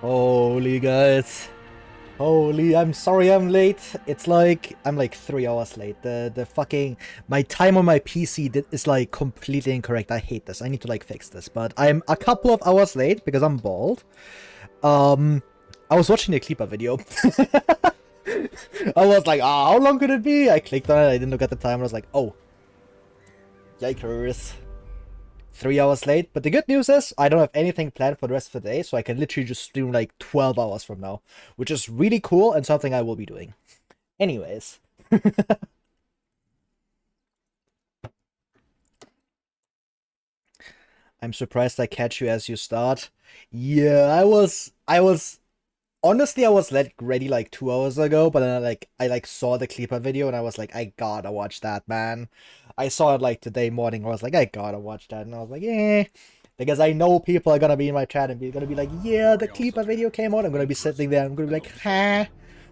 Holy guys. Holy, I'm sorry I'm late. It's like, I'm like 3 hours late. The fucking, my time on my PC is like completely incorrect. I hate this. I need to like fix this. But I'm a couple of hours late because I'm bald. I was watching the Clipper video. I was like, how long could it be? I clicked on it, I didn't look at the time, I was like, oh. Yikers. 3 hours late, but the good news is I don't have anything planned for the rest of the day, so I can literally just stream like 12 hours from now, which is really cool and something I will be doing. Anyways. I'm surprised I catch you as you start. Yeah, honestly, I was ready like 2 hours ago, but then I saw the Clipper video and I was like, I gotta watch that, man. I saw it like today morning. I was like, I gotta watch that, and I was like, yeah, because I know people are gonna be in my chat and gonna be like, yeah, the Clipper video came out. I'm gonna be sitting there. I'm gonna be like, huh?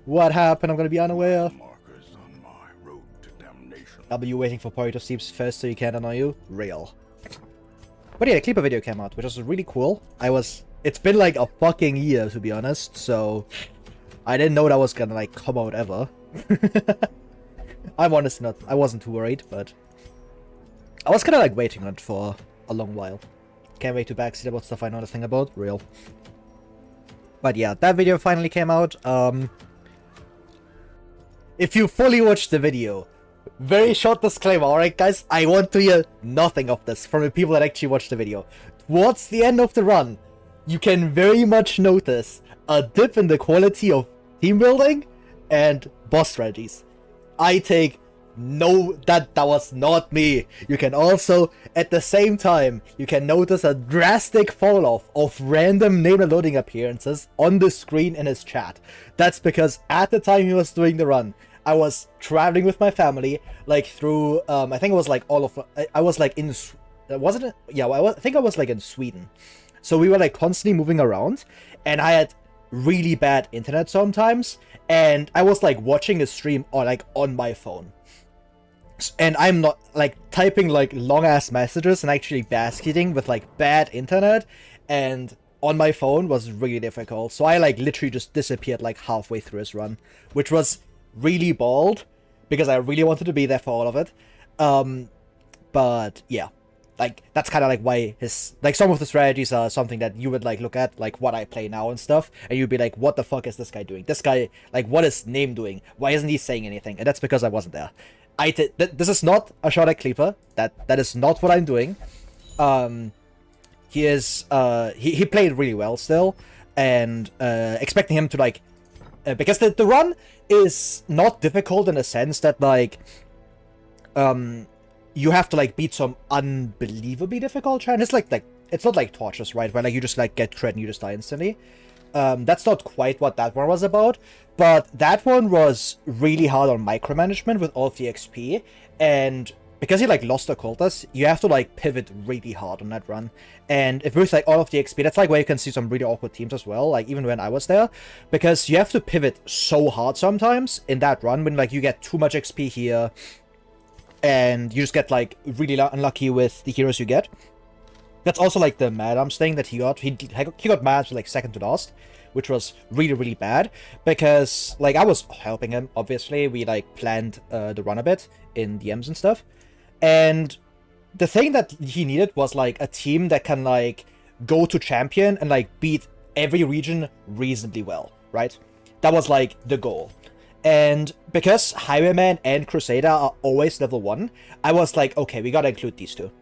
What happened? I'm gonna be unaware. I'll be waiting for Pori to sleep first so you can't annoy you. Real. But yeah, the Clipper video came out, which was really cool. It's been like a fucking year, to be honest, so I didn't know that was gonna like come out ever. I'm honestly not, I wasn't too worried, but I was kinda like waiting on it for a long while. Can't wait to backseat about stuff I know nothing about. Real. But yeah, that video finally came out. If you fully watched the video, very short disclaimer, alright guys, I want to hear nothing of this from the people that actually watched the video. Towards the end of the run, you can very much notice a dip in the quality of team building and boss strategies. I take no, that was not me. You can also, at the same time, you can notice a drastic fall off of random name and loading appearances on the screen in his chat. That's because at the time he was doing the run, I was traveling with my family, like through, I think it was like all of, I was like in, wasn't it? Yeah, I think I was like in Sweden. So we were like constantly moving around, and I had really bad internet sometimes, and I was like watching a stream on my phone. And I'm not like typing like long ass messages and actually basketing with like bad internet, and on my phone was really difficult. So I like literally just disappeared like halfway through his run, which was really bold because I really wanted to be there for all of it. But yeah, like that's kind of like why his like some of the strategies are something that you would like look at like what I play now and stuff, and you'd be like, what the fuck is this guy doing? This guy, like, what is Name doing? Why isn't he saying anything? And that's because I wasn't there. This is not a shot at Clipper. That is not what I'm doing. He is he played really well still, and expecting him to like because the run is not difficult in a sense that like you have to like beat some unbelievably difficult challenges. Like it's not like Torches, right, where like you just like get crit and you just die instantly. That's not quite what that one was about, but that one was really hard on micromanagement with all of the XP, and because he like lost the cultist, you have to like pivot really hard on that run, and if with like all of the XP, that's like where you can see some really awkward teams as well, like even when I was there, because you have to pivot so hard sometimes in that run when like you get too much XP here, and you just get like really unlucky with the heroes you get. That's also like the Madams thing that he got. He got Madams like second to last, which was really, really bad. Because, like, I was helping him, obviously. We, like, planned the run a bit in DMs and stuff. And the thing that he needed was, like, a team that can, like, go to champion and, like, beat every region reasonably well, right? That was, like, the goal. And because Highwayman and Crusader are always level 1, I was like, okay, we gotta include these two.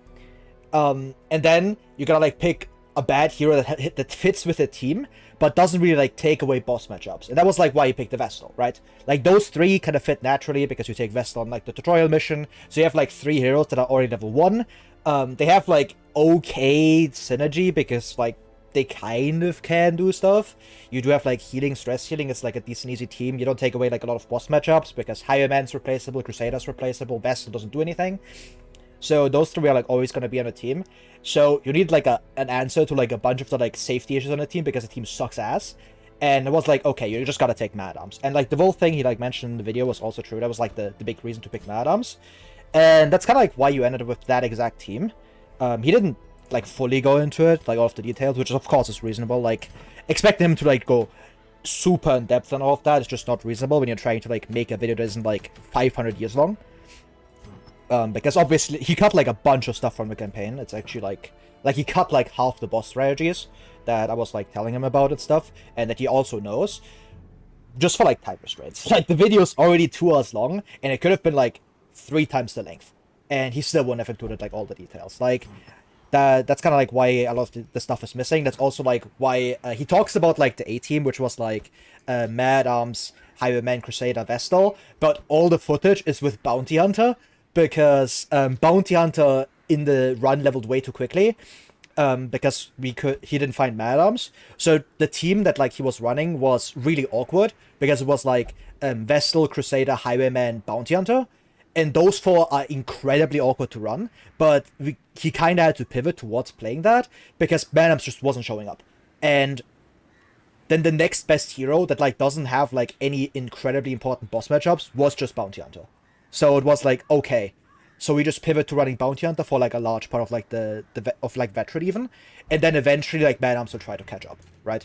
And then you gotta like pick a bad hero that fits with the team, but doesn't really like take away boss matchups. And that was like why you picked the Vestal, right? Like those three kind of fit naturally because you take Vestal on like the tutorial mission. So you have like 3 heroes that are already level 1. They have like okay synergy because like they kind of can do stuff. You do have like healing, stress healing. It's like a decent easy team. You don't take away like a lot of boss matchups because Highwayman's replaceable, Crusader's replaceable, Vestal doesn't do anything. So those 3 are like always gonna be on a team. So you need like an answer to like a bunch of the like safety issues on the team because the team sucks ass. And it was like, okay, you just gotta take Madams. And like the whole thing he like mentioned in the video was also true. That was like the big reason to pick Madams. And that's kind of like why you ended up with that exact team. He didn't like fully go into it, like all of the details, which of course is reasonable. Like expecting him to like go super in depth and all of that is just not reasonable when you're trying to like make a video that isn't like 500 years long. Because obviously he cut like a bunch of stuff from the campaign. It's actually like he cut like half the boss strategies that I was like telling him about and stuff, and that he also knows, just for like time restraints. Like the video's already 2 hours long, and it could have been like 3 times the length, and he still wouldn't have included like all the details. Like that's kind of like why a lot of the stuff is missing. That's also like why he talks about like the A team, which was like Mad Arms, Highwayman, Crusader, Vestal, but all the footage is with Bounty Hunter, because Bounty Hunter in the run leveled way too quickly, because he didn't find Mad Arms. So the team that like he was running was really awkward, because it was like Vestal, Crusader, Highwayman, Bounty Hunter, and those 4 are incredibly awkward to run. But he kind of had to pivot towards playing that because Mad Arms just wasn't showing up, and then the next best hero that like doesn't have like any incredibly important boss matchups was just Bounty Hunter. So it was like, okay, so we just pivot to running Bounty Hunter for like a large part of like of like Veteran even, and then eventually like Mad Arms will try to catch up, right?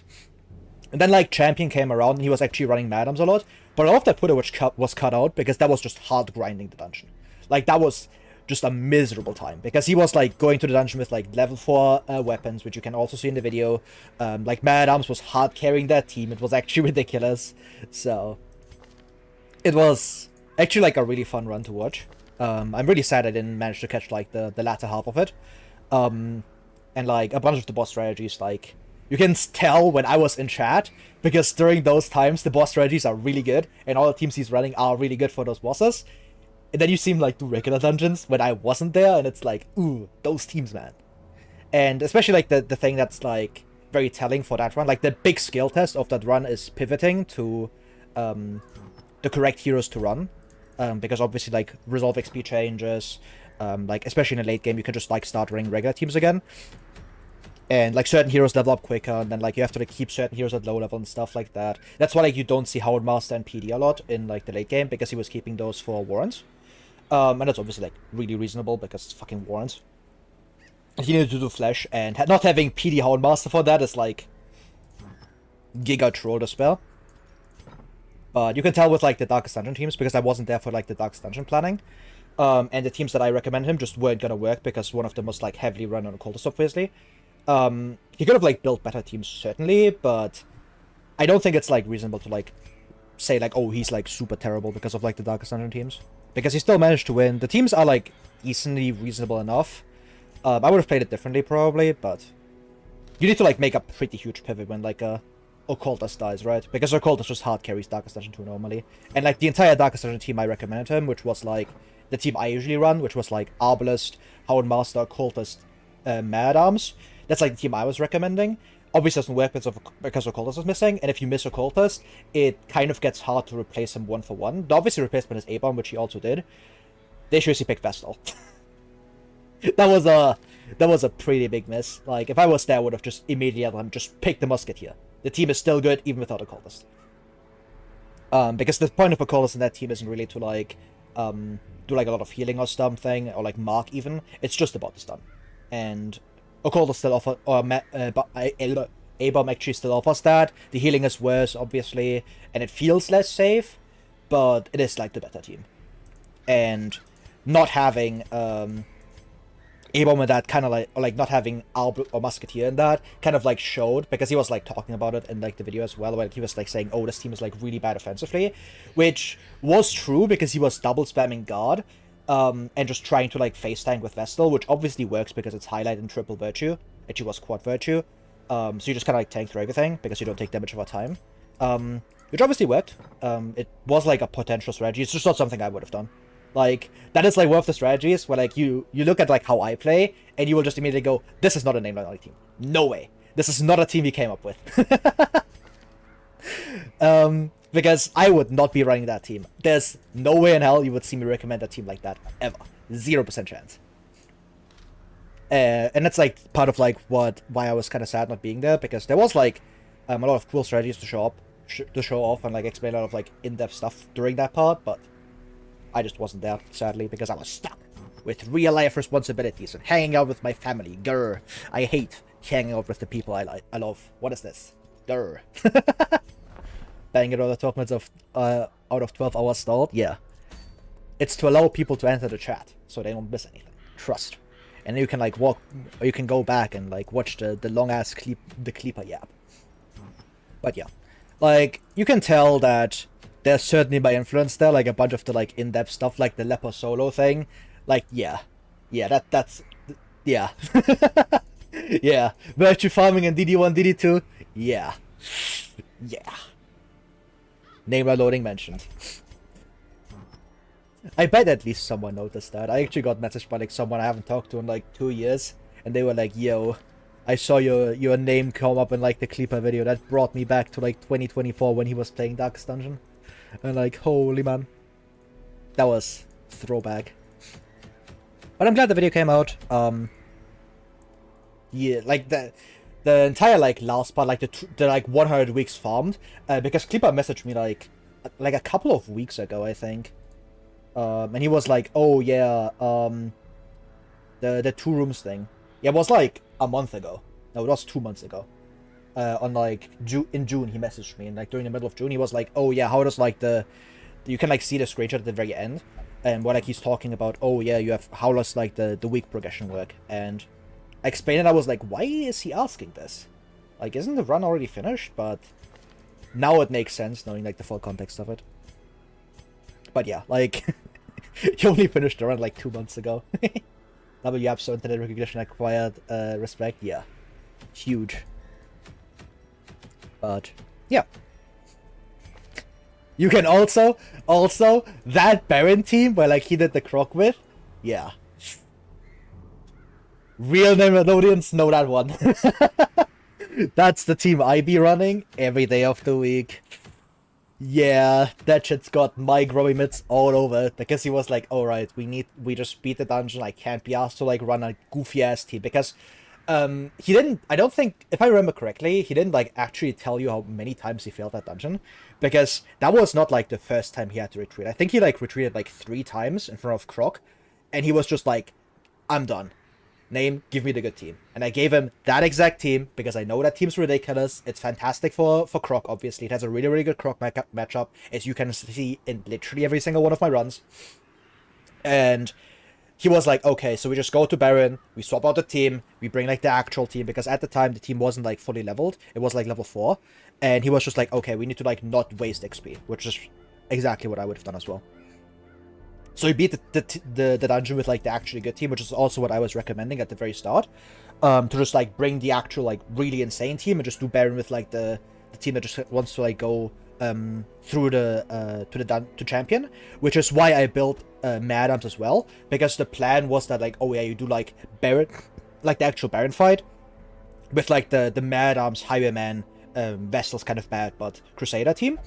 And then like Champion came around and he was actually running Mad Arms a lot, but all of that footage was cut out because that was just hard grinding the dungeon. Like that was just a miserable time, because he was like going to the dungeon with like level 4 weapons, which you can also see in the video. Like Mad Arms was hard carrying that team. It was actually ridiculous. So it was actually like a really fun run to watch. I'm really sad I didn't manage to catch like the latter half of it. And like a bunch of the boss strategies, like you can tell when I was in chat, because during those times the boss strategies are really good and all the teams he's running are really good for those bosses. And then you see him like do regular dungeons when I wasn't there, and it's like, ooh, those teams, man. And especially like the thing that's like very telling for that run, like the big skill test of that run is pivoting to the correct heroes to run. Because obviously like resolve XP changes, like especially in a late game you can just like start running regular teams again, and like certain heroes level up quicker, and then like you have to like keep certain heroes at low level and stuff like that. That's why like you don't see Houndmaster and PD a lot in like the late game, because he was keeping those for warrants, and that's obviously like really reasonable because it's fucking warrants. And he needed to do flesh, and not having PD Houndmaster for that is like giga troll to spell. But you can tell with like the Darkest Dungeon teams, because I wasn't there for like the Darkest Dungeon planning. And the teams that I recommended him just weren't gonna work, because one of them was like heavily run on Occultist, obviously. He could have like built better teams, certainly, but I don't think it's like reasonable to like say like, oh, he's like super terrible because of like the Darkest Dungeon teams. Because he still managed to win. The teams are like decently reasonable enough. I would have played it differently probably, but you need to like make a pretty huge pivot when like Occultist dies, right? Because Occultist just hard carries Darkest Dungeon 2 normally. And like the entire Darkest Dungeon team I recommended him, which was like the team I usually run, which was like Arbalist, Houndmaster, Occultist, Mad Arms. That's like the team I was recommending. Obviously doesn't work because Occultist is missing, and if you miss Occultist, it kind of gets hard to replace him 1-for-1. The obvious replacement is A-Bomb, which he also did. They seriously picked Vestal. that was a pretty big miss. Like, if I was there, I would have just immediately had him just pick the Musketeer. The team is still good, even without Occultist. Because the point of Occultist in that team isn't really to, like, do, like, a lot of healing or something, or, like, mark even. It's just about the stun. And Occultist still offers, or A-Bomb actually still offers that. The healing is worse, obviously, and it feels less safe, but it is, like, the better team. And not having, A-Bomb in that kind of like, or like not having Albert or Musketeer in that kind of like showed, because he was like talking about it in like the video as well, where he was like saying, oh, this team is like really bad offensively, which was true because he was double spamming guard, and just trying to like face tank with Vestal, which obviously works because it's highlight and triple virtue, and she was quad virtue, so you just kind of like tank through everything because you don't take damage over time, which obviously worked. It was like a potential strategy. It's just not something I would have done. Like, that is, like, one of the strategies where, like, you look at, like, how I play, and you will just immediately go, this is not a name team. No way. This is not a team he came up with. Because I would not be running that team. There's no way in hell you would see me recommend a team like that, ever. 0% chance. And that's, like, part of, like, why I was kind of sad not being there, because there was, like, a lot of cool strategies to show off and, like, explain a lot of, like, in-depth stuff during that part, but I just wasn't there, sadly, because I was stuck with real-life responsibilities and hanging out with my family. Grr. I hate hanging out with the people I love. What is this? Grr. Bang it out of 12 minutes of, out of 12 hours stalled? Yeah. It's to allow people to enter the chat, so they don't miss anything. Trust. And you can, like, walk, or you can go back and, like, watch the long-ass the Kleeper yap. But yeah. Like, you can tell that there's certainly my influence there, like, a bunch of the, like, in-depth stuff, like the Leper solo thing. Like, yeah. Yeah, that's... Yeah. Yeah. Virtue farming in DD1, DD2? Yeah. Yeah. Name loading mentioned. I bet at least someone noticed that. I actually got messaged by, like, someone I haven't talked to in, like, 2 years. And they were like, yo, I saw your name come up in, like, the Kleeper video. That brought me back to, like, 2024 when he was playing Darkest Dungeon. And, like, holy man. That was throwback. But I'm glad the video came out. Yeah, like, the entire, like, last part, like, the like, 100 weeks farmed. Because Kleeper messaged me, like, a couple of weeks ago, I think. And he was like, oh, yeah, the 2 rooms thing. Yeah, it was, like, a month ago. No, it was 2 months ago. On, like, in June, he messaged me. And, like, during the middle of June, he was like, oh, yeah, how does, like, you can, like, see the screenshot at the very end. And where, like, he's talking about, oh, yeah, how does, like, the week progression work? And I explained it, I was like, why is he asking this? Like, isn't the run already finished? But now it makes sense, knowing, like, the full context of it. But yeah, like, he only finished the run, like, 2 months ago. WAP, so internet recognition acquired respect, yeah. Huge. But, yeah. You can also, that Baron team where, like, he did the croc with, yeah. Real Nickelodeons know that one. That's the team I be running every day of the week. Yeah, that shit's got my grubby mitts all over it, because he was like, alright, we just beat the dungeon, I can't be asked to, like, run a goofy-ass team, because, he didn't, I don't think, if I remember correctly, he didn't, like, actually tell you how many times he failed that dungeon, because that was not, like, the first time he had to retreat. I think he, like, retreated, like, 3 times in front of Croc, and he was just like, I'm done. Name, give me the good team. And I gave him that exact team, because I know that team's ridiculous. It's fantastic for Croc, obviously. It has a really, really good Croc matchup, as you can see in literally every single one of my runs. And he was like, okay, so we just go to Baron, we swap out the team, we bring, like, the actual team, because at the time, the team wasn't, like, fully leveled. It was, like, level 4. And he was just like, okay, we need to, like, not waste XP, which is exactly what I would have done as well. So he beat the dungeon with, like, the actually good team, which is also what I was recommending at the very start. To just, like, bring the actual, like, really insane team and just do Baron with, like, the team that just wants to, like, go through to champion, which is why I built Mad Arms as well, because the plan was that, like, oh yeah, you do, like, Baron, like, the actual Baron fight with, like, the Mad Arms, Highwayman, Vessel's kind of bad, but Crusader team.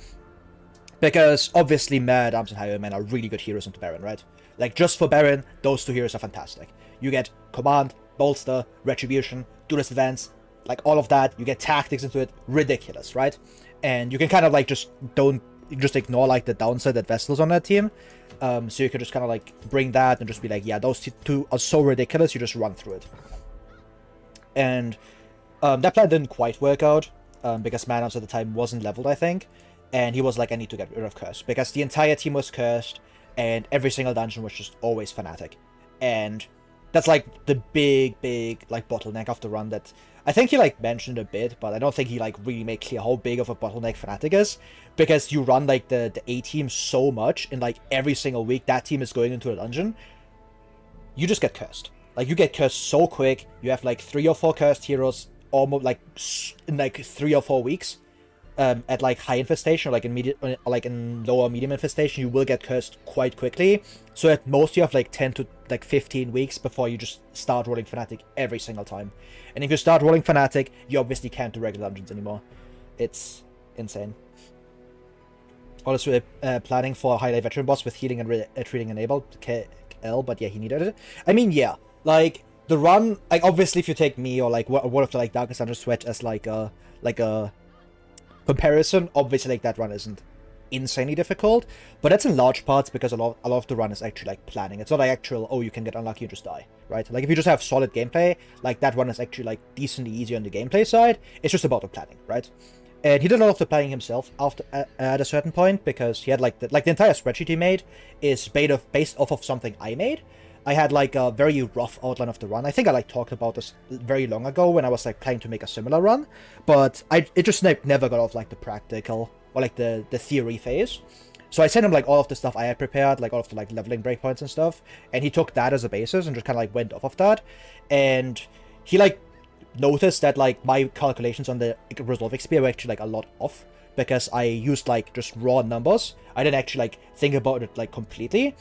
Because, obviously, Mad Arms and Highwayman are really good heroes into Baron, right? Like, just for Baron, those 2 heroes are fantastic. You get Command, Bolster, Retribution, Duelist Advance, like, all of that. You get Tactics into it. Ridiculous, right? And you can kind of, like, just ignore, like, the downside that Vessel's on that team. So you can just kind of, like, bring that and just be like, yeah, those 2 are so ridiculous, you just run through it. And that plan didn't quite work out, because Mad Arms at the time wasn't leveled, I think. And he was like, I need to get rid of Curse, because the entire team was cursed, and every single dungeon was just always Fanatic. And that's, like, the big, like, bottleneck of the run that I think he, like, mentioned a bit, but I don't think he, like, really made clear how big of a bottleneck Fnatic is, because you run, like, the A team so much, and, like, every single week that team is going into a dungeon, you just get cursed. Like, you get cursed so quick, you have, like, 3 or 4 cursed heroes, almost, like, in, like, 3 or 4 weeks. At, like, high infestation, or, like, in lower medium infestation, you will get cursed quite quickly. So at most you have, like, 10 to, like, 15 weeks before you just start rolling Fnatic every single time. And if you start rolling Fnatic, you obviously can't do regular dungeons anymore. It's insane. Also, planning for a highlight veteran boss with healing and retreating enabled, KL, but yeah, he needed it. I mean, yeah, like, the run, like, obviously if you take me or, like, one of the, like, Darkest Dungeon Sweat as, like a comparison, obviously, like, that run isn't insanely difficult, but that's in large parts because a lot of the run is actually like planning. It's not like actual, oh, you can get unlucky and just die, right? Like if you just have solid gameplay, like that run is actually like decently easier on the gameplay side. It's just about the planning, right? And he did a lot of the planning himself after at a certain point, because he had like the entire spreadsheet he made is based off of something I made. I had like a very rough outline of the run. I think I like talked about this very long ago when I was like planning to make a similar run, but it just never got off like the practical or like the theory phase. So I sent him like all of the stuff I had prepared, like all of the like leveling breakpoints and stuff, and he took that as a basis and just kind of like went off of that. And he like noticed that like my calculations on the resolve XP were actually like a lot off, because I used like just raw numbers. I didn't actually like think about it like completely.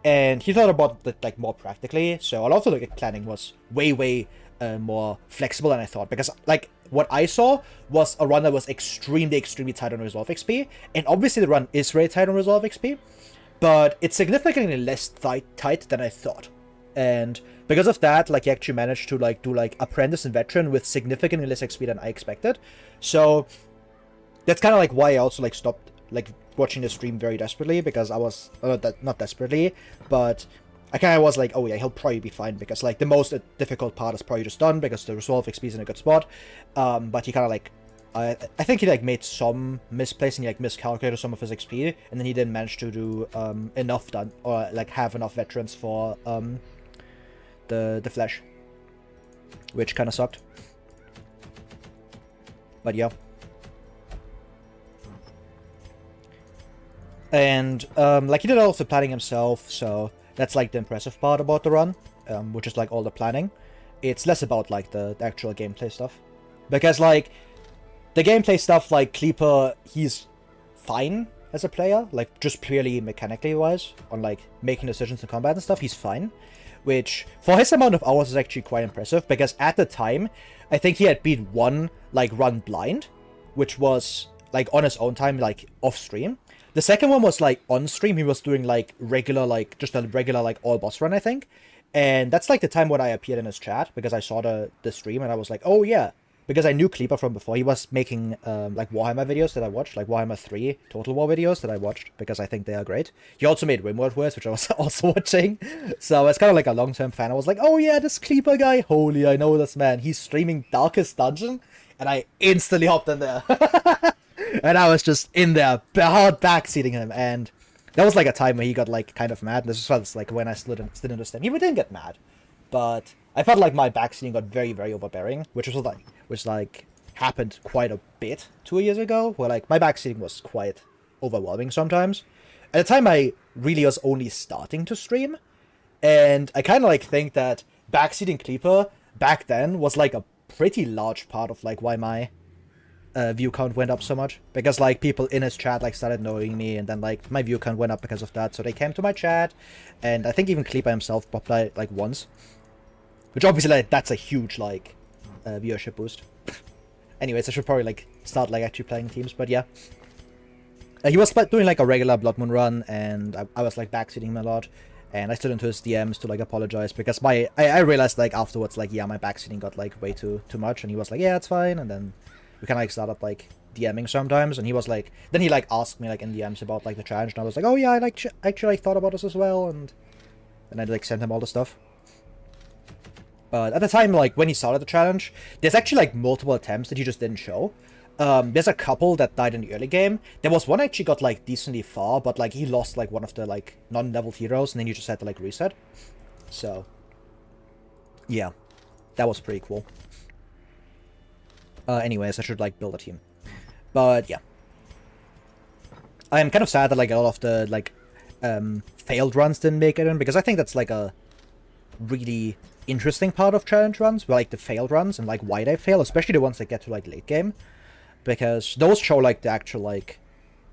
And he thought about it like more practically, so a lot of the like, planning was way more flexible than I thought, because like what I saw was a run that was extremely tight on resolve XP, and obviously the run is very tight on resolve XP, but it's significantly less tight than I thought. And because of that, like he actually managed to like do like apprentice and veteran with significantly less XP than I expected. So that's kind of like why I also like stopped like watching the stream very desperately, because I was not desperately, but I kind of was like, oh yeah, he'll probably be fine, because like the most difficult part is probably just done, because the resolve XP is in a good spot. But he kind of like I think he like made some misplays and he like miscalculated some of his XP, and then he didn't manage to do enough done, or like have enough veterans for the flash, which kind of sucked. But yeah. And like he did all of the planning himself, so that's like the impressive part about the run, which is like all the planning. It's less about like the actual gameplay stuff, because like the gameplay stuff, like Kleeper, he's fine as a player, like just purely mechanically wise, on like making decisions in combat and stuff, he's fine, which for his amount of hours is actually quite impressive, because at the time I think he had beat one like run blind, which was like on his own time, like off stream. The second one was like on stream, he was doing like regular, like just a regular like all boss run, I think. And that's like the time when I appeared in his chat, because I saw the stream and I was like, oh yeah, because I knew Kleeper from before. He was making like Warhammer videos that I watched, like Warhammer 3 Total War videos that I watched, because I think they are great. He also made Rimworld Wars, which I was also watching. So it's kind of like a long-term fan. I was like, oh yeah, this Kleeper guy, holy, I know this man. He's streaming Darkest Dungeon, and I instantly hopped in there. And I was just in there, hard backseating him, and that was like a time where he got like kind of mad. This was like when I still didn't understand. He didn't get mad, but I felt like my backseating got very overbearing, which happened quite a bit 2 years ago, where like my backseating was quite overwhelming sometimes. At the time, I really was only starting to stream, and I kind of like think that backseating Kleeper back then was like a pretty large part of like why my view count went up so much, because like people in his chat like started knowing me, and then like my view count went up because of that, so they came to my chat, and I think even Kleeper himself popped like once, which obviously like that's a huge like viewership boost. Anyways, I should probably like start like actually playing teams, but yeah. He was doing like a regular Blood Moon run, and I was like backseating him a lot, and I stood into his DMs to like apologize, because I realized like afterwards like, yeah, my backseating got like way too much, and he was like, yeah, it's fine, and then we kind of like started like DMing sometimes, and he was like, then he like asked me like in DMs about like the challenge, and I was like, oh yeah, I like actually like thought about this as well, and I like sent him all the stuff. But at the time, like when he started the challenge, there's actually like multiple attempts that he just didn't show. There's a couple that died in the early game. There was one actually got like decently far, but like he lost like one of the like non-leveled heroes, and then you just had to like reset. So yeah, that was pretty cool. Anyways, I should like build a team. But yeah, I'm kind of sad that like a lot of the like failed runs didn't make it in, because I think that's like a really interesting part of challenge runs, where like the failed runs and like why they fail, especially the ones that get to like late game, because those show like the actual like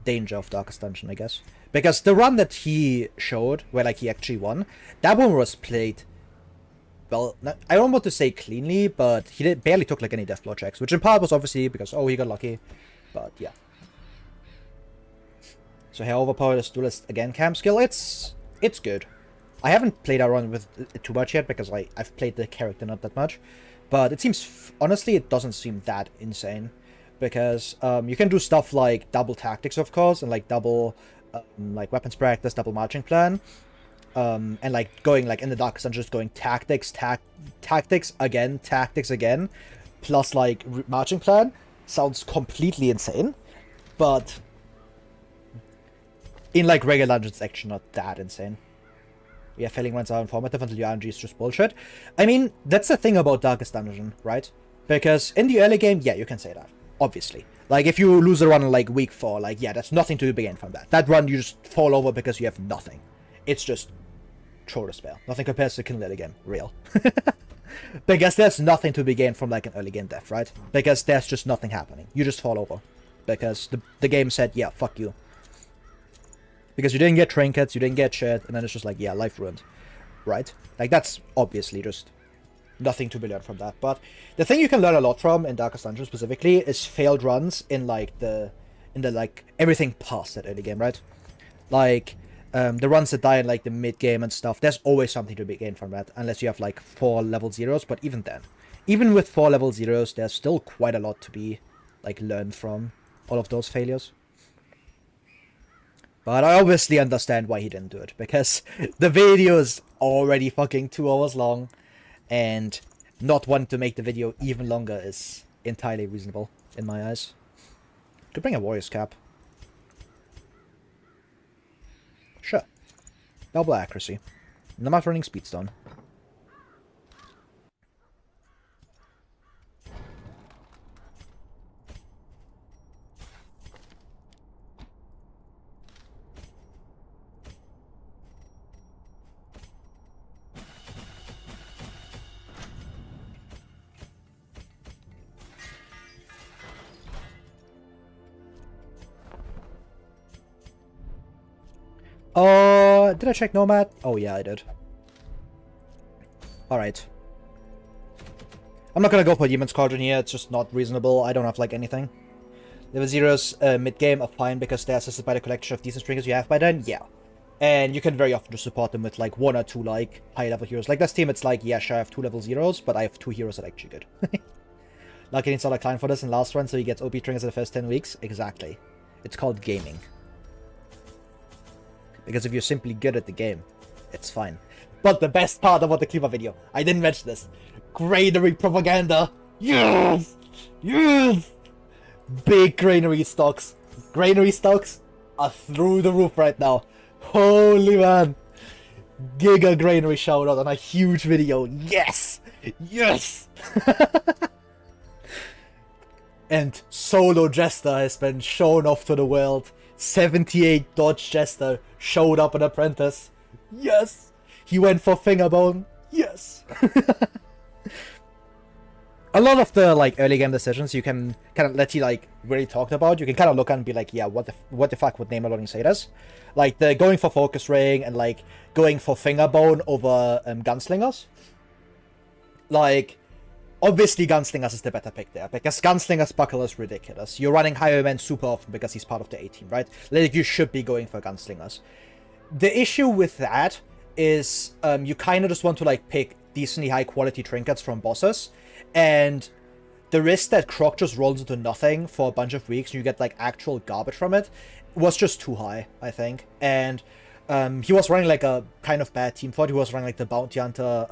danger of Darkest Dungeon, I guess. Because the run that he showed, where like he actually won, that one was played, well, I don't want to say cleanly, but he barely took like any deathblow checks, which in part was obviously because, oh, he got lucky, but yeah. So how overpowered is Duelist again camp skill? It's good. I haven't played around with it too much yet, because I've played the character not that much, but it seems, honestly, it doesn't seem that insane. because you can do stuff like double tactics, of course, and like double like weapons practice, double marching plan, and like going like in the darkest and just going tactics again, plus like marching plan. Sounds completely insane, but in like regular dungeons, it's actually not that insane. Yeah, failing runs are informative until your RNG is just bullshit. I mean, that's the thing about Darkest Dungeon, right? Because in the early game, yeah, you can say that, obviously. Like, if you lose a run in, like, week 4, like, yeah, that's nothing to be gained from that. That run, you just fall over because you have nothing. It's just throw the spell. Nothing compares to killing early game. Real. Because there's nothing to be gained from, like, an early game death, right? Because there's just nothing happening. You just fall over. Because the game said, yeah, fuck you. Because you didn't get trinkets, you didn't get shit, and then it's just like, yeah, life ruined. Right? Like, that's obviously just nothing to be learned from that. But the thing you can learn a lot from in Darkest Dungeon specifically is failed runs in, like, like, everything past that early game, right? Like, the runs that die in, like, the mid-game and stuff, there's always something to be gained from that, unless you have, like, 4 level 0s, but even then. Even with 4 level 0s, there's still quite a lot to be, like, learned from all of those failures. But I obviously understand why he didn't do it, because the video is already fucking 2 hours long, and not wanting to make the video even longer is entirely reasonable, in my eyes. Could bring a warrior's cap. Sure. Double accuracy. And I'm not running speedstone. Did I check Nomad? Oh yeah, I did. Alright. I'm not gonna go for Demon's Cauldron here, it's just not reasonable. I don't have, like, anything. Level 0s mid-game are fine because they're assisted by the collection of decent trinkets you have by then, yeah. And you can very often just support them with, like, 1 or 2, like, high-level heroes. Like, this team, it's like, yeah, sure, I have 2 level 0s, but I have 2 heroes that are actually good. Lucky install a client for this in last run, so he gets OP trinkets in the first 10 weeks. Exactly. It's called gaming. Because if you're simply good at the game, it's fine. But the best part about the Cleaver video, I didn't mention this. Granary propaganda. Yes! Yes! Big granary stocks. Granary stocks are through the roof right now. Holy man. Giga granary shout out on a huge video. Yes! Yes! And Solo Jester has been shown off to the world. 78 Dodge Jester showed up an apprentice. Yes! He went for Fingerbone. Yes! A lot of the, like, early game decisions you can kind of let you, like, really talked about. You can kind of look at and be like, yeah, what the fuck would name loading say this? Like, the going for Focus Ring and, like, going for Fingerbone over Gunslingers. Like, obviously, Gunslingers is the better pick there, because Gunslinger's buckle is ridiculous. You're running Highwayman super often because he's part of the A-team, right? Like, you should be going for Gunslingers. The issue with that is you kind of just want to, like, pick decently high-quality trinkets from bosses, and the risk that Croc just rolls into nothing for a bunch of weeks and you get, like, actual garbage from it was just too high, I think. And he was running, like, a kind of bad team for it. He was running, like, the Bounty Hunter,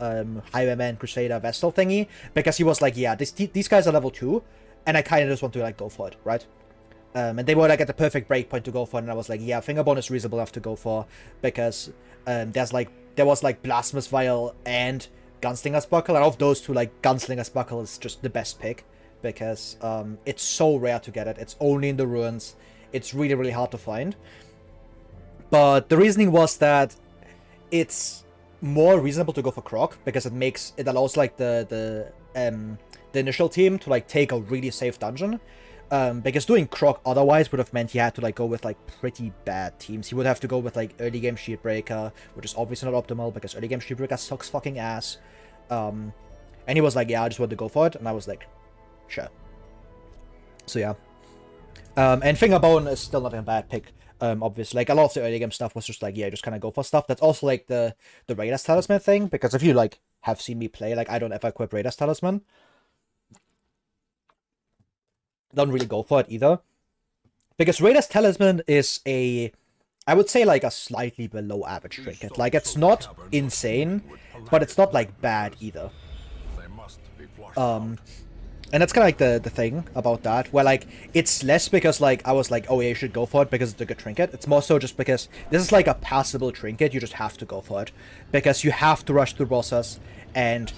Highwayman, Crusader, Vestal thingy. Because he was like, yeah, these guys are level 2. And I kind of just want to, like, go for it, right? And they were, like, at the perfect breakpoint to go for it. And I was like, yeah, Fingerbone is reasonable enough to go for. Because there was, like, Blasphemous Vial and Gunslinger's Buckle. And of those two, like, Gunslinger's Buckle is just the best pick. Because it's so rare to get it. It's only in the ruins. It's really, really hard to find. But the reasoning was that it's more reasonable to go for Croc because it allows, like, the initial team to, like, take a really safe dungeon. Because doing Croc otherwise would have meant he had to, like, go with, like, pretty bad teams. He would have to go with, like, early game Shieldbreaker, which is obviously not optimal because early game Shieldbreaker sucks fucking ass. And he was like, yeah, I just want to go for it, and I was like, sure. So yeah. And Fingerbone is still not a bad pick. Obviously, like, a lot of the early game stuff was just like, yeah, just kind of go for stuff. That's also, like, the Raiders Talisman thing, because if you, like, have seen me play, like, I don't ever equip Raiders Talisman. don't really go for it either. Because Raider's Talisman is I would say like a slightly below average trinket. Like, it's not insane, but it's not like bad either. And that's kind of like the thing about that, where like it's less because like I was like, oh yeah, you should go for it because it's a good trinket. It's more so just because this is like a passable trinket. You just have to go for it because you have to rush through bosses, and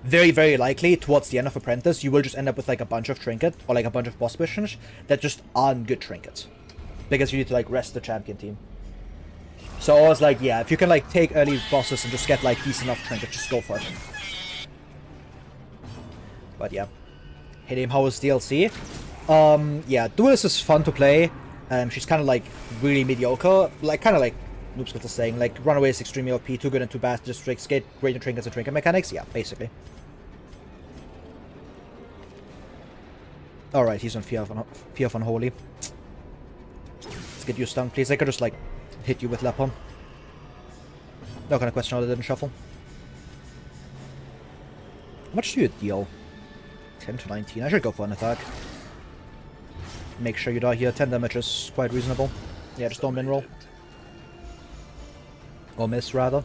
very, very likely towards the end of Apprentice, you will just end up with like a bunch of trinket or like a bunch of boss missions that just aren't good trinkets because you need to like rest the champion team. So I was like, yeah, if you can like take early bosses and just get like decent enough trinket, just go for it. But yeah. Hit him How's DLC. Yeah, Duelist is fun to play. She's kind of like really mediocre. Like, kind of like Noobskull is saying, like, Runaway is extremely OP, too good and too bad, just get greater trinkets and trinket mechanics. Yeah, basically. Alright, he's on Fear of Unholy. Let's get you stung, please. I could just, like, hit you with Lapon. Not gonna question how they didn't shuffle. How much do you deal? 10 to 19. I should go for an attack. Make sure you die here. 10 damage is quite reasonable. Yeah, just don't min roll. Or miss, rather.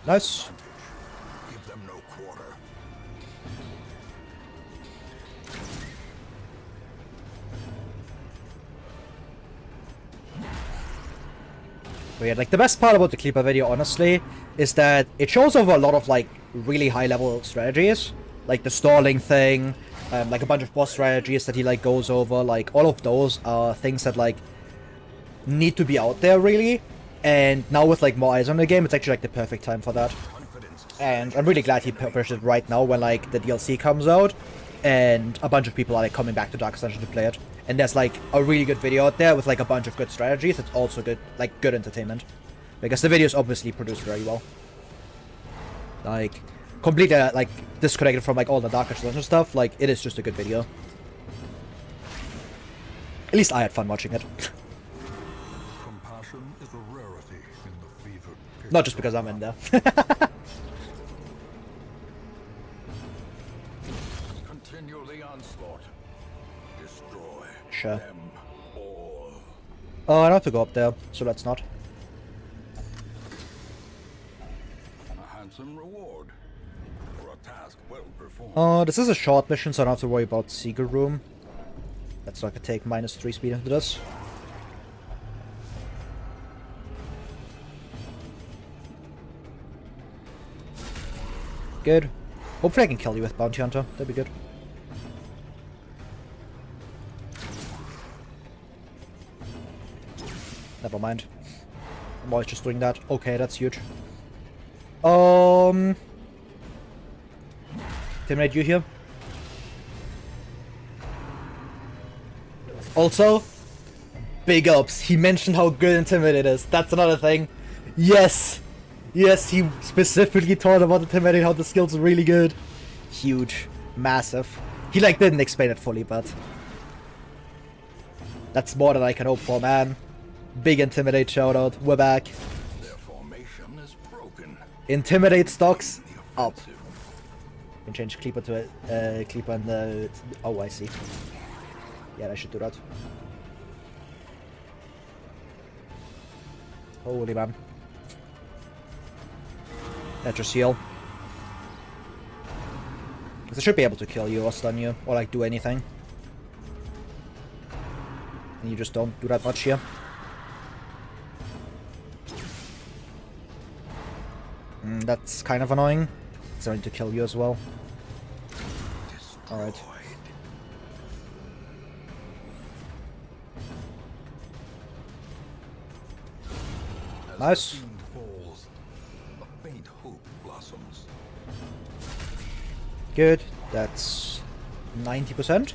Nice. But yeah, like, the best part about the Clipper video, honestly, is that it shows over a lot of, like, really high-level strategies. Like, the stalling thing, like, a bunch of boss strategies that he, like, goes over. Like, all of those are things that, like, need to be out there, really. And now with, like, more eyes on the game, it's actually, like, the perfect time for that. And I'm really glad he published it right now when, like, the DLC comes out. And a bunch of people are, like, coming back to Darkest Dungeon to play it. And there's, like, a really good video out there with, like, a bunch of good strategies. It's also good, like, good entertainment. Because the video is obviously produced very well. Like, completely, like, disconnected from, like, all the Darkest Dungeon stuff. Like, it is just a good video. At least I had fun watching it. Compassion is a rarity in the fever. Not just because I'm in there. Sure. Oh, I don't have to go up there, so let's not. A handsome reward for a task well performed. Oh, this is a short mission, so I don't have to worry about Secret Room. That's so I could take -3 speed into this. Good. Hopefully I can kill you with Bounty Hunter. That'd be good. Never mind. I'm always just doing that. Okay, that's huge. Intimidate you here. Also, big ups. He mentioned how good Intimidate is. That's another thing. Yes! Yes, he specifically taught about Intimidate, how the skill's really good. Huge. Massive. He, like, didn't explain it fully, but that's more than I can hope for, man. Big Intimidate shoutout. We're back. Their formation is broken. Intimidate stocks up. You can change Clipper to a Clipper and the... Oh, I see. Yeah, I should do that. Holy man. Let's just heal. Because I should be able to kill you or stun you or like do anything. And you just don't do that much here. That's kind of annoying. So I need to kill you as well. Alright. Nice. Good. That's 90%.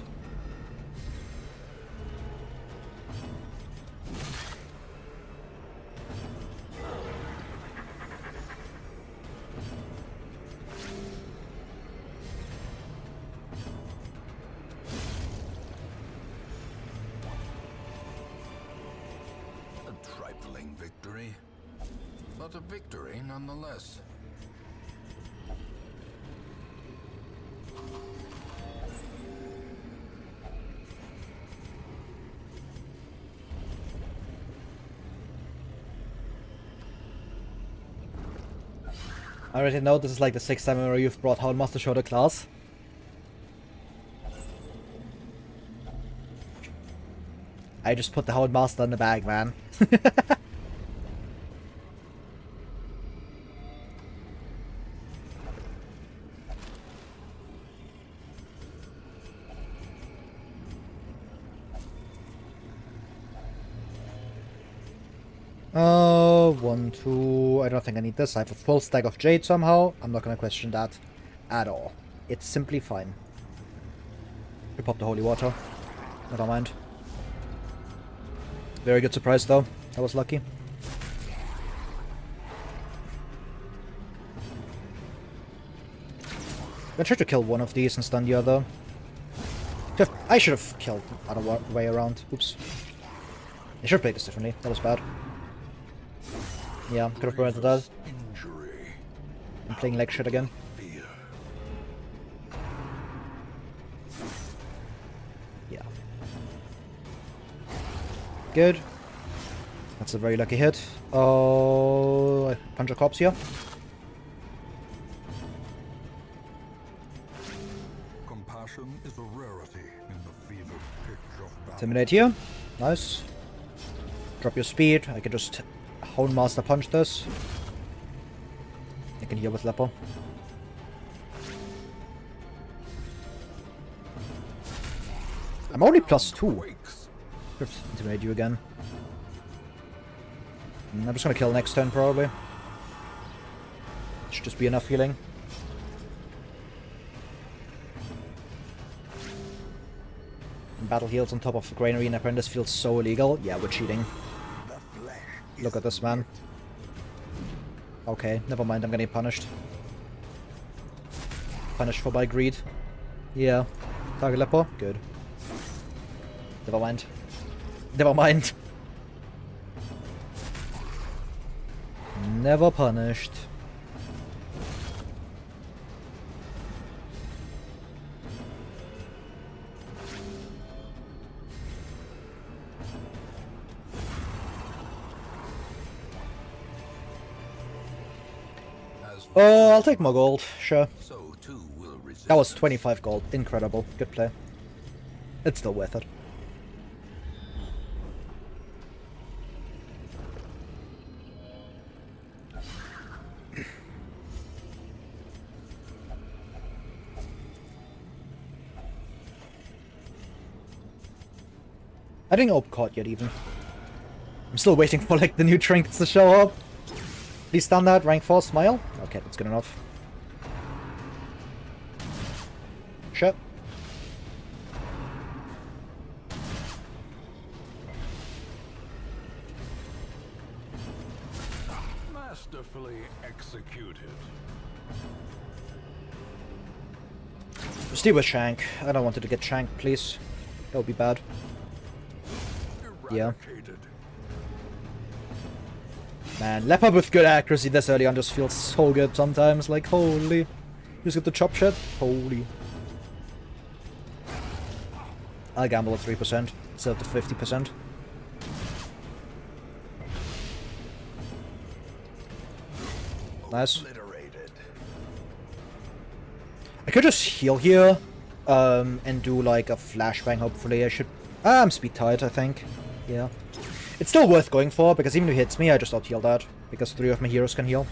victory, but a victory nonetheless. I already know this is like the 6th time where you've brought Houndmaster Show to class. I just put the Houndmaster in the bag, man. Oh, 1, 2... I don't think I need this. I have a full stack of Jade somehow. I'm not gonna question that at all. It's simply fine. We pop the Holy Water. Never mind. Very good surprise though. I was lucky. I tried to kill one of these and stun the other. I should have killed the other way around. Oops. I should have played this differently. That was bad. Yeah, could have prevented that. I'm playing like shit again. Yeah. Good. That's a very lucky hit. Oh, I punch a corpse here. Compassion is a rarity in the fevered pitch of battle. Intimidate here. Nice. Drop your speed. I can just Houndmaster punch this. I can heal with Leper. I'm only +2. Intimidate you again. I'm just gonna kill next turn probably. Should just be enough healing. Battle heals on top of the Granary and Apprentice feels so illegal. Yeah, we're cheating. Look at this, man. Okay, never mind, I'm getting punished. Punished for my greed. Yeah. Target Leper? Good. Never mind. Never mind. Never punished. I'll take more gold, sure. So too will That was 25 gold. Incredible. Good play. It's still worth it. I didn't open caught yet even. I'm still waiting for like the new trinkets to show up. Please stun that, rank 4, smile. Okay, that's good enough. Sure. masterfully executed. Stay with Shank. I don't want it to get shanked, please. That would be bad. Yeah. Man, Leopard with good accuracy this early on just feels so good sometimes. Like, holy. Just get the chop shot. Holy. I'll gamble at 3% instead of the 50%. Nice. I could just heal here, and do like a flashbang, hopefully. I should... I'm speed tied, I think. Yeah. It's still worth going for, because even if he hits me, I just out-heal that. Because 3 of my heroes can heal.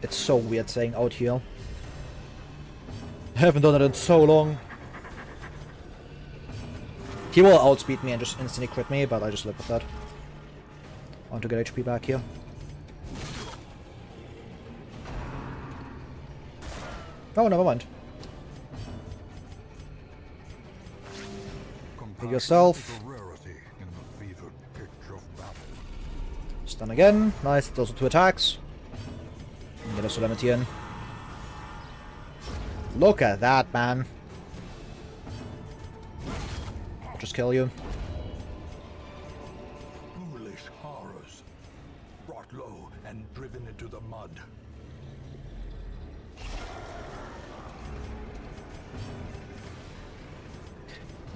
It's so weird saying out-heal. I haven't done it in so long. He will outspeed me and just instantly crit me, but I just live with that. I want to get HP back here. Oh, never mind. Hit yourself. Stun again. Nice. Those are 2 attacks. And get a Solemnity in. Look at that, man. I'll just kill you. Hellish horrors, brought low and driven into the mud.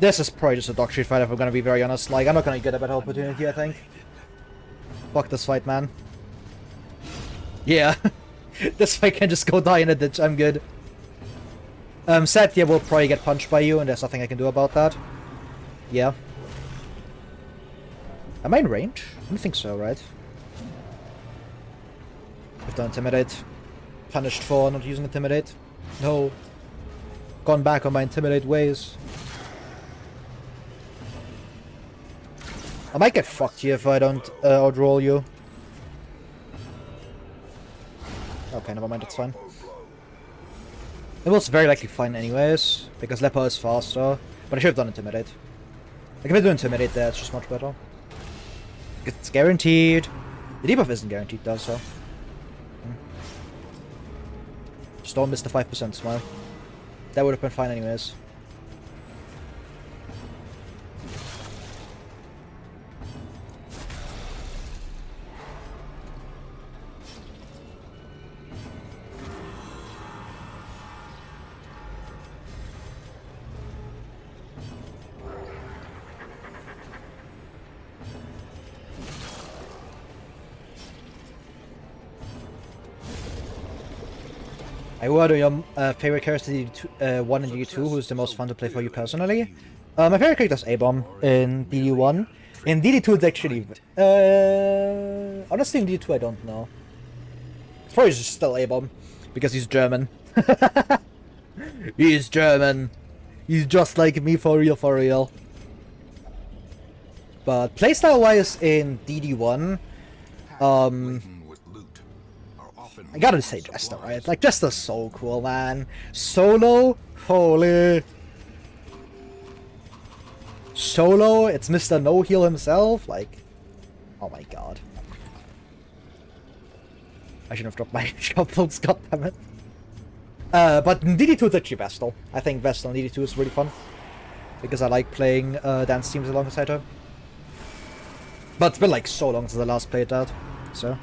This is probably just a dog shit fight if I'm gonna be very honest. Like, I'm not gonna get a better opportunity, I think. Fuck this fight, man. Yeah. This fight can just go die in a ditch, I'm good. Satya will probably get punched by you, and there's nothing I can do about that. Yeah. Am I in range? I don't think so, right? I've done Intimidate. Punished for not using Intimidate. No. Gone back on my Intimidate ways. I might get fucked here if I don't outroll you. Okay, never mind, it's fine. It was very likely fine anyways, because Leper is faster, but I should have done Intimidate. Like, if I do Intimidate there, it's just much better. It's guaranteed. The debuff isn't guaranteed though, so... Just don't miss the 5% smile. That would have been fine anyways. Who are your favorite characters in DD1 and DD2? Who's the most fun to play for you personally? My favorite character is A-Bomb in DD1. In DD2 it's actually... honestly in DD2 I don't know. It's probably just still A-Bomb. Because he's German. He's German. He's just like me for real, for real. But playstyle-wise in DD1... I gotta say Jester, right? Like, Jester's so cool, man. Solo? Holy. Solo? It's Mr. No-Heal himself? Like, oh my god. I shouldn't have dropped my shovels, goddammit. But in DD2 it's actually Vestal. I think Vestal in DD2 is really fun. Because I like playing dance teams alongside her. But it's been like so long since I last played that, so...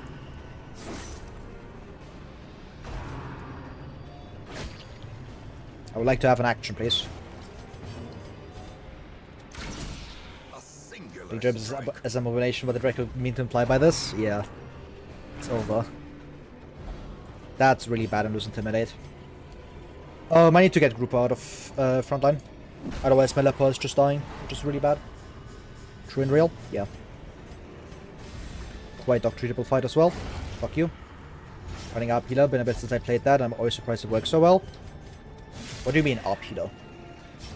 I would like to have an action, please. Big Jump is a mobilization, what the Draco mean to imply by this? Yeah. It's over. That's really bad and lose Intimidate. I need to get group out of frontline. Otherwise my Leper is just dying, which is really bad. True and real? Yeah. Quite dog-treatable fight as well. Fuck you. Running up healer, been a bit since I played that, I'm always surprised it works so well. What do you mean up healer?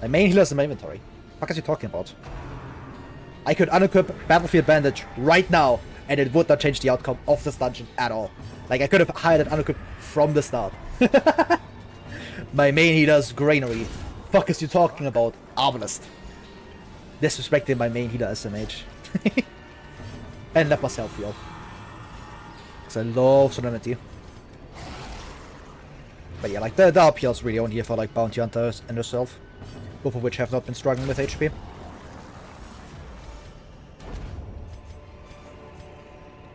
My main healer is in my inventory. What are you talking about? I could unequip Battlefield Bandage right now, and it would not change the outcome of this dungeon at all. Like, I could have hired an unequip from the start. My main healer's Granary. Fuck is you talking about? Arbalist. Disrespecting my main healer SMH. And let myself heal. Because I love Solemnity. But yeah, like, the RPL is really only here for, like, Bounty Hunters and herself. Both of which have not been struggling with HP.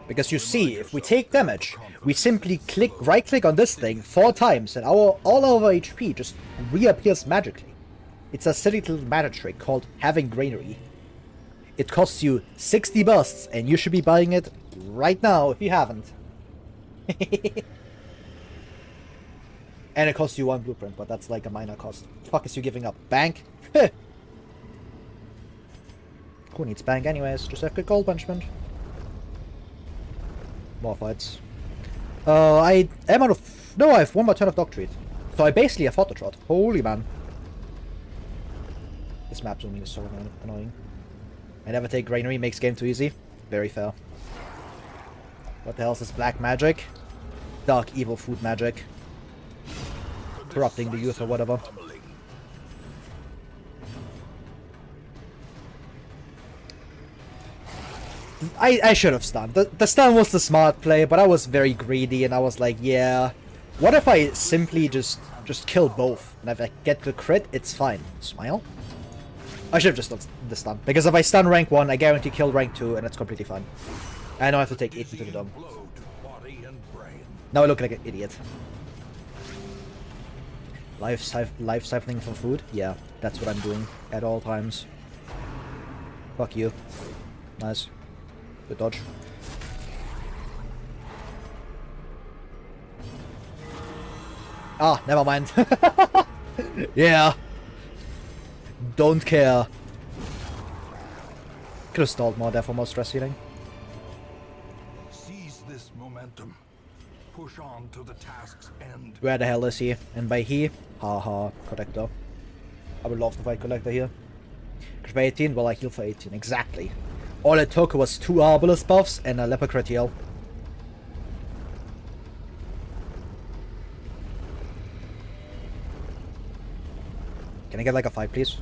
Because you see, if we take damage, we simply right-click on this thing 4 times, and all our HP just reappears magically. It's a silly little magic trick called having Granary. It costs you 60 busts, and you should be buying it right now if you haven't. And it costs you 1 blueprint, but that's like a minor cost. Fuck is you giving up? Bank? Who needs bank anyways? Just have good gold punishment. More fights. I am out of... No, I have 1 more turn of Dog Treat. So I basically have Auto Trot. Holy man. This map zooming is so annoying. I never take Granary, makes game too easy. Very fair. What the hell is this black magic? Dark evil food magic. Corrupting the youth or whatever. I should have stunned. The stun was the smart play, but I was very greedy and I was like, yeah. What if I simply just kill both? And if I get the crit, it's fine. Smile? I should have just done the stun. Because if I stun rank 1, I guarantee kill rank 2, and it's completely fine. I don't have to take 18 to the dome. Now I look like an idiot. Life siphoning from food? Yeah, that's what I'm doing at all times. Fuck you. Nice. Good dodge. Ah, never mind. Yeah. Don't care. Could have stalled more there for more stress healing. Seize this momentum. Push on to the task's end. Where the hell is he? And by he, haha, Collector. I would love to fight Collector here. Because by 18, well, I heal for 18, exactly. All it took was 2 Arbalest buffs and a Leopard heal. Can I get like a 5, please?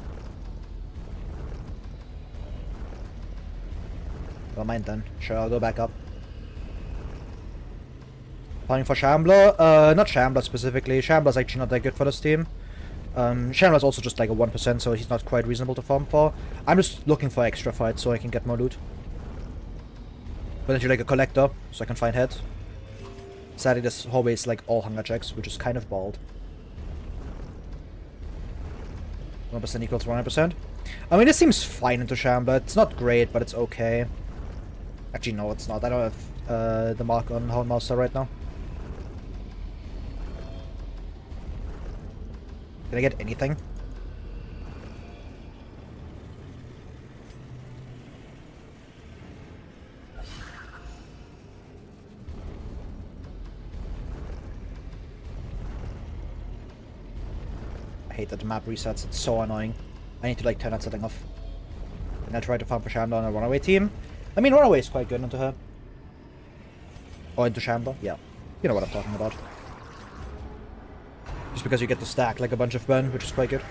Don't mind then. Sure, I'll go back up. Farming for Shambler? Not Shambler specifically. Shambler's actually not that good for this team. Shambler's also just like a 1%, so he's not quite reasonable to farm for. I'm just looking for extra fights so I can get more loot. But then you like a Collector, so I can find head. Sadly, this hallway is like all hunger checks, which is kind of bald. 1% equals 100%. I mean, this seems fine into Shambler. It's not great, but it's okay. Actually, no, it's not. I don't have the mark on Houndmaster right now. Did I get anything? I hate that the map resets. It's so annoying. I need to like turn that setting off. And I try to farm for Shambler on a runaway team. I mean, runaway is quite good into her. Or into Shambler, yeah. You know what I'm talking about. Just because you get to stack like a bunch of burn, which is quite good.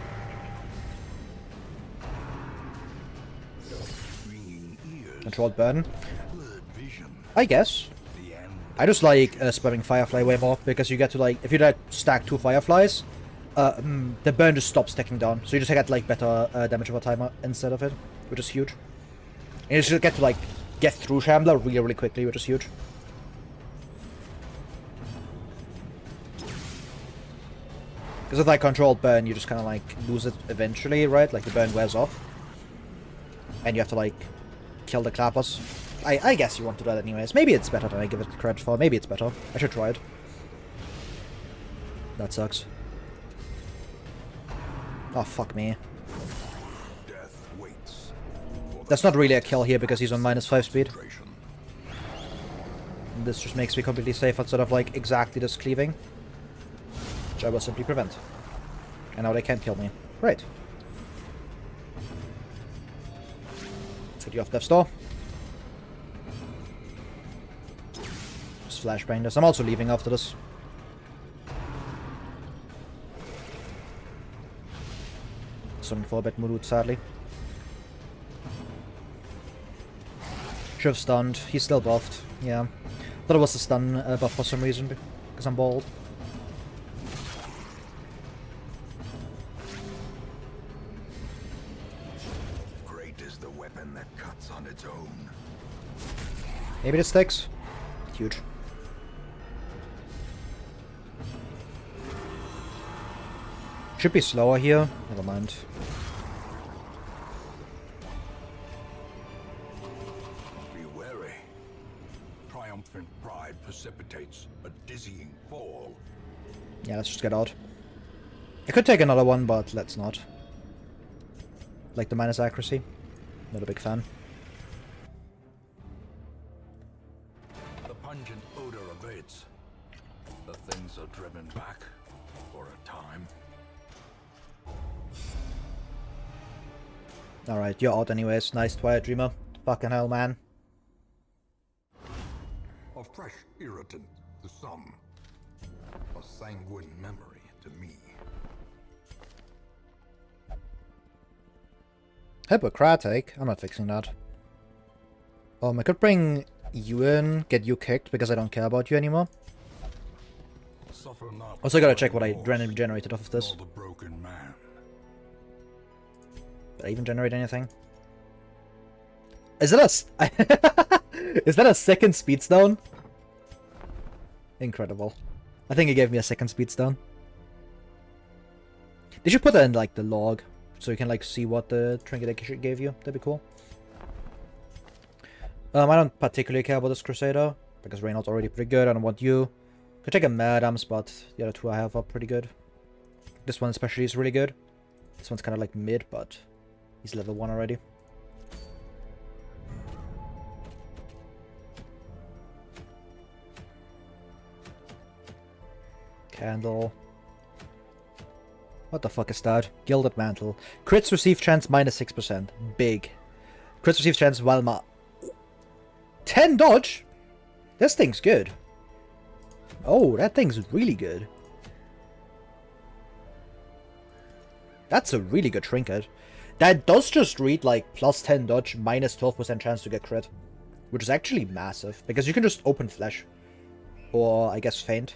Controlled burn. I guess. I just like spamming Firefly way more, because you get to like, if you like stack 2 Fireflies, the burn just stops ticking down. So you just get like better damage over timer instead of it, which is huge. And you just get to like get through Shambler really, really quickly, which is huge. Because with like controlled burn, you just kind of like lose it eventually, right? Like the burn wears off. And you have to like kill the clappers. I guess you want to do that anyways. Maybe it's better than I give it credit for. Maybe it's better. I should try it. That sucks. Oh, fuck me. That's not really a kill here because he's on -5 speed. And this just makes me completely safe outside of like exactly this cleaving. Which I will simply prevent. And now they can't kill me. Great. Let's get you off Death's Door. Just flashbang this. I'm also leaving after this. Something for a bit more loot, sadly. Should have stunned. He's still buffed. Yeah. Thought it was a stun buff for some reason, because I'm bald. Great is the weapon that cuts on its own. Maybe this sticks. Huge. Should be slower here. Never mind. Be wary. Triumphant pride precipitates a dizzying fall. Yeah, let's just get out. I could take another one, but let's not. Like the minus accuracy. Not a big fan. The pungent odor abates. The things are driven back for a time. Alright, you're out anyways. Nice, Twilight Dreamer. Fucking hell, man. A fresh irritant to some. A sanguine memory to me. Hippocratic? I'm not fixing that. I could bring you in, get you kicked, because I don't care about you anymore. Suffer not. Also gotta check what I randomly generated off of this. The broken man. Did I even generate anything? Is that is that a second speedstone? Incredible. I think it gave me a second speedstone. They should put that in like the log, so you can like see what the trinket gave you. That'd be cool. I don't particularly care about this Crusader, because Reynald's already pretty good. I don't want you. Could take a Madams, but the other two I have are pretty good. This one especially is really good. This one's kind of like mid, but he's level 1 already. Candle. What the fuck is that? Gilded Mantle. Crits receive chance minus 6%. Big. Crits receive chance while 10 dodge? This thing's good. Oh, that thing's really good. That's a really good trinket. That does just read like plus 10 dodge, minus 12% chance to get crit. Which is actually massive, because you can just open flesh. Or, I guess, feint.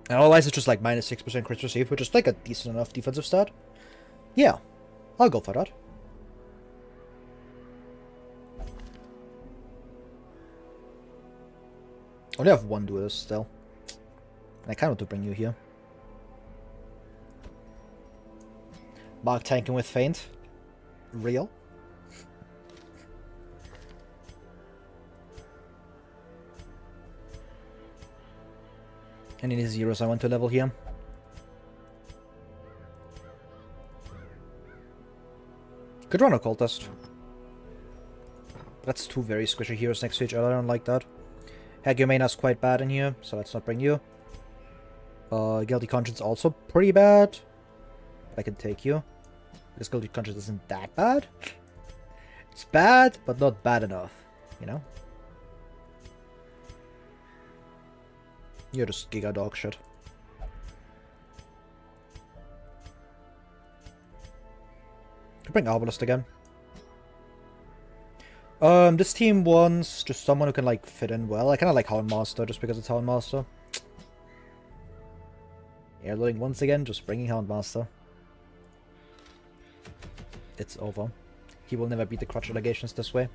And otherwise it's just like minus 6% crit receive, which is like a decent enough defensive stat. Yeah, I'll go for that. Only have one duelist still. And I kind of want to bring you here. Mark tanking with feint. Real. Any zeros I want to level here. Could run a cultist. That's two very squishy heroes next to each other. I don't like that. Hagumena's quite bad in here, so let's not bring you. Guilty Conscience also pretty bad. But I can take you. Because Guilty Conscience isn't that bad. It's bad, but not bad enough. You know? You're just giga dog shit. Could bring Arbalest again. This team wants just someone who can like fit in well. I kinda like Houndmaster just because it's Houndmaster. Airloading once again, just bringing Houndmaster. It's over. He will never beat the Crutch Allegations this way.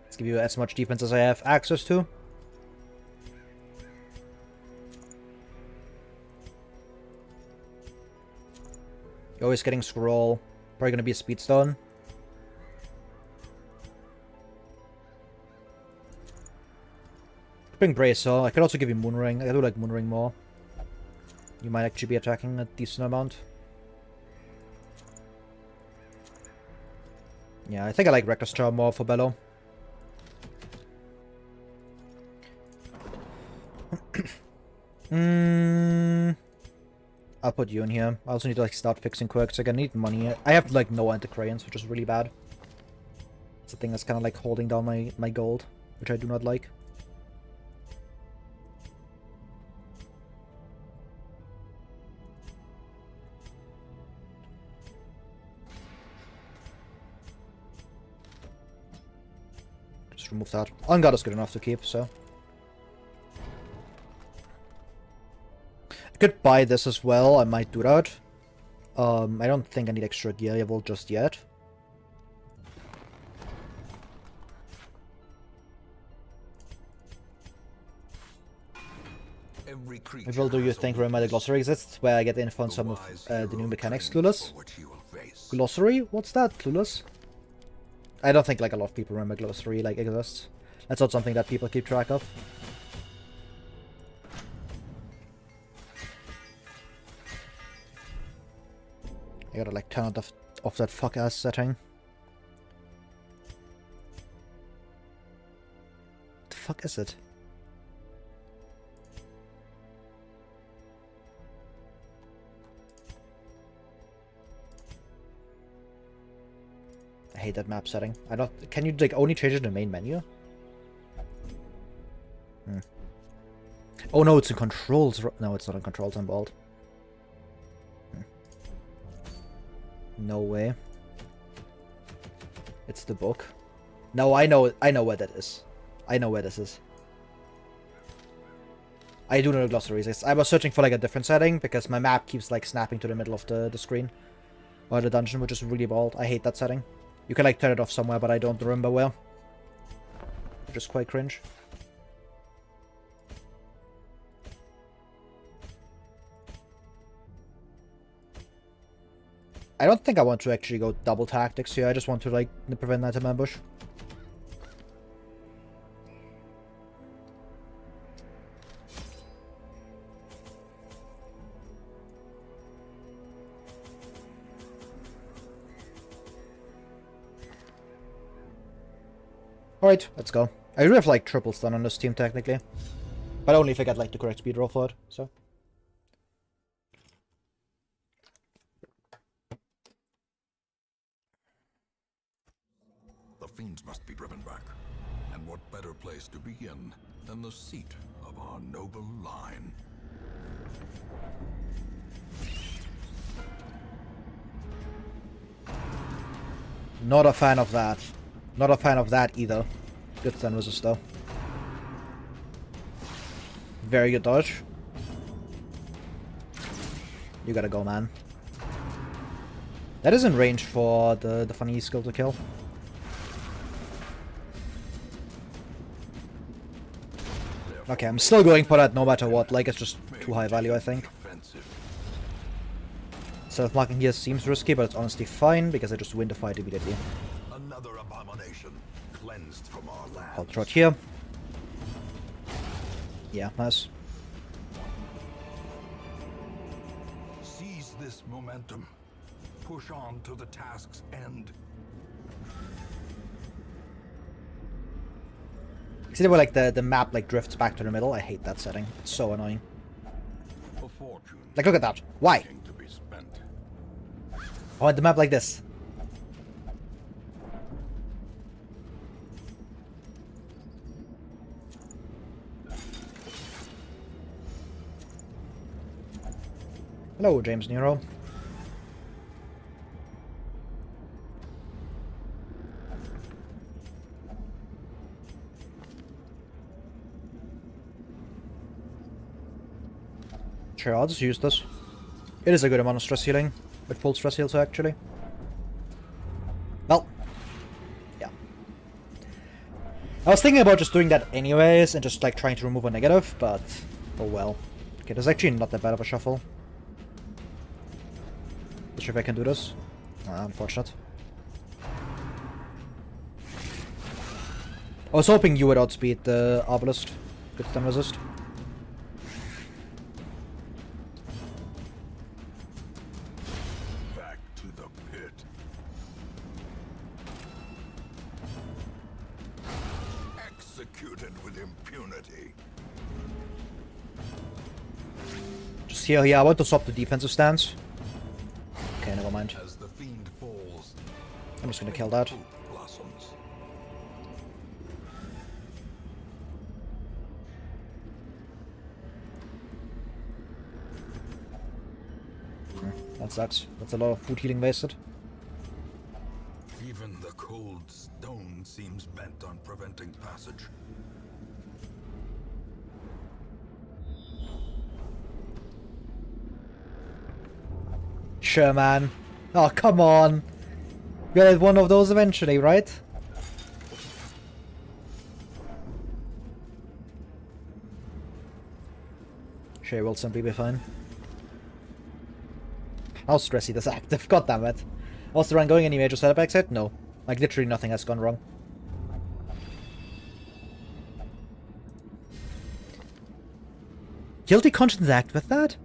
Let's give you as much defense as I have access to. You're always getting Scroll. Probably gonna be a Speedstone. Bring Bracer. I could also give you Moonring. I do like Moonring more. You might actually be attacking a decent amount. Yeah, I think I like Reckless Charm more for Bello. I'll put you in here. I also need to like start fixing quirks. Like I need money. I have like no antiquarians, which is really bad. It's a thing that's kind of like holding down my gold, which I do not like. Just remove that. On God is good enough to keep, so. I could buy this as well. I might do that. I don't think I need extra gear level just yet. Maybe I'll do you think Remember the Glossary exists, where I get the info on some of the new mechanics. Clueless? Glossary? What's that, Clueless? I don't think like a lot of people remember Glossary like exists. That's not something that people keep track of. I gotta like turn it off that fuck ass setting. The fuck is it? I hate that map setting. I don't. Can you like only change it in the main menu? Oh no, it's in controls. No, it's not in controls. I'm bald. No way. It's the book. No, I know where that is. I know where this is. I do know the glossary exists. I was searching for like a different setting because my map keeps like snapping to the middle of the screen. Or the dungeon, which is really bold. I hate that setting. You can like turn it off somewhere, but I don't remember where. Which is quite cringe. I don't think I want to actually go double tactics here. I just want to like prevent item ambush. Alright, let's go. I do have like triple stun on this team technically. But only if I get like the correct speed roll for it, so. The fiends must be driven back. And what better place to begin than the seat of our noble line? Not a fan of that. Not a fan of that either. Good stun resist though. Very good dodge. You gotta go, man. That is in range for the funny skill to kill. Okay, I'm still going for that no matter what. Like, it's just too high value, I think. Self-marking here seems risky, but it's honestly fine because I just win the fight immediately. Another abomination cleansed from our land. Hold short here. Yeah, nice. Seize this momentum. Push on to the task's end. See the way like the map like drifts back to the middle? I hate that setting. It's so annoying. A fortune Like, look at that. Why? to be spent. I want the map like this. Hello, James Nero. Sure, I'll just use this. It is a good amount of stress healing. With full stress heals, actually. Well. Yeah. I was thinking about just doing that anyways, and just like trying to remove a negative, but... oh well. Okay, that's actually not that bad of a shuffle. Not sure if I can do this. Unfortunate. I was hoping you would outspeed the Obelisk. Good stun resist. Back to the pit. Executed with impunity. Just here, yeah, I want to swap the defensive stance. Okay, never mind. As the fiend falls, I'm just gonna kill that. hope blossoms. That sucks. That's a lot of food healing wasted. Even the cold stone seems bent on preventing passage. Sure, man. Oh, come on. We'll get one of those eventually, right? Sure, we'll simply be fine. How stressy this active, god damn it. Was the run going any major setup exit? No. Like, literally nothing has gone wrong. Guilty conscience act with that?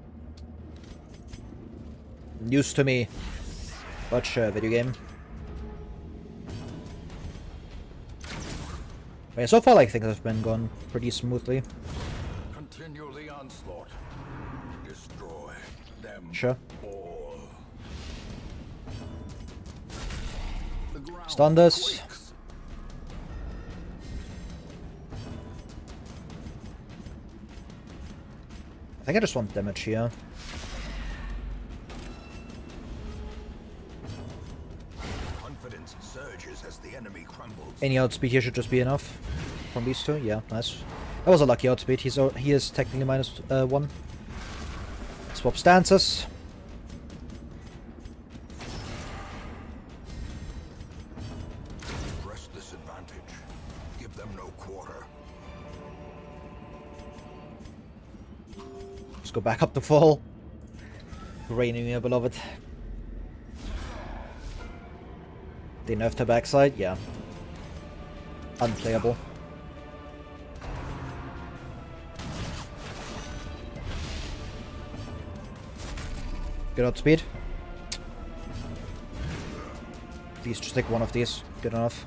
News to me. But sure, video game. But yeah, so far, like, things have been going pretty smoothly. Continue the onslaught. Destroy them Sure. all. The ground Stun this. quakes. I think I just want damage here. Confidence surges as the enemy crumbles. Any outspeed here should just be enough. From these two? Yeah, nice. That was a lucky outspeed. He is technically -1. Swap stances. Press this advantage. Give them no quarter. Let's go back up the fall. Raining me, beloved. They nerfed her backside? Yeah. Unplayable. Good outspeed. Please just take one of these. Good enough.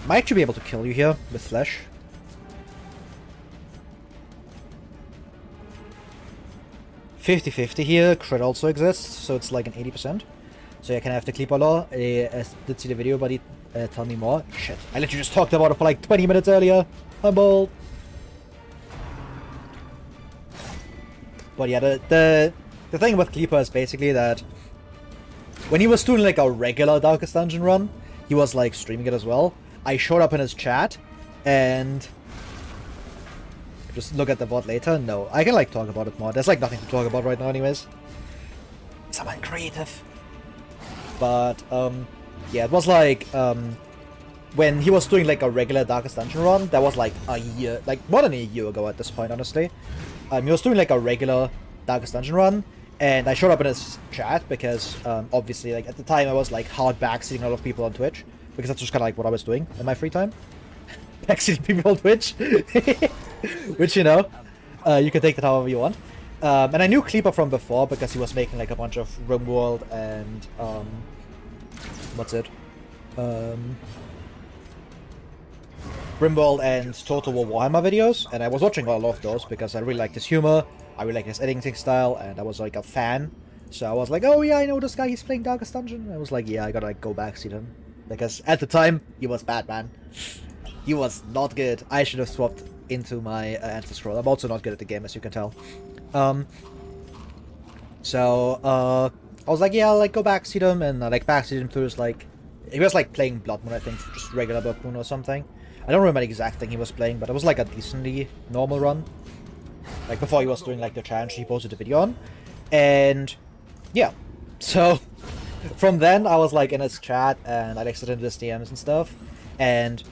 Might actually be able to kill you here with flesh. $50-50 here. Crit also exists, so it's like an 80%. So yeah, can I have the clip law? I did see the video, buddy. Tell me more. Shit. I literally just talked about it for like 20 minutes earlier. Humble. But yeah, the thing with Clipper is basically that when he was doing like a regular Darkest Dungeon run, he was like streaming it as well. I showed up in his chat and just look at the VOD later. No, I can like talk about it more. There's like nothing to talk about right now anyways. Someone creative. But yeah, it was like when he was doing like a regular Darkest Dungeon run, that was like a year, like more than a year ago at this point, honestly. He was doing like a regular Darkest Dungeon run, and I showed up in his chat because obviously like at the time I was like hard backseating a lot of people on Twitch, because that's just kind of like what I was doing in my free time. Backseating people on Twitch. Which, you know, you can take that however you want. And I knew Kleeper from before because he was making like a bunch of RimWorld and what's it? RimWorld and Total War Warhammer videos, and I was watching a lot of those because I really liked his humor, I really liked his editing style, and I was like a fan. So I was like, oh yeah, I know this guy, he's playing Darkest Dungeon. And I was like, yeah, I gotta like go backseat him. Because at the time, he was bad, man. He was not good. I should have swapped into my Ancestral. I'm also not good at the game, as you can tell. So I was like, yeah, I'll like go backseat him, and I like backseat him through his like, he was like playing Blood Moon, I think, just regular Blood Moon or something. I don't remember the exact thing he was playing, but it was like a decently normal run. Like before he was doing like the challenge he posted a video on. And yeah, so from then I was like in his chat and I like slid into his DMs and stuff. And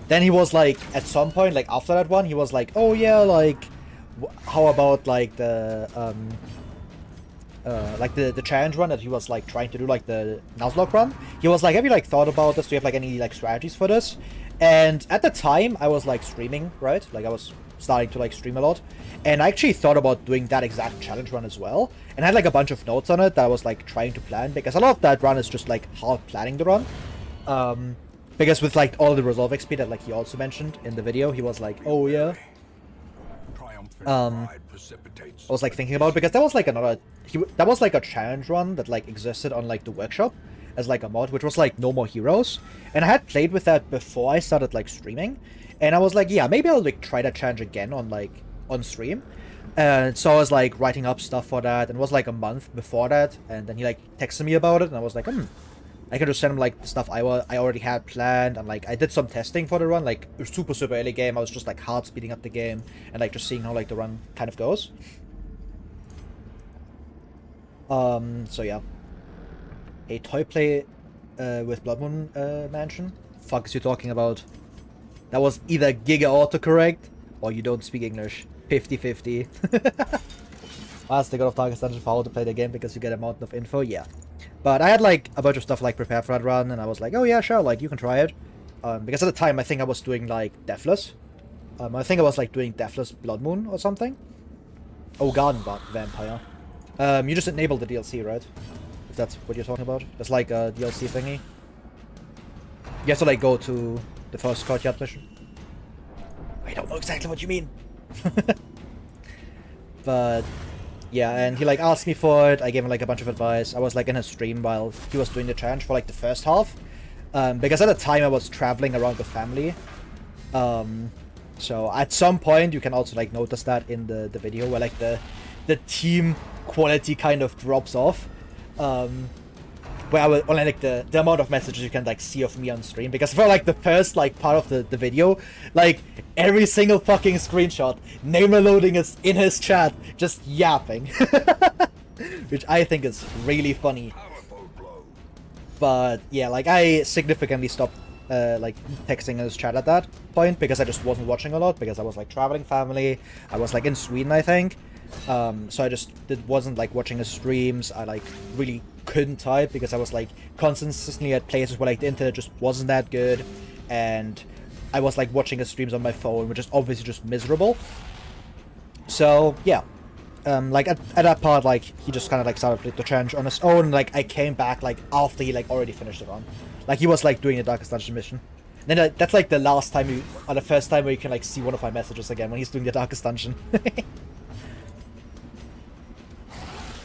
then he was like, at some point, like after that one, he was like, oh yeah, like how about like the challenge run that he was like trying to do, like the Nuzlocke run. He was like, have you like thought about this? Do you have like any like strategies for this? And at the time I was like streaming, right? Like I was starting to like stream a lot, and I actually thought about doing that exact challenge run as well, and I had like a bunch of notes on it that I was like trying to plan, because a lot of that run is just like hard planning the run. Because with like all the resolve XP that like he also mentioned in the video, he was like, oh yeah. I was like thinking about it, because that was like another, that was like a challenge run that like existed on like the workshop as like a mod, which was like No More Heroes, and I had played with that before I started like streaming, and I was like, yeah, maybe I'll like try that challenge again on like on stream. And so I was like writing up stuff for that, and it was like a month before that, and then he like texted me about it, and I was like, I could just send him like the stuff I already had planned, and like I did some testing for the run, like it was super early game. I was just like hard speeding up the game and like just seeing how like the run kind of goes. So yeah, a toy play with Blood Moon Mansion. Fuck is you talking about? That was either Giga autocorrect or you don't speak English. 50-50. Ask the God of Darkest Dungeon for how to play the game because you get a mountain of info. Yeah. But I had like a bunch of stuff like prepared for that run, and I was like, oh yeah, sure, like you can try it. Because at the time I think I was doing like Deathless. I think I was like doing Deathless Blood Moon or something. Oh, Garden Vampire. You just enabled the DLC, right? If that's what you're talking about. It's like a DLC thingy. You have to like go to the first courtyard mission. I don't know exactly what you mean. But yeah, and he like asked me for it. I gave him like a bunch of advice. I was like in his stream while he was doing the challenge for like the first half, because at the time I was traveling around with family. So at some point you can also like notice that in the video where like the team quality kind of drops off, where I would only like the amount of messages you can like see of me on stream, because for like the first like part of the video, like every single fucking screenshot, Neymar loading is in his chat, just yapping, which I think is really funny. But yeah, like I significantly stopped like texting in his chat at that point, because I just wasn't watching a lot, because I was like traveling family, I was like in Sweden, I think. So I just wasn't like watching his streams. I like really couldn't type because I was like consistently at places where like the internet just wasn't that good, and I was like watching his streams on my phone, which is obviously just miserable. So yeah, like at that part, like he just kind of like started the challenge on his own. Like I came back like after he like already finished it on, like he was like doing the Darkest Dungeon mission. And then that's like the last time you, or the first time where you can like see one of my messages again, when he's doing the Darkest Dungeon.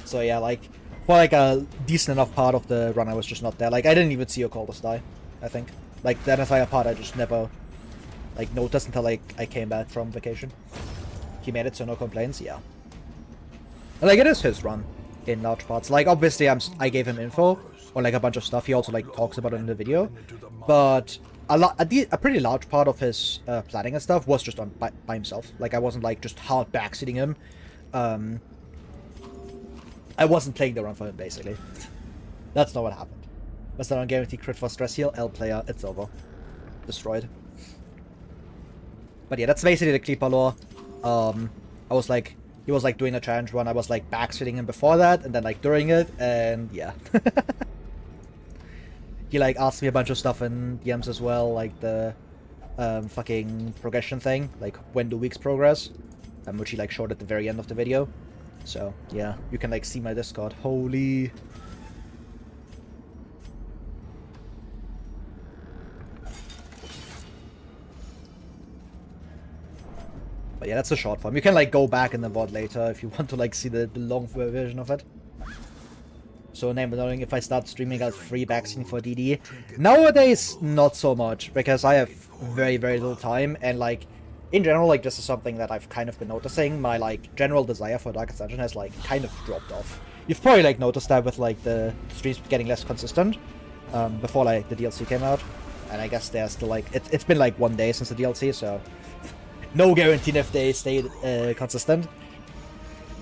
So yeah, like for like a decent enough part of the run, I was just not there. Like I didn't even see Occultist die, I think. Like that entire part, I just never like noticed until like I came back from vacation. He made it, so no complaints. Yeah. And, like it is his run in large parts. Like obviously I gave him info or like a bunch of stuff. He also like talks about it in the video, but a pretty large part of his planning and stuff was just on by himself. Like I wasn't like just hard backseating him. I wasn't playing the run for him, basically. That's not what happened. That's not a guaranteed crit for stress heal. L player, it's over. Destroyed. But yeah, that's basically the Clipper lore. I was like, he was like doing a challenge run. I was like backseating him before that, and then like during it, and yeah. He like asked me a bunch of stuff in DMs as well, like the fucking progression thing, like when do weeks progress, which he like showed at the very end of the video. So yeah, you can like see my Discord. Holy. But yeah, that's the short form. You can like go back in the VOD later if you want to like see the long version of it. So name knowing if I start streaming as free vaccine for DD. Nowadays, not so much, because I have very, very little time, and like in general, like this is something that I've kind of been noticing. My like general desire for Darkest Dungeon has like kind of dropped off. You've probably like noticed that with like the streams getting less consistent before like the DLC came out, and I guess they're still like it's been like 1 day since the DLC, so no guarantee if they stay consistent.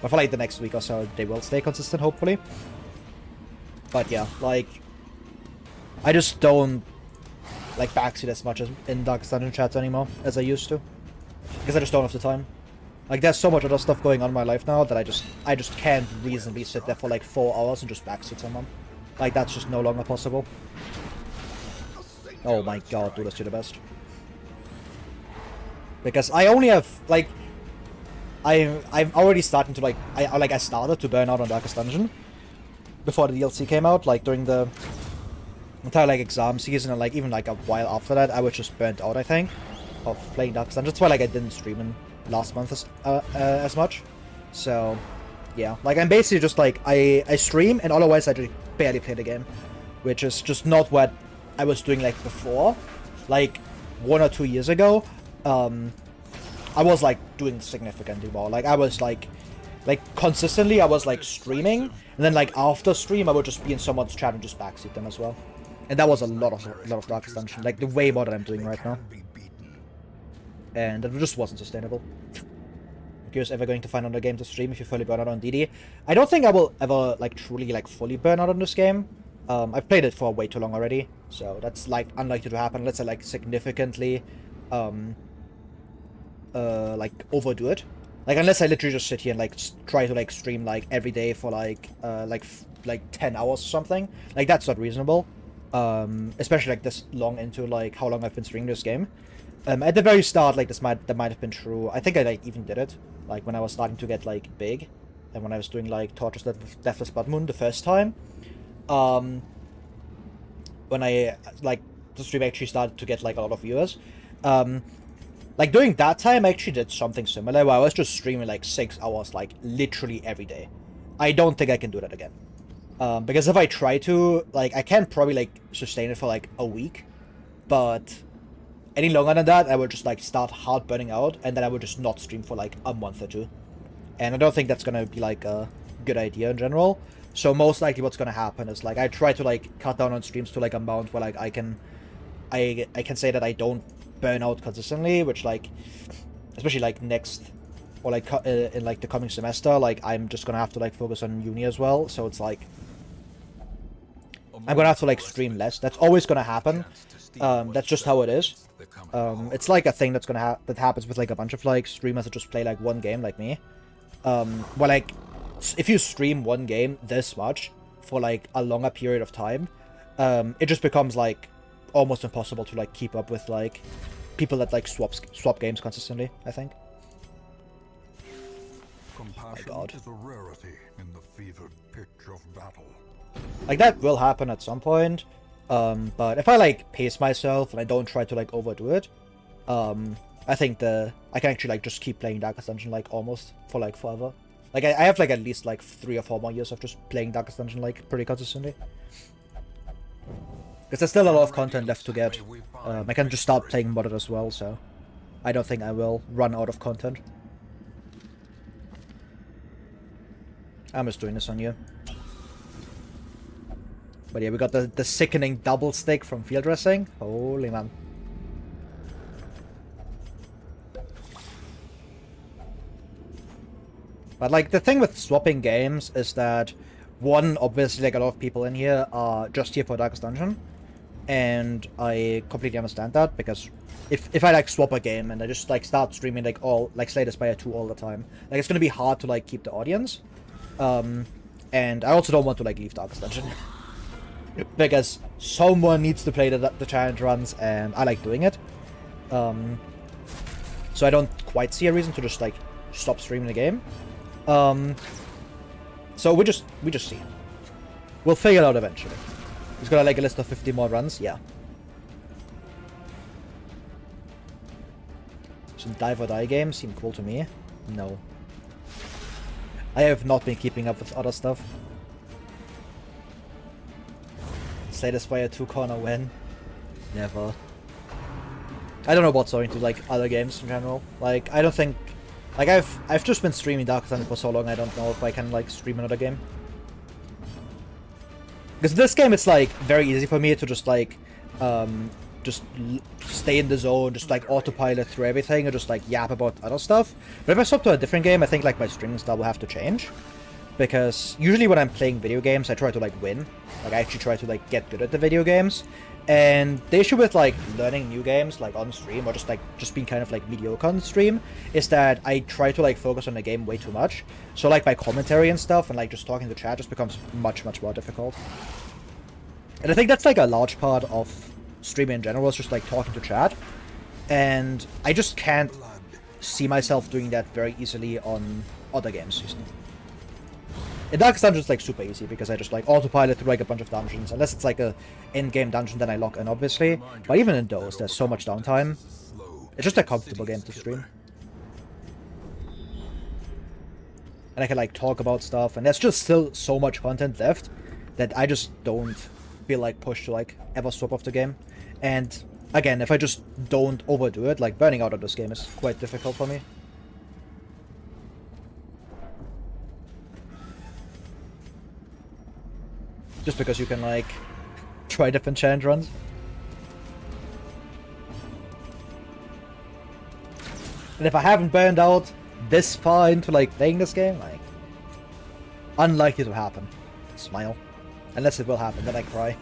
But for like the next week or so, they will stay consistent, hopefully. But yeah, like I just don't like backseat as much as in Darkest Dungeon chats anymore as I used to. Because I just don't have the time. Like, there's so much other stuff going on in my life now that I just can't reasonably sit there for like 4 hours and just backseat someone. Like, that's just no longer possible. Oh my god, Duelist, you're the best. Because I only have, like, I'm already starting to, like, I started to burn out on Darkest Dungeon before the DLC came out, like, during the entire, like, exam season, and, like, even, like, a while after that, I was just burnt out, I think, of playing Darkest Dungeon. That's why, like, I didn't stream in last month as much. So, yeah. Like, I'm basically just, like, I stream, and otherwise I just barely play the game. Which is just not what I was doing, like, before. Like, 1 or 2 years ago, I was, like, doing significantly more. Like, I was, like, consistently, I was, like, streaming, and then, like, after stream, I would just be in someone's chat and just backseat them as well. And that was a lot of Darkest Dungeon. Like, the way more than I'm doing right now. And it just wasn't sustainable. If you're ever going to find another game to stream if you fully burn out on DD. I don't think I will ever, like, truly, like, fully burn out on this game. I've played it for way too long already, so that's, like, unlikely to happen unless I, like, significantly, like, overdo it. Like, unless I literally just sit here and, like, try to, like, stream, like, every day for, like 10 hours or something. Like, that's not reasonable. Especially, like, this long into, like, how long I've been streaming this game. At the very start, like, that might have been true. I think I, like, even did it, like, when I was starting to get, like, big, and when I was doing, like, Torches Deathless Blood Moon the first time. When I, like, the stream actually started to get, like, a lot of viewers. Like, during that time, I actually did something similar, where I was just streaming, like, 6 hours, like, literally every day. I don't think I can do that again. Because if I try to, like, I can probably, like, sustain it for, like, a week, but any longer than that, I would just, like, start hard burning out, and then I would just not stream for, like, a month or two. And I don't think that's gonna be, like, good idea in general. So most likely what's gonna happen is like I try to like cut down on streams to like amount where like I can say that I don't burn out consistently, which like especially like next or like in like the coming semester, like I'm just gonna have to like focus on uni as well. So it's like I'm gonna have to like stream less. That's always gonna happen. That's just how it is. It's like a thing that's gonna that happens with like a bunch of like streamers that just play like one game like me. Well, like if you stream one game this much for like a longer period of time, it just becomes like almost impossible to like keep up with like people that like swap games consistently, I think. Compassion God. is a rarity in the fevered pitch of battle. Like that will happen at some point. But if I like pace myself and I don't try to like overdo it, I think I can actually like just keep playing Darkest Dungeon like almost for like forever. Like I have like at least like 3 or 4 more years of just playing Darkest Dungeon like pretty consistently. Because there's still a lot of content left to get. I can just start playing modded as well, so I don't think I will run out of content. I'm just doing this on you. But yeah, we got the sickening double stick from field dressing. Holy man. But like the thing with swapping games is that one, obviously like a lot of people in here are just here for Darkest Dungeon. And I completely understand that, because if I like swap a game and I just like start streaming like Slay the Spire 2 all the time, like it's gonna be hard to like keep the audience. And I also don't want to like leave Darkest Dungeon. Because someone needs to play the challenge runs, and I like doing it. So I don't quite see a reason to just like stop streaming the game. So we just see. We'll figure it out eventually. He's got like a list of 50 more runs, yeah. Some dive or die games seem cool to me. No. I have not been keeping up with other stuff. Slay the Spire 2 corner win. Never. I don't know what's going to like other games in general. Like I don't think, like I've just been streaming Darkest Dungeon for so long. I don't know if I can like stream another game. Because this game, it's like very easy for me to just like just stay in the zone, just like autopilot through everything, and just like yap about other stuff. But if I swap to a different game, I think like my streaming style will have to change. Because usually when I'm playing video games, I try to like win. Like I actually try to like get good at the video games. And the issue with like learning new games like on stream, or just being kind of like mediocre on stream, is that I try to like focus on the game way too much. So like my commentary and stuff and like just talking to chat just becomes much more difficult. And I think that's like a large part of streaming in general, is just like talking to chat. And I just can't see myself doing that very easily on other games. In Darkest Dungeon, it's like super easy because I just like autopilot through like a bunch of dungeons. Unless it's like a in-game dungeon, then I lock in, obviously. But even in those, there's so much downtime. It's just a comfortable game to stream. And I can like talk about stuff, and there's just still so much content left that I just don't feel like pushed to like ever swap off the game. And again, if I just don't overdo it, like burning out of this game is quite difficult for me. Just because you can like try different challenge runs. And if I haven't burned out this far into like playing this game, like unlikely to happen. Smile. Unless it will happen, then I cry.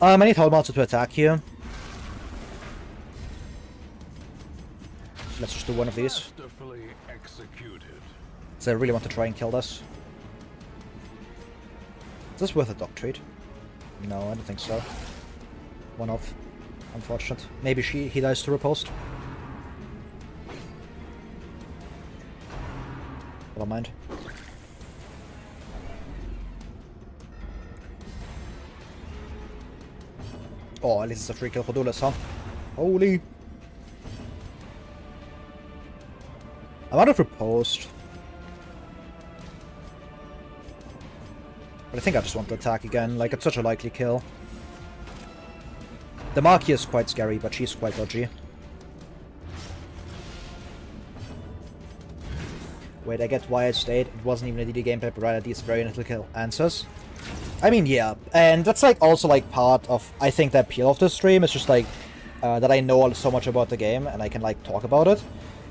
I need Hellmonster to attack here. Let's just do one of these. So I really want to try and kill this. Is this worth a dog treat? No, I don't think so. One off. Unfortunate. Maybe he dies to riposte. Never mind. Oh, at least it's a free kill for Duelist, huh? Holy! I'm out of riposte. But I think I just want to attack again, like it's such a likely kill. The Marquis is quite scary, but she's quite dodgy. Wait, I get why I stayed. It wasn't even a DD gameplay, but rather these very analytical answers. I mean, yeah. And that's, like, also, like, part of, I think, the appeal of this stream. It's just, like, that I know so much about the game, and I can, like, talk about it.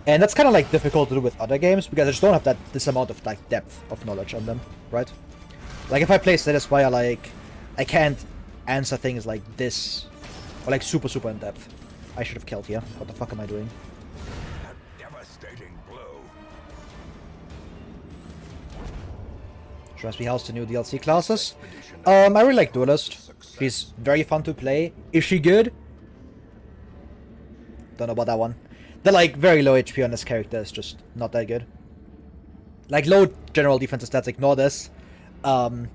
And that's kind of, like, difficult to do with other games, because I just don't have this amount of, like, depth of knowledge on them, right? Like, if I play Satisfyer, like, I can't answer things like this, or, like, super, super in-depth. I should have killed here. What the fuck am I doing? A devastating blow. Should we house the new DLC classes? I really like Duelist. She's very fun to play. Is she good? Don't know about that one. The, like, very low HP on this character is just not that good. Like, low general defensive stats, ignore this. That's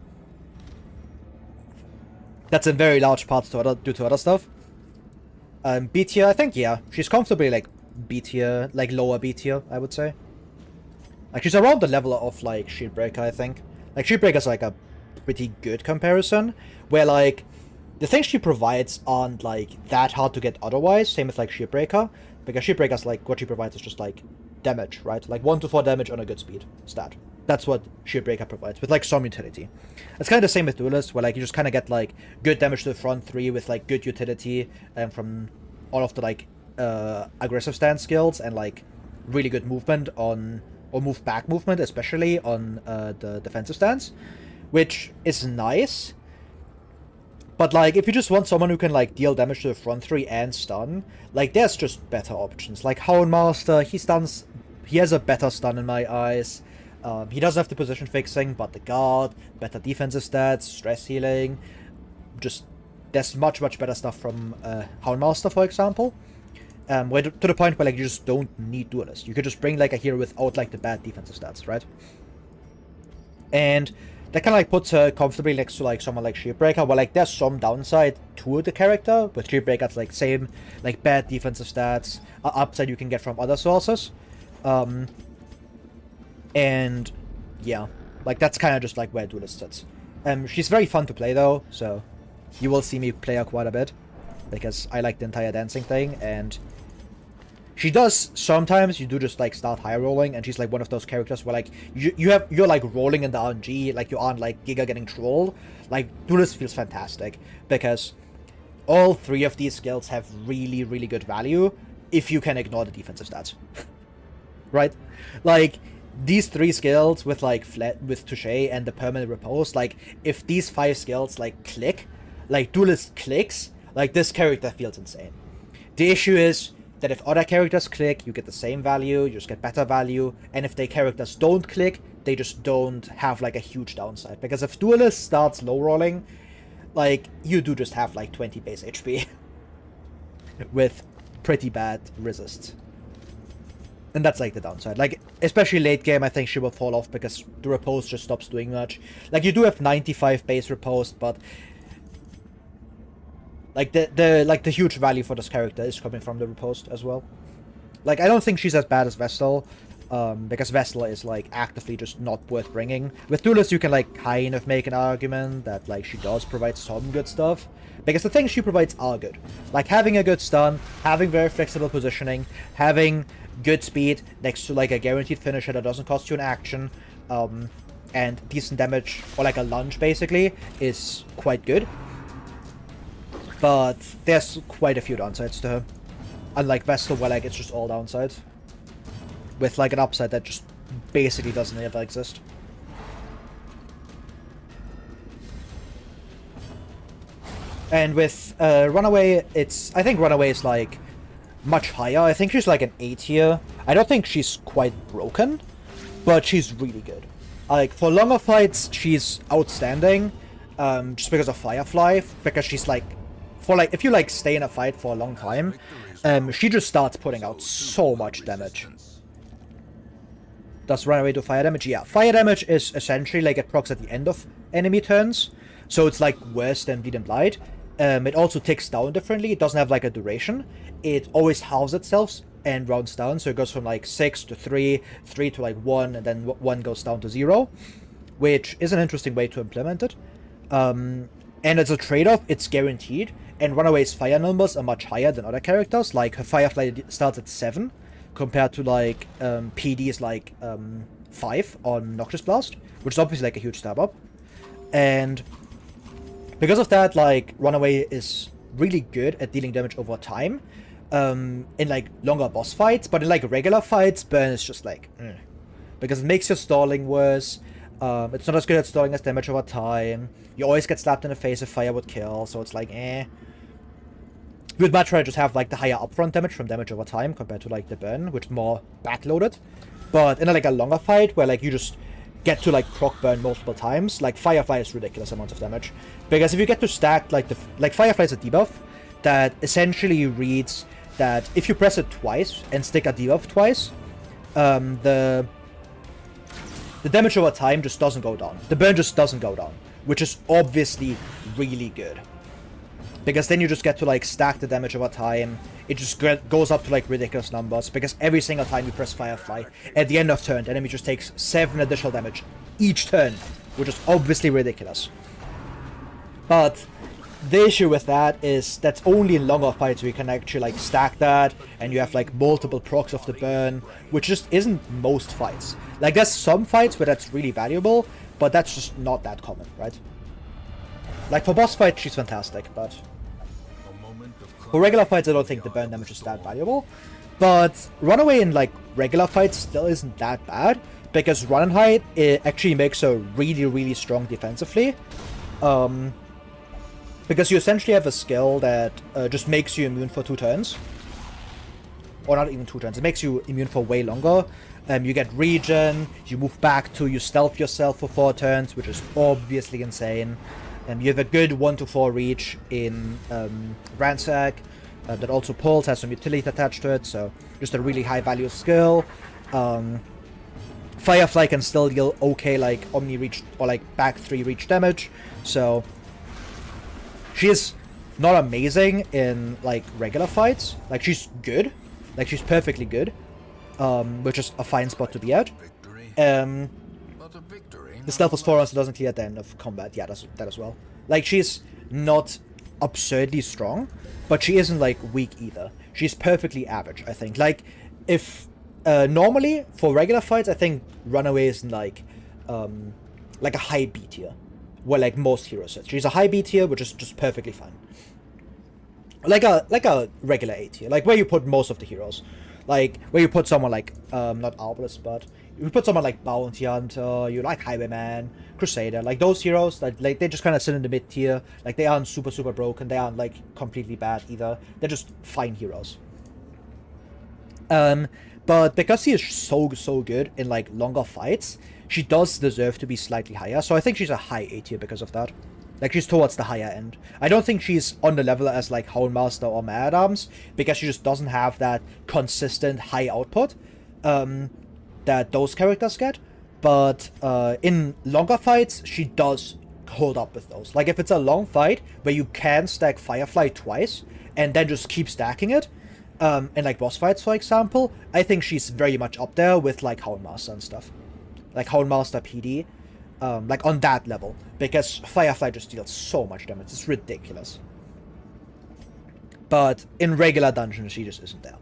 in very large parts due to other stuff. B tier, I think, yeah. She's comfortably, like, B tier, like, lower B tier, I would say. Like, she's around the level of, like, Shieldbreaker, I think. Like, Shieldbreaker's, like, a pretty good comparison, where, like, the things she provides aren't, like, that hard to get otherwise, same with, like, Shieldbreaker, because Shieldbreaker's, like, what she provides is just, like, damage, right? Like, 1 to 4 damage on a good speed stat. That's what Shieldbreaker provides, with, like, some utility. It's kind of the same with Duelist, where, like, you just kind of get, like, good damage to the front 3 with, like, good utility from all of the, like, aggressive stance skills, and, like, really good movement on, or move back movement, especially on the defensive stance, which is nice. But, like, if you just want someone who can, like, deal damage to the front 3 and stun, like, there's just better options. Like, Houndmaster, he has a better stun in my eyes. He doesn't have the position fixing, but the guard, better defensive stats, stress healing. Just, there's much, much better stuff from Houndmaster, for example. Where to the point where, like, you just don't need Duelist. You could just bring, like, a hero without, like, the bad defensive stats, right? And that kind of, like, puts her comfortably next to, like, someone like Shieldbreaker, where, like, there's some downside to the character, with Shieldbreaker's, like, same, like, bad defensive stats, upside you can get from other sources. And, yeah, like, that's kind of just, like, where Duelist sits. She's very fun to play, though, so you will see me play her quite a bit, because I like the entire dancing thing, and she does sometimes, you do just, like, start high rolling, and she's, like, one of those characters where, like, you're, like, rolling in the RNG, like, you aren't, like, Giga getting trolled. Like, Duelist feels fantastic, because all 3 of these skills have really, really good value, if you can ignore the defensive stats. Right? Like, these 3 skills with, like, with Touche and the permanent repose, like, if these 5 skills, like, click, like, Duelist clicks, like, this character feels insane. The issue is that if other characters click, you get the same value, you just get better value, and if their characters don't click, they just don't have, like, a huge downside. Because if Duelist starts low rolling, like, you do just have, like, 20 base HP with pretty bad resists. And that's, like, the downside. Like, especially late game, I think she will fall off because the repose just stops doing much. Like, you do have 95 base repose, but like, the huge value for this character is coming from the repose as well. Like, I don't think she's as bad as Vestal, because Vestal is, like, actively just not worth bringing. With Duelist, you can, like, kind of make an argument that, like, she does provide some good stuff, because the things she provides are good. Like, having a good stun, having very flexible positioning, having good speed next to, like, a guaranteed finisher that doesn't cost you an action, and decent damage, or, like, a lunge, basically, is quite good. But there's quite a few downsides to her. Unlike Vestal, where, like, it's just all downsides. With, like, an upside that just basically doesn't ever exist. And with Runaway, I think Runaway is, like, much higher. I think she's, like, an A tier. I don't think she's quite broken, but she's really good. Like, for longer fights, she's outstanding, just because of Firefly, because she's, like, if you, like, stay in a fight for a long time, she just starts putting out so much damage. Does Runaway do fire damage? Yeah, fire damage is essentially, like, it procs at the end of enemy turns, so it's, like, worse than Bleed and Blight. It also ticks down differently. It doesn't have, like, a duration. It always halves itself and rounds down, so it goes from, like, 6 to 3, 3 to, like, 1, and then 1 goes down to 0, which is an interesting way to implement it. And as a trade-off, it's guaranteed, and Runaway's fire numbers are much higher than other characters. Like, her Firefly starts at 7, compared to, like, PD's, like, 5 on Noxious Blast, which is obviously like a huge step up. And because of that, like, Runaway is really good at dealing damage over time in like longer boss fights, but in like regular fights, Burn is just like, because it makes your stalling worse. It's not as good at stalling as damage over time. You always get slapped in the face if fire would kill, so it's like, You would much rather just have like the higher upfront damage from damage over time compared to like the Burn, which is more backloaded. But in like a longer fight where like you just get to like proc Burn multiple times, like Firefly is ridiculous amounts of damage. Because if you get to stack like Firefly is a debuff that essentially reads that if you press it twice and stick a debuff twice, the damage over time just doesn't go down. The burn just doesn't go down, which is obviously really good. Because then you just get to like stack the damage over time. It just goes up to like ridiculous numbers, because every single time you press Firefly, at the end of turn, the enemy just takes 7 additional damage each turn, which is obviously ridiculous. But the issue with that is that's only in longer fights where you can actually like stack that, and you have like multiple procs of the burn, which just isn't most fights. Like there's some fights where that's really valuable, but that's just not that common, right? Like for boss fights, she's fantastic, but for regular fights, I don't think the burn damage is that valuable. But Runaway in like regular fights still isn't that bad, because Run and Hide, it actually makes her really, really strong defensively. Because you essentially have a skill that just makes you immune for 2 turns. Or not even 2 turns, it makes you immune for way longer. You get regen, you move back to, you stealth yourself for 4 turns, which is obviously insane. You have a good 1 to 4 reach in Ransack, that also pulls, has some utility attached to it, so just a really high value skill. Firefly can still deal okay like Omni reach or like back 3 reach damage, so she is not amazing in like regular fights. Like she's good, like she's perfectly good, which is a fine spot to be at. The stealth is 4 so doesn't clear at the end of combat. Yeah, that as well. Like she's not absurdly strong, but she isn't like weak either. She's perfectly average, I think. Like if normally for regular fights, I think Runaway is in like a high B tier, where like most heroes sit. She's a high B tier, which is just perfectly fine. Like a regular A tier, like where you put most of the heroes, like where you put someone like not Arbalest, but you put someone like Bounty Hunter, you like Highwayman, Crusader, like those heroes that like they just kind of sit in the mid tier. Like they aren't super broken, they aren't like completely bad either. They're just fine heroes. But because he is so good in like longer fights, she does deserve to be slightly higher. So I think she's a high A tier because of that. Like she's towards the higher end. I don't think she's on the level as like Houndmaster or Man-at-Arms, because she just doesn't have that consistent high output that those characters get. But in longer fights, she does hold up with those. Like if it's a long fight where you can stack Firefly twice and then just keep stacking it, in like boss fights, for example, I think she's very much up there with like Houndmaster and stuff. Like Houndmaster PD, like on that level, because Firefly just deals so much damage, it's ridiculous. But in regular dungeons, she just isn't there.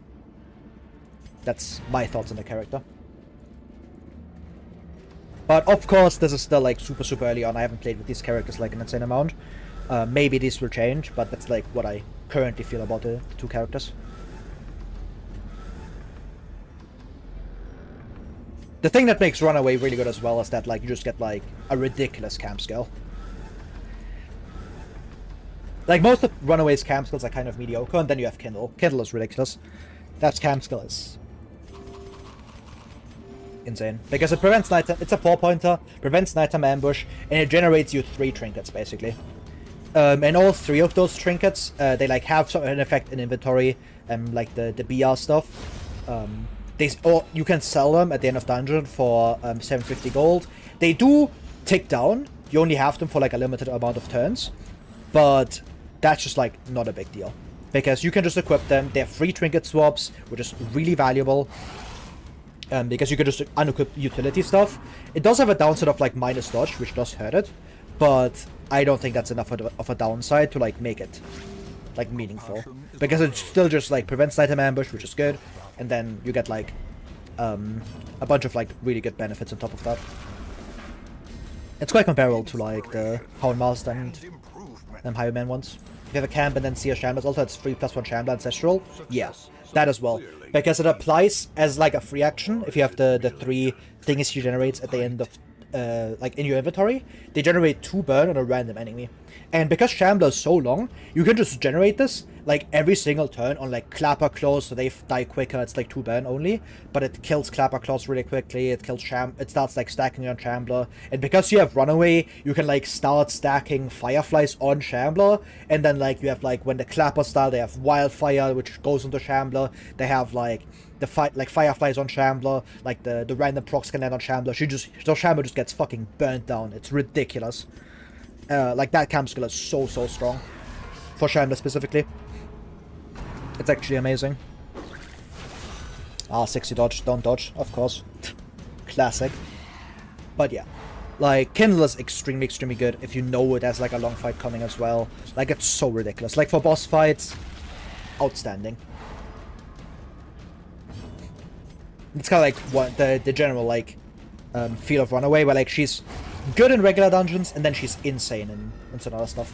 That's my thoughts on the character. But of course, this is still like super early on. I haven't played with these characters like an insane amount. Maybe this will change, but that's like what I currently feel about the 2 characters. The thing that makes Runaway really good as well is that like you just get like a ridiculous camp skill. Like most of Runaway's camp skills are kind of mediocre, and then you have Kindle. Kindle is ridiculous. That camp skill is insane. Because it prevents nighttime, it's a 4-pointer, prevents nighttime ambush, and it generates you 3 trinkets basically. And all 3 of those trinkets, they like have an effect in inventory, like the BR stuff. You can sell them at the end of dungeon for 750 gold. They do tick down. You only have them for like a limited amount of turns, but that's just like not a big deal, because you can just equip them. They're free trinket swaps, which is really valuable, because you can just unequip utility stuff. It does have a downside of like minus dodge, which does hurt it, but I don't think that's enough of a downside to like make it like meaningful, because it still just like prevents nighttime ambush, which is good. And then you get like a bunch of like really good benefits on top of that. It's quite comparable to like the Hound Master and Highwayman ones. If you have a camp and then see a Shambler, also it's 3+1 Shambler Ancestral. Yeah, that as well. Because it applies as like a free action if you have the 3 things you generate at the end of like in your inventory. They generate 2 burn on a random enemy. And because Shambler is so long, you can just generate this like every single turn on like Clapper Claws, so they die quicker. It's like 2 burn only, but it kills Clapper Claws really quickly. It kills it starts like stacking on Shambler, and because you have Runaway, you can like start stacking Fireflies on Shambler, and then like you have like when the Clappers die, they have Wildfire, which goes into Shambler. They have like the Fireflies on Shambler, like the random procs can land on Shambler. So Shambler just gets fucking burnt down. It's ridiculous. Like that camp skill is so strong for Shambler specifically. It's actually amazing. Ah, 60 dodge, don't dodge, of course. Classic. But yeah, like Kindle is extremely good if you know it has like a long fight coming as well. Like it's so ridiculous. Like for boss fights, outstanding. It's kind of like what the general like feel of Runaway, where like she's good in regular dungeons and then she's insane in some other stuff.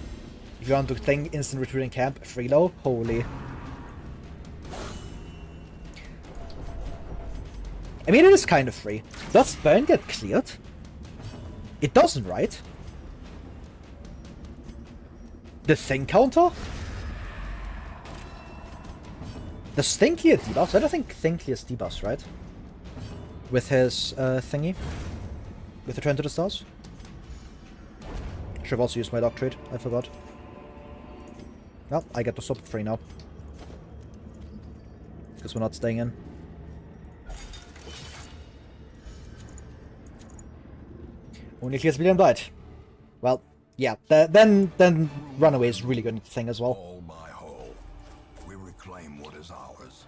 If you want to think instant recruiting camp, Freelo, holy. I mean, it is kind of free. Does burn get cleared? It doesn't, right? The thing counter? Does Thing clear debuffs? I don't think Thing clears debuffs, right? With his thingy? With the Return to the Stars? Should have also used my Doctorate, I forgot. Well, I get the sub free now. Because we're not staying in. Only clears Billion Blight. Well, yeah, then Runaway is really good thing as well. All my whole. We reclaim what is ours.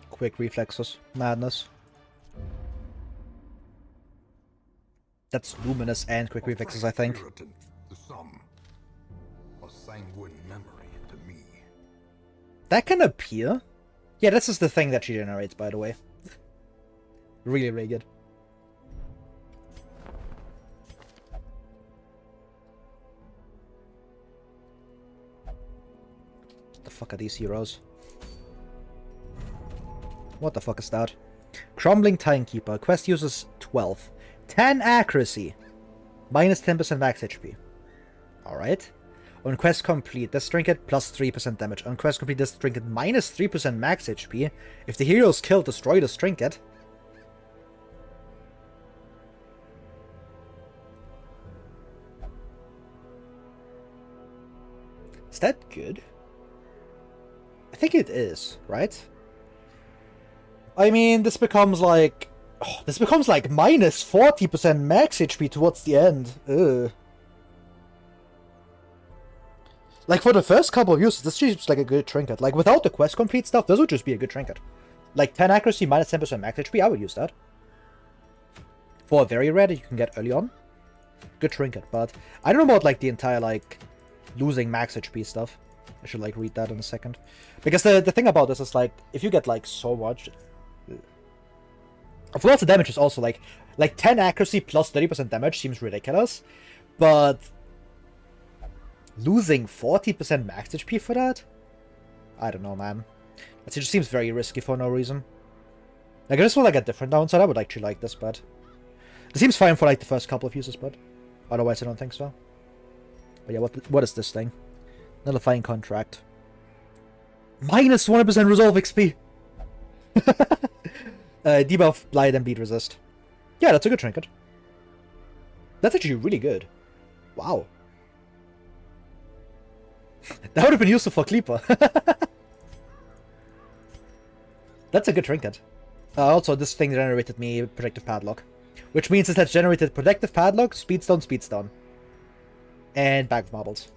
Quick reflexes. Madness. That's Luminous and quick reflexes, I think. The sum. A sanguine memory to me. That can appear? Yeah, this is the thing that she generates, by the way. Really good. What the fuck are these heroes? What the fuck is that? Crumbling Timekeeper. Quest uses 12. 10 accuracy. Minus 10% max HP. Alright. On quest complete, this trinket plus 3% damage. On quest complete, this trinket minus 3% max HP. If the hero is killed, destroy this trinket. Is that good? I think it is, right? I mean, this becomes like... Oh, this becomes like minus 40% max HP towards the end. Ugh. Like, for the first couple of uses, this seems like a good trinket. Like, without the quest complete stuff, this would just be a good trinket. Like, 10 accuracy, minus 10% max HP, I would use that. For a very rare that you can get early on. Good trinket, but I don't know about, like, the entire, like, losing max HP stuff. I should, like, read that in a second. Because the thing about this is, like, if you get, like, so much... Of course, the damage is also, like 10 accuracy plus 30% damage seems ridiculous, but... Losing 40% max HP for that? I don't know, man. It just seems very risky for no reason. Like, I just want like a different downside. I would actually like this, but... It seems fine for like the first couple of uses, but... Otherwise, I don't think so. But yeah, what is this thing? Nullifying Contract. Minus 100% Resolve XP! Debuff, Blight, and Beat Resist. Yeah, that's a good trinket. That's actually really good. Wow. That would have been useful for Kleeper. That's a good trinket. Also, this thing generated me Protective Padlock. Which means it has generated Protective Padlock, Speedstone, and Bag of Marbles.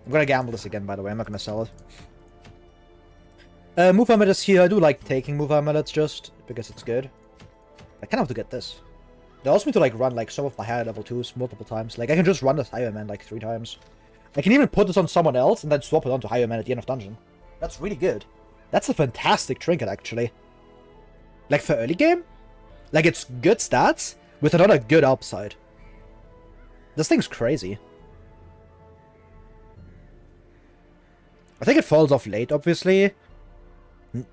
I'm gonna gamble this again, by the way. I'm not gonna sell it. Move Amulets here. I do like taking Move Amulets just because it's good. I kind of have to get this. It allows me to like run like some of my higher level 2s multiple times. Like I can just run this Higher Man like 3 times. I can even put this on someone else and then swap it onto Higher Man at the end of dungeon. That's really good. That's a fantastic trinket actually. Like for early game, like it's good stats with another good upside. This thing's crazy. I think it falls off late, obviously.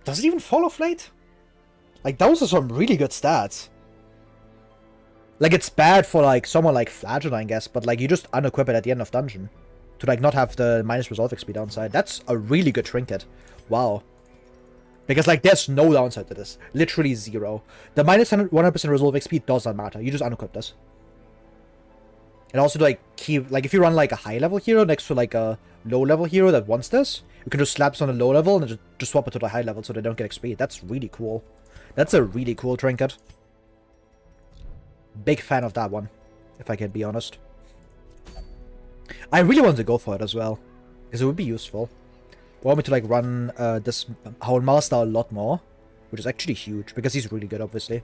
Does it even fall off late? Like, those are some really good stats. Like, it's bad for, like, someone like Flagellant, I guess, but, like, you just unequip it at the end of dungeon. To, like, not have the minus resolve XP downside. That's a really good trinket. Wow. Because, like, there's no downside to this. Literally zero. The minus 100% resolve XP does not matter. You just unequip this. And also, like, keep, like, if you run, like, a high-level hero next to, like, a low-level hero that wants this, you can just slap this on a low level and just swap it to the high level so they don't get XP. That's really cool. That's a really cool trinket. Big fan of that one, if I can be honest. I really want to go for it as well, because it would be useful. I want me to, like, run this Houndmaster a lot more, which is actually huge, because he's really good, obviously.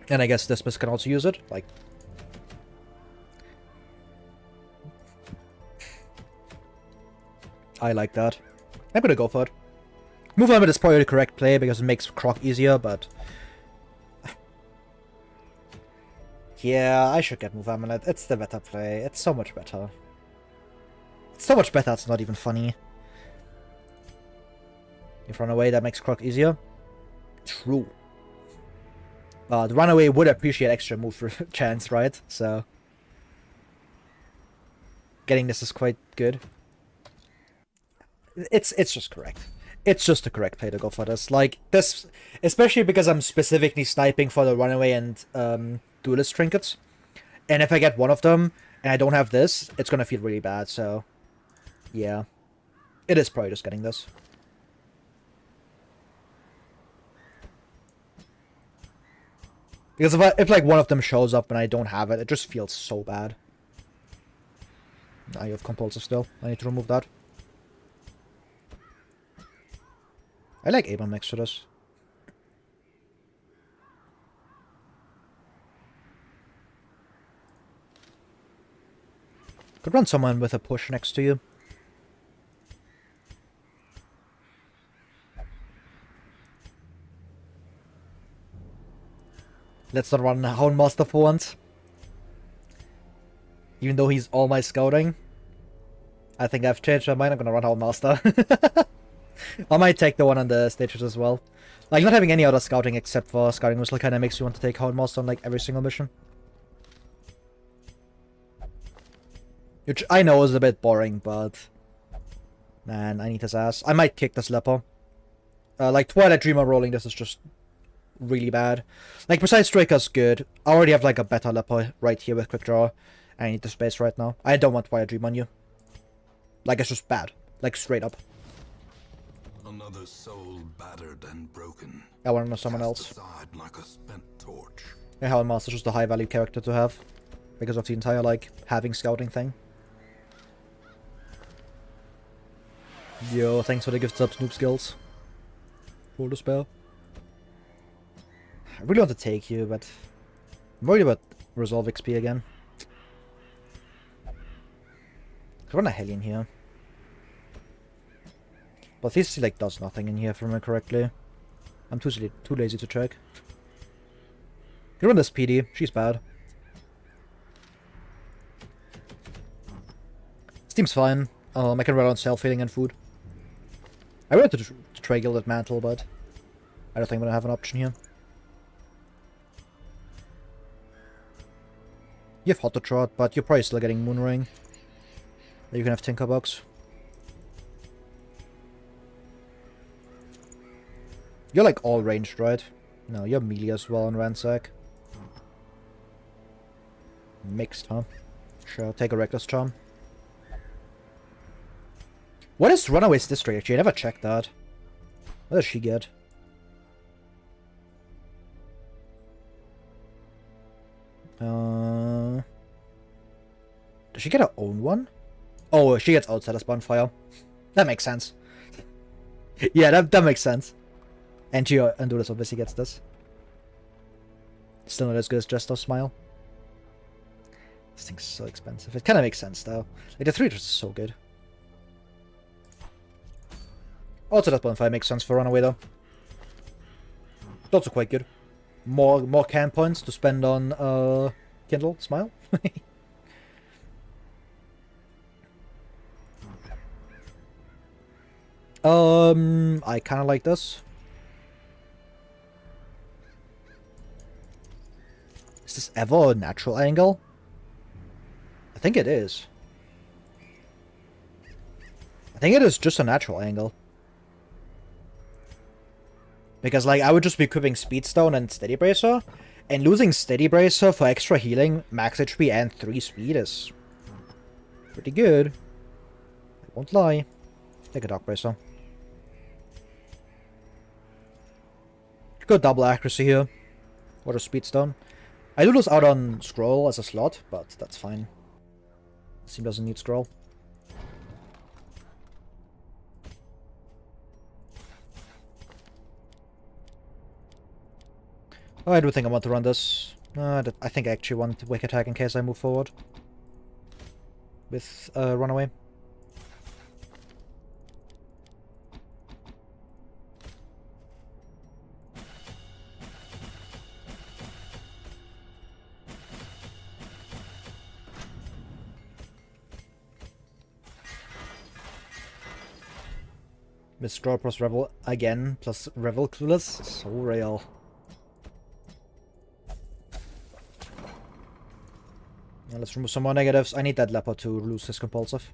And I guess this can also use it, like... I like that. I'm gonna go for it. Move limit is probably the correct play because it makes Croc easier, but... yeah, I should get Move Amulet. It's the better play. It's so much better. It's so much better, it's not even funny. If Runaway, that makes Croc easier. True. The Runaway would appreciate extra move chance, right? So... getting this is quite good. It's just correct. It's just the correct play to go for this. Like, this... especially because I'm specifically sniping for the Runaway and Duelist trinkets. And if I get one of them, and I don't have this, it's gonna feel really bad, so... yeah. It is probably just getting this. Because if like, one of them shows up and I don't have it, it just feels so bad. Now you have Compulsive still. I need to remove that. I like Abel next to this. Could run someone with a push next to you. Let's not run Houndmaster for once. Even though he's all my scouting. I think I've changed my mind, I'm gonna run Houndmaster. I might take the one on the stages as well. Like, not having any other scouting except for Scouting Whistle kinda makes you want to take Houndmaster on like every single mission. Which I know is a bit boring, but... man, I need his ass. I might kick this Leper. Like, Twilight Dreamer rolling this is just really bad. Like, Precise Striker's good. I already have like a better Leper right here with Quick Draw. I need the space right now. I don't want Twilight Dream on you. Like, it's just bad. Like, straight up. Another soul battered and broken. I want to know someone else. Aside like a spent torch. Yeah, Houndmaster's just a high value character to have. Because of the entire, like, having scouting thing. Yo, thanks for the gifts up, Snoop Skills. Full to spare. I really want to take you, but... I'm worried about Resolve XP again. Could run a Hellion here. But this, like, does nothing in here, if I remember correctly. I'm too lazy to check. You run this PD, she's bad. Steam's fine. I can run on self-healing and food. I wanted to try Gilded Mantle, but I don't think I'm gonna have an option here. You have Hot to Trot, but you're probably still getting Moon Ring. You can have Tinkerbox. You're like all ranged, right? No, you're melee as well on Ransack. Mixed, huh? Sure, take a Reckless Charm. What is Runaway's district actually? I never checked that. What does she get? Does she get her own one? Oh, she gets Outsider's Bonfire. That makes sense. Yeah, that makes sense. And Duelist obviously gets this. Still not as good as Just a Smile. This thing's so expensive. It kind of makes sense, though. Like, the 3 is so good. Also, that bonfire makes sense for Runaway, though. It's also quite good. More camp points to spend on, Kindle Smile. I kind of like this. Is this ever a natural angle? I think it is. I think it is just a natural angle. Because, like, I would just be equipping Speedstone and Steady Bracer, and losing Steady Bracer for extra healing, max HP, and 3 speed is pretty good. I won't lie. Take a Dark Bracer. Go double accuracy here. Or a Speedstone. I do lose out on Scroll as a slot, but that's fine. This team doesn't need Scroll. Oh, I do think I want to run this. I think I actually want Wake Attack in case I move forward. With Runaway. Miss Scroll plus Revel again, plus Revel Clueless. So real. Now let's remove some more negatives. I need that Leopard to lose his Compulsive.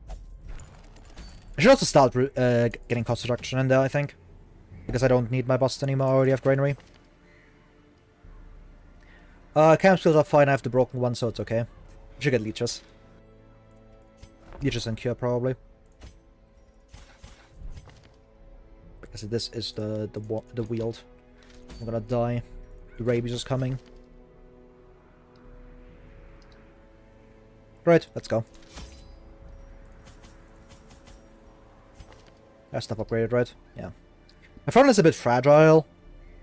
I should also start getting cost reduction in there, I think. Because I don't need my bust anymore, I already have Granary. Camp skills are fine, I have the broken one, so it's okay. I should get Leeches. Leeches and Cure, probably. Because this is the wield. I'm gonna die. The rabies is coming. Right, let's go. That stuff upgraded, right? Yeah. My front is a bit fragile,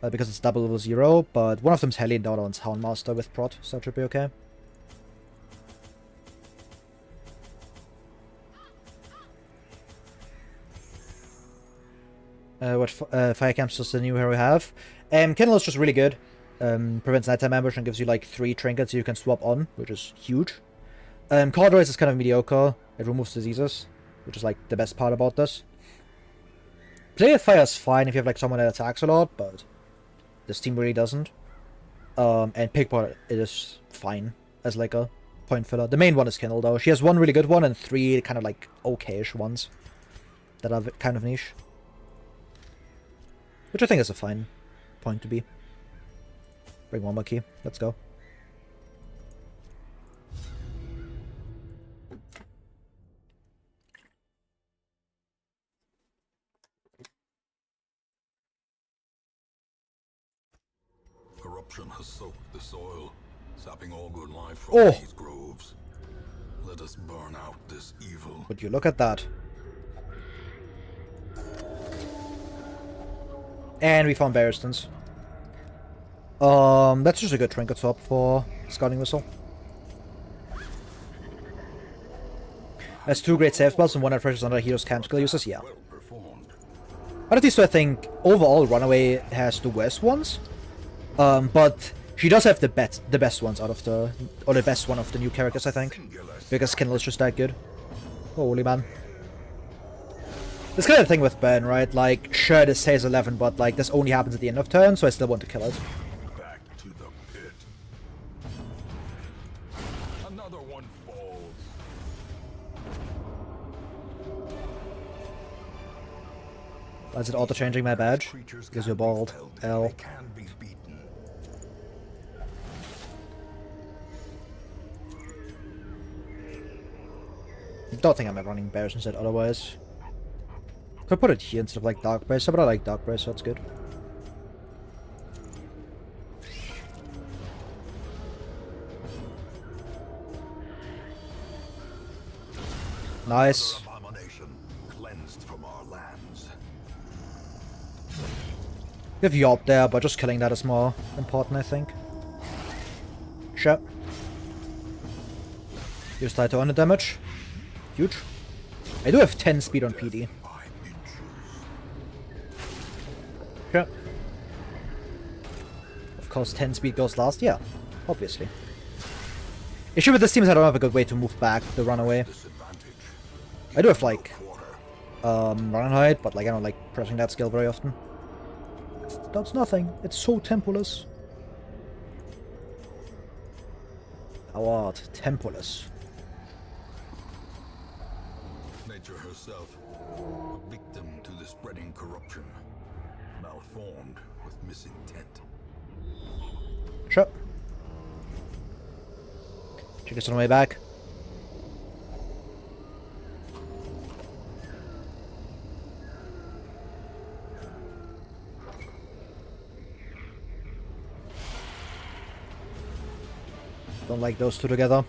because it's double level 0, but one of them's Hellion, the other one's Houndmaster with Prot, so it should be okay. What fire camps does the new hero have? Kindle is just really good. Prevents nighttime ambush and gives you like 3 trinkets you can swap on, which is huge. Cauldron is kind of mediocre. It removes diseases, which is like the best part about this. Play with fire is fine if you have like someone that attacks a lot, but this team really doesn't. And Pickpot is fine as like a point filler. The main one is Kindle though. She has 1 really good one and 3 kind of like okay-ish ones that are kind of niche. Which I think is a fine point to be. Bring 1 more key. Let's go. Corruption has soaked the soil, sapping all good life from these groves. Let us burn out this evil. Would you look at that? And we found Barristons. That's just a good trinket swap for Scouting Whistle. Has 2 great save spells and 1 refreshes under hero's camp skill uses, yeah. Out of these 2, I think overall Runaway has the worst ones. But she does have the best ones out of the, or the best one of the new characters, I think. Because Kindle is just that good. Holy man. This kind of thing with Burn, right? Like, sure, this says 11, but like, this only happens at the end of turn, so I still want to kill it. Back to the pit. Another one falls. Why is it auto-changing my badge? Because you're bald. L. Don't think I'm ever running Bears instead otherwise. Could put it here instead of like Dark Bracer, but I like Dark Bracer, so that's good. Nice. You have Yob there, but just killing that is more important, I think. Sure. Use die to earn the damage. Huge. I do have 10 speed on PD. Sure. Of course 10 speed goes last, yeah. Obviously. Issue with this team is I don't have a good way to move back the runaway. I do have like run and hide, but like I don't like pressing that skill very often. That's nothing. It's so temporless. Award temporless. Nature herself, a victim to the spreading corruption, malformed with misintent. Sure. Check this on the way back. Don't like those two together.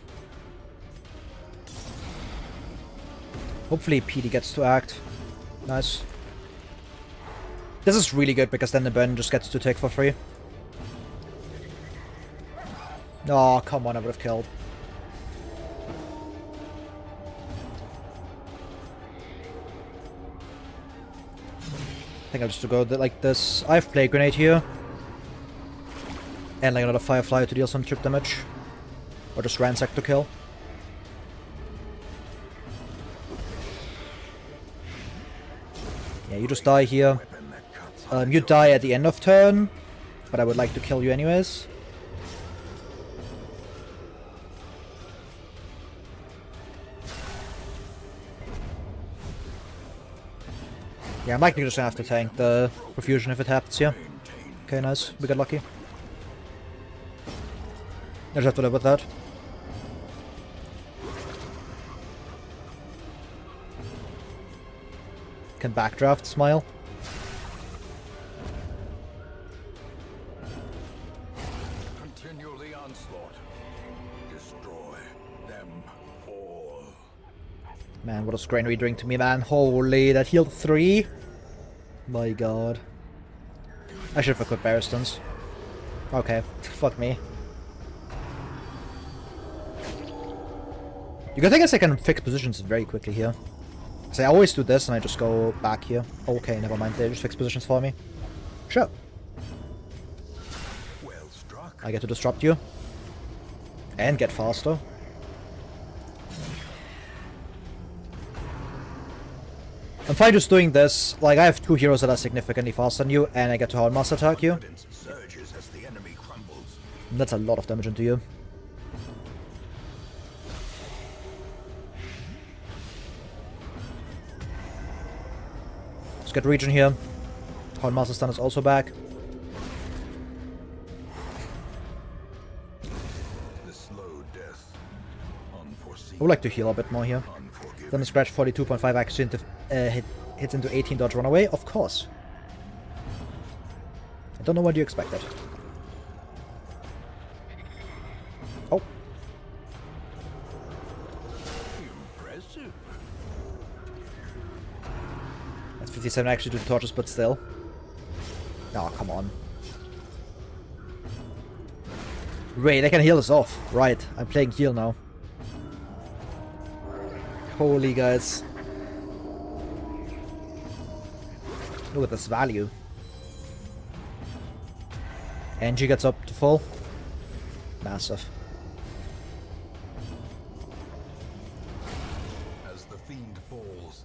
Hopefully PD gets to act. Nice. This is really good because then the burn just gets to take for free. Oh, come on, I would have killed. I think I'll just go like this. I have Plague Grenade here. And like another Firefly to deal some trip damage. Or just Ransack to kill. Yeah, you just die here. You die at the end of turn. But I would like to kill you anyways. Yeah, I'm likely just gonna have to tank the Profusion if it happens here. Okay, nice. We got lucky. I just have to live with that. Can backdraft, smile. Continue the onslaught. Destroy them all. Man, what a strain are doing to me, man. Holy, that healed 3. My god. I should have equipped Barristons. Okay, fuck me. You can think I can fix positions very quickly here. So I always do this and I just go back here. Okay, never mind. They just fix positions for me. Sure. Well struck. I get to disrupt you. And get faster. I'm fine just doing this. Like, I have 2 heroes that are significantly faster than you, and I get to hard master attack you. Surges as the enemy crumbles. And that's a lot of damage into you. Let's get region here. Hard master stun is also back. The slow death. Unforeseen. I would like to heal a bit more here. Then the scratch 42.5 actually hits into 18 dodge runaway. Of course. I don't know what you expected. Oh. Impressive. That's 57 actually to the torches, but still. Oh, come on. Wait, I can heal this off. Right, I'm playing heal now. Holy guys. Look at this value. Angie gets up to full. Massive. As the fiend falls,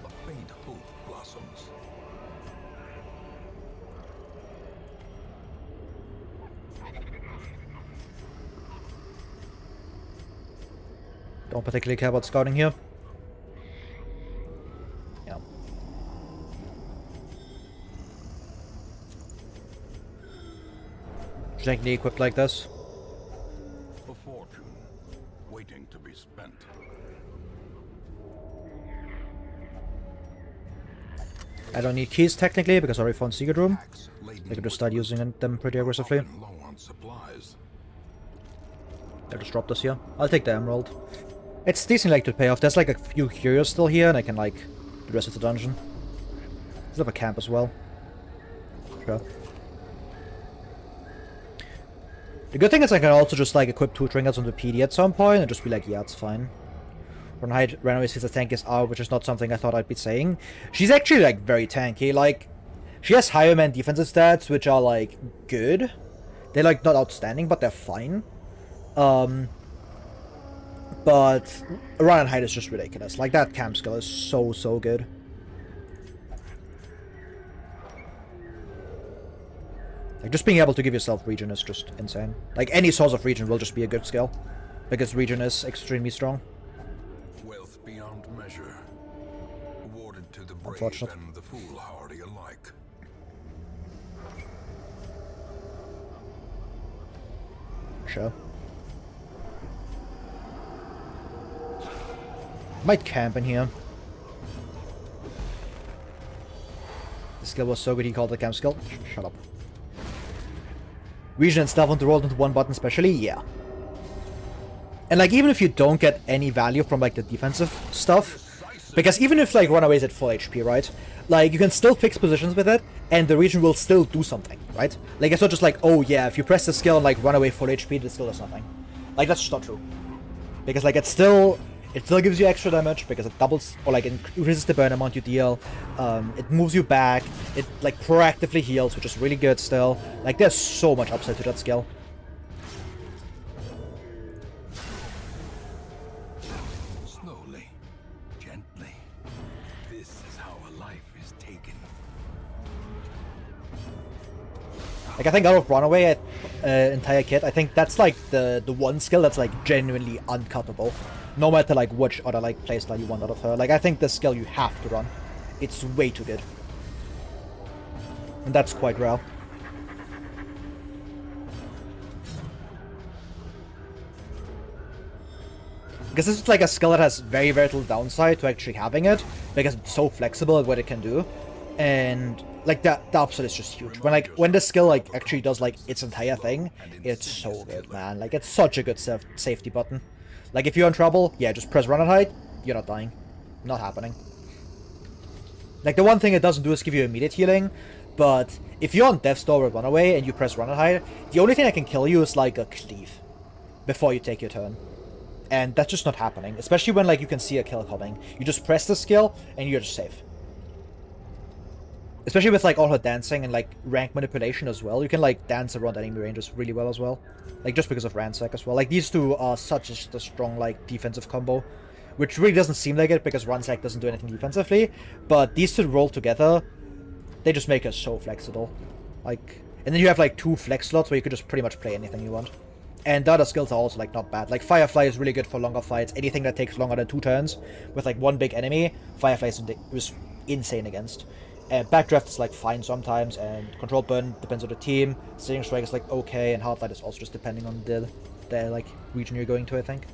a faint hope blossoms. Don't particularly care about scouting here. Yeah. Technically equipped like this. A fortune waiting to be spent. I don't need keys technically because I already found Secret Room. I can just start using them pretty aggressively. Low on supplies. I'll just drop this here. I'll take the Emerald. It's decent like to pay off. There's like a few curios still here and I can like the rest of the dungeon. There's a camp as well. Sure. The good thing is I can also just like equip 2 trinkets on the PD at some point and just be like, yeah, it's fine. Run away since the tank is out, which is not something I thought I'd be saying. She's actually like very tanky. Like, she has higher man defensive stats, which are like good. They're like not outstanding, but they're fine. But run and hide is just ridiculous. Like, that camp skill is so good. Like, just being able to give yourself regen is just insane. Like, any source of regen will just be a good skill, because regen is extremely strong. Wealth beyond measure, awarded to the brave Unfortunate. and the foolhardy alike. Sure. Might camp in here. The skill was so good he called it camp skill. Shut up. Regen and stuff on the roll into one button especially, yeah. And like, even if you don't get any value from like the defensive stuff, because even if like Runaway is at full HP, right? Like, you can still fix positions with it, and the regen will still do something, right? Like, it's not just like, oh yeah, if you press the skill and like Runaway full HP, the skill does nothing. Like, that's just not true. Because like, it still gives you extra damage because it doubles or like increases the burn amount you deal. It moves you back. It like proactively heals, which is really good still. Like, there's so much upside to that skill. Slowly, gently. This is how a life is taken. Like, I think out of Runaway entire kit, I think that's like the one skill that's like genuinely uncuttable. No matter like which other like playstyle you want out of her. Like, I think this skill you have to run. It's way too good. And that's quite rare. Because this is like a skill that has very little downside to actually having it, because it's so flexible at what it can do. And like the upside is just huge. When this skill like actually does like its entire thing, it's so good, man. Like, it's such a good safety button. Like, if you're in trouble, yeah, just press run and hide, you're not dying. Not happening. Like, the one thing it doesn't do is give you immediate healing, but if you're on death's door with Runaway and you press run and hide, the only thing that can kill you is like a cleave before you take your turn. And that's just not happening, especially when like you can see a kill coming. You just press the skill and you're just safe. Especially with like all her dancing and like rank manipulation as well. You can like dance around enemy ranges really well as well. Like, just because of Ransack as well. Like, these two are such a strong like defensive combo. Which really doesn't seem like it because Ransack doesn't do anything defensively. But these two roll together, they just make us so flexible. Like, and then you have like 2 flex slots where you could just pretty much play anything you want. And the other skills are also like not bad. Like, Firefly is really good for longer fights. Anything that takes longer than 2 turns with like one big enemy, Firefly is insane against. Backdraft is like fine sometimes, and Control Burn depends on the team. Stinging Strike is like okay, and Hardlight is also just depending on the like region you're going to, I think.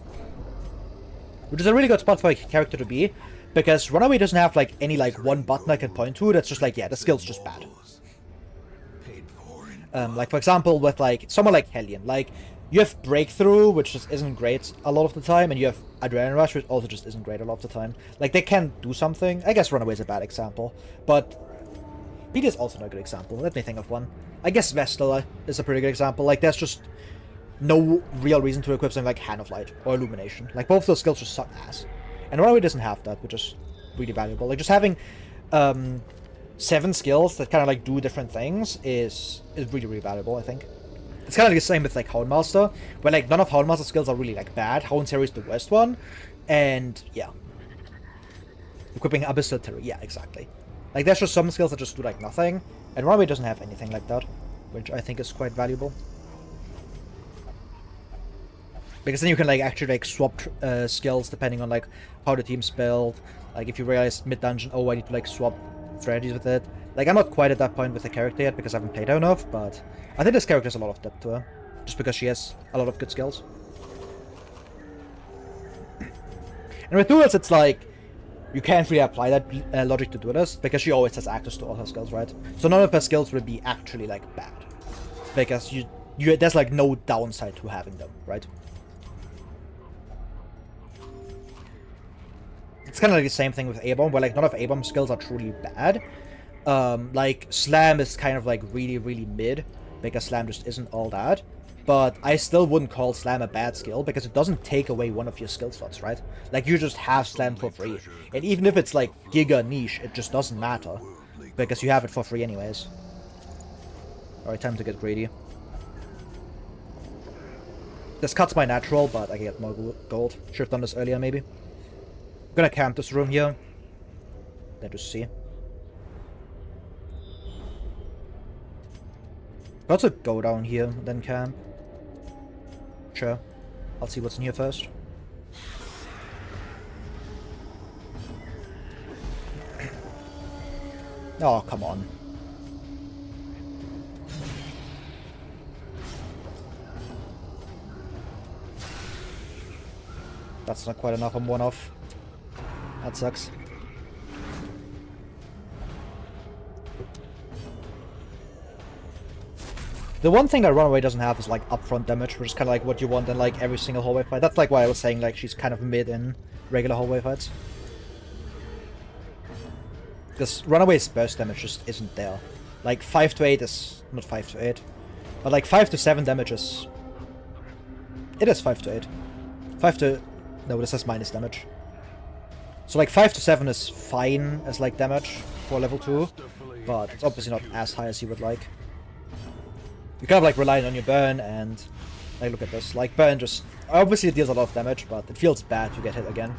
Which is a really good spot for a character to be, because Runaway doesn't have like any like one button I can point to that's just like, yeah, the skill's just bad. Like, for example, with like someone like Hellion, like, you have Breakthrough, which just isn't great a lot of the time, and you have Adrenaline Rush, which also just isn't great a lot of the time. Like, they can do something. I guess Runaway is a bad example, but PD is also not a good example. Let me think of one. I guess Vestal is a pretty good example. Like, there's just no real reason to equip something like Hand of Light or Illumination. Like, both those skills just suck ass. And Runaway doesn't have that, which is really valuable. Like, just having 7 skills that kind of like do different things is really valuable, I think. It's kind of like the same with like Houndmaster, where like none of Houndmaster's skills are really like bad. Hound's is the worst one, and yeah. Equipping Abyssal Terror, yeah, exactly. Like, there's just some skills that just do like nothing, and Runaway doesn't have anything like that, which I think is quite valuable. Because then you can like actually like swap skills depending on like how the team's built. Like, if you realize mid-dungeon, oh, I need to like swap strategies with it. Like, I'm not quite at that point with the character yet because I haven't played her enough, but I think this character has a lot of depth to her, just because she has a lot of good skills. And with Duelist, it's like, you can't really apply that logic to Duelist, because she always has access to all her skills, right? So none of her skills will be actually like bad, because there's like no downside to having them, right? It's kind of like the same thing with A-Bomb, where like none of A-Bomb's skills are truly bad, Like, Slam is kind of like really, really mid, because Slam just isn't all that. But I still wouldn't call Slam a bad skill, because it doesn't take away one of your skill slots, right? Like, you just have Slam for free. And even if it's like giga niche, it just doesn't matter, because you have it for free anyways. Alright, time to get greedy. This cuts my natural, but I can get more gold. Should have done this earlier, maybe. I'm gonna camp this room here. Then just see. Got to go down here, then camp. Sure. I'll see what's in here first. Oh, come on. That's not quite enough. I'm one off. That sucks. The one thing that Runaway doesn't have is like upfront damage, which is kind of like what you want in like every single hallway fight. That's like why I was saying like she's kind of mid in regular hallway fights. Because Runaway's burst damage just isn't there. Like 5 to 8 is not 5 to 8, but like 5 to 7 damage is. It is 5 to 8. 5 to no, this has minus damage. So like 5 to 7 is fine as like damage for level 2, but it's obviously not as high as you would like. You kind of like relying on your burn, and like look at this. Like burn just obviously it deals a lot of damage, but it feels bad to get hit again.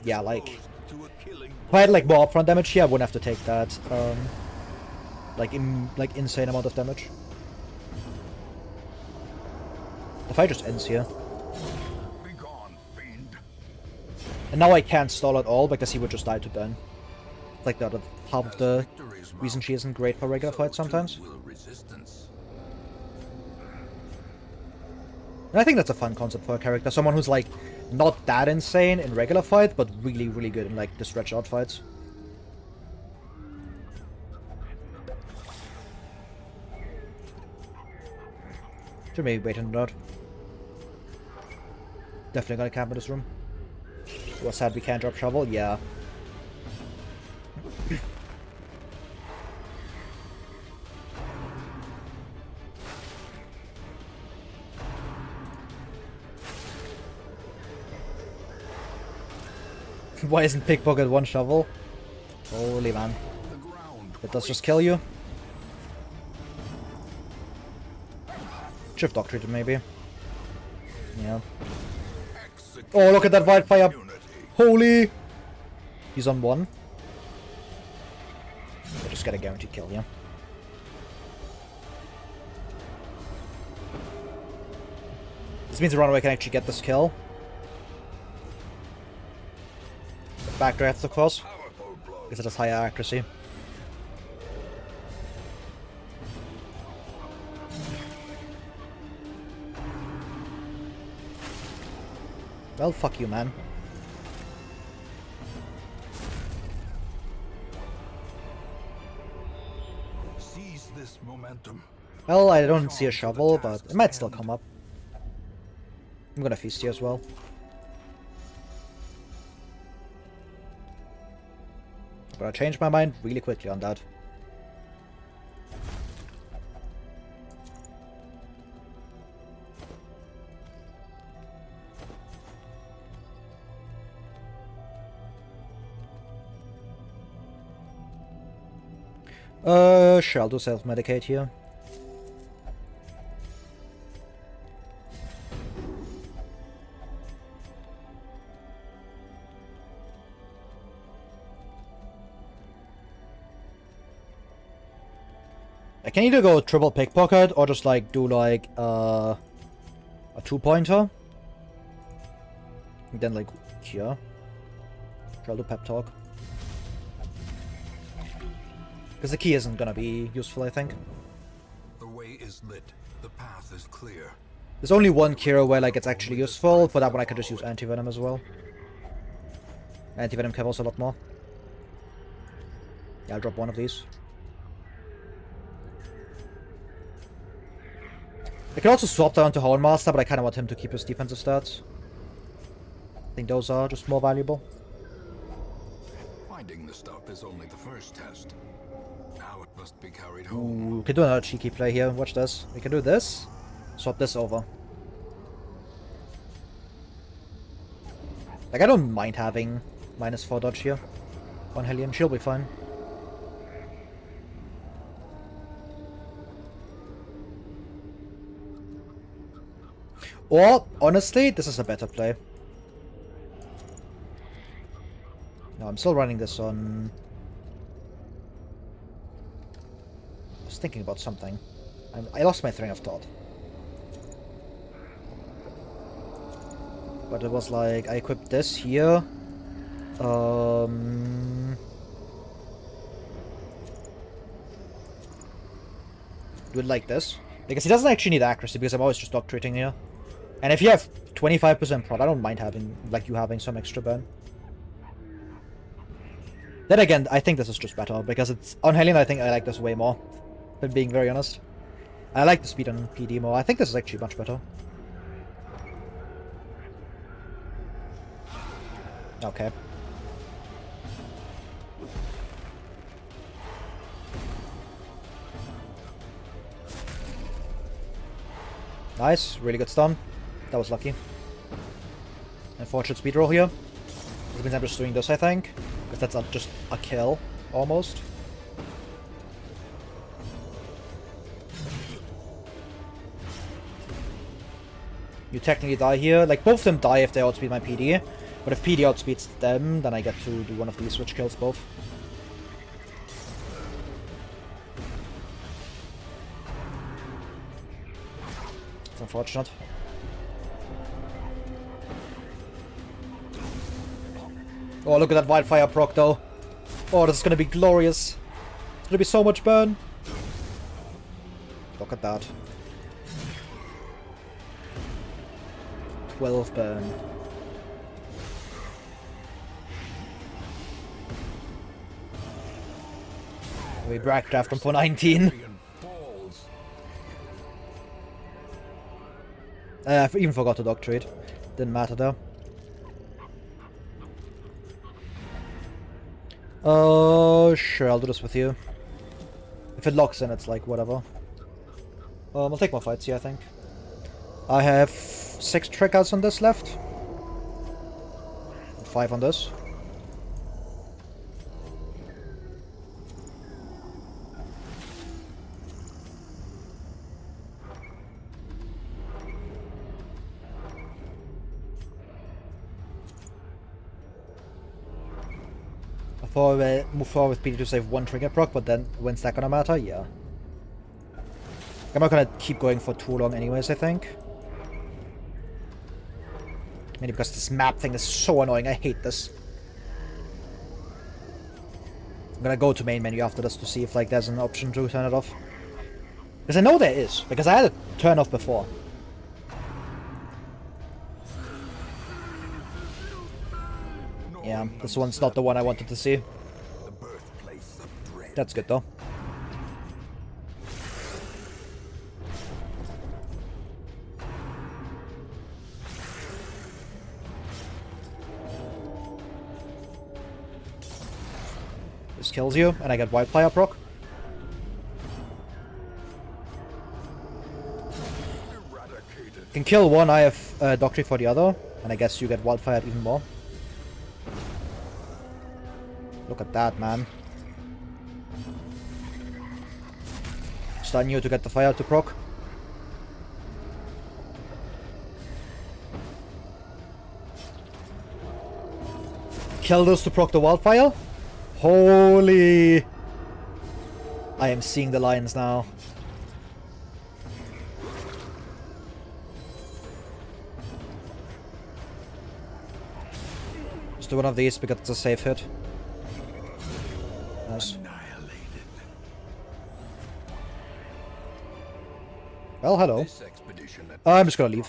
Yeah, like if I had like more upfront damage here, I wouldn't have to take that like insane amount of damage. The fight just ends here. And now I can't stall at all because he would just die to burn. It's like the other half of the reason she isn't great for regular fights sometimes. And I think that's a fun concept for a character. Someone who's like not that insane in regular fight, but really, really good in like the stretch out fights. Should maybe wait on that. Definitely gonna camp in this room. What's sad we can't drop shovel? Yeah. Why isn't pickpocket one shovel? Holy man. It does just kill you. Shift doctrine maybe. Yeah. Oh, look at that wildfire! Holy! He's on 1. I just got a guaranteed kill, yeah. This means the Runaway can actually get this kill. Backdraft, of course, because it has higher accuracy. Well, fuck you, man. Seize this momentum. Well, I don't see a shovel, but it might still come up. I'm gonna feast you as well. But I changed my mind really quickly on that. Sure, I'll do self-medicate here. I can either go triple pickpocket or just like do like a 2-pointer. And then like here. I'll do pep talk. Because the key isn't gonna be useful, I think. The way is lit. The path is clear. There's only one cure where like it's actually useful. For that one I can just use anti-venom as well. Anti-venom covers a lot more. Yeah, I'll drop one of these. I can also swap down to Hornmaster, but I kind of want him to keep his defensive stats. I think those are just more valuable. Finding the stuff is only the first test. Now it must be carried home. Ooh, we can do another cheeky play here. Watch this. We can do this. Swap this over. Like, I don't mind having -4 dodge here on Hellion. She'll be fine. Or, honestly, this is a better play. No, I'm still running this on... I was thinking about something. I lost my train of thought. But it was like, I equipped this here. Do it like this. Because he doesn't actually need accuracy, because I'm always just dog treating here. And if you have 25% prod, I don't mind having, like, you having some extra burn. Then again, I think this is just better, because it's... On Hellion, I think I like this way more. If I'm being very honest. I like the speed on PD more. I think this is actually much better. Okay. Nice, really good stun. That was lucky. Unfortunate speed roll here. This means I'm just doing this, I think. Because that's just a kill, almost. You technically die here. Like, both of them die if they outspeed my PD. But if PD outspeeds them, then I get to do one of these, which kills both. It's unfortunate. Oh, look at that wildfire proc, though. Oh, this is gonna be glorious. It's gonna be so much burn. Look at that. 12 burn. We backdraft him for 19. I even forgot to dog trade. Didn't matter though. Oh, sure, I'll do this with you. If it locks in, it's like, whatever. I'll take more fights here, I think. I have 6 triggers on this left. 5 on this. Move forward with PD to save 1 trigger proc, but then when's that gonna matter? Yeah. I'm not gonna keep going for too long anyways, I think. Mainly because this map thing is so annoying, I hate this. I'm gonna go to main menu after this to see if like there's an option to turn it off. Because I know there is, because I had it turn off before. Yeah, this one's not the one I wanted to see. That's good though. This kills you, and I get wildfire proc. Can kill one, I have Doctrine for the other, and I guess you get wildfired even more. Look at that, man. Stun you to get the fire to proc. Kill those to proc the wildfire. Holy! I am seeing the lines now. Just do one of these because it's a safe hit. Nice. Well, hello. I'm just gonna leave.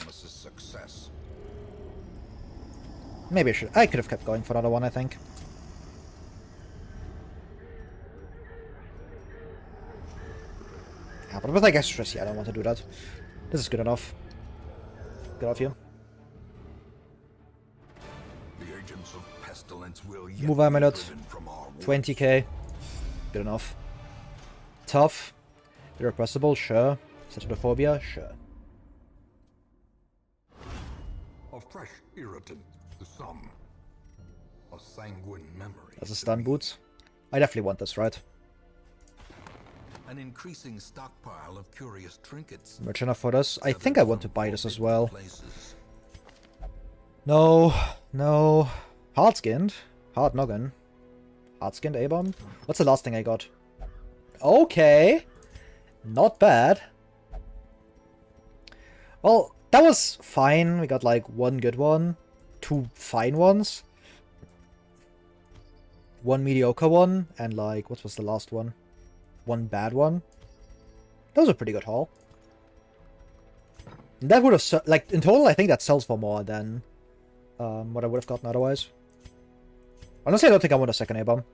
Maybe I could have kept going for another one, I think. Yeah, but with like extra stress, yeah, I don't want to do that. This is good enough. Good off you. The agents of pestilence will yet Move be amulet. driven from our woods. 20k. Good enough. Tough. Irrepressible, sure. Cetinophobia, sure. A fresh irritant to some. A sanguine memory. That's a to stun me. boots. I definitely want this, right? An increasing stockpile of curious trinkets. Merchant for this. I think I want to buy this as well. Places. No, no. Hard-skinned. Hard noggin. Hard-skinned A-bomb. What's the last thing I got? Okay. Not bad. Well, that was fine. We got like one good one. Two fine ones. One mediocre one. And like, what was the last one? One bad one. That was a pretty good haul. And that would have, like, in total, I think that sells for more than what I would have gotten otherwise. Honestly, I don't think I want a second A-bomb.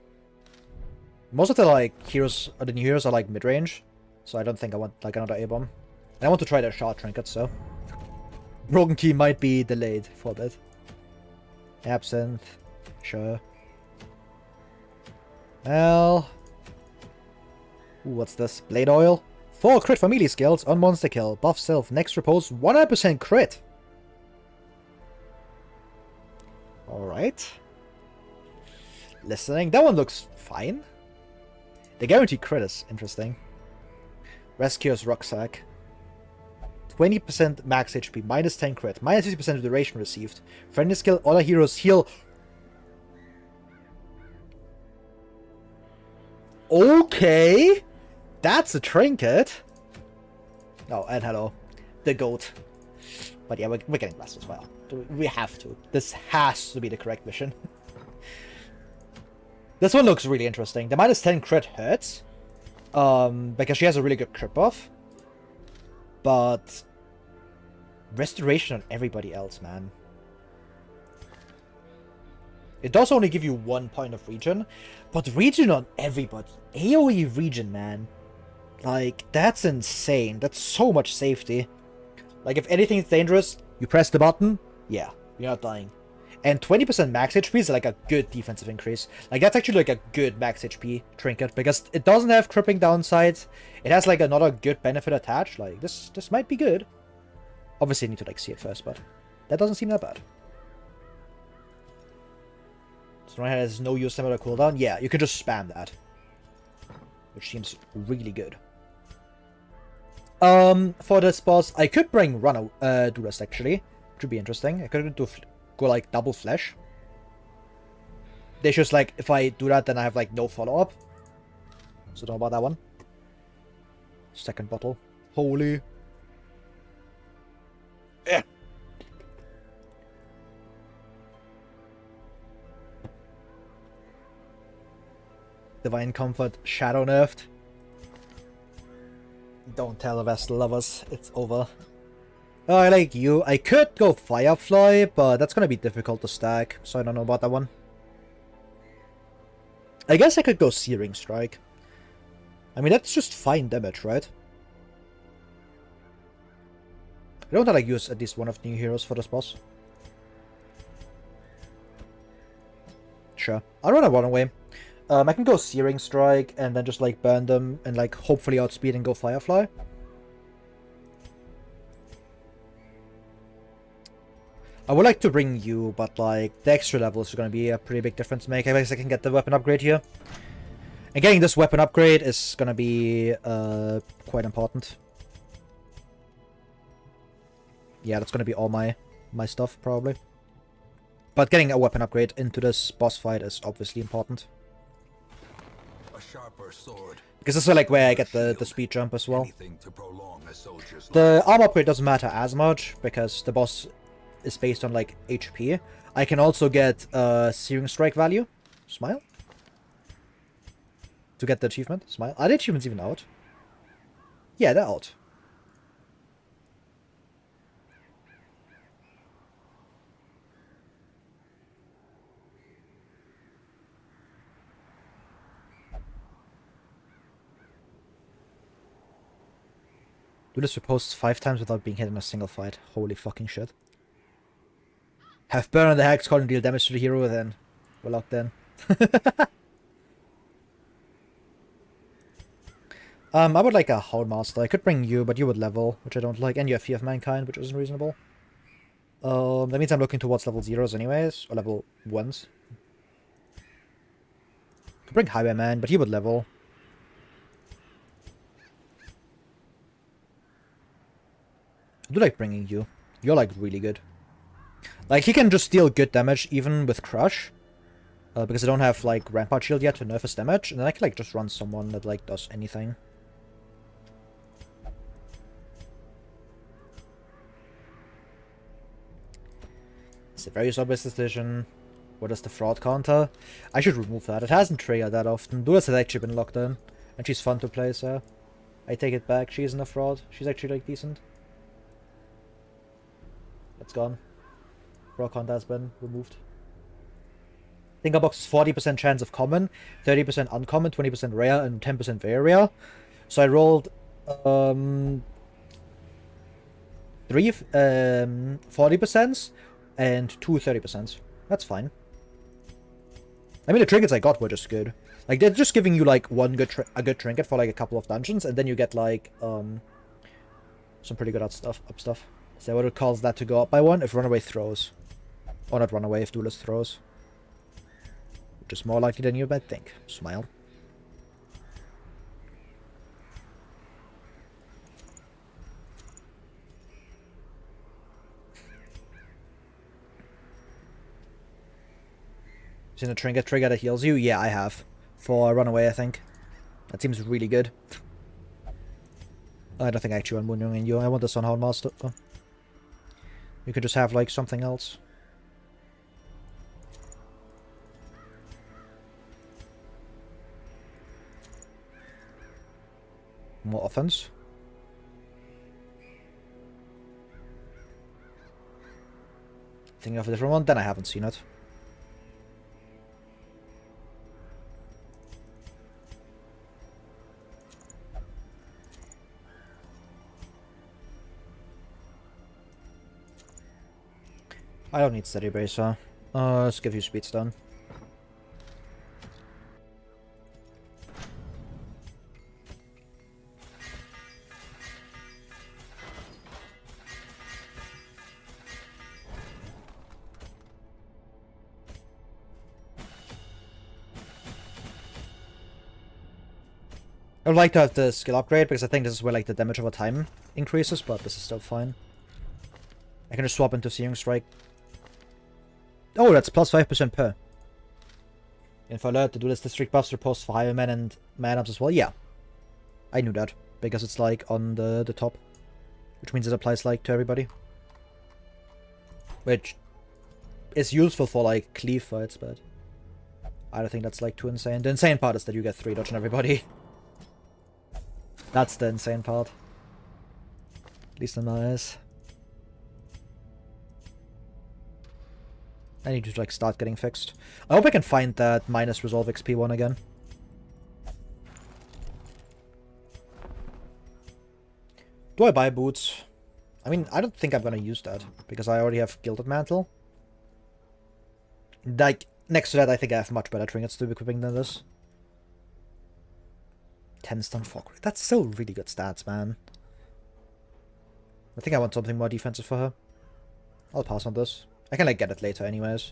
Most of the, like, heroes, the new heroes are, like, mid-range. So I don't think I want, like, another A-bomb. And I want to try the shard trinket, so. Broken Key might be delayed for a bit. Absinthe. Sure. Well. Ooh, what's this? Blade Oil. 4 crit for melee skills on monster kill. Buff self. Next repose. 100% crit. Alright. Listening. That one looks fine. The guaranteed crit is interesting. Rescuer's Rucksack. 20% max HP. Minus 10 crit. Minus 50% of duration received. Friendly skill. Other heroes heal. Okay. That's a trinket. Oh, and hello. The goat. But yeah, we're getting blessed as well. We have to. This has to be the correct mission. This one looks really interesting. The minus 10 crit hurts. Because she has a really good crit buff. But restoration on everybody else, man. It does only give you 1 point of regen. But regen on everybody. AoE regen, man. Like, that's insane. That's so much safety. Like, if anything is dangerous, you press the button, yeah, you're not dying. And 20% max HP is like a good defensive increase. Like, that's actually like a good max HP trinket, because it doesn't have crippling downsides. It has like another good benefit attached. Like, this might be good. Obviously, you need to like see it first, but that doesn't seem that bad. So right now has no use similar cooldown. Yeah, you could just spam that, which seems really good. For this boss, I could bring Duelist actually, which would be interesting. I could go like double flesh. They just like, if I do that, then I have like no follow-up. So don't know about that one. Second bottle. Holy. Yeah. Divine Comfort, Shadow nerfed. Don't tell the Vestal lovers, it's over. Oh, I like you. I could go Firefly, but that's gonna be difficult to stack, so I don't know about that one. I guess I could go Searing Strike. I mean, that's just fine damage, right? I don't want to like use at least one of the new heroes for this boss. Sure. I'll run away. I can go Searing Strike and then just like burn them and like hopefully outspeed and go Firefly. I would like to bring you, but like the extra levels are going to be a pretty big difference to make. I guess I can get the weapon upgrade here. And getting this weapon upgrade is going to be quite important. Yeah, that's going to be all my stuff probably. But getting a weapon upgrade into this boss fight is obviously important. A sharper sword. Because this is like where I get the speed jump as well. Anything to prolong a soldier's The life. armor upgrade doesn't matter as much because the boss is based on like HP. I can also get Searing Strike value. Smile. To get the achievement. Smile. Are the achievements even out? Yeah, they're out. Do this repost 5 times without being hit in a single fight. Holy fucking shit. Have burn on the hex, call and deal damage to the hero, then we're locked in. I would like a Houndmaster. I could bring you, but you would level, which I don't like, and you have Fear of Mankind, which isn't reasonable. That means I'm looking towards level 0s anyways, or level 1s. Could bring Highwayman, but he would level. I do like bringing you. You're like really good. Like, he can just deal good damage even with Crush. Because I don't have, like, Rampart Shield yet to nerf his damage. And then I can, like, just run someone that, like, does anything. It's a very obvious decision. What is the fraud counter? I should remove that. It hasn't triggered that often. Duelist has actually been locked in. And she's fun to play, so I take it back. She isn't a fraud. She's actually, like, decent. It's gone. Fraud counter has been removed. Tinkerbox is 40% chance of common, 30% uncommon, 20% rare, and 10% very rare. So I rolled 3 40% and 2 30%. That's fine. I mean, the trinkets I got were just good. Like, they're just giving you, like, a good trinket for, like, a couple of dungeons, and then you get, like, some pretty good up stuff. So what it calls that to go up by 1 if Runaway throws. Or not Runaway, if Duelist throws. Which is more likely than you might think. Smile. Seen a trinket trigger that heals you? Yeah, I have. For Runaway, I think. That seems really good. I don't think I actually want Moon in you. I want the Sunhound Master. You could just have, like, something else. More offense. Thinking of a different one? Then I haven't seen it. I don't need Steady Bracer. Let's give you Speed Stun. I would like to have the skill upgrade, because I think this is where, like, the damage over time increases, but this is still fine. I can just swap into Searing Strike. Oh, that's plus 5% per. Info alert, the Duelist District buffs are post for Highwaymen and Man-Ups as well. Yeah. I knew that, because it's, like, on the top. Which means it applies, like, to everybody. Which is useful for, like, cleave fights, but I don't think that's, like, too insane. The insane part is that you get 3 dodge on everybody. That's the insane part. At least in my eyes. I need to, like, start getting fixed. I hope I can find that minus resolve XP one again. Do I buy boots? I mean, I don't think I'm gonna use that, because I already have Gilded Mantle. Like, next to that, I think I have much better trinkets to be equipping than this. 10 stun 4 crit. That's still really good stats, man. I think I want something more defensive for her. I'll pass on this. I can, like, get it later anyways.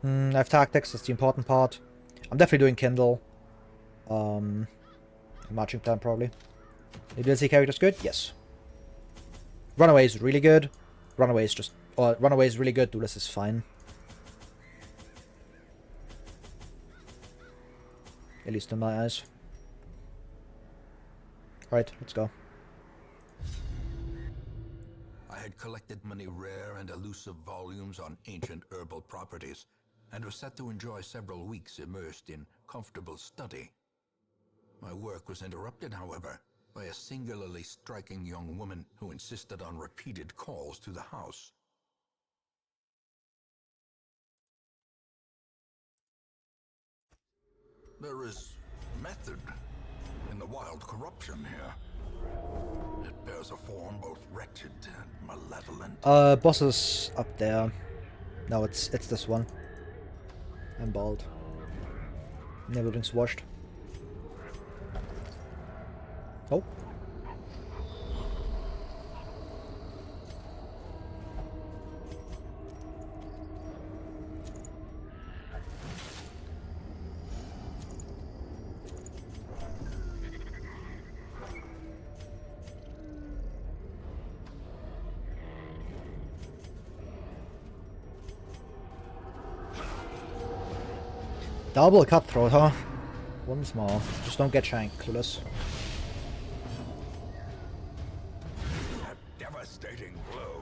I have tactics, that's the important part. I'm definitely doing Kindle. Marching plan, probably. The DLC character's good? Yes. Runaway is really good. Runaway is just... Or, Runaway is really good, Duelist is fine. At least in my eyes. Right, let's go. I had collected many rare and elusive volumes on ancient herbal properties, and was set to enjoy several weeks immersed in comfortable study. My work was interrupted, however, by a singularly striking young woman who insisted on repeated calls to the house. There is method in the wild corruption here. It There's a form both wretched and malevolent. Boss is up there. No, it's this one. I'm bald. Everything's washed. Oh. Double cutthroat, huh? Once more. Just don't get shanked, clueless. A devastating blow.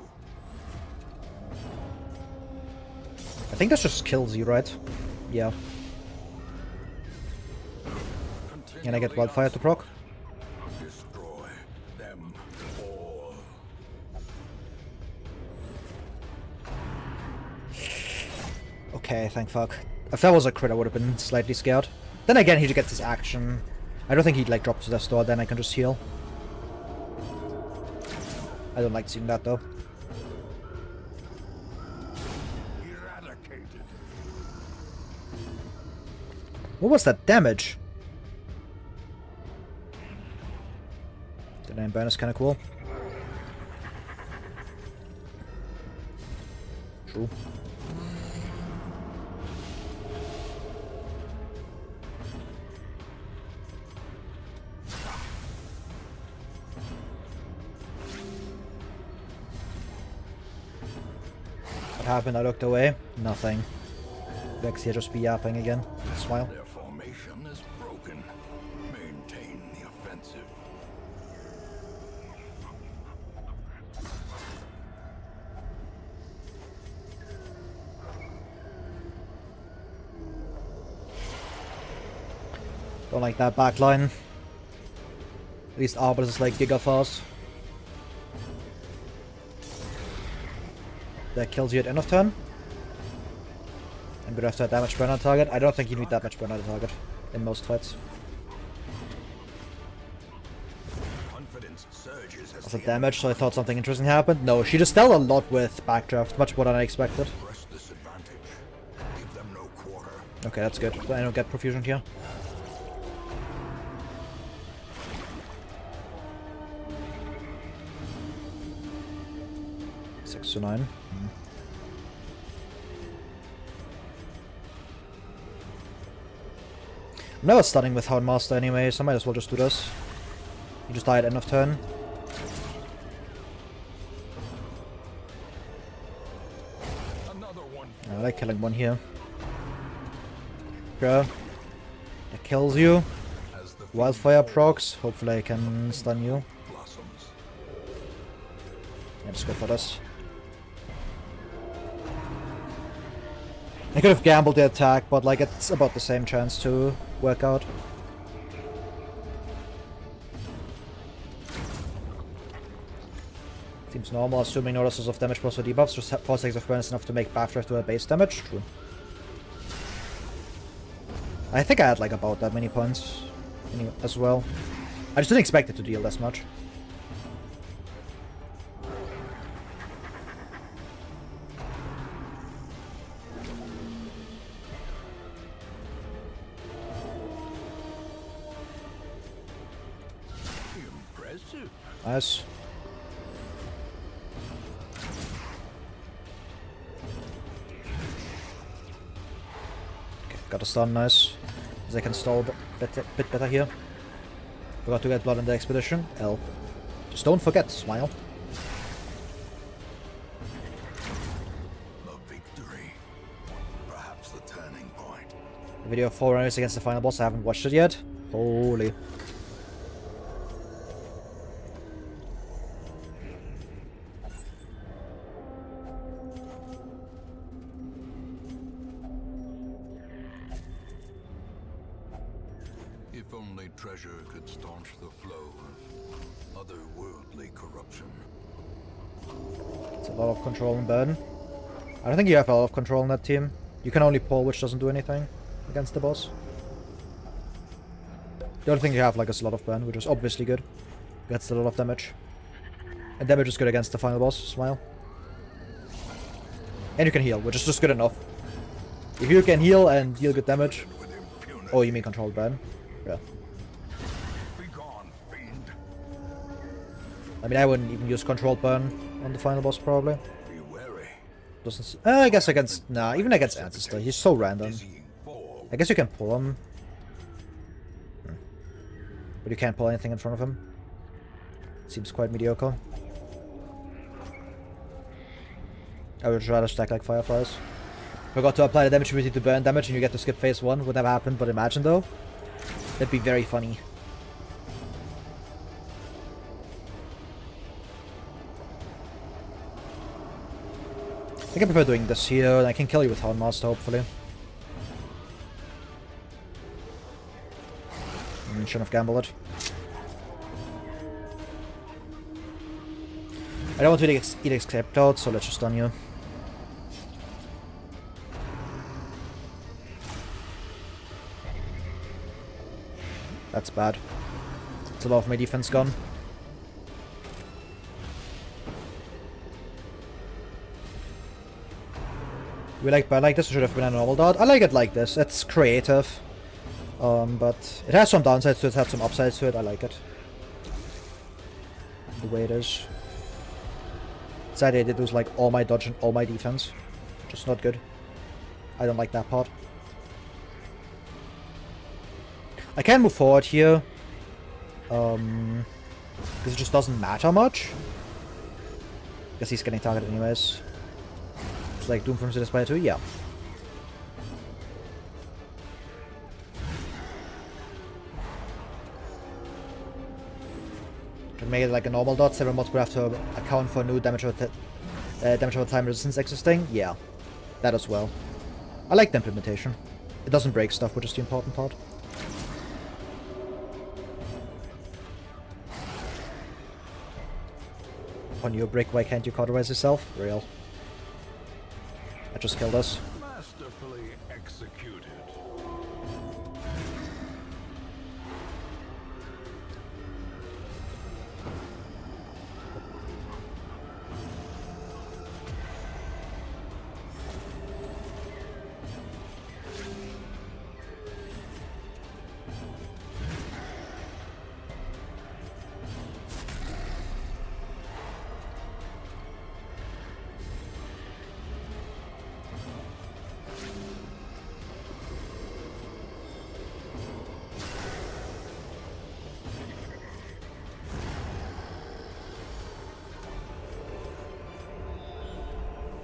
I think this just kills you, right? Yeah. And I get wildfire to proc. Destroy them all. Okay, thank fuck. If that was a crit, I would have been slightly scared. Then again, he gets his action. I don't think he'd like drop to the store, then I can just heal. I don't like seeing that though. Eradicated. What was that damage? The name burn is kinda cool. True. What happened? I looked away. Nothing. Vex here just be yapping again. Smile. Their formation is broken. Maintain the offensive. Don't like that backline. At least Arbus is like gigafast. That kills you at end of turn. I'm gonna have to have damage burn on target. I don't think you need that much burn on target in most fights. Confidence surges as Also damage, so I thought something interesting happened. No, she just dealt a lot with backdraft, much more than I expected. press this advantage. Give them no quarter. Okay, that's good. I don't get profusion here. Six to 9. I'm never stunning with Houndmaster anyway, so I might as well just do this. You just die at end of turn. Another one. I like killing one here. Bro. That kills you. As the Wildfire procs. Hopefully I can stun you. blossoms. Yeah, just go for this. I could have gambled the attack, but like it's about the same chance to work out. Seems normal, assuming no losses of damage plus or debuffs, just 4 stacks of burn is enough to make backdraft to a base damage. True. I think I had like about that many points as well. I just didn't expect it to deal this much. Impressive. Nice. Okay, got a stun, nice. As I can stall a bit better here. Forgot to get blood in the expedition. L. Just don't forget, smile. The victory. Perhaps the turning point. The video of 4 runners against the final boss, I haven't watched it yet. Holy. If only treasure could staunch the flow of otherworldly corruption. It's a lot of control and burden. I don't think you have a lot of control in that team. You can only pull, which doesn't do anything against the boss. The only thing you have like is a lot of burn, which is obviously good. Gets a lot of damage. And damage is good against the final boss, smile. And you can heal, which is just good enough. If you can heal and deal good damage... Oh, you mean controlled burn? Yeah. I mean, I wouldn't even use controlled burn on the final boss, probably. Doesn't... I guess against... Nah, even against Ancestor. He's so random. I guess you can pull him. But you can't pull anything in front of him. Seems quite mediocre. I would rather stack like fireflies. Forgot to apply the damage ability to burn damage and you get to skip phase 1. Would never happen, but imagine though. That'd be very funny. I think I prefer doing this here, and I can kill you with Houndmaster, hopefully. Shouldn't have gambled it. I don't want to eat escape out, so let's just stun you. That's bad. It's a lot of my defense gone. But I like this, it should have been a normal dot. I like it like this, it's creative. But it has some downsides to it, it has some upsides to it, I like it. The way it is. Sad they did lose like all my dodge and all my defense. Just not good. I don't like that part. I can move forward here. Because it just doesn't matter much. Guess he's getting targeted anyways. It's like Doom from City 2, yeah. Can make it like a normal dot. Several mods would have to account for new damage over time resistance existing. Yeah, that as well. I like the implementation. It doesn't break stuff, which is the important part. On your brick, why can't you cauterize yourself? Real. I just killed us. Masterfully executed.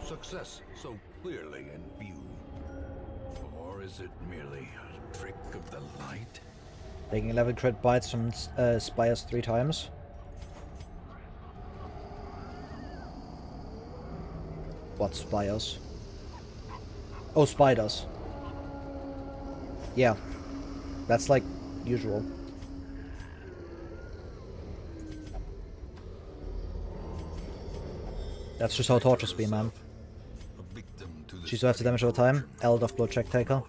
Success so clearly in view. Or is it merely a trick of the light? Taking 11 crit bites from Spires 3 times. What Spires? Oh, spiders. Yeah. That's like usual. That's just how tortures be, man. She still has the damage over time. Eld of Blood Check Taker.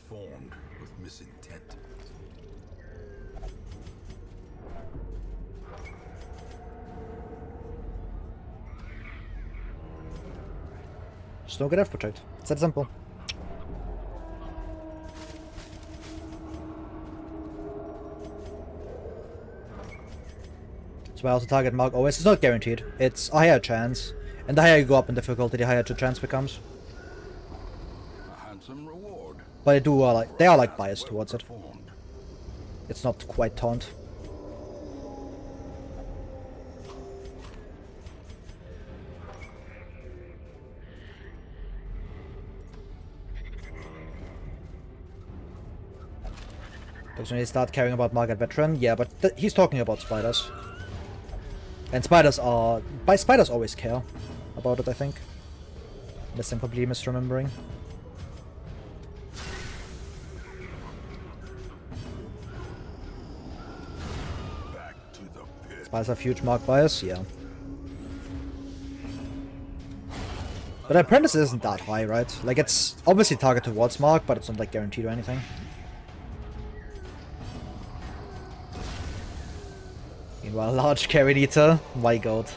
Just don't get F protect. It's that simple. So I also target mark always. It's not guaranteed. It's a higher chance. And the higher you go up in difficulty, the higher the chance becomes. But they are like biased towards it. It's not quite taunt. Does when they start caring about Market Veteran? Yeah, but he's talking about spiders. And spiders always care about it, I think. Unless I'm completely misremembering. Spiders have huge mark bias, yeah. But Apprentice isn't that high, right? Like, it's obviously target towards mark, but it's not like guaranteed or anything. Meanwhile, large carry eater, my god.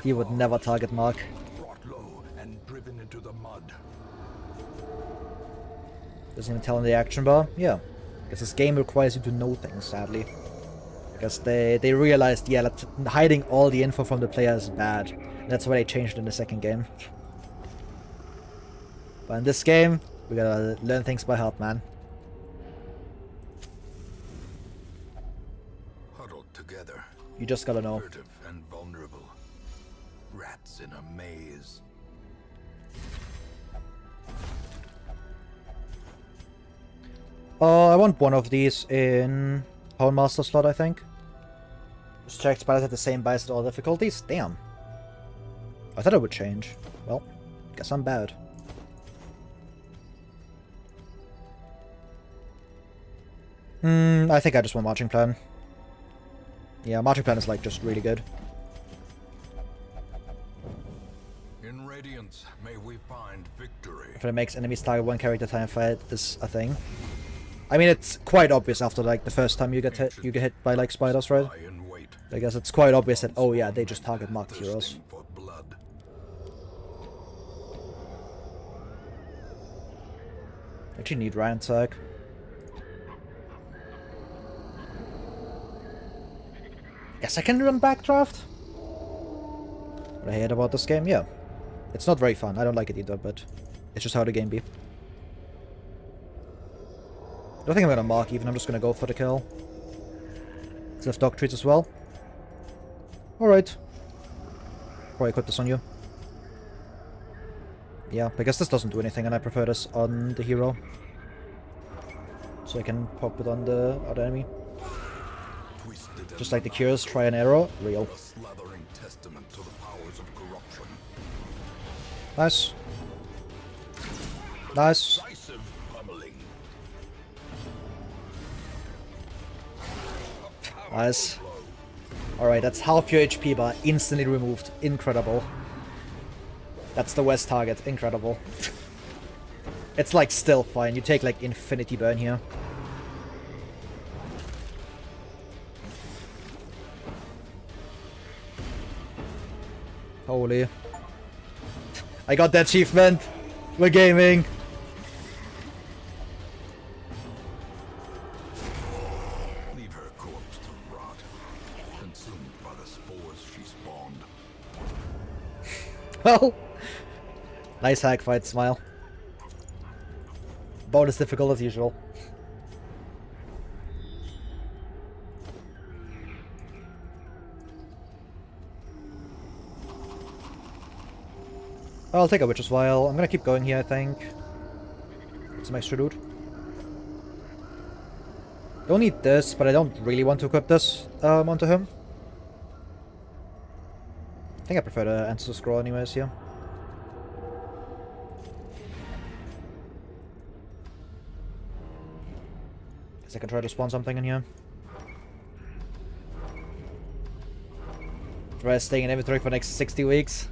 He would never target Mark. Brought low and driven into the mud. Doesn't even tell in the action bar? Yeah. Because this game requires you to know things, sadly. Because they realized, yeah, that hiding all the info from the player is bad. That's why they changed it in the second game. But in this game, we gotta learn things by heart, man. Huddled together. You just gotta know. Furtive and vulnerable. Rats in a maze. I want one of these in Master slot, I think. Just check spiders at the same bias at all difficulties. Damn. I thought it would change. Well, guess I'm bad. I think I just want Marching Plan. Yeah, Marching Plan is like just really good. In Radiance, may we find victory. If it makes enemies target one character time fight is a thing. I mean, it's quite obvious after like the first time you get hit by like spiders, right? I guess it's quite obvious that, oh yeah, they just target marked heroes. Actually need ransack. Guess I can run backdraft? What I hate about this game? Yeah. It's not very fun. I don't like it either, but it's just how the game be. I don't think I'm gonna mark even, I'm just gonna go for the kill. Does it have dog treats as well? Alright. Probably equip this on you. Yeah, because this doesn't do anything and I prefer this on the hero. So I can pop it on the other enemy. Just like the cures, try an arrow, real. Nice. Nice. Nice. Alright, that's half your HP bar instantly removed. Incredible. That's the West target. Incredible. It's like still fine. You take like infinity burn here. Holy. I got that achievement. We're gaming. Leave her corpse to rot, consumed by the spores she spawned. Well, nice hack fight, smile. Bonus difficult as usual. I'll take a Witch's Vial. I'm gonna keep going here, I think. Get some extra loot. Don't need this, but I don't really want to equip this onto him. I think I prefer the Ancestor Scroll anyways here. Guess I can try to spawn something in here. Try staying in inventory for the next 60 weeks.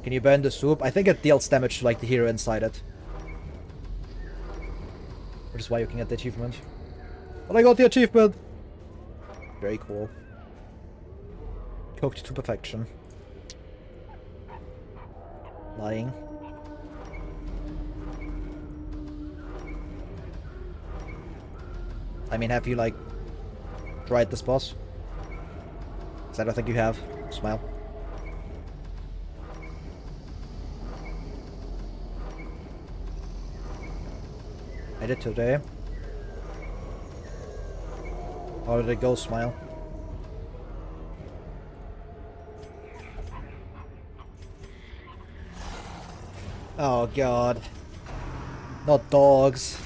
Can you burn the soup? I think it deals damage to like the hero inside it. Which is why you can get the achievement. But I got the achievement! Very cool. Cooked to perfection. Lying. I mean, have you like tried this boss? 'Cause I don't think you have. Smile. I did today. How did it go, smile? Oh god. Not dogs.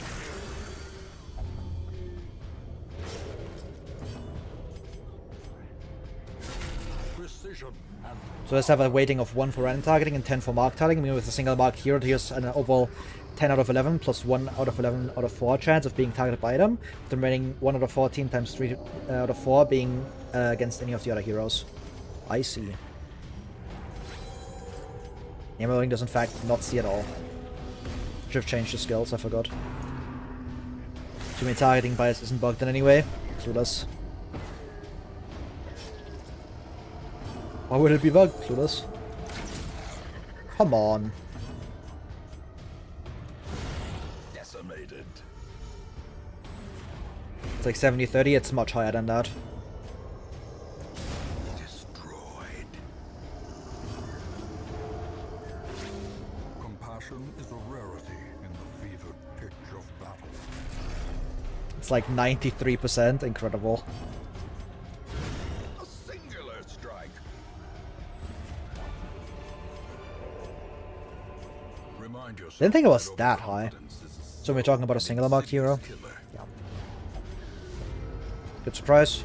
So let's have a weighting of 1 for random targeting and 10 for mark targeting. I mean, with a single mark hero, here's an overall 10 out of 11 plus 1 out of 11 out of 4 chance of being targeted by them. The remaining 1 out of 14 times 3 out of 4 being against any of the other heroes. I see. Aiming does in fact not see at all. Should have changed the skills, I forgot. Too many targeting bias isn't bugged in any way. Clueless. Why would it be bugged, clueless? Come on. Decimated. It's like 70-30, it's much higher than that. Destroyed. Compassion is a rarity in the fevered pitch of battle. It's like 93%, incredible. A singular strike. Remind yourself. Didn't think it was that that high. overconfidence is So we're talking about a singular marked hero. killer. Good surprise.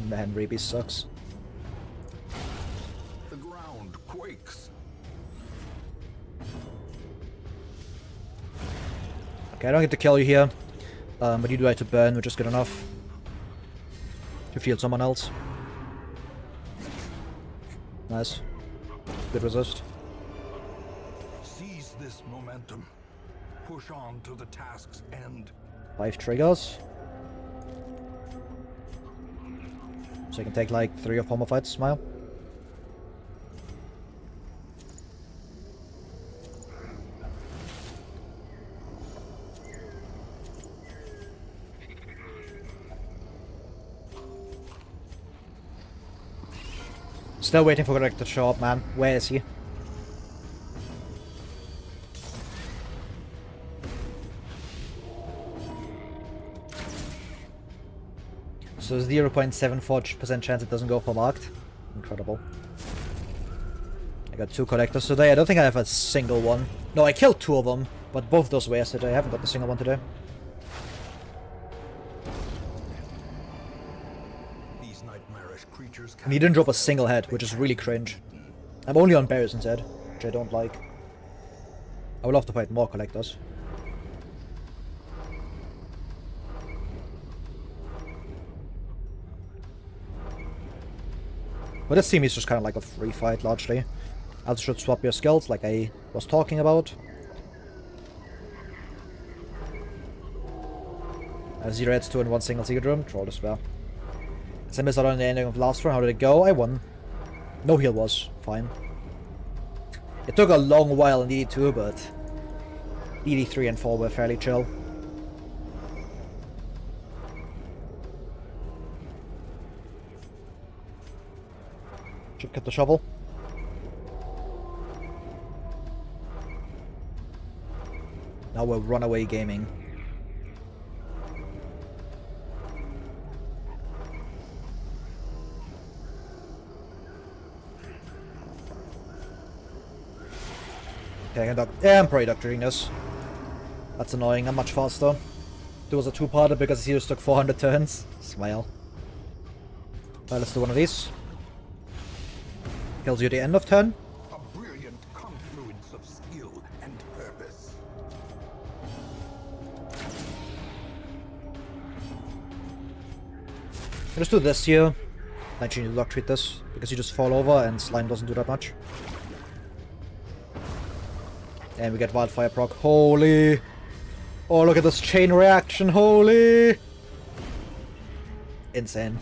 Man, Raby sucks. The ground quakes. Okay, I don't get to kill you here. But you do have to burn, which is good enough. To shield someone else. Nice. Good resist. Seize this momentum. Push on to the task's end. 5 triggers. So you can take like 3 or 4 more fights, smile. Still waiting for Greg to show up, man. Where is he? So 0.74% chance it doesn't go for marked. Incredible. I got 2 collectors today. I don't think I have a single one. No, I killed 2 of them, but both those were yesterday. I haven't got a single one today. These nightmarish creatures And he didn't drop a single head, which is really cringe. I'm only on berries instead, which I don't like. I would love to fight more collectors. But this team is just kind of like a free fight, largely. I should swap your skills, like I was talking about. I have 0 heads, 2 and 1 single secret room. Troll to spare. As I missed out on the ending of last round, how did it go? I won. No heal was fine. It took a long while in ED2, but ED3 and 4 were fairly chill. Should get the shovel. Now we're runaway gaming. Okay, I'm probably doctoring this. That's annoying, I'm much faster. There was a 2-parter because he just took 400 turns. Smile. Well, let's do one of these. Kills you at the end of turn. A brilliant confluence of skill and purpose. I'll just do this here. Actually, need to treat this because you just fall over and slime doesn't do that much. And we get wildfire proc. Holy! Oh, look at this chain reaction. Holy! Insane.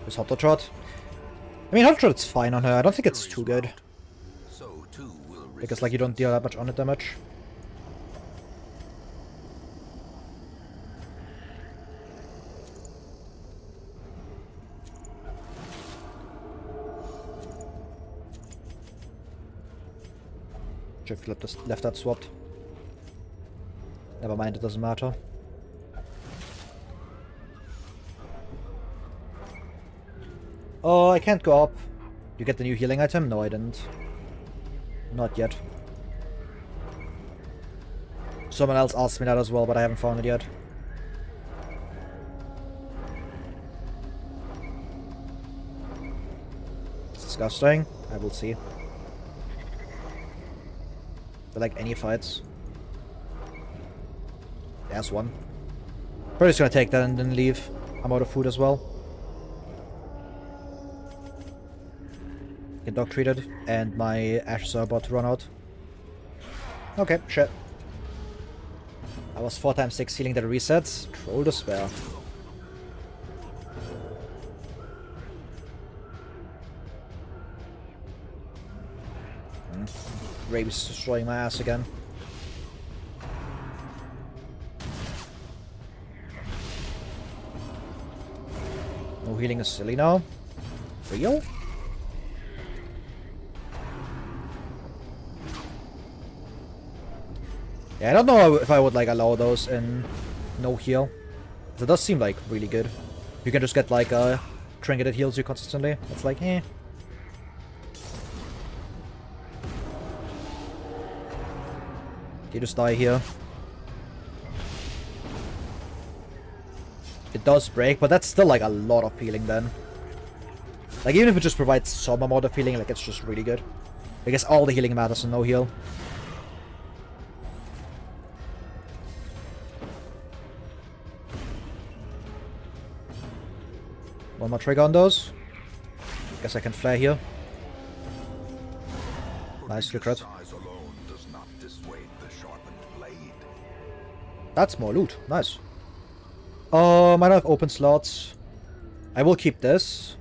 This hot shot. I mean, hot shot's fine on her. I don't think it's too good. So too will Because, like, you don't deal that much on it damage. Should have left that swapped. Never mind, it doesn't matter. Oh, I can't go up. You get the new healing item? No, I didn't. Not yet. Someone else asked me that as well, but I haven't found it yet. It's disgusting. I will see. I like any fights. There's one. Probably just gonna take that and then leave. I'm out of food as well. Get dog treated, and my ashes are about to run out. Okay, shit. I was 4x6 healing that resets. Troll to spare. Rabies destroying my ass again. No healing is silly now. Real? Yeah, I don't know if I would like allow those in no heal. It does seem like really good. You can just get like a trinket that heals you consistently. It's like, eh. You just die here. It does break, but that's still like a lot of healing then. Like even if it just provides some amount of healing, like it's just really good. I guess all the healing matters in no heal. One more trigger on those. Guess I can flare here. Nice, good crit. That's more loot. Nice. I don't have open slots. I will keep this.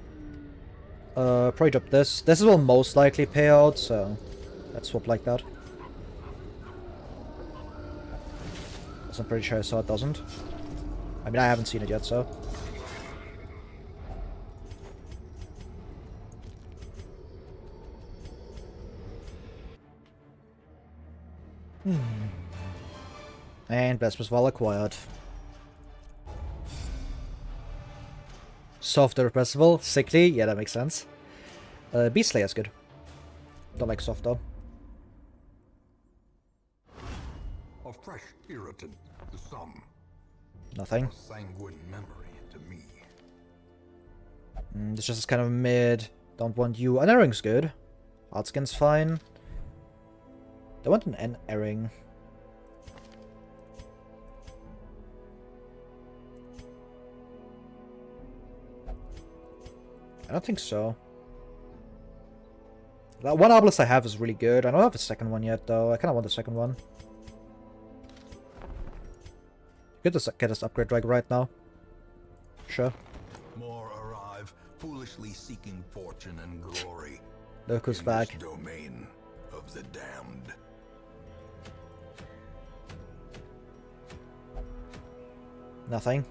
Probably drop this. This will most likely pay out, so let's swap like that. I'm pretty sure I saw it doesn't. I mean, I haven't seen it yet, so. And Blasphemous Val acquired. Soft irrepressible, sickly, yeah, that makes sense. Beast Slayer's good. Don't like soft though. A fresh irritant to some. Nothing. A sanguine memory to me. This just is kind of mid. Don't want you. An Earring's good. Artskin's fine. Don't want an Earring. I don't think so. That one Obelisk I have is really good. I don't have a second one yet, though. I kind of want the second one. Get this upgrade like right now. Sure. More arrive, foolishly seeking fortune and glory. Look who's back. This domain of the damned. Nothing.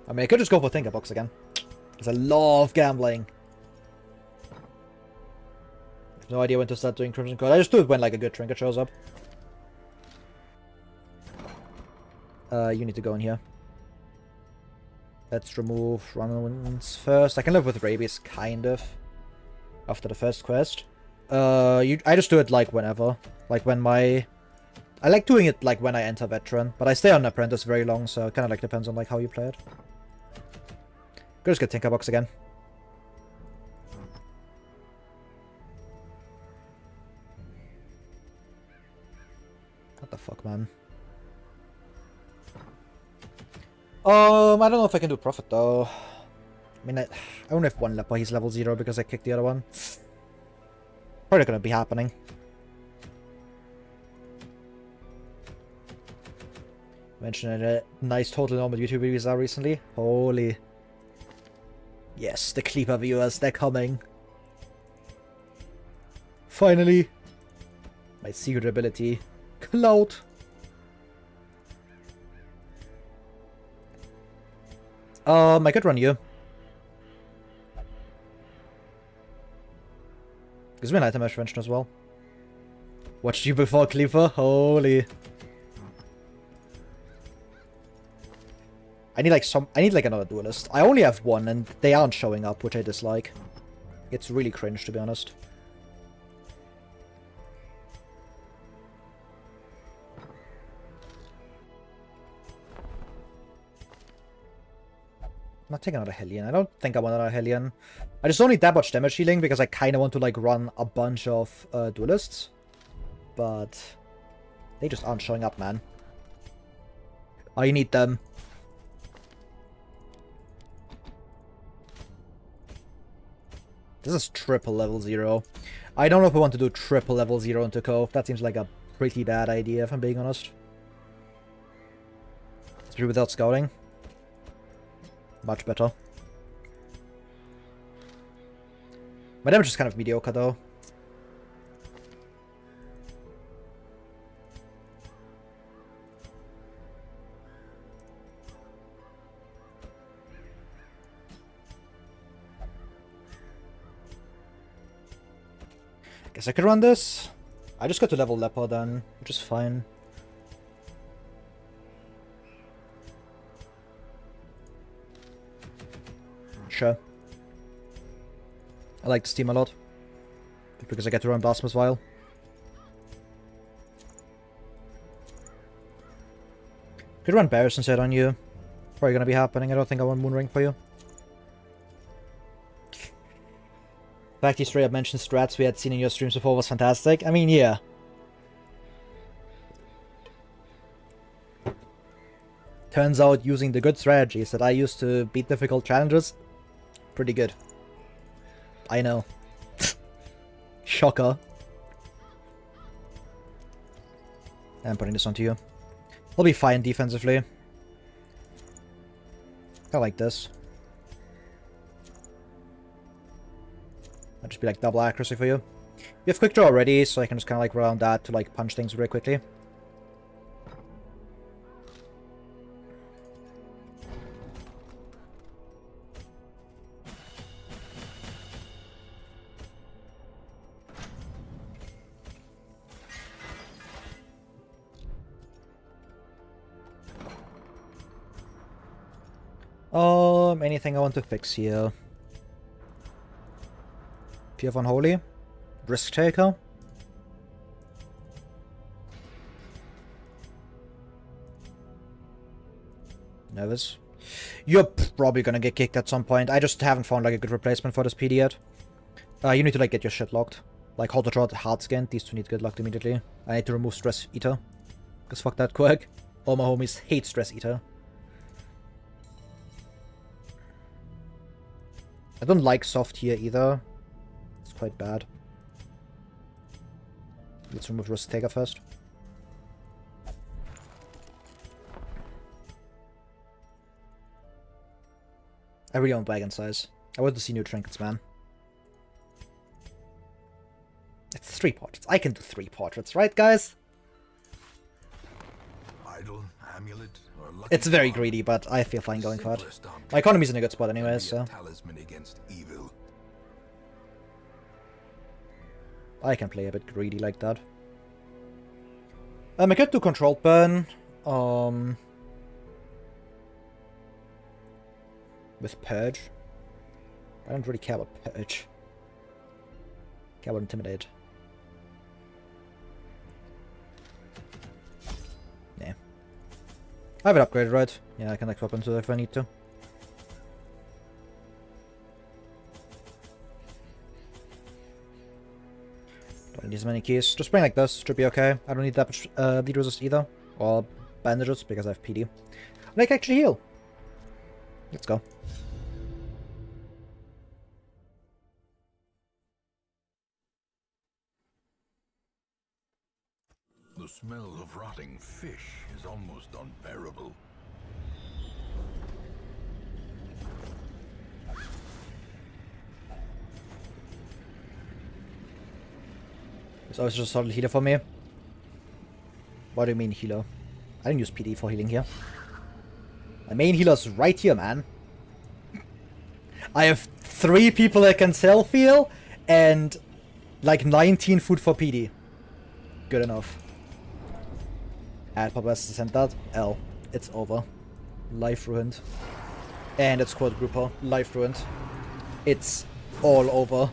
I mean, I could just go for Thinker Box again. Because I love gambling. I have no idea when to start doing Crimson Code. I just do it when like a good trinket shows up. You need to go in here. Let's remove Runawins first. I can live with Rabies, kind of. After the first quest. I just do it like whenever. Like when my... I like doing it like when I enter Veteran. But I stay on Apprentice very long, so it kind of like depends on like how you play it. Go just get Tinker Box again. What the fuck, man? I don't know if I can do Prophet, though. I mean, I only have one Leper. He's level 0 because I kicked the other one. Probably gonna be happening. Mentioned a nice total normal YouTube reviews are recently. Holy. Yes, the Kleeper viewers, they're coming. Finally. My secret ability. Cloud. I could run you. Gives me an item intervention as well. Watched you before, Kleeper. Holy. I need like another duelist. I only have one and they aren't showing up, which I dislike. It's really cringe, to be honest. I'm not taking another Hellion. I don't think I want another Hellion. I just don't need that much damage healing because I kind of want to like run a bunch of duelists. But they just aren't showing up, man. I need them. This is triple level 0. I don't know if we want to do triple level 0 into Cove. That seems like a pretty bad idea, if I'm being honest. Especially without scouting. Much better. My damage is kind of mediocre, though. Guess I could run this. I just got to level Leopard then, which is fine. Sure. I like this team a lot. Because I get to run Blasphemous Vial. Could run Bears instead on you. Probably gonna be happening. I don't think I want Moonring for you. The fact you straight up mentioned strats we had seen in your streams before was fantastic. I mean, yeah. Turns out using the good strategies that I used to beat difficult challenges, pretty good. I know. Shocker. I'm putting this onto you. We'll be fine defensively. I like this. I'll just be like double accuracy for you. We have quick draw already, so I can just kind of like rely on that to like punch things really quickly. Anything I want to fix here? Fear of Unholy? Risk Taker? Nervous? You're probably gonna get kicked at some point. I just haven't found like a good replacement for this PD yet. You need to like get your shit locked. Like Hot Rod, Hard Scan, these two need to get locked immediately. I need to remove Stress Eater. Cause fuck that quirk. All my homies hate Stress Eater. I don't like soft here either. It's quite bad. Let's remove Risk Taker first. I really want wagon size. I want to see new trinkets, man. It's 3 portraits. I can do 3 portraits, right, guys? Idol, amulet, or lucky It's very charm. greedy, but I feel fine going for it. Simplest object My economy's in a good spot anyway, can be so a talisman against evil. I can play a bit greedy like that. I could do Controlled Burn. With Purge. I don't really care about Purge. I care about Intimidate. Nah. I have it upgraded, right? Yeah, I can like swap into it if I need to. Don't need as many keys. Just bring like this, should be okay. I don't need that much bleed resist either. Or bandages, because I have PD. And I can actually heal. Let's go. The smell of rotting fish is almost unbearable. It's always just a solid healer for me. What do you mean healer? I didn't use PD for healing here. My main healer's right here, man. I have 3 people that can self-heal, and like 19 food for PD. Good enough. Add Papa has to send that. L. It's over. Life ruined. And it's Quad Grouper. Life ruined. It's all over.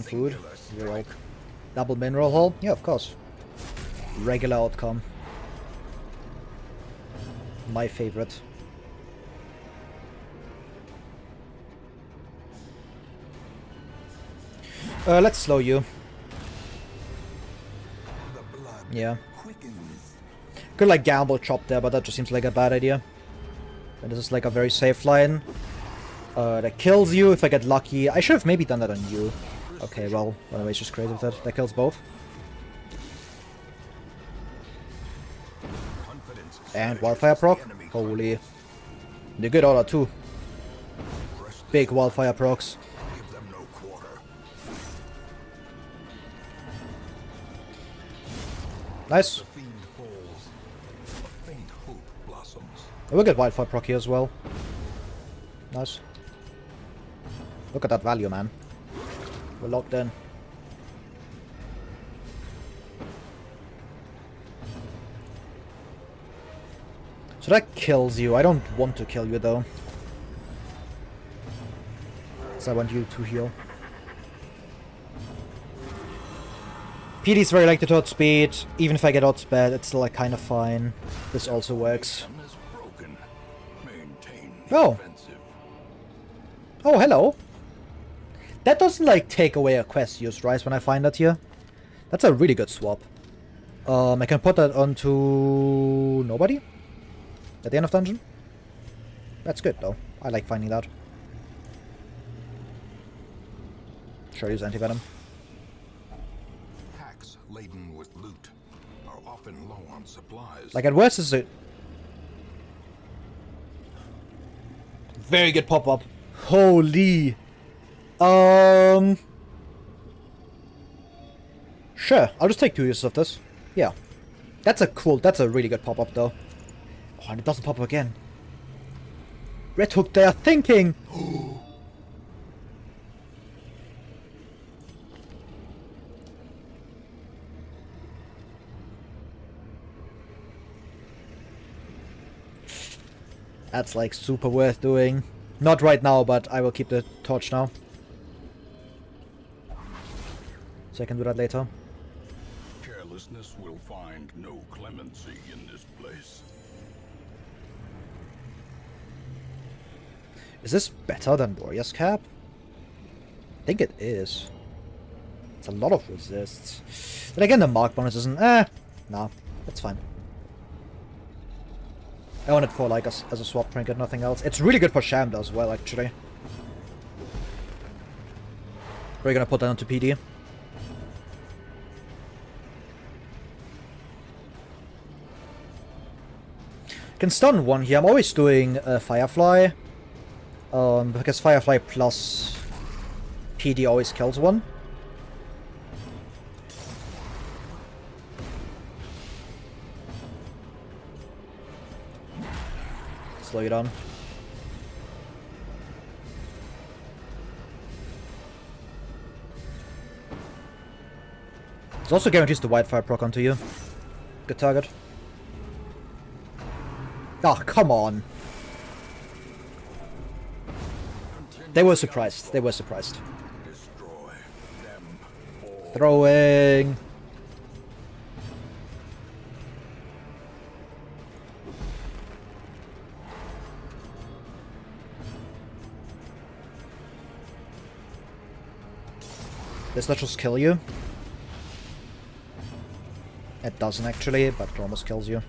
Food. You're like double mineral hole? Yeah, of course. Regular outcome. My favorite. Let's slow you. blood Yeah. quickens. Could like gamble chop there, but that just seems like a bad idea. And this is like a very safe line. That kills you if I get lucky. I should have maybe done that on you. Okay, well, anyways, just crazy with that. That kills both. And wildfire proc. Holy. They're good order too. Big wildfire procs. Give them no quarter. Nice. The fiend falls. A faint hope blossoms. We'll get wildfire proc here as well. Nice. Look at that value, man. We're locked in. So that kills you. I don't want to kill you though. So I want you to heal. PD is very likely to outspeed. Even if I get outsped, it's still like kind of fine. This also works. Is broken. Maintain Oh. defensive. Oh, hello. That doesn't like take away a quest use, right? When I find that here. That's a really good swap. I can put that onto nobody at the end of dungeon. That's good though. I like finding that. Sure, use anti-venom. Packs laden with loot are often low on supplies. Like at worst is a very good pop-up. Holy. Sure, I'll just take 2 uses of this. Yeah. That's a really good pop-up though. Oh, and it doesn't pop up again. Red Hook, they are thinking! That's like super worth doing. Not right now, but I will keep the torch now. So I can do that later. Carelessness will find no clemency in this place. Is this better than Warrior's Cap? I think it is. It's a lot of resists. Then again, the mark bonus isn't... nah, that's fine. I want it for like as a swap trinket, nothing else. It's really good for Shambler as well, actually. We're gonna put that onto PD. Can stun one here. I'm always doing Firefly. Because Firefly plus PD always kills one. Slow you down. It also guarantees the Wildfire proc onto you. Good target. Oh, come on. They were surprised. They were surprised. Destroy them all. Throwing. Does that just kill you? It doesn't actually, but it almost kills you.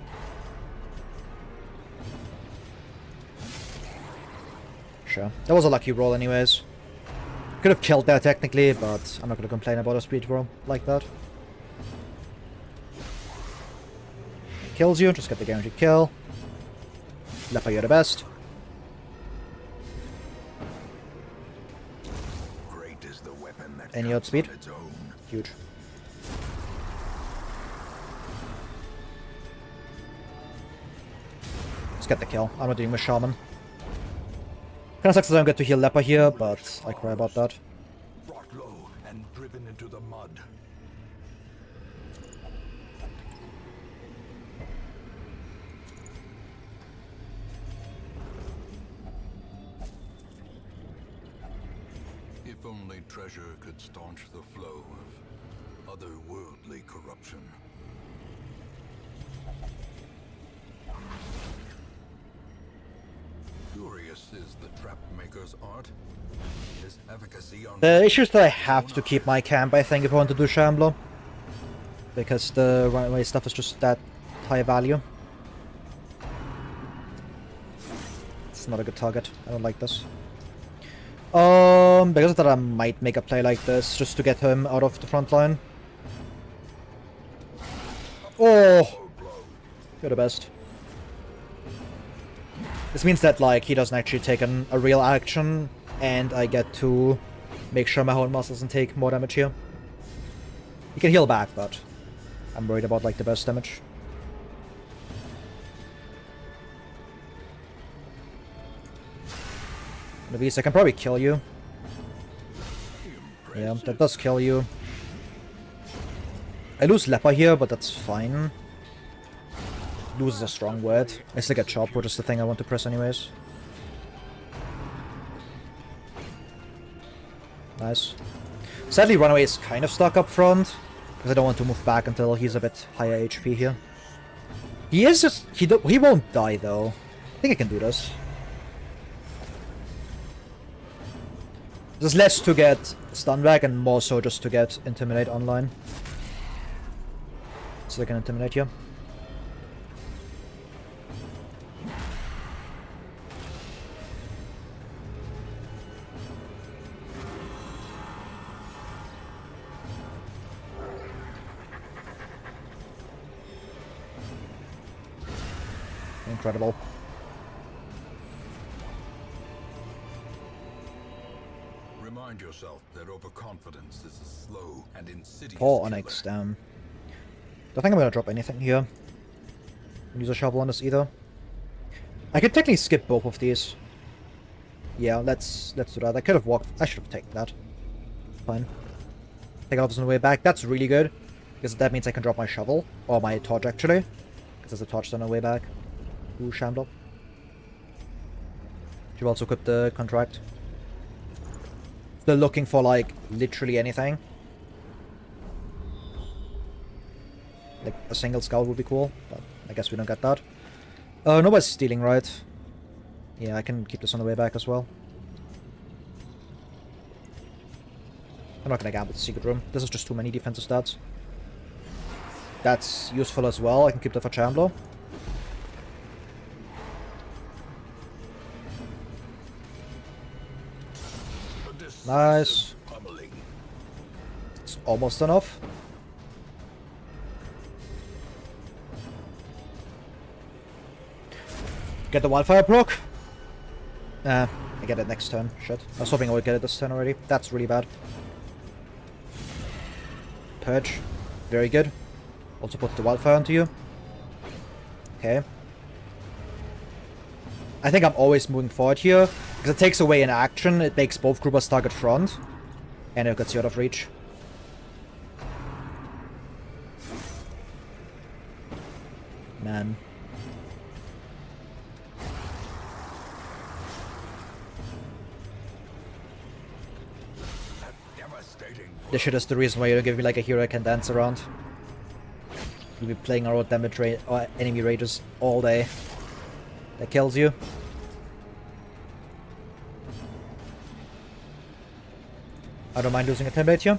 Sure. That was a lucky roll anyways. Could have killed that technically, but I'm not gonna complain about a speed roll like that. Kills you, just get the guaranteed kill. Leper, you're the best. Great is the weapon that Any counts outspeed? on its own. Huge. Let's get the kill. I'm not dealing with Shaman. Kinda sucks that I don't get to heal Leper here, but I cry about that. Brought low and driven into the mud. If only treasure could staunch the flow of otherworldly corruption. Curious is the trap maker's art. His efficacy on The issue is that I have to keep my camp, I think, if I want to do Shambler. because the runaway stuff is just that high value. It's not a good target. I don't like this. Because of that, I might make a play like this just to get him out of the front line. Oh, you're the best. This means that like he doesn't actually take a real action, and I get to make sure my whole muscle doesn't take more damage here. He can heal back, but I'm worried about like the burst damage. Navis, I can probably kill you. Yeah, that does kill you. I lose Leper here, but that's fine. Lose is a strong word. I still get Chop, which is the thing I want to press anyways. Nice. Sadly, Runaway is kind of stuck up front, because I don't want to move back until he's a bit higher HP here. He is just... He won't die, though. I think I can do this. There's less to get stun back and more so just to get Intimidate online. So they can Intimidate you. Incredible. Remind yourself that overconfidence is a slow and insidious Poor Onyx, damn. Don't think I'm gonna drop anything here. Use a shovel on this either. I could technically skip both of these. Yeah, let's do that. I could have walked. I should have taken that. Fine. Take off on the way back. That's really good, because that means I can drop my shovel or my torch actually, because there's a torch on the way back. Ooh, Shamble. You also equip the contract. They're looking for like literally anything. Like a single scout would be cool, but I guess we don't get that. Nobody's stealing, right? Yeah, I can keep this on the way back as well. I'm not gonna gamble the secret room. This is just too many defensive stats. That's useful as well. I can keep that for Chamblo. Nice. It's almost enough. Get the wildfire proc. I get it next turn. Shit. I was hoping I would get it this turn already. That's really bad. Purge. Very good. Also put the wildfire onto you. Okay. I think I'm always moving forward here, because it takes away an action, it makes both groupers target front, and it gets you out of reach. Man. This shit is the reason why you don't give me like a hero I can dance around. You'll be playing our damage rate or enemy rages all day. That kills you. I don't mind losing a template here.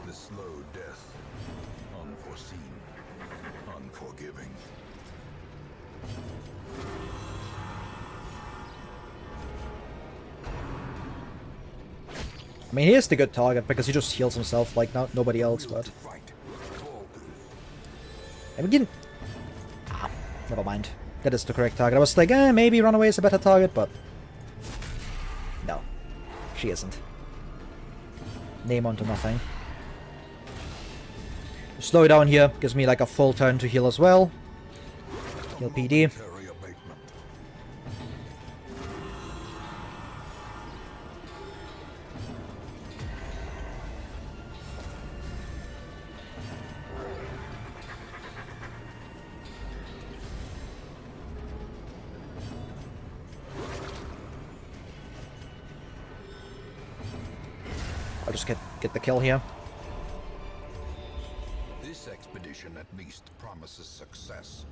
The slow death, unforeseen, unforgiving. I mean, he is the good target because he just heals himself like nobody else, but... And we can... Ah, never mind. That is the correct target. I was like, maybe Runaway is a better target, but... No. She isn't. Name onto nothing. Slow down here. Gives me like a full turn to heal as well. Heal PD. I'll just get the kill here. This expedition at least promises success.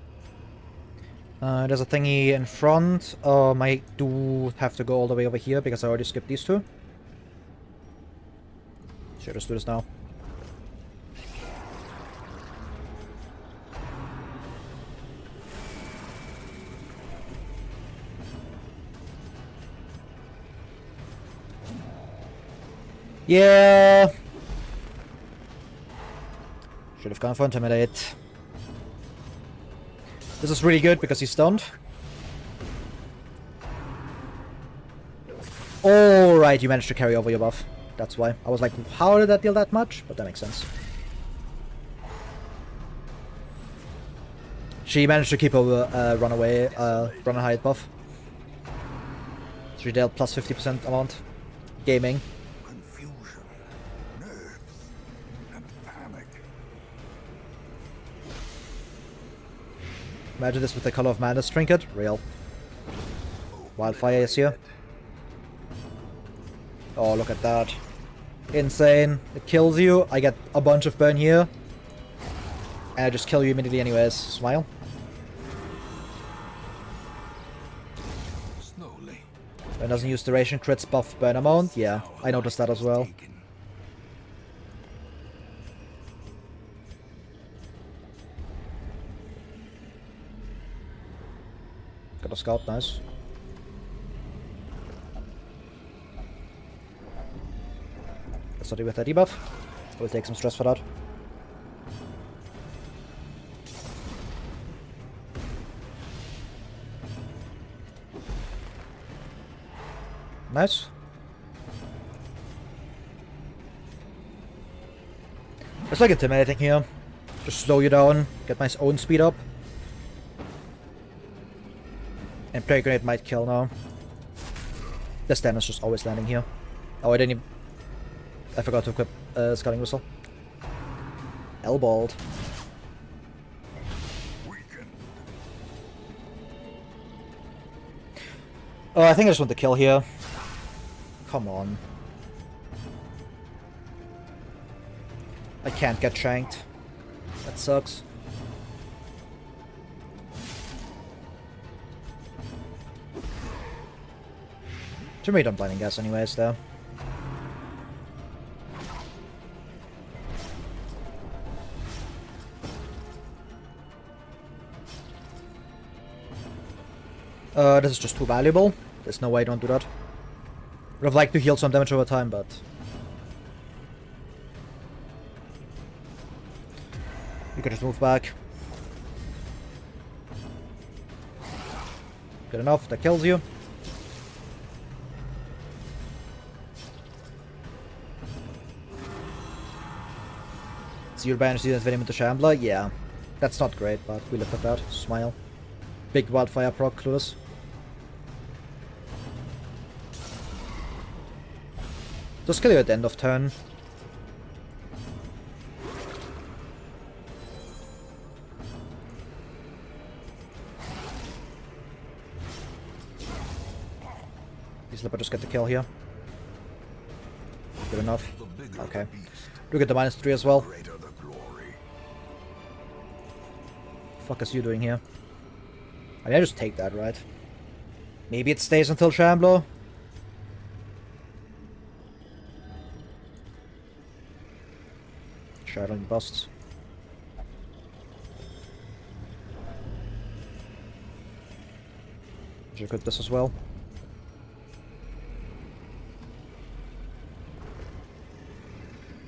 There's a thingy in front. I do have to go all the way over here because I already skipped these two. Should just do this now. Yeah. Should have gone for Intimidate. This is really good because he's stunned. Alright, you managed to carry over your buff. That's why. I was like, how did that deal that much? But that makes sense. She managed to keep over run and hide buff. She dealt plus 50% amount. Gaming. Confusion, nerves, and panic. Imagine this with the Color of Madness trinket. Real. Wildfire is here. Oh, look at that. Insane. It kills you. I get a bunch of burn here. And I just kill you immediately anyways. Smile. Slowly. It doesn't use duration, crits buff burn amount. Yeah, I noticed that as well. Got a scout, nice. Let's study with that debuff. We'll take some stress for that. Nice. It's like intimidating here. Just slow you down, get my own speed up. And Plague Grenade might kill now. The stand is just always landing here. Oh, I didn't even... I forgot to equip Scouting Whistle. Elballed. Oh, I think I just want to kill here. Come on. I can't get shanked. That sucks. Should made on blinding gas anyways though. This is just too valuable. There's no way I don't do that. Would have liked to heal some damage over time, but... You could just move back. Good enough, that kills you. Zero banish the Venom into Shambler? Yeah. That's not great, but we live with that. Smile. Big wildfire proc, clueless. Just kill you at the end of turn. These Slipper just get the kill here. Good enough. Okay. Do get the -3 as well. Fuck is you doing here? I mean, I just take that, right? Maybe it stays until Shambler. Shadowing busts. Should equip this as well.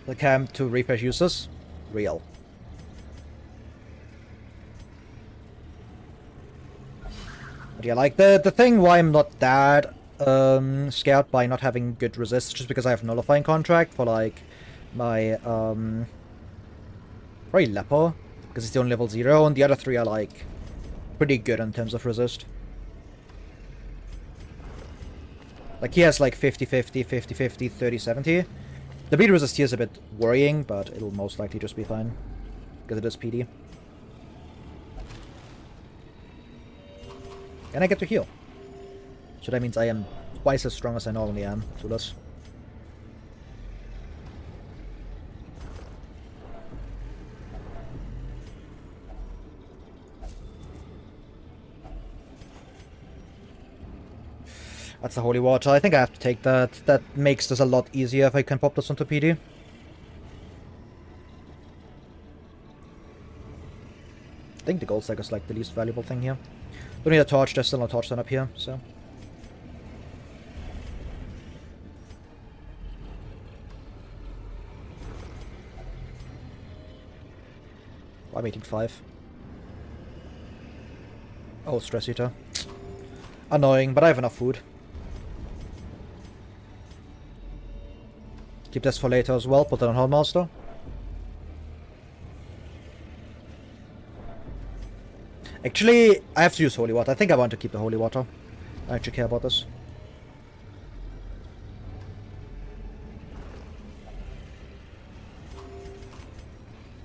The camp to refresh uses. Real. But yeah, like the thing why I'm not that scared by not having good resist, just because I have nullifying contract for like my probably Leper, because it's the only level 0, and the other 3 are like pretty good in terms of resist. Like he has like 50-50, 50-50, 30-70. The bleed resist here is a bit worrying, but it'll most likely just be fine, because it is PD. And I get to heal. So that means I am twice as strong as I normally am through this. That's the holy water. I think I have to take that. That makes this a lot easier if I can pop this onto PD. I think the gold stack is like the least valuable thing here. Don't need a torch, there's still no torch stand up here, so. Why am I eating 5? Oh, stress eater. Annoying, but I have enough food. Keep this for later as well, put it on Hallmaster. Actually, I have to use holy water. I think I want to keep the holy water. I actually care about this.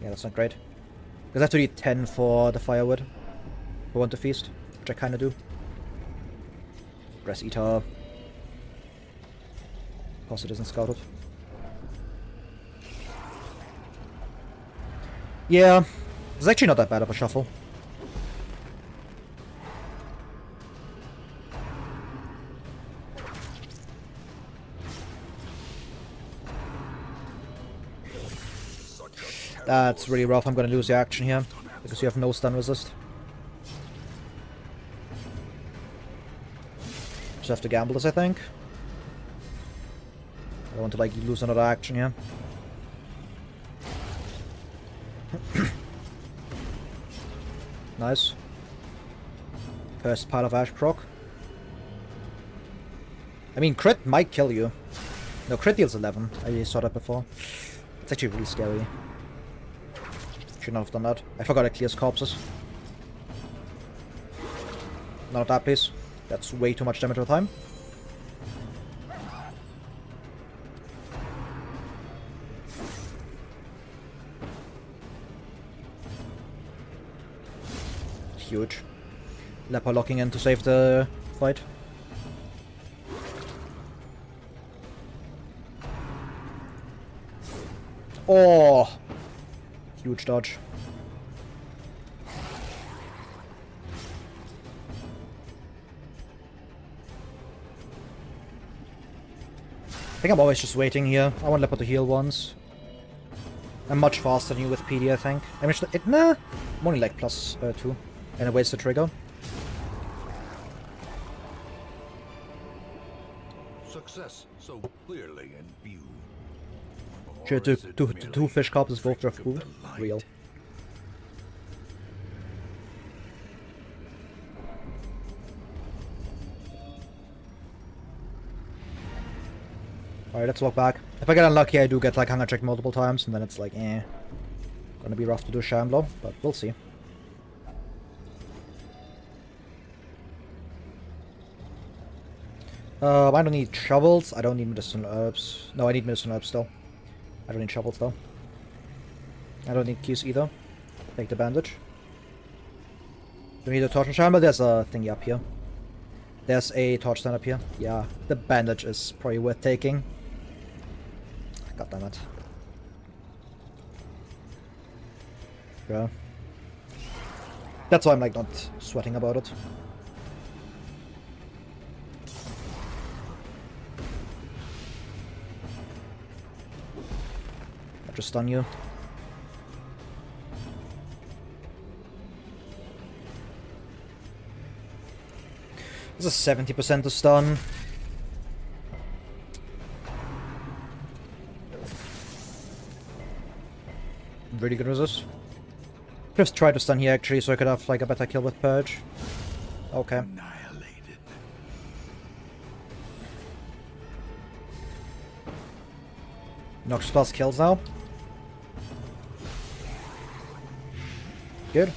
Yeah, that's not great. Because I have to eat 10 for the firewood. If I want to feast, which I kind of do. Grass eater. Of course it isn't scouted. Yeah, it's actually not that bad of a shuffle. That's really rough. I'm gonna lose the action here because you have no stun resist. Just have to gamble this, I think. I don't want to like lose another action here. Nice. First pile of ash proc. I mean, crit might kill you. No, crit deals 11. I saw that before. It's actually really scary. Should not have done that. I forgot it clears corpses. None of that, please. That's way too much damage at a time. Huge. Leper locking in to save the fight. Oh! Huge dodge. I think I'm always just waiting here. I want Leper to heal once. I'm much faster than you with PD, I think. I mean, nah! I'm only like plus 2. And it wastes the trigger. Success so clearly in view. Sure, two fish corpses both draft food. Real. Alright, let's walk back. If I get unlucky, I do get like hunger check multiple times, and then it's like, eh. Gonna be rough to do Shambler, but we'll see. I don't need shovels. I don't need medicinal herbs. No, I need medicinal herbs still. I don't need shovels though. I don't need keys either. Take the bandage. Do we need a torch and chamber? There's a thingy up here. There's a torch stand up here. Yeah, the bandage is probably worth taking. God damn it. Yeah. That's why I'm like not sweating about it. I'll just stun you. This is 70% to stun. Really good resist. Just try to stun here actually so I could have like a better kill with Purge. Okay. Annihilated. Noxious Blast kills now. Good.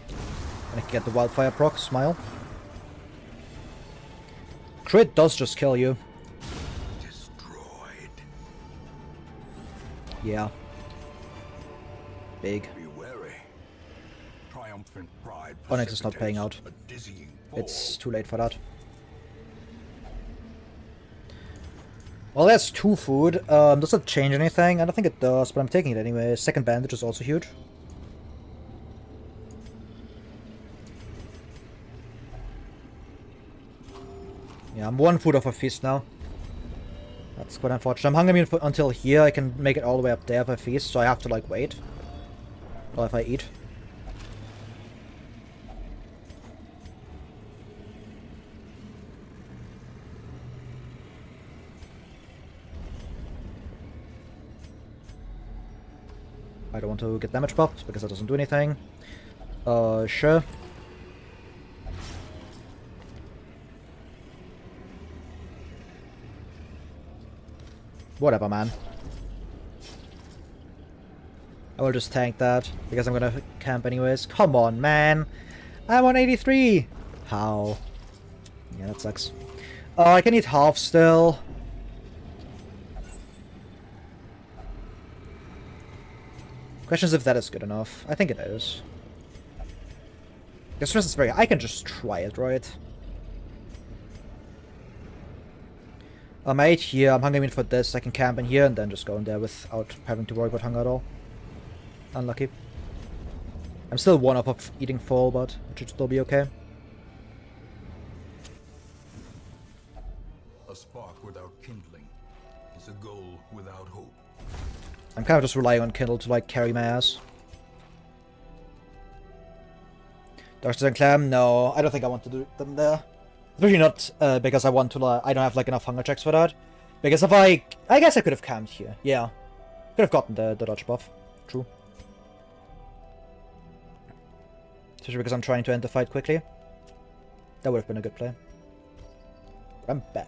And I can get the Wildfire proc, smile. Crit does just kill you. Destroyed. Yeah. Big. Be wary. Triumphant pride. Onyx is not paying out. A dizzying fall. It's too late for that. Well, that's 2 food. Does that change anything? I don't think it does, but I'm taking it anyway. Second bandage is also huge. Yeah, I'm 1 food off a feast now. That's quite unfortunate. I'm hungry until here. I can make it all the way up there for a feast, so I have to, like, wait. Or if I eat. I don't want to get damage buffs because that doesn't do anything. Sure. Whatever, man. I will just tank that because I'm gonna camp anyways. Come on, man. I'm on 83. How? Yeah, that sucks. I can eat half still. Question is if that is good enough. I think it is. The stress is very... I can just try it, right? I ate here. I'm hungry for this. I can camp in here and then just go in there without having to worry about hunger at all. Unlucky. I'm still 1 up of eating full, but it should still be okay. A spark without kindling is a goal without hope. I'm kind of just relying on Kindle to, like, carry my ass. Darkstone and Clam? No, I don't think I want to do them there. Especially not because I want to, I don't have, like, enough hunger checks for that. Because if I guess I could have camped here. Yeah. Could have gotten the dodge buff. True. Especially because I'm trying to end the fight quickly. That would have been a good play. But I'm bad.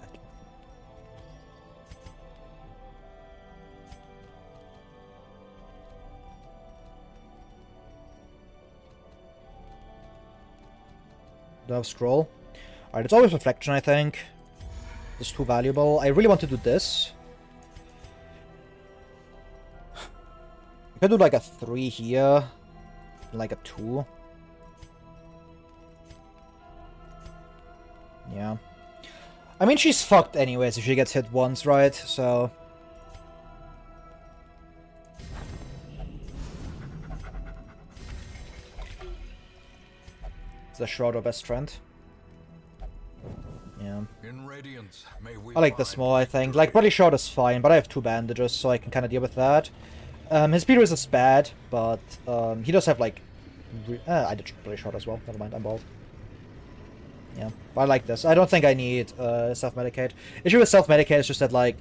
Don't have scroll. Alright, it's always reflection, I think. It's too valuable. I really want to do this. I could do like a 3 here. And like a 2. Yeah. I mean, she's fucked anyways if she gets hit once, right? So... It's the Shroud of Best Friend. Yeah. In Radiance, may we I like the find small, I think. Like, Body Shroud is fine, but I have 2 bandages, so I can kind of deal with that. His speed resist is bad, but he does have, like... I did Body Shroud as well. Never mind, I'm bald. Yeah, but I like this. I don't think I need self-medicate. Issue with self-medicate is just that, like,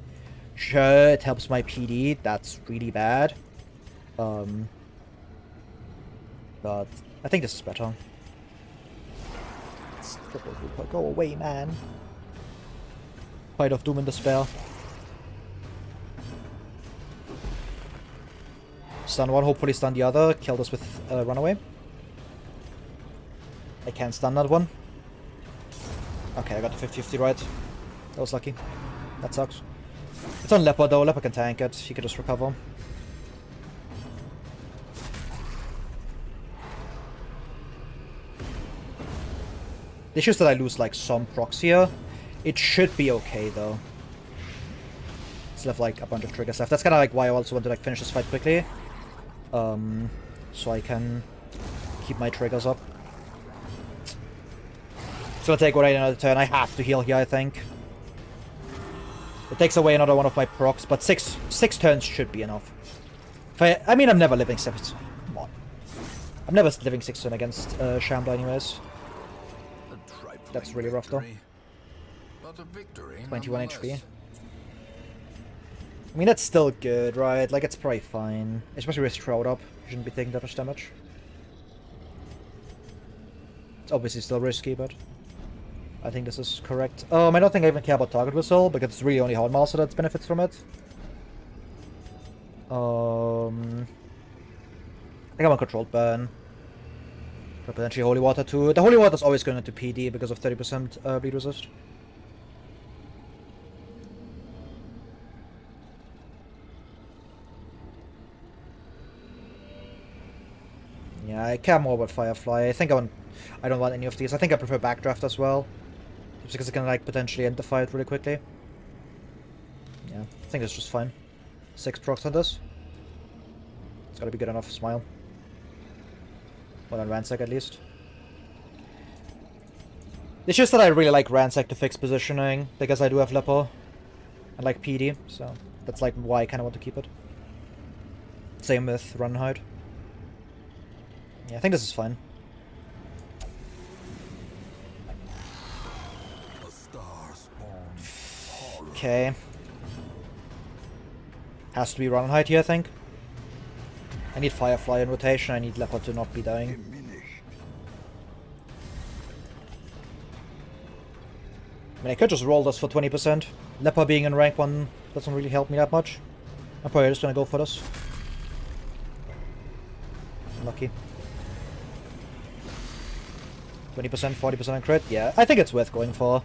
sure, it helps my PD. That's really bad. But I think this is better. Go away, man. Fight of Doom and Despair. Stun one, hopefully stun the other. Kill this with Runaway. I can't stun that one. Okay, I got the 50-50 right. That was lucky. That sucks. It's on Leopard though. Leopard can tank it. He can just recover. The issue is that I lose like some procs here. It should be okay though. Still have like a bunch of triggers left. That's kind of like why I also want to like finish this fight quickly. So I can keep my triggers up. It's gonna take away another turn. I have to heal here, I think. It takes away another one of my procs, but six turns should be enough. I mean, I'm never living 6. Come on. I'm never living 6 turns against Shambler anyways. That's really rough though. 21 HP. I mean, that's still good, right? Like, it's probably fine. Especially with Shroud up. You shouldn't be taking that much damage. It's obviously still risky, but I think this is correct. I don't think I even care about Target Whistle, because it's really only Houndmaster that benefits from it. I think I'm on Controlled Burn. Potentially Holy Water too. The Holy Water is always going into PD because of 30% bleed resist. Yeah, I care more about Firefly. I think I don't want any of these. I think I prefer Backdraft as well. Just because it can like potentially end the fight really quickly. Yeah, I think it's just fine. 6 procs on this. It's gotta be good enough. Smile. Well, on Ransack at least. It's just that I really like Ransack to fix positioning, because I do have Lepo. And like PD, so that's like why I kind of want to keep it. Same with Run and Hide. Yeah, I think this is fine. Okay. Has to be Run and Hide here, I think. I need Firefly in rotation, I need Leopard to not be dying. I mean, I could just roll this for 20%. Leopard being in rank 1 doesn't really help me that much. I'm probably just gonna go for this. Lucky. 20%, 40% crit? Yeah, I think it's worth going for.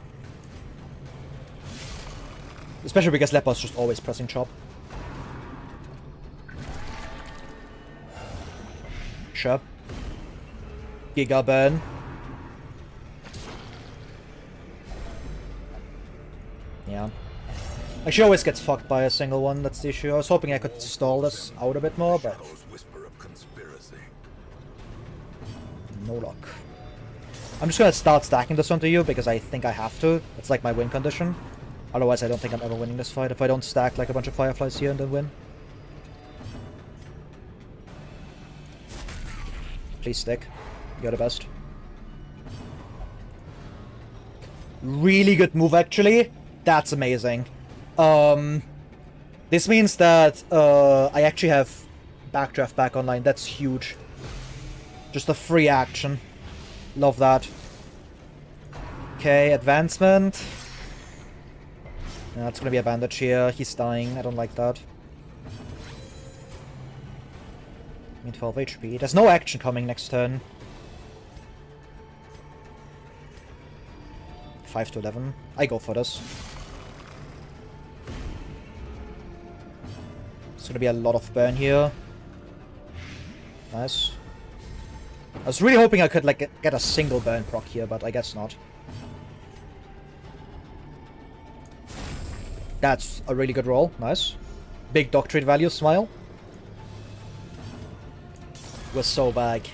Especially because Leopard's just always pressing chop. Sure. Giga burn. Yeah. She always gets fucked by a single one, that's the issue. I was hoping I could stall this out a bit more, but no luck. I'm just gonna start stacking this onto you because I think I have to. It's like my win condition. Otherwise I don't think I'm ever winning this fight if I don't stack like a bunch of Fireflies here and then win. Please stick. You're the best. Really good move actually. That's amazing. This means that I actually have Backdraft back online. That's huge. Just a free action. Love that. Okay, advancement. That's gonna be a bandage here. He's dying. I don't like that. I mean 12 HP. There's no action coming next turn. 5 to 11. I go for this. It's gonna be a lot of burn here. Nice. I was really hoping I could like get a single burn proc here, but I guess not. That's a really good roll. Nice. Big doctrine value, smile. We're so bad.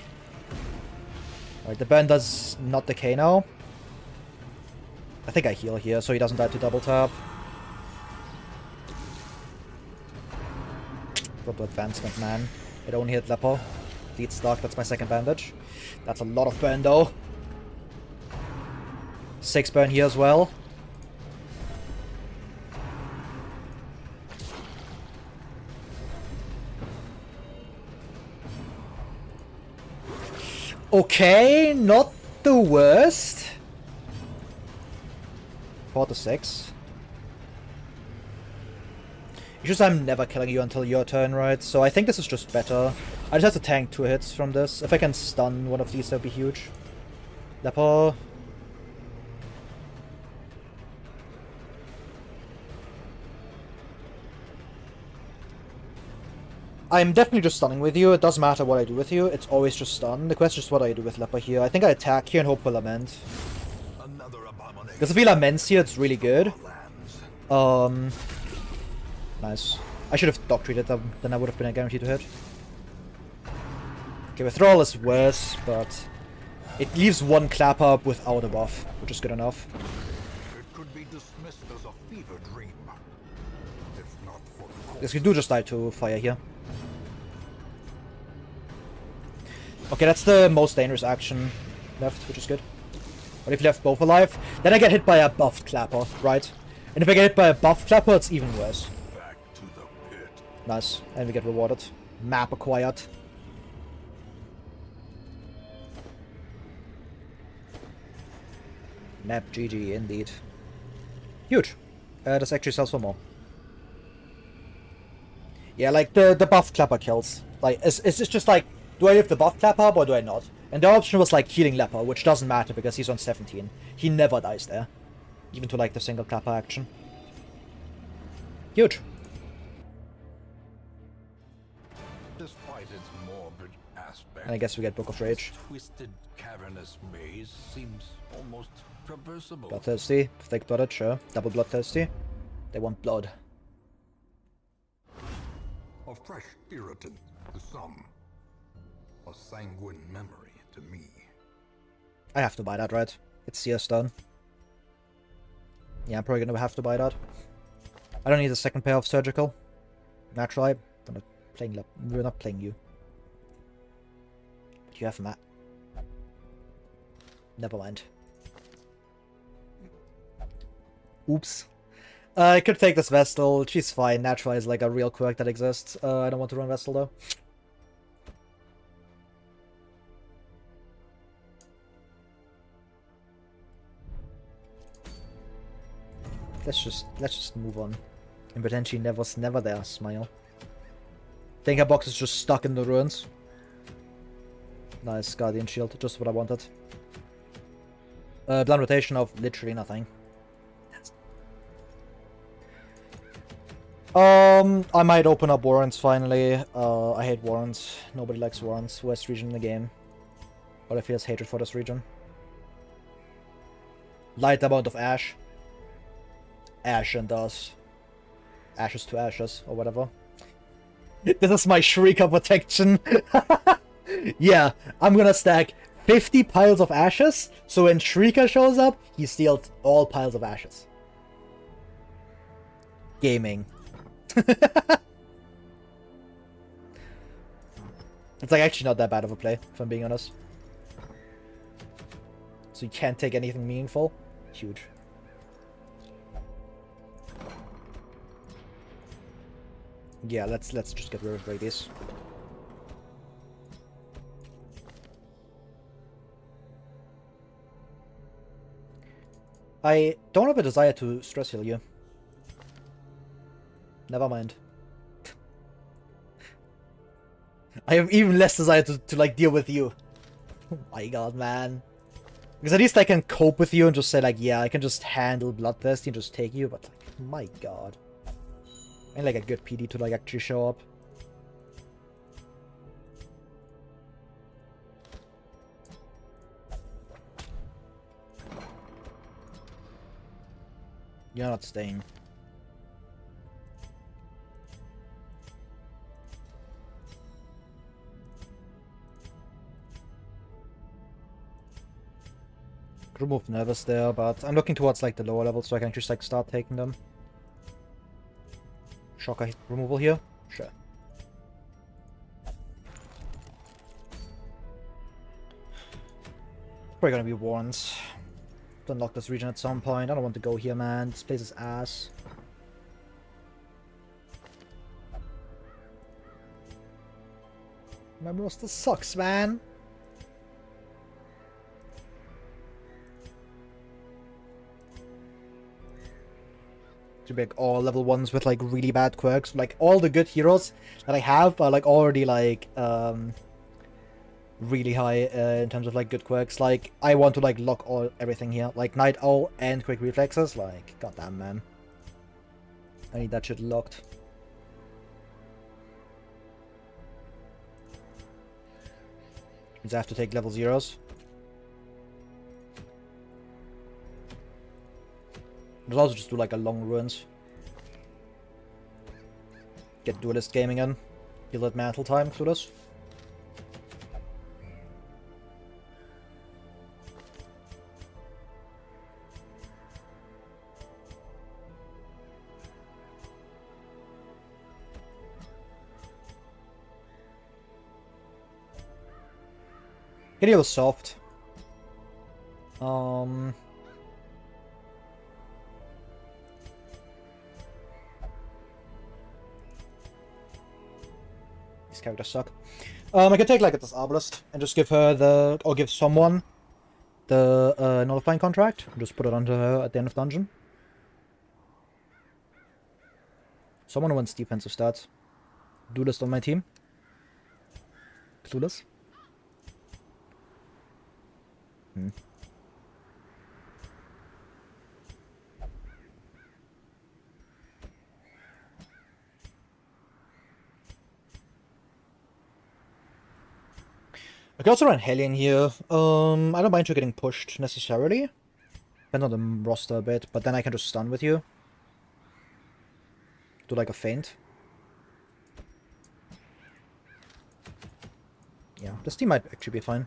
Alright, the burn does not decay now. I think I heal here so he doesn't die to double tap. Proper advancement, man. It only hit Lepo. Lead stock, that's my second bandage. That's a lot of burn though. 6 burn here as well. Okay, not the worst. 4 to 6. It's just I'm never killing you until your turn, right? So I think this is just better. I just have to tank 2 hits from this. If I can stun one of these, that'd be huge. Lepo. I'm definitely just stunning with you. It doesn't matter what I do with you. It's always just stun. The question is what I do with Lepo here. I think I attack here and hope for Lament. Because if he laments here, it's really good. Nice. I should have dock-treated them, then I would have been a guarantee to hit. Okay, withdrawal is worse, but it leaves one clap up without a buff, which is good enough. It could be dismissed as a fever dream, if not for the Because we do just die to fire here. Okay, that's the most dangerous action left, which is good. But if you left both alive, then I get hit by a buffed clapper, right? And if I get hit by a buffed clapper, it's even worse. back to the pit. Nice, and we get rewarded. Map acquired. Map GG, indeed. Huge. This actually sells for more. Yeah, like, the buff clapper kills. Like, it's just like, do I live the buff clapper or do I not? And the option was like healing Leper, which doesn't matter because he's on 17. He never dies there. Even to like the single clapper action. Huge. Despite its morbid aspect, And I guess we get Book of Rage. twisted, cavernous maze seems almost traversable. Bloodthirsty, thick-blooded, sure. Double bloodthirsty. They want blood. A fresh irritant to some, a sanguine memory to me. I have to buy that, right? It's CS done. Yeah, I'm probably gonna have to buy that. I don't need a second pair of surgical. Naturally, we're not playing you. But you have Matt. Never mind. Oops. I could take this Vestal. She's fine. Naturally is like a real quirk that exists. I don't want to run Vestal though. Let's just move on. And pretend she was never there. Smile. Think her box is just stuck in the ruins. Nice Guardian Shield, just what I wanted. Blunt rotation of literally nothing. I might open up warrants finally. I hate warrants. Nobody likes warrants. Worst region in the game. All I feel is hatred for this region. Light amount of ash. Ash and dust. Ashes to ashes, or whatever. This is my Shrieker protection. Yeah, I'm gonna stack 50 piles of ashes, so when Shrieker shows up, he steals all piles of ashes. Gaming. It's like actually not that bad of a play, if I'm being honest. So you can't take anything meaningful. Huge. Yeah, let's just get rid of Radius. I don't have a desire to stress heal you. Never mind. I have even less desire to like deal with you. Oh my god, man. Because at least I can cope with you and just say like, yeah, I can just handle Bloodthirsty and just take you, but like, my god. I need like a good PD to like actually show up. You're not staying. Could remove Nervous there, but I'm looking towards like the lower levels so I can just like start taking them. Shocker removal here? Sure. Probably gonna be warrants. To unlock this region at some point. I don't want to go here, man. This place is ass. My roster sucks, man. To be like all level 1s with like really bad quirks. Like all the good heroes that I have are like already like really high in terms of like good quirks. Like I want to like lock everything here. Like Night Owl and Quick Reflexes. Like goddamn, man. I need that shit locked. Means I have to take level 0s. I'll also just do like a long ruins. Get Duelist gaming in. Heal at mantle time through this. Video was soft. These characters suck. I could take like this Arbalist and just give her the, or give someone the nullifying contract. And just put it onto her at the end of dungeon. Someone who wants defensive stats. Duelist on my team. Clueless. I could also run Hellion here. I don't mind you getting pushed necessarily. Depends on the roster a bit, but then I can just stun with you. Do like a feint. Yeah, this team might actually be fine.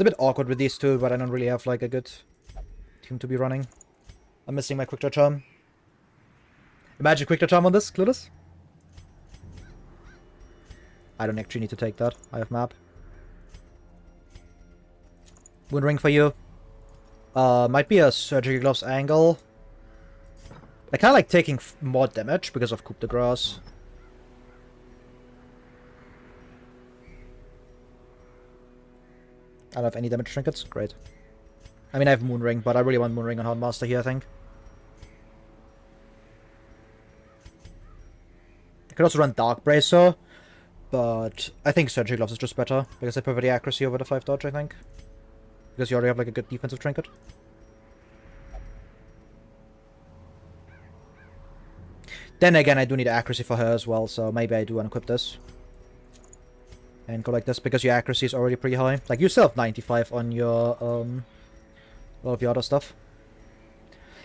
It's a bit awkward with these two, but I don't really have like a good team to be running. I'm missing my quick draw charm. Imagine quick draw charm on this, clueless. I don't actually need to take that. I have map. Moon ring for you. Might be a surgical gloves angle. I kind of like taking more damage because of coup de grace. I don't have any damage trinkets. Great. I mean, I have Moon Ring, but I really want Moon Ring on Houndmaster here, I think. I could also run Dark Bracer, but I think Surgery Gloves is just better, because I prefer the accuracy over the 5 dodge, I think. Because you already have like a good defensive trinket. Then again, I do need accuracy for her as well, so maybe I do unequip this. And go like this, because your accuracy is already pretty high. Like, you still have 95 on your, a lot of your other stuff.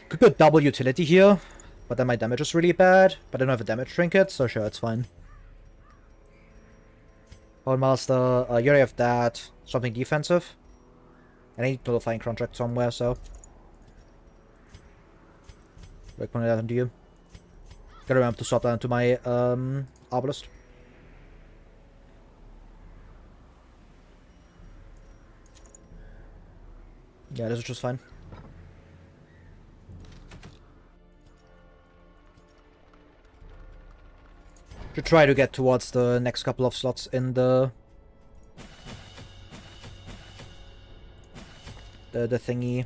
Could go double utility here, but then my damage is really bad. But I don't have a damage trinket, so sure, it's fine. Houndmaster, you already have that. Something defensive. And I need Nullifying Contract somewhere, so... Like, putting that into you. Gotta remember to swap that into my, Obelisk. Yeah, this is just fine. To try to get towards the next couple of slots in the thingy.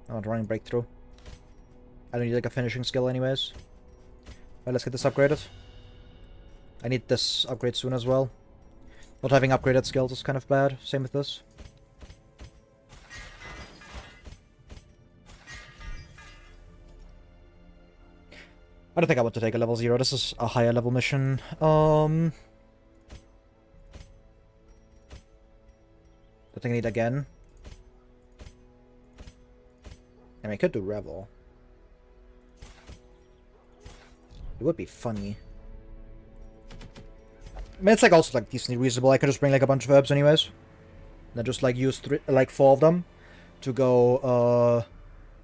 I'm not running breakthrough. I don't need like a finishing skill anyways. Alright, let's get this upgraded. I need this upgrade soon as well. Not having upgraded skills is kind of bad. Same with this. I don't think I want to take a level 0. This is a higher level mission. I think I need again. I mean, I could do Revel. It would be funny. I mean, it's like also like decently reasonable. I could just bring like a bunch of herbs anyways. And then just like use 4 of them to go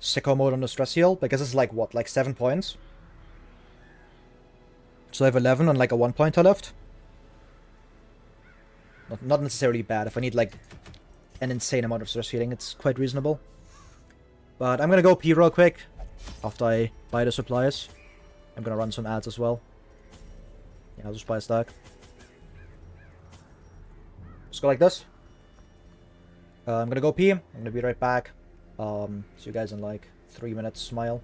sicko mode on the stress heal. Because it's like what, like 7 points? So I have 11 and like a 1 pointer left. Not necessarily bad. If I need like an insane amount of stress healing, it's quite reasonable. But I'm gonna go pee real quick after I buy the supplies. I'm gonna run some ads as well. Yeah, I'll just buy a stack. Just go like this. I'm gonna go pee. I'm gonna be right back. See you guys in like 3 minutes. Smile.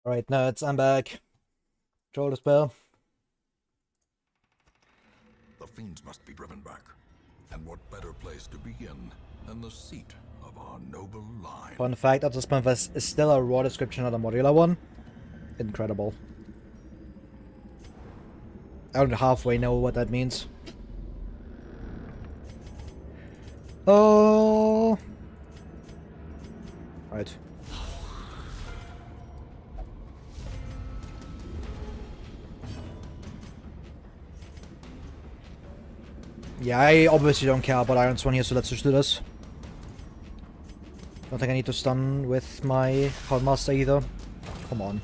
Alright, nerds, I'm back. Joel the spell. The fiends must be driven back. And what better place to begin than the seat of our noble line? Fun fact, at this point this is still a raw description, not a modular one. Incredible. I don't halfway know what that means. Oh. Right. Yeah, I obviously don't care about Iron Swan here, so let's just do this. Don't think I need to stun with my Houndmaster either. Come on.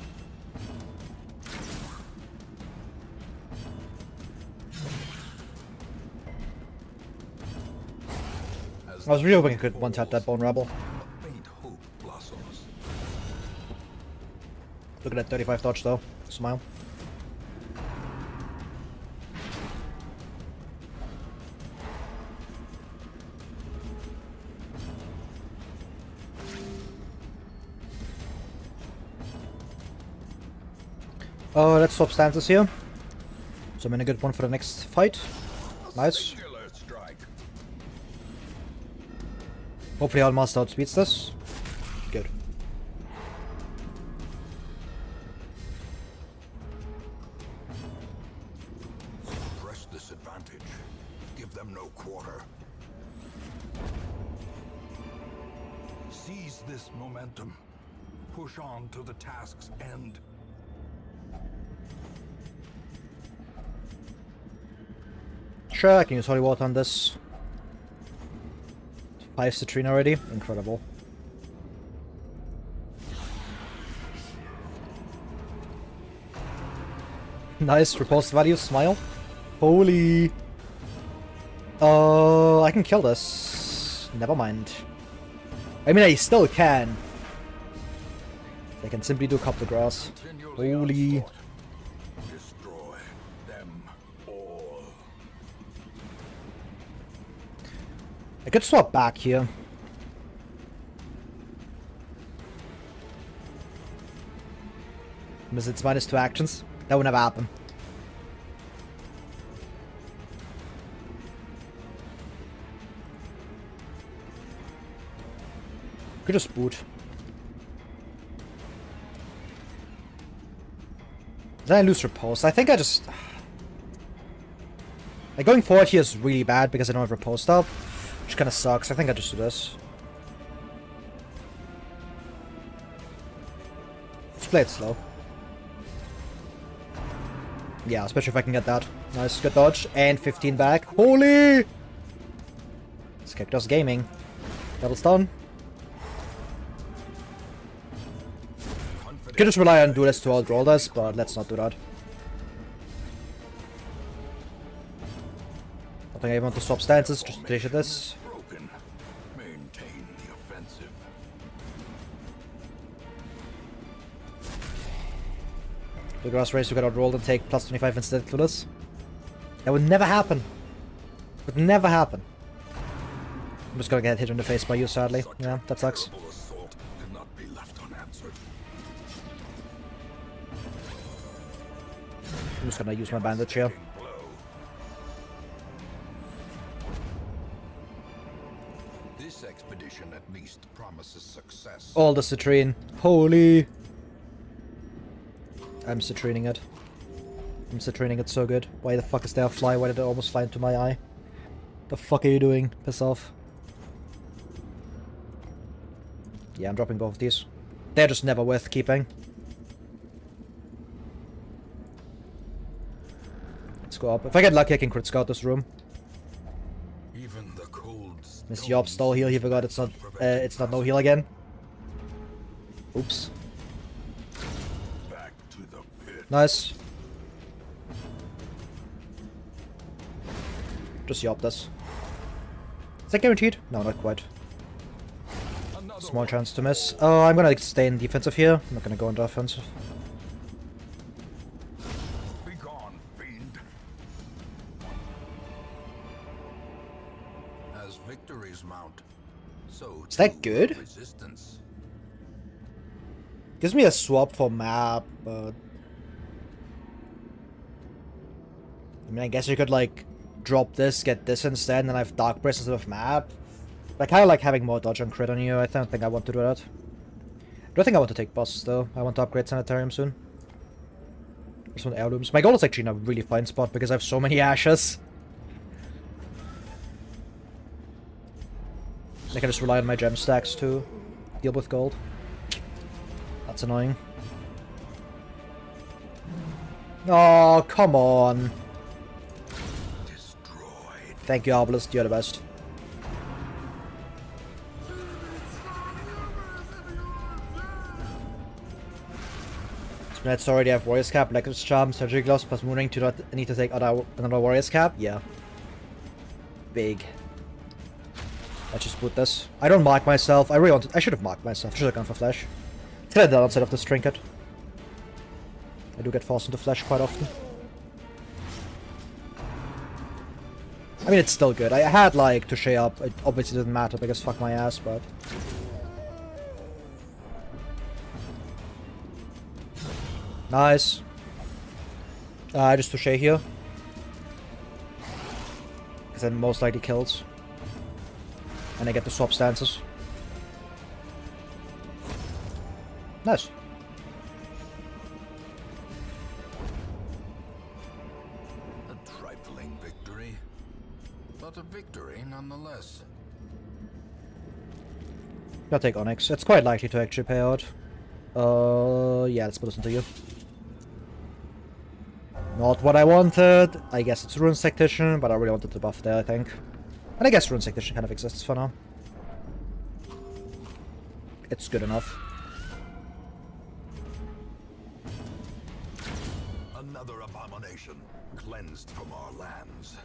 I was really hoping I could one-tap that Bone Rebel. A faint hope blossoms. Look at that 35 dodge though. Smile. Oh, let's swap stances here. So I'm in a good one for the next fight. Nice. Killer strike. Hopefully Houndmaster outspeeds this. Good. Press this advantage. Give them no quarter. Seize this momentum. Push on to the task's end. Sure, I can use Holy Water on this. 5 Citrine already. Incredible. Nice, repulsed value, smile. Holy. I can kill this. Never mind. I mean, I still can. I can simply do Cup the Grass. Continually Holy. onslaught. Destroy them all. I could swap back here. Because it's -2 actions. That would never happen. Could just boot. Then I lose Repulse. I think I just... Like, going forward here is really bad because I don't have Repulse up. Which kind of sucks. I think I just do this. Let's play it slow. Yeah, especially if I can get that. Nice, good dodge. And 15 back. Holy! This character's gaming. Double stun. Could just rely on Duelist to outroll this, but let's not do that. I think I want to swap stances just to finish this. Broken. Maintain the offensive. The grass race, you got outrolled and take +25 instead to this. That would never happen. Would never happen. I'm just gonna get hit in the face by you, sadly. Yeah, that sucks. Terrible assault cannot be left unanswered. I'm just gonna use my bandage here. Blow. This expedition at least promises success. All the citrine. Holy! I'm citrining it. I'm citrining it so good. Why the fuck is there a fly? Why did it almost fly into my eye? The fuck are you doing? Piss off. Yeah, I'm dropping both of these. They're just never worth keeping. Let's go up. If I get lucky, I can crit scout this room. Even the cold Miss Yob stall heal. He forgot it's not no heal again. Oops. back to the pit. Nice. Just Yob this. Is that guaranteed? No, not quite. Another Small chance to miss. Oh, I'm gonna stay in defensive here. I'm not gonna go into offensive. Be gone, fiend. As victories mount, so Is that too good? resistance. Gives me a swap for map, but... I mean, I guess you could, like, drop this, get this instead, and then I have Dark Breath instead of map. But I kind of like having more dodge and crit on you. I don't think I want to do that. I don't think I want to take bosses, though. I want to upgrade Sanitarium soon. I just want heirlooms. My goal is actually in a really fine spot because I have so many ashes. I can just rely on my gem stacks to deal with gold. That's annoying. Oh, come on. Destroyed. Thank you, Obelisk. You're the best. Let's already have Warrior's Cap, Blackest Charm, Surgery Gloves, plus Mooning to not need to take another Warrior's Cap? Yeah. Big. Let's just put this. I don't mark myself. I should have marked myself. I should have gone for Flash. Let's get a downside of this trinket. I do get forced into Flash quite often. I mean, it's still good. I had, like, Touche up. It obviously doesn't matter because fuck my ass, but... Nice. I just Touche here. Because then most likely kills. And I get to swap stances. Nice. A trifling victory, but a victory nonetheless. I'll take Onyx. It's quite likely to actually pay out. Yeah, let's put this into you. Not what I wanted. I guess it's Rune Tactician, but I really wanted to buff there, I think. And I guess Rune Tactician kind of exists for now. It's good enough. Another abomination cleansed from our lands.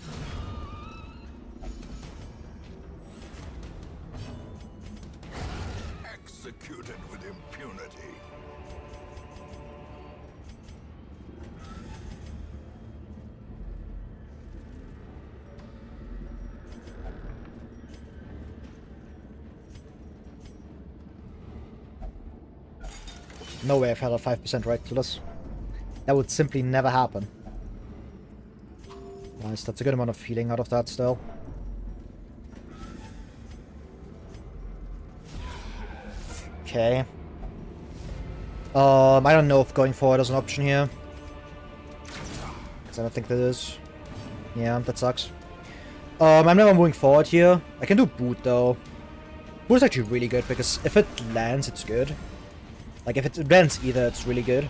Executed with impunity. No way I've had a 5% right to this. That would simply never happen. Nice, that's a good amount of healing out of that still. Okay. I don't know if going forward is an option here. Because I don't think that is. Yeah, that sucks. I'm never moving forward here. I can do boot though. Boot is actually really good because if it lands, it's good. Like, if it lands either, it's really good.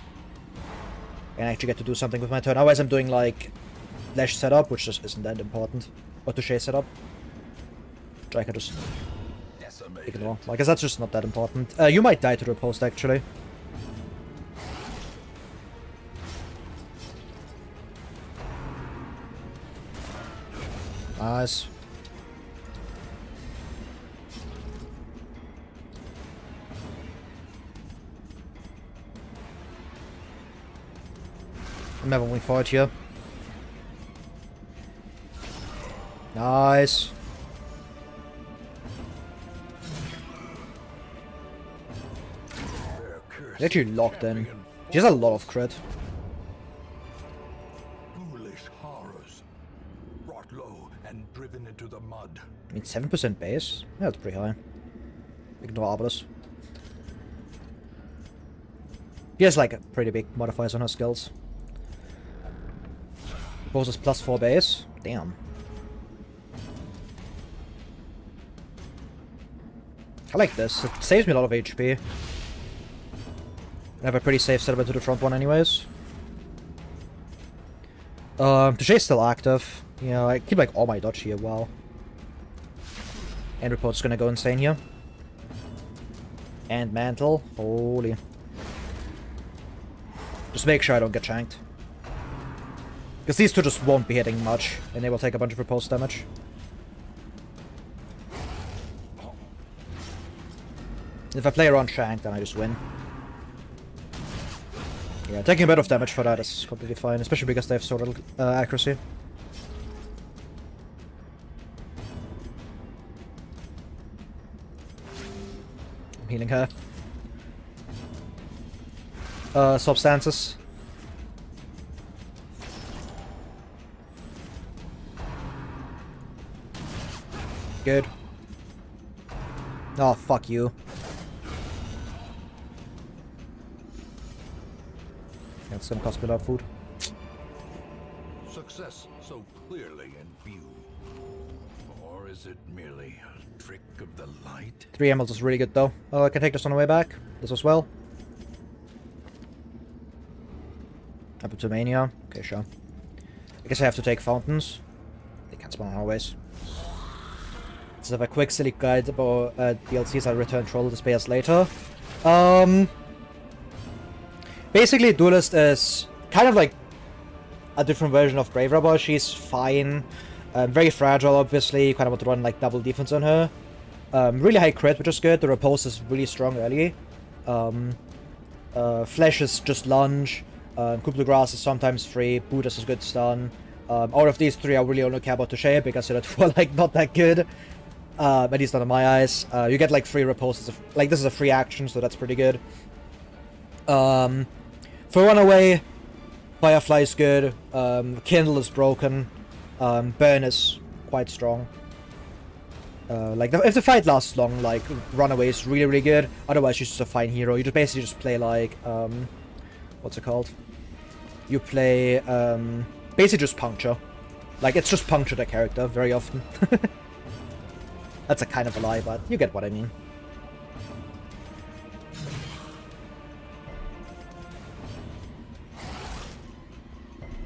And I actually get to do something with my turn. Otherwise, I'm doing, like, Lash setup, which just isn't that important. Or Touche setup. Which I can just ignore. Like, that's just not that important. You might die to the post, actually. Nice. I'm never moving forward here. Nice. They're actually locked in. She has a lot of crit. Foolish horrors, brought low and driven into the mud. I mean, 7% base? Yeah, that's pretty high. Ignore Obelisk. He has, like, pretty big modifiers on her skills. Poses +4 base. Damn. I like this. It saves me a lot of HP. I have a pretty safe setup into the front one anyways. Touche's still active. You know, I keep like all my dodge here. Wow. And Report's gonna go insane here. And Mantle. Holy. Just make sure I don't get shanked. Because these two just won't be hitting much, and they will take a bunch of repulse damage. If I play around Shank, then I just win. Yeah, taking a bit of damage for that is completely fine, especially because they have so little accuracy. I'm healing her. substances. Good. Oh, fuck you. That's gonna cost me a lot of food. Success so clearly in view. Or is it merely a trick of the light? 3 emeralds is really good though. Oh, I can take this on the way back. This as well. Up to Mania. Okay, sure. I guess I have to take fountains. They can't spawn always. Let's have a quick silly guide about DLCs. I'll return Troll to space later. Basically, Duelist is kind of like a different version of Brave Rubber. She's fine. Very fragile, obviously. You kind of want to run like double defense on her. Really high crit, which is good. The repulse is really strong early. Flesh is just lunge. Coup de Grace is sometimes free. Buddhist is good stun. Out of these 3, I really only care about Touché because the other 2 are like not that good. At least not in my eyes. You get like 3 repulses. Like this is a free action, so that's pretty good. For Runaway, Firefly is good. Kindle is broken. Burn is quite strong. If the fight lasts long, like Runaway is really really good. Otherwise, she's just a fine hero. You just basically just play like what's it called? You play basically just Puncture. Like it's just Puncture the character very often. That's a kind of a lie, but you get what I mean.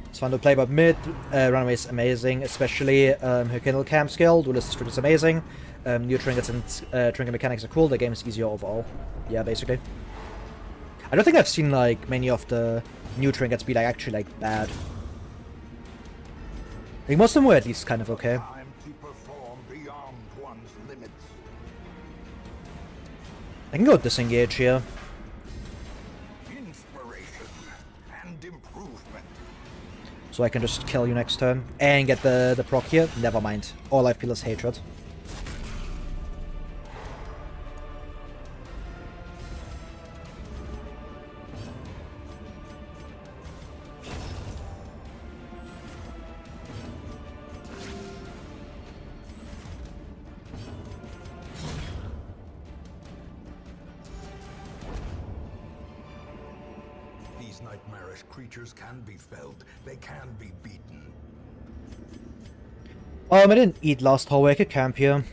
It's fun to play, but mid Runaway is amazing, especially her Kindle Camp skill. Duelist is amazing. New trinkets and trinket mechanics are cool. The game is easier overall. Yeah, basically. I don't think I've seen like many of the new trinkets be like actually like bad. I think most of them were at least kind of okay. Time to perform beyond one's limits. I can go disengage here. Inspiration and improvement. So I can just kill you next turn. And get the proc here. Never mind. All I feel is hatred. These nightmarish creatures can be felled. They can be beaten. I didn't eat last hallway. I could camp here.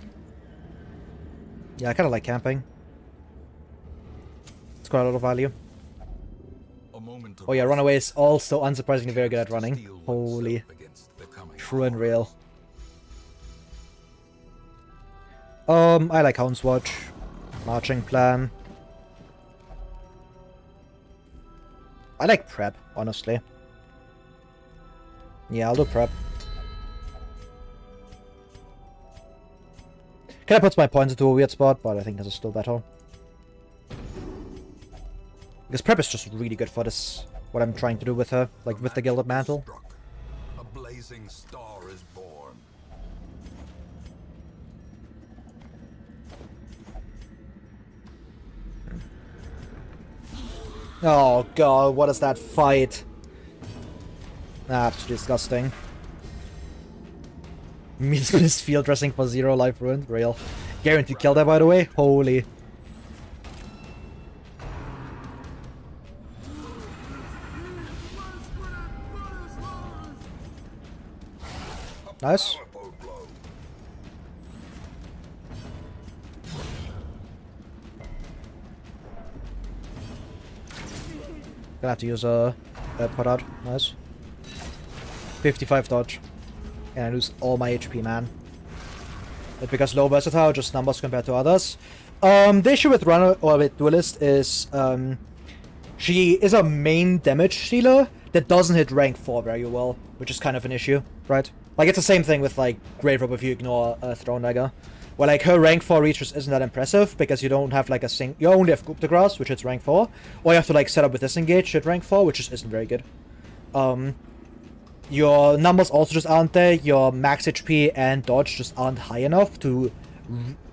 Yeah, I kind of like camping. It's got a lot of value. A moment of Oh yeah, Runaway is also unsurprisingly very good at running. Holy. True and real. I like Hound's Watch. Marching Plan. I like Prep, honestly. Yeah, I'll do Prep. Kind of puts my points into a weird spot, but I think this is still better. Because Prep is just really good for this, what I'm trying to do with her, like with the Gilded Mantle. A blazing star is born. Oh god, what is that fight? That's disgusting. Meatless field dressing for 0 life ruined? Real. Guaranteed kill that, by the way? Holy. Nice. Powerful blow. Gonna have to use a put out. Nice. 55 dodge. And I lose all my HP, man. But because low versatile, just numbers compared to others. The issue with with Duelist is she is a main damage dealer that doesn't hit rank 4 very well, which is kind of an issue, right? Like it's the same thing with like Grave Rob if you ignore Throne Dagger. Where like her rank 4 reach isn't that impressive because you don't have like you only have Coup de Grace, which hits rank 4, or you have to like set up with Disengage, hit rank 4, which just isn't very good. Your numbers also just aren't there. Your max HP and dodge just aren't high enough to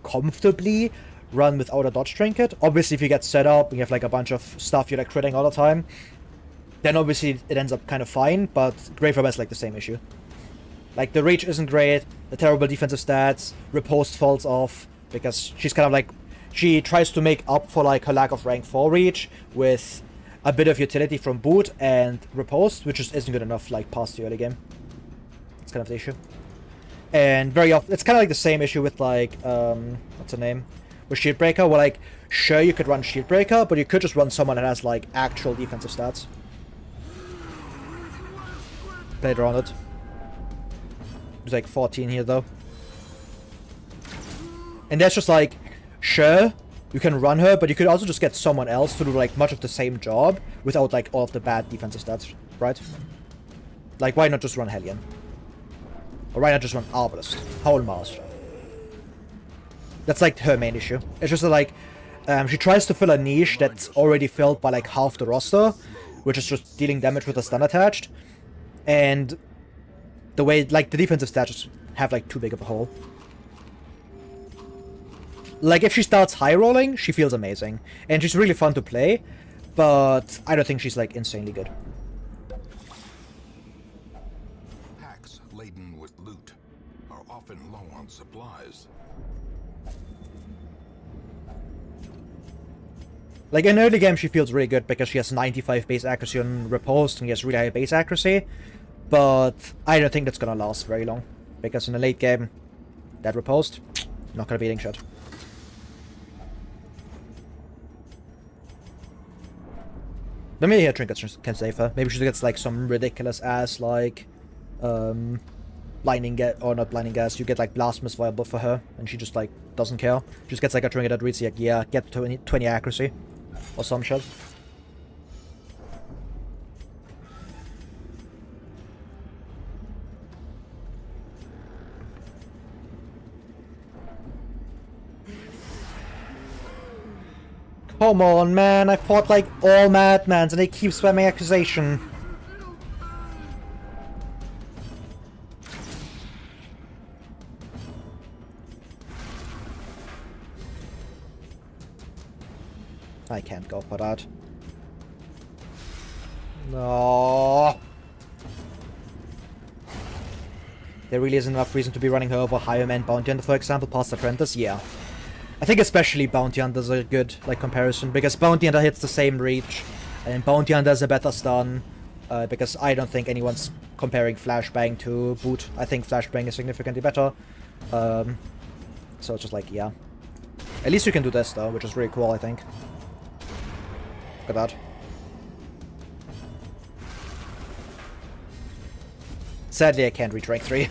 comfortably run without a dodge trinket. Obviously, if you get set up and you have like a bunch of stuff you're like critting all the time, then obviously it ends up kind of fine, but Grave Robber has like the same issue. Like, the reach isn't great, the terrible defensive stats, riposte falls off, because she's kind of like, she tries to make up for like her lack of rank 4 reach with a bit of utility from boot and riposte, which just isn't good enough like past the early game. That's kind of the issue. And very often, it's kind of like the same issue with like, what's her name? With Shieldbreaker, where like, sure you could run Shieldbreaker, but you could just run someone that has like actual defensive stats. Played around it. There's like 14 here though. And that's just like, sure, you can run her, but you could also just get someone else to do like much of the same job without like all of the bad defensive stats, right? Like, why not just run Hellion? Or why not just run Arbalest? Houndmaster? That's like her main issue. It's just that, like, she tries to fill a niche that's already filled by like half the roster, which is just dealing damage with a stun attached. And the way, like, the defensive stats just have like too big of a hole. Like, if she starts high rolling, she feels amazing. And she's really fun to play, but I don't think she's like insanely good. Packs laden with loot are often low on supplies. Like, in early game, she feels really good because she has 95 base accuracy on riposte and she has really high base accuracy. But I don't think that's gonna last very long. Because in the late game, that riposte, not gonna be eating shit. Then maybe her trinkets can save her. Maybe she gets like some ridiculous ass like blinding gas, or not blinding gas, you get like blast miss viable for her and she just like doesn't care. She just gets like a trinket that reads like, yeah, get 20 accuracy. Or some shit. Come on, man, I fought like all madmans and they keep spamming accusation. I can't go for that. No. There really isn't enough reason to be running her over Higher Man Bounty Hunter, for example, past Apprentice, yeah. I think especially Bounty Hunter's a good like comparison, because Bounty Hunter hits the same reach, and Bounty Hunter has a better stun, because I don't think anyone's comparing Flashbang to Boot. I think Flashbang is significantly better. So it's just like, yeah. At least you can do this though, which is really cool, I think. Look at that. Sadly, I can't reach rank 3.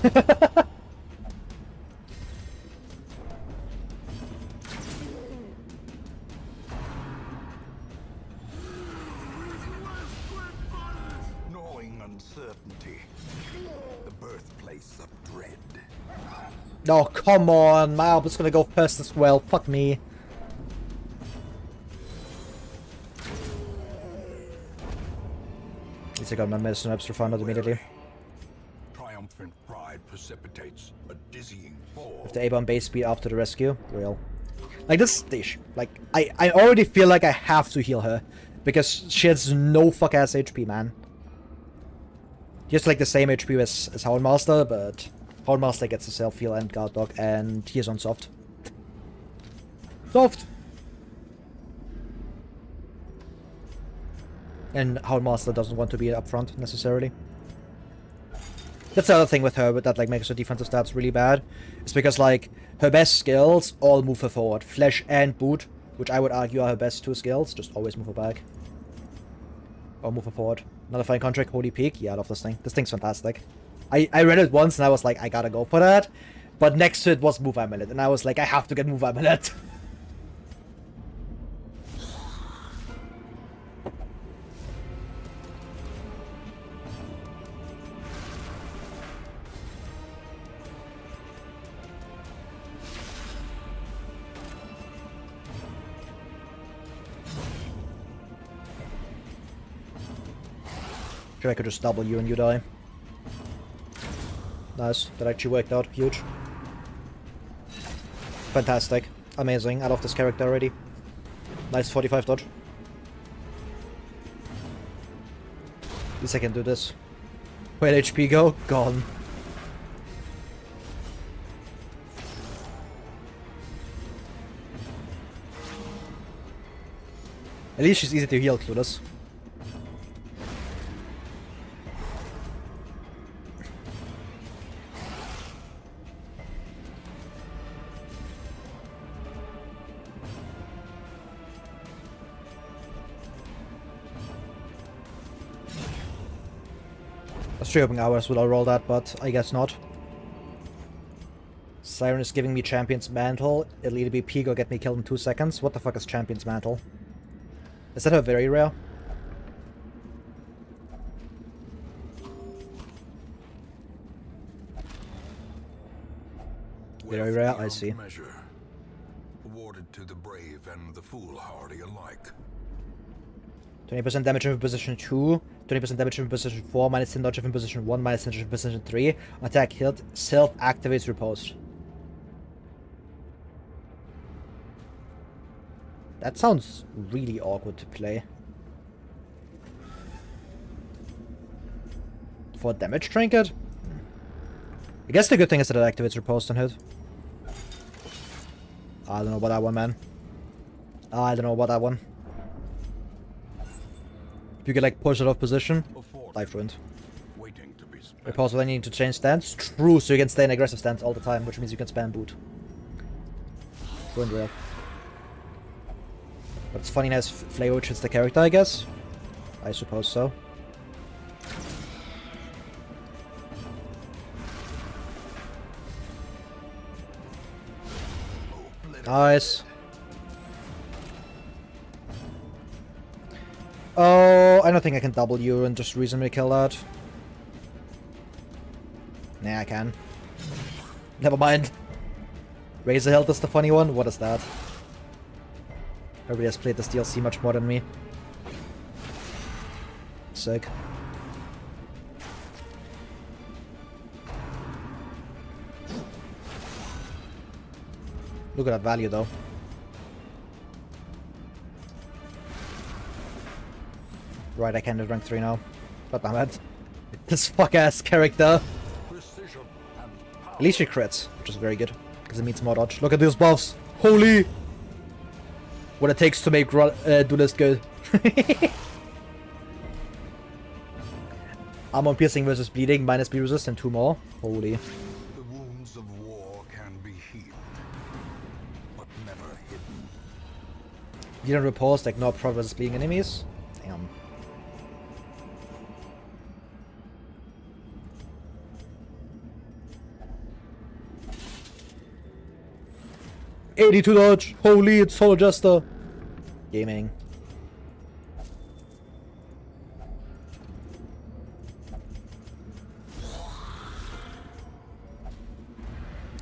Gnawing uncertainty. The birthplace of dread. Oh, come on. My Albert's gonna go first as well. Fuck me. At least I got my medicine herbs refined immediately. Triumphant pride precipitates a dizzying fall. With the A-bomb base speed up to the rescue. Real. Like, this is the issue. Like, I already feel like I have to heal her. Because she has no fuck-ass HP, man. He has, like, the same HP as Houndmaster, but Houndmaster gets the self-heal and guard dog, and he is on soft. Soft! And Houndmaster doesn't want to be up front, necessarily. That's the other thing with her, that like makes her defensive stats really bad. It's because like her best skills all move her forward. Flash and Boot, which I would argue are her best 2 skills, just always move her back. Or move her forward. Another fine contract, Holy Peak. Yeah, I love this thing. This thing's fantastic. I read it once and I was like, I gotta go for that. But next to it was Move Amulet, and I was like, I have to get Move Amulet. Sure, I could just double you and you die. Nice. That actually worked out. Huge. Fantastic. Amazing. I love this character already. Nice 45 dodge. At least I can do this. Where'd HP go? Gone. At least she's easy to heal, clueless. I was 3 opening hours will I roll that, but I guess not. Siren is giving me Champion's Mantle. It'll either be Peak or get me killed in 2 seconds. What the fuck is Champion's Mantle? Is that a very rare? Very rare, I see. Measure, awarded to the brave and the foolhardy alike. 20% damage from position 2, 20% damage from position 4, minus 10 dodge from position 1, minus 10 dodge from position 3. Attack hit, self-activates riposte. That sounds really awkward to play. For a damage trinket? I guess the good thing is that it activates riposte and hit. I don't know about that one, man. I don't know about that one. If you could like push it off position, life ruined. Riposte when you need to change stance? True, so you can stay in aggressive stance all the time, which means you can spam boot. Ruined real. But it's funny as flavor hits the character, I guess. I suppose so. Nice. Oh, I don't think I can W and just reasonably kill that. Nah, I can. Never mind. Razor Hilt is the funny one? What is that? Everybody has played this DLC much more than me. Sick. Look at that value though. Right, I can do rank 3 now. God damn it. This fuck-ass character. At least she crits, which is very good. Because it means more dodge. Look at these buffs. Holy! What it takes to make Duelist good. Armor piercing versus bleeding, minus bleed resistant, 2 more. Holy. The wounds of war can be healed, but never hidden. You don't repulse, ignore pro versus bleeding enemies. Damn. $82 dodge! Holy, it's Soul Jester! Gaming.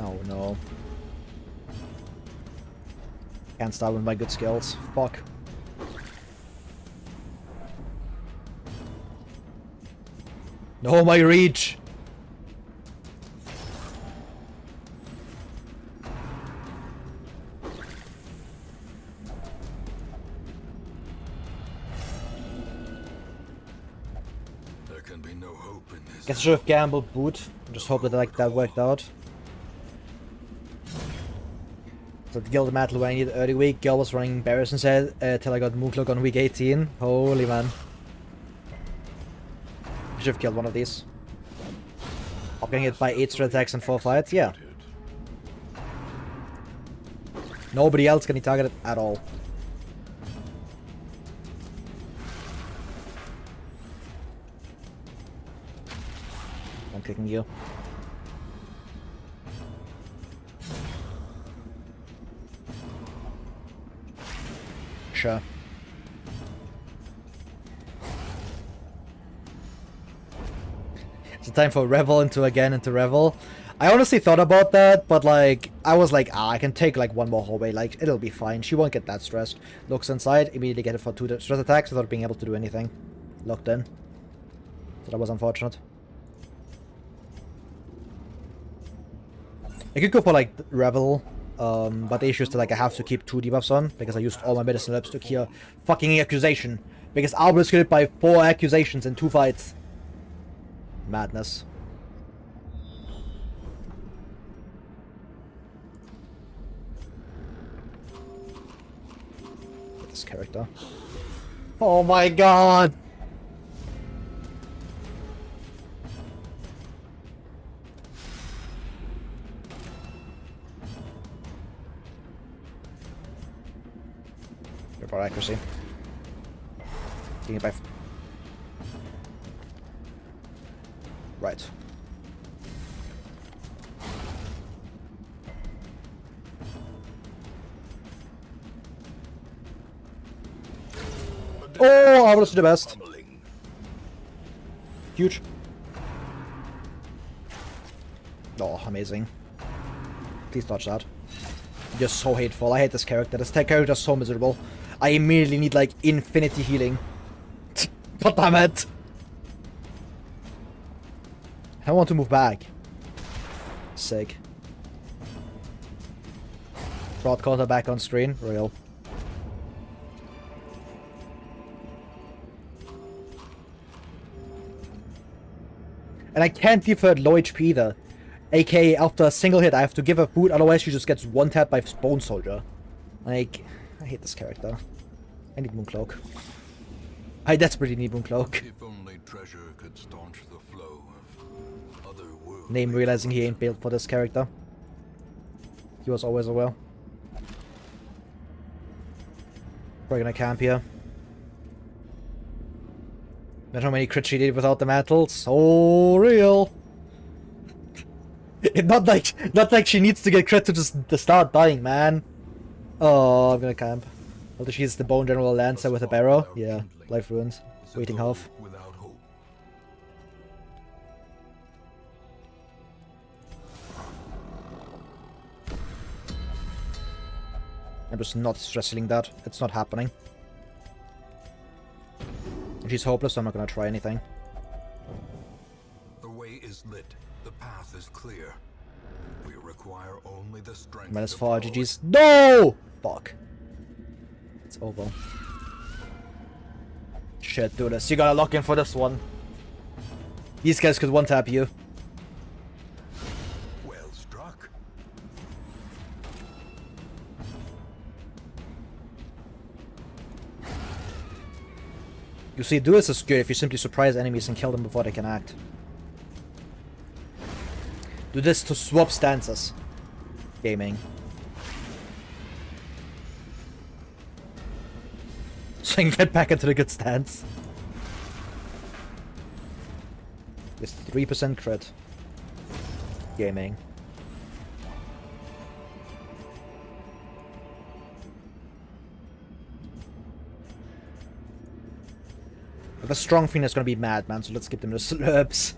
Oh no. Can't start with my good skills. Fuck. No, my reach! There can be no hope in this. Guess I should have gambled boot. Just hope that like that worked out. So the guild battle when I needed early week, Gil was running Barris instead till I got Moonlock on week 18. Holy man. I should have killed one of these. I'm getting it by 8 straight attacks and 4 fights, yeah. Nobody else can be targeted at all. I'm kicking you. Sure. It's time for Revel into Revel. I honestly thought about that, but like, I was like, I can take like one more hallway, like, it'll be fine. She won't get that stressed. Looks inside, immediately get it for 2 stress attacks without being able to do anything. Locked in. So that was unfortunate. I could go for like Revel, But the issue is that like I have to keep 2 debuffs on because I used all my medicine herbs to cure fucking accusation. Because I was killed by 4 accusations in 2 fights. Madness. This character. Oh my god! About accuracy. Taking it by. Right. Oh, I was the best. Huge. Oh, amazing. Please dodge that. You're so hateful. I hate this character. This character is so miserable. I immediately need, like, infinity healing. God damn it! I want to move back. Sick. Brought counter back on screen. Real. And I can't give her low HP either. AKA, after a single hit, I have to give her food, otherwise she just gets one-tapped by Bone Soldier. Like, I hate this character. I need Mooncloak. I desperately need Mooncloak. If only treasure could staunch the flow of other worlds. Name realizing he ain't built for this character. He was always aware. We're gonna camp here. Imagine how many crits she did without the mantle. So real. Not like she needs to get crit to just to start dying, man. Oh, I'm gonna camp. Although she's the Bone General Lancer with a barrow. Yeah, life ruins. Waiting half. Without hope. I'm just not stressing that. It's not happening. She's hopeless, so I'm not gonna try anything. The way is lit. The path is clear. We require only the strength. Minus to 4 follow GG's. No! Fuck. It's over. Shit, Duelist. You gotta lock in for this one. These guys could one-tap you. Well struck. You see, Duelist is good if you simply surprise enemies and kill them before they can act. Do this to swap stances. Gaming. So I can get back into the good stance. With 3% crit. Gaming. The strong thing is gonna be Madman, so let's give them the slurps.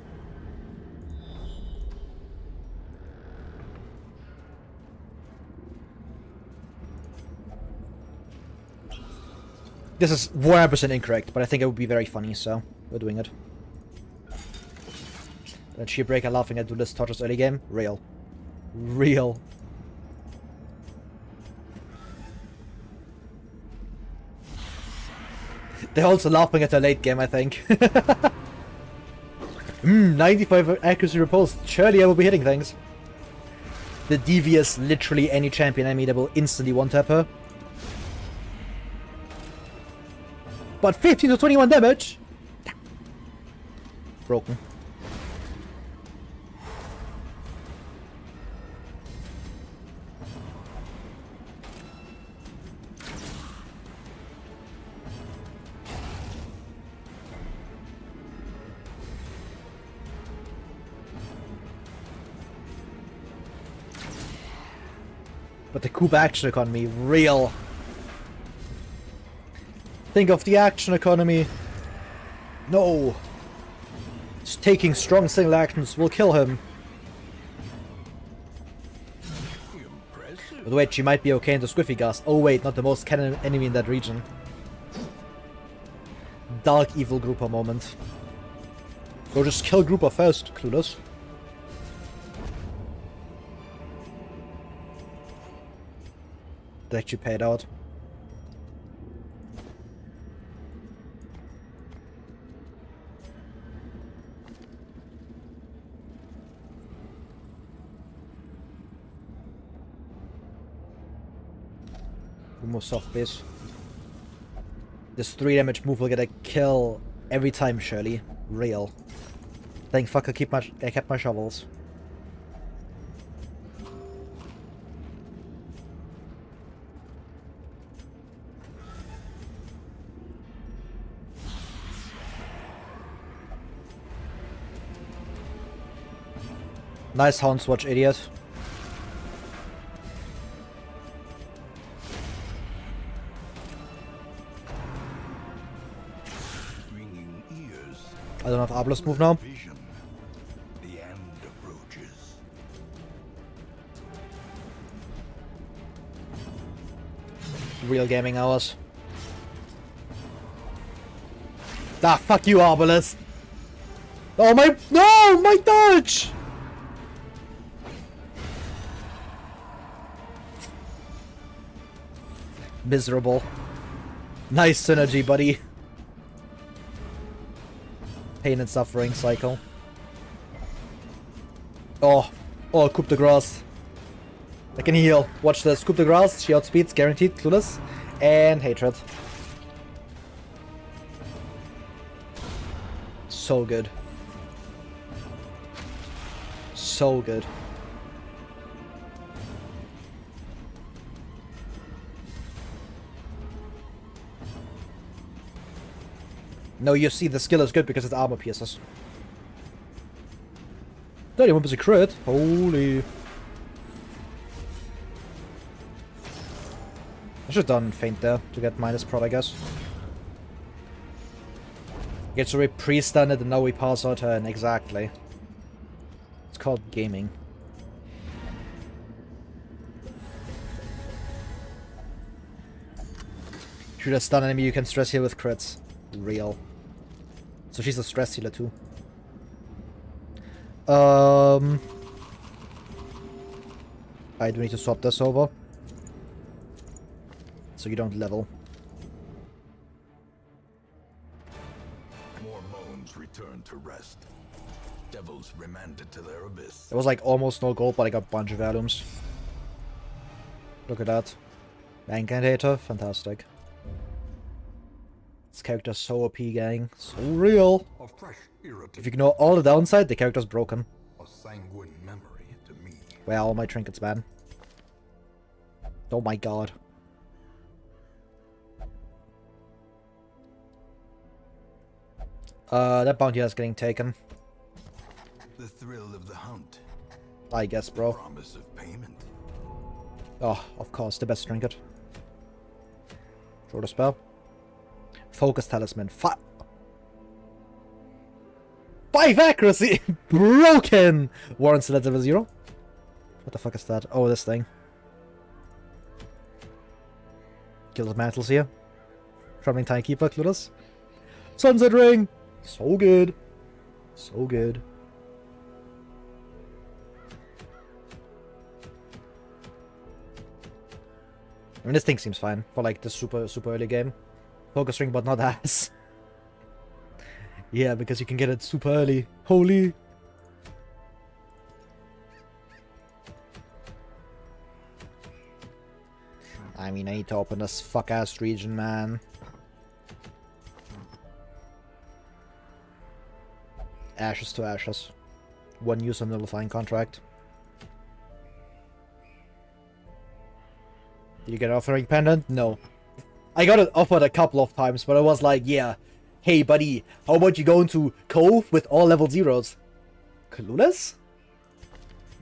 This is 100% incorrect, but I think it would be very funny, so we're doing it. Then she break laughing at Duelist touches early game? Real. Real. They're also laughing at her late game, I think. 95 accuracy repulse. Surely I will be hitting things. The devious, literally any champion enemy that will instantly one-tap her. But 15 to 21 damage! Broken. But the Koopa action economy, real. Think of the action economy. No. Just taking strong single actions will kill him. But wait, she might be okay into Squiffy Gust. Oh wait, not the most canon enemy in that region. Dark evil grouper moment. Go just kill grouper first, clueless. That actually paid out. More soft base. This 3 damage move will get a kill every time, surely. Real. Thank fuck I kept my shovels. Nice Hound Swatch, idiot. I don't have Ablos move now. Vision. The end approaches. Real gaming hours. Ah, fuck you, Arbalest! Oh my— no! My dodge! Miserable. Nice synergy, buddy. Pain and suffering cycle. Oh. Oh, coup de grace. I can heal. Watch this. Coup de grace. She outspeeds. Guaranteed. Clueless. And hatred. So good. So good. No, you see, the skill is good because it's armor pierces. 31% crit? Holy. I should have done feint there to get minus prod, I guess. Get to pre-stun it and now we pass our turn. Exactly. It's called gaming. Should have stun enemy you can stress heal with crits. Real. So she's a stress healer too. I do need to swap this over. So you don't level. More bones return to rest. Devils remanded to their abyss. There was like almost no gold, but I got a bunch of heirlooms. Look at that. Incantator, fantastic. This character's so OP, gang. So real. A fresh irritant. If you ignore all the downside, the character's broken. A sanguine memory to me. Where are all my trinkets, man? Oh my god. That bounty is getting taken. The thrill of the hunt. I guess, bro. Promise of payment. Oh, of course, the best trinket. Draw the spell. Focus Talisman. 5 accuracy! Broken! Warren select level 0. What the fuck is that? Oh, this thing. Kill the mantles here. Traveling Timekeeper, clueless. Sunset Ring! So good. So good. I mean, this thing seems fine for like the super early game. Focus ring, but not ass. Yeah, because you can get it super early. Holy. I mean, I need to open this fuck-ass region, man. Ashes to ashes. 1 use on nullifying contract. Did you get an offering pendant? No. I got it offered a couple of times, but I was like, yeah. Hey, buddy, how about you go into Cove with all level 0s? Clueless?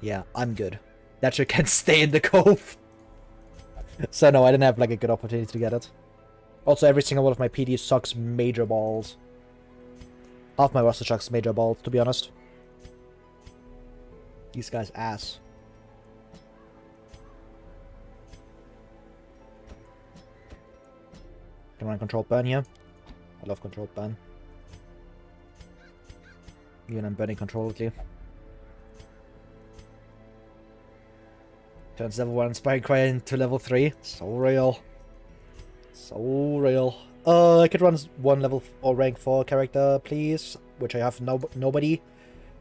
Yeah, I'm good. That shit can stay in the Cove. So no, I didn't have like a good opportunity to get it. Also, every single one of my PDs sucks major balls. Half my roster sucks major balls, to be honest. These guys ass. Can run controlled burn here. I love controlled burn. Even I'm burning controlledly. Turns level 1 Inspiring Cry into level 3. So real. So real. I could run one level or rank 4 character, please. Which I have nobody.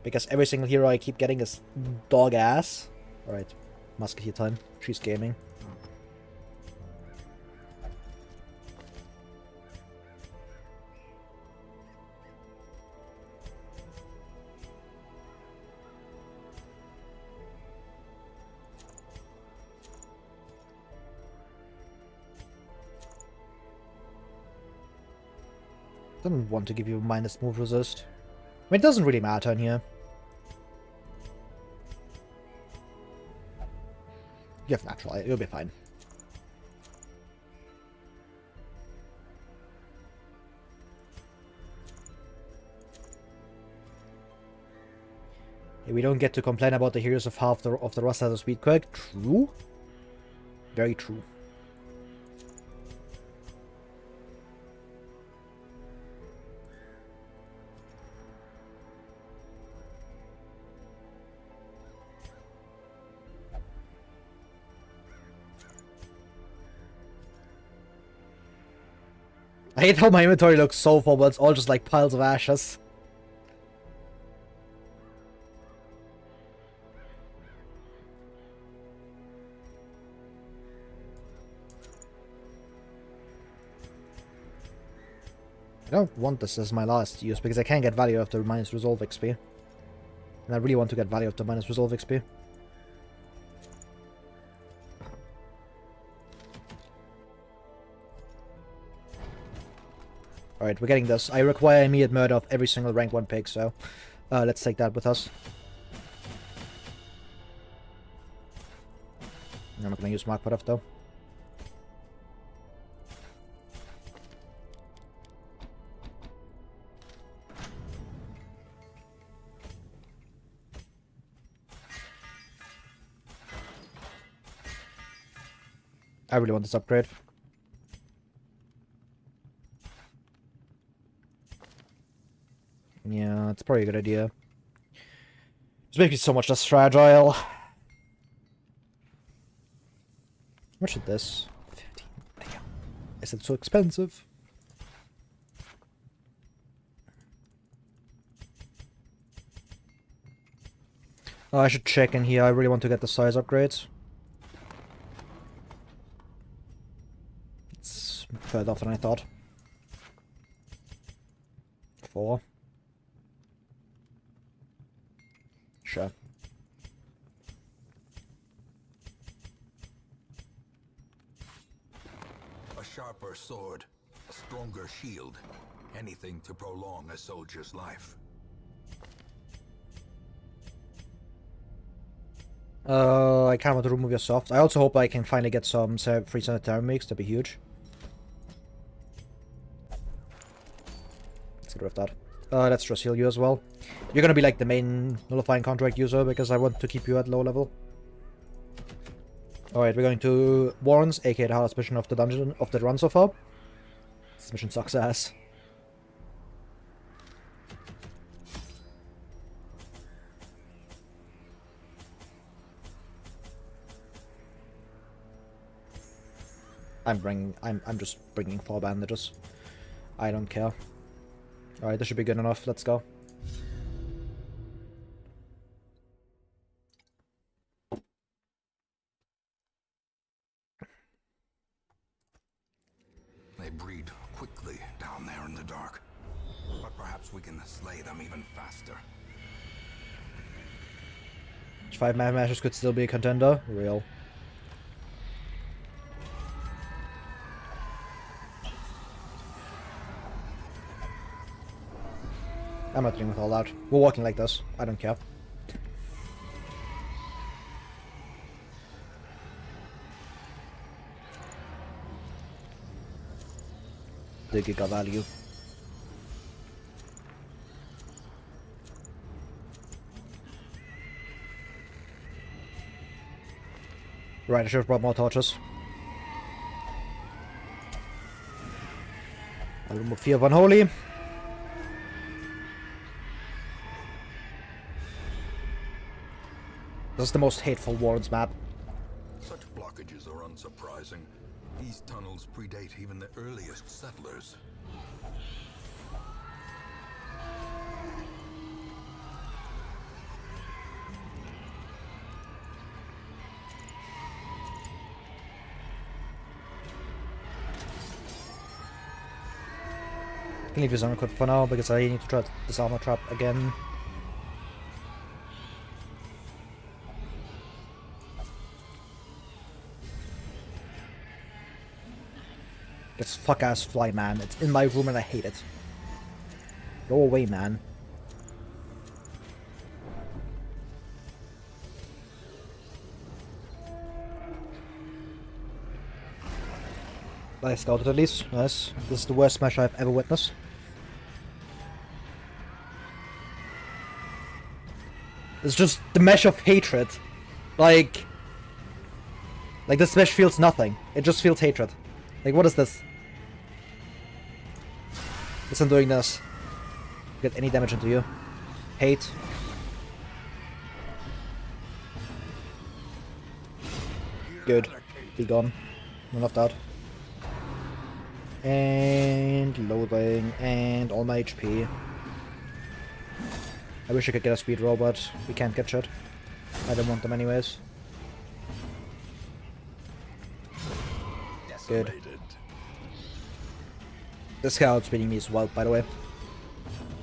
Because every single hero I keep getting is dog ass. Alright. Musketeer time. She's gaming. Doesn't want to give you minus move resist. I mean, it doesn't really matter in here. You have natural, you'll be fine. Hey, we don't get to complain about the heroes of half of the roster as a speed quirk. True. Very true. I hate how my inventory looks so full, but it's all just like piles of ashes. I don't want this as my last use because I can't get value after minus resolve XP. And I really want to get value after minus resolve XP. Alright, we're getting this. I require immediate murder of every single rank 1 pick, so let's take that with us. I'm not gonna use Mark Put though. I really want this upgrade. Yeah, it's probably a good idea. It's making me so much less fragile. How much is this? 15. Damn. Is it so expensive? Oh, I should check in here. I really want to get the size upgrades. It's further off than I thought. 4. Sure. A sharper sword, a stronger shield, anything to prolong a soldier's life. I can't want to remove your soft. I also hope I can finally get some free sanitarium mix. That'd be huge. Let's get rid of that. Let's just heal you as well. You're gonna be like the main nullifying contract user because I want to keep you at low level. Alright, we're going to Warren's, aka the hardest mission of the dungeon of the run so far. This mission sucks ass. I'm just bringing 4 bandages. I don't care. Alright, this should be good enough. Let's go. They breed quickly down there in the dark. But perhaps we can slay them even faster. 5 Mad Mashers could still be a contender. Real. I'm not dealing with all that. We're walking like this. I don't care. The giga value. Right, I should have brought more torches. I'll remove Fear of Unholy. This is the most hateful Warren's map. Such blockages are unsurprising. These tunnels predate even the earliest settlers. I can leave his armor equipped for now because I need to try this armor trap again. This fuck-ass fly, man. It's in my room and I hate it. Go away, man. I scouted at least. Nice. This is the worst smash I've ever witnessed. It's just the mesh of hatred. Like this mesh feels nothing. It just feels hatred. Like, what is this? Listen, doing this. Get any damage into you. Hate. Good. Be gone. None of that. And loading. And all my HP. I wish I could get a speed roll, but we can't get shit. I don't want them anyways. Good. This guy outspeeding me is wild, by the way.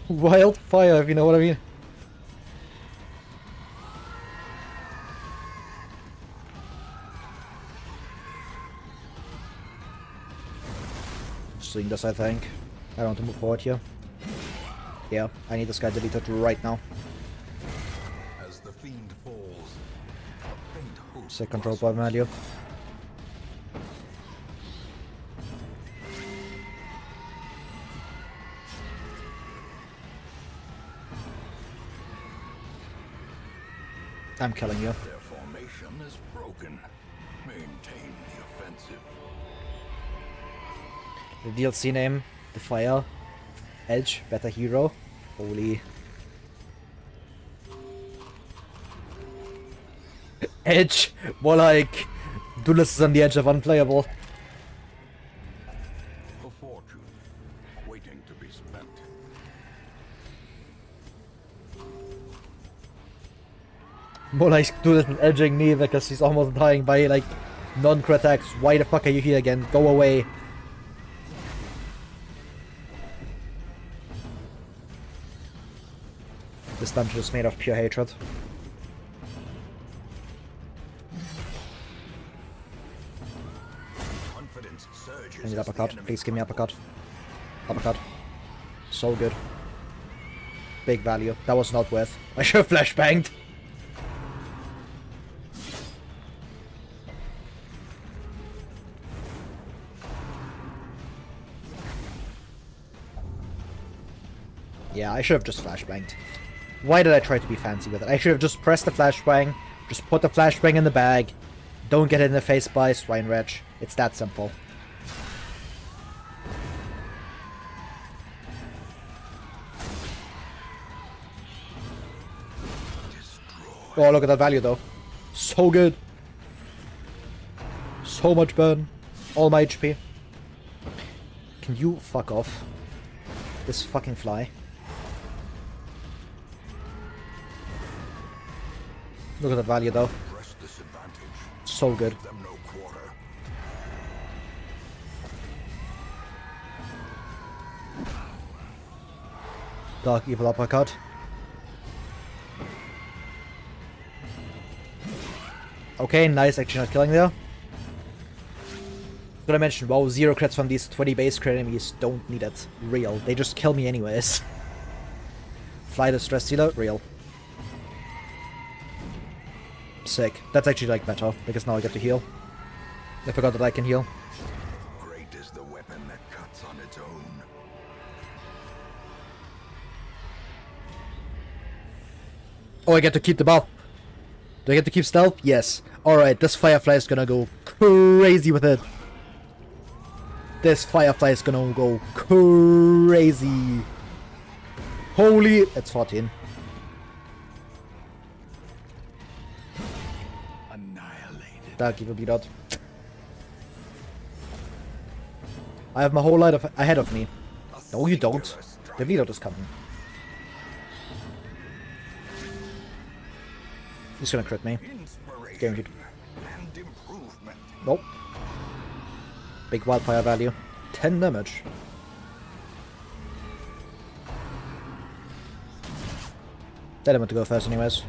Wildfire, if you know what I mean. Just doing this, I think. I don't want to move forward here. Yeah, I need this guy deleted right now. As the fiend falls, a faint hope Sick control point value. I'm killing you. Their formation is broken. Maintain the offensive. The DLC name, the Fire, Edge, Better Hero. Holy. Edge! More like Duelist is on the edge of unplayable. A fortune waiting to be spent. More like Duelist is edging me because he's almost dying by like non-crit attacks. Why the fuck are you here again? Go away. This dungeon is made of pure hatred. Confidence surges. I need uppercut. Please give me uppercut. Uppercut. So good. Big value. That was not worth. I should have flashbanged. Yeah, I should have just flashbanged. Why did I try to be fancy with it? I should have just pressed the flashbang, just put the flashbang in the bag, don't get hit in the face by Swine Wretch. It's that simple. Oh, look at that value though. So good. So much burn. All my HP. Can you fuck off? This fucking fly. Look at the value though. So good. Dark Evil Uppercut. Okay, nice actually not killing there. But I mentioned, wow, 0 crits from these 20 base crit enemies. Don't need it. Real. They just kill me anyways. Fly the stress dealer. Real. Sick. That's actually like better, because now I get to heal. I forgot that I can heal. Great is the weapon that cuts on its own. Oh, I get to keep the buff. Do I get to keep stealth? Yes. Alright, this Firefly is gonna go crazy with it. This Firefly is gonna go crazy. Holy... It's 14. Annihilate. Dark Evil beat out. I have my whole life ahead of me. No, you don't. The bleed out is coming. He's gonna crit me. Guaranteed. Nope. Big wildfire value. 10 damage. Tell him to go first anyways.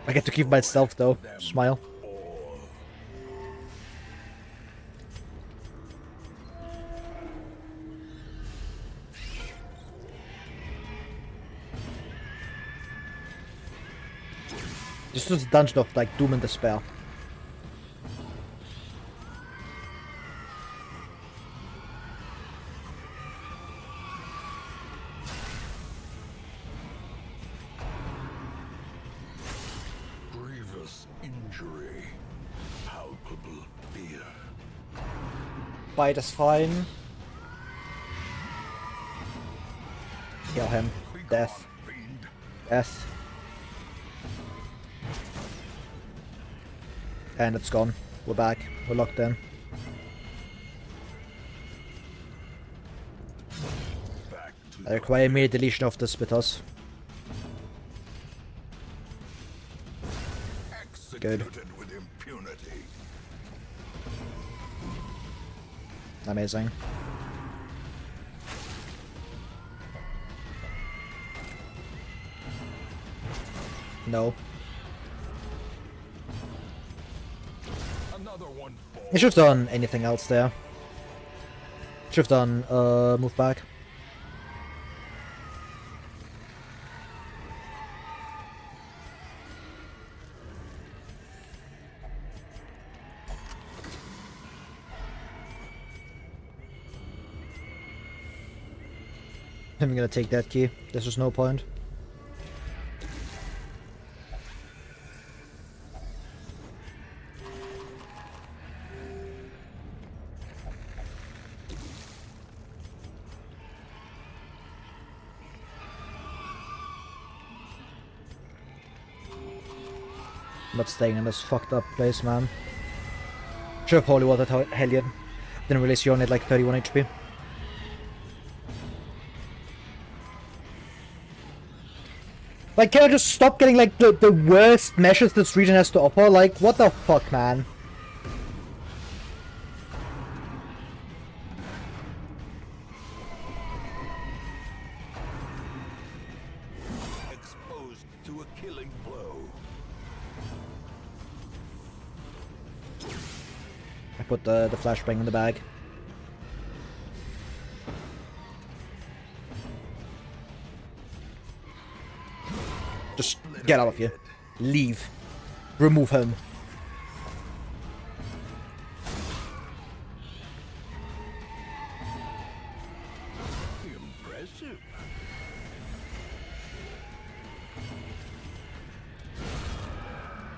I get to keep my stealth though. Smile. This is a dungeon of like doom and despair. Grievous injury. Palpable fear. Bite is fine. Kill him. Death. Death. And it's gone. We're back. We're locked in. I require immediate deletion of the spitters. Good. With impunity. Amazing. No. He should have done anything else there. Should have done move back. I'm gonna take that key. There's just no point. I'm not staying in this fucked up place, man. Should have holy water Hellion. Didn't realize you only had like 31 HP. Like, can I just stop getting like the worst meshes this region has to offer? Like, what the fuck, man? Exposed to a killing blow. I put the flashbang in the bag. Just get out of here. Leave. Remove him. Impressive.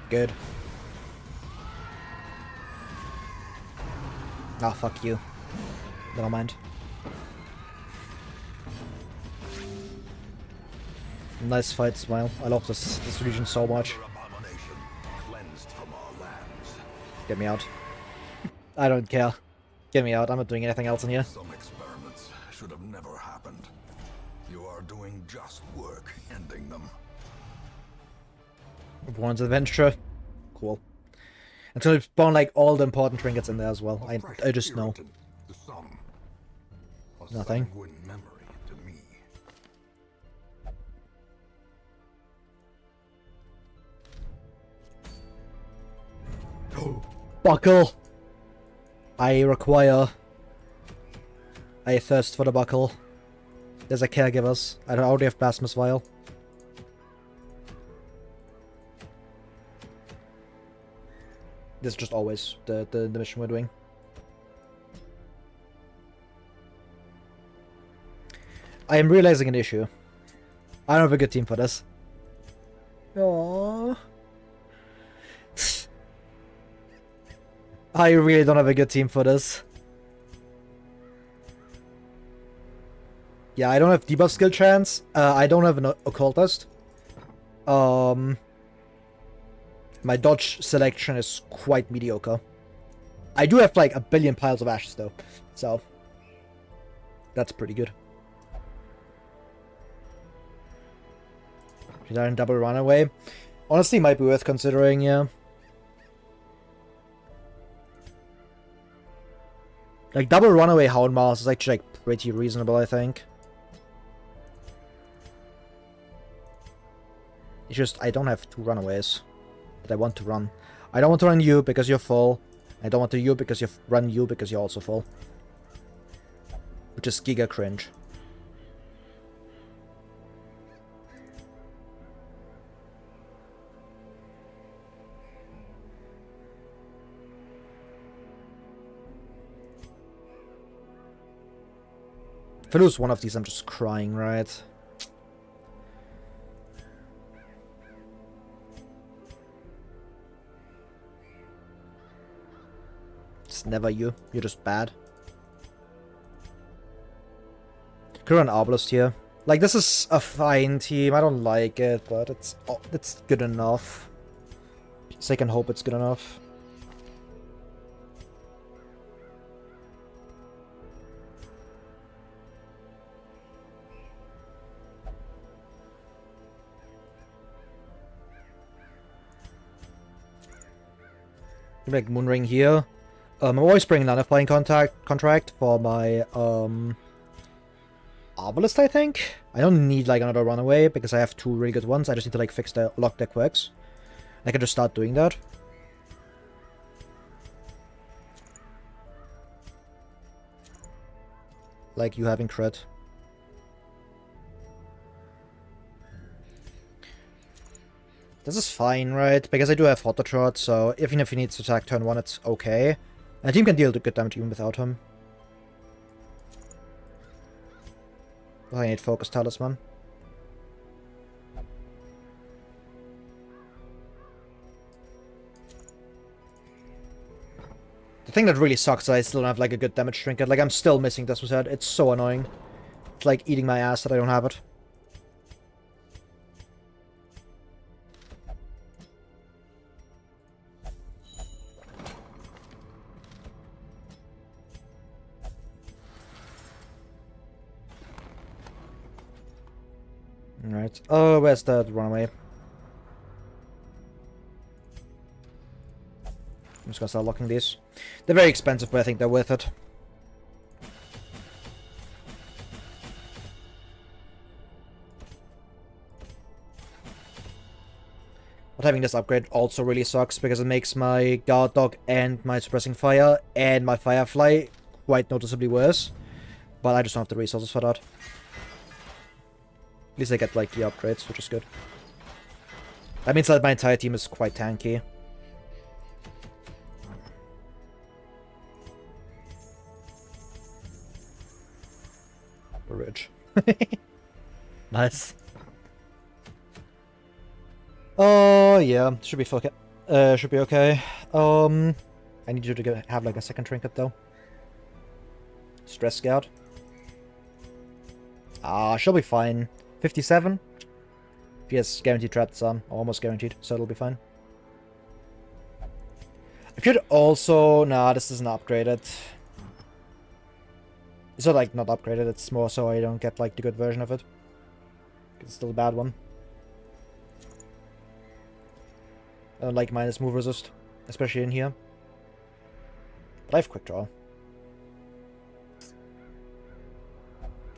Good. Ah, fuck you. Never mind. Nice fight, Smile. I love this region so much. Abomination cleansed from our lands. Get me out. I don't care. Get me out. I'm not doing anything else in here. Some experiments should have never happened. You are doing just work ending them. Everyone's adventure. Cool. It's gonna spawn like all the important trinkets in there as well. I just know. To some, a Nothing. sanguine memory to me. Buckle! I require... I thirst for the buckle. There's a caregivers. I already have Blasphemous Vial. This is just always the mission we're doing. I am realizing an issue. I don't have a good team for this. Aww. I really don't have a good team for this. Yeah, I don't have debuff skill chance. I don't have an occultist. My dodge selection is quite mediocre. I do have like a billion piles of ashes though, so that's pretty good. Should I double runaway? Honestly, might be worth considering, yeah. Like, double runaway Houndmaster is actually, like, pretty reasonable, I think. It's just, I don't have two runaways that I want to run. I don't want to run you because you're full. I don't want to run you because you're also full. Which is giga cringe. If I lose one of these, I'm just crying, right? It's never you. You're just bad. Could run Obelisk here. Like, this is a fine team. I don't like it, but it's good enough. So I can hope it's good enough. Like Moonring here. I'm always bringing another playing contract for my Obelisk, I think. I don't need like another runaway because I have two really good ones. I just need to like lock their quirks. I can just start doing that. Like you having crit. This is fine, right? Because I do have Hotter Trot, so even if he needs to attack turn 1, it's okay. And the team can deal good damage even without him. I need Focus Talisman. The thing that really sucks is I still don't have like a good damage trinket. Like I'm still missing this head. It's so annoying. It's like eating my ass that I don't have it. Alright. Oh, where's the runaway? I'm just gonna start locking these. They're very expensive, but I think they're worth it. But having this upgrade also really sucks because it makes my Guard Dog and my Suppressing Fire and my Firefly quite noticeably worse. But I just don't have the resources for that. At least I get like the upgrades, which is good. That means that my entire team is quite tanky. We're rich. Nice. Oh yeah, should be okay. Should be okay. I need you to have like a second trinket though. Stress Scout. Ah, she'll be fine. 57. She has guaranteed traps on, almost guaranteed, so it'll be fine. I could also... Nah, this isn't upgraded. It's not like not upgraded, it's more so I don't get like the good version of it. It's still a bad one. I don't like minus move resist, especially in here. But I have quick draw.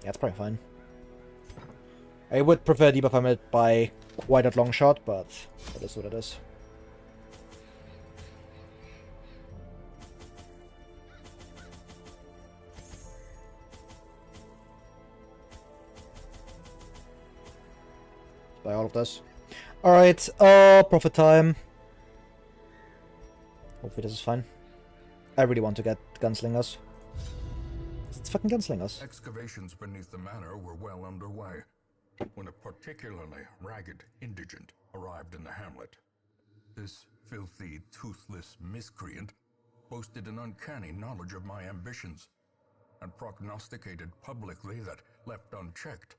Yeah, it's probably fine. I would prefer debuff Helmet by quite a long shot, but that is what it is. Buy all of this. Alright, profit time. Hopefully this is fine. I really want to get Gunslingers. It's fucking Gunslingers. Excavations beneath the manor were well underway when a particularly ragged indigent arrived in the hamlet. This filthy, toothless miscreant boasted an uncanny knowledge of my ambitions and prognosticated publicly that, left unchecked,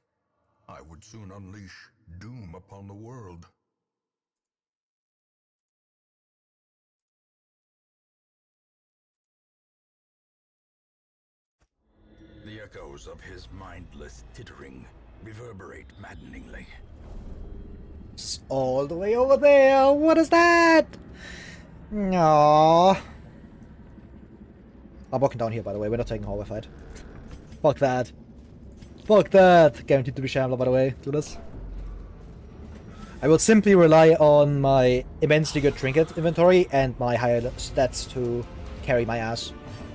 I would soon unleash doom upon the world. echoes of his mindless tittering reverberate maddeningly. It's all the way over there. What is that? No. I'm walking down here, by the way. We're not taking hallway fight. Fuck that. Fuck that. Guaranteed to be Shambler, by the way. Do this. I will simply rely on my immensely good trinket inventory and my higher stats to carry my ass.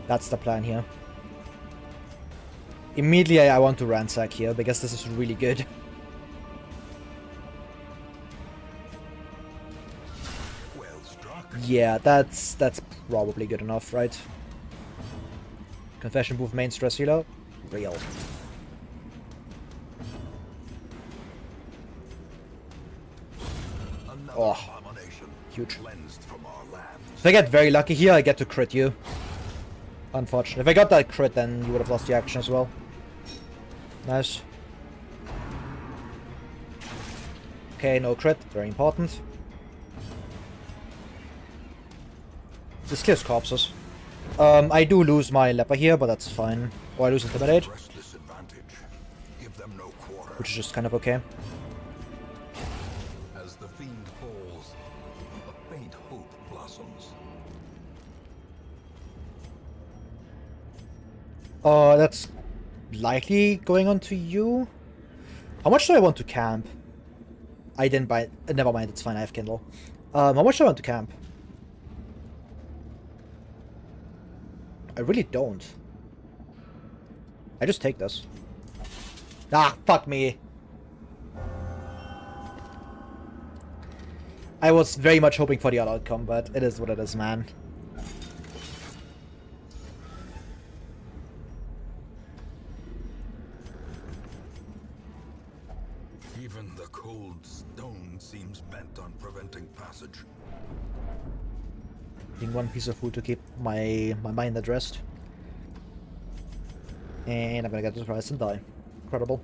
That's the plan here. Immediately I want to ransack here, because this is really good. Well struck. Yeah, that's probably good enough, right? Confession booth main stress healer? Real. Oh, huge. If I get very lucky here, I get to crit you. Unfortunately. If I got that crit, then you would have lost the action as well. Nice. Okay, no crit. Very important. This kills corpses. I do lose my leper here, but that's fine. Or I lose Intimidate. Which is just kind of okay. As the fiend falls, a faint hope blossoms. That's likely going on to you. How much do I want to camp? I didn't buy... never mind, it's fine, I have Kindle. How much do I want to camp? I really don't. I just take this. Ah, fuck me. I was very much hoping for the other outcome, but it is what it is, man. Even the cold stone seems bent on preventing passage. Need one piece of food to keep my mind at rest. And I'm gonna get surprised and die. Incredible.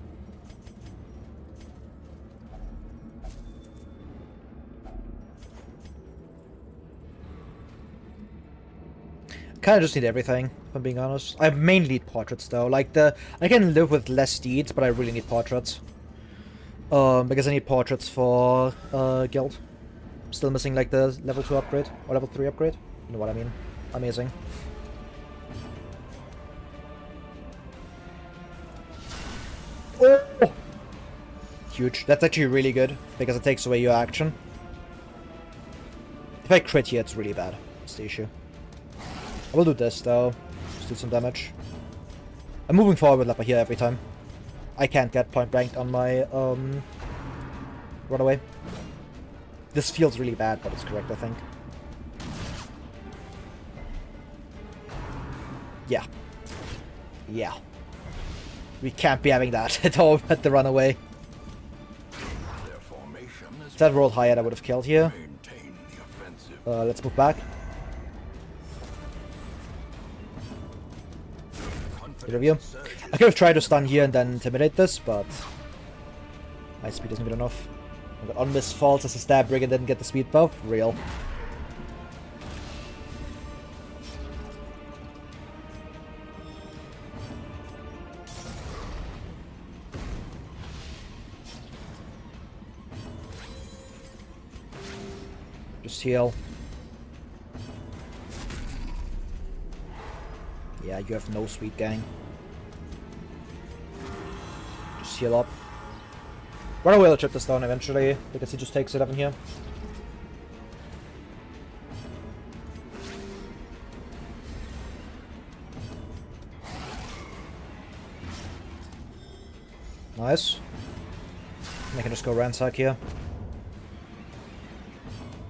Kinda just need everything, if I'm being honest. I mainly need portraits though. Like I can live with less deeds, but I really need portraits. Because I need portraits for guild. Still missing like the level 2 upgrade or level 3 upgrade. You know what I mean? Amazing. Oh! Huge. That's actually really good because it takes away your action. If I crit here, it's really bad. That's the issue. I will do this though. Just do some damage. I'm moving forward with Leper here every time. I can't get point blanked on my run away. This feels really bad, but it's correct, I think. Yeah. Yeah. We can't be having that at all at the runaway. If that rolled higher, I would have killed here. Let's move back. Good review. I could have tried to stun here and then intimidate this, but my speed isn't good enough. I got on miss falls as a stab rig and didn't get the speed buff. Real. Just heal. Yeah, you have no speed, gang. Just heal up. Run away, I'll chip this down eventually, because he just takes it up in here. Nice. And I can just go ransack here.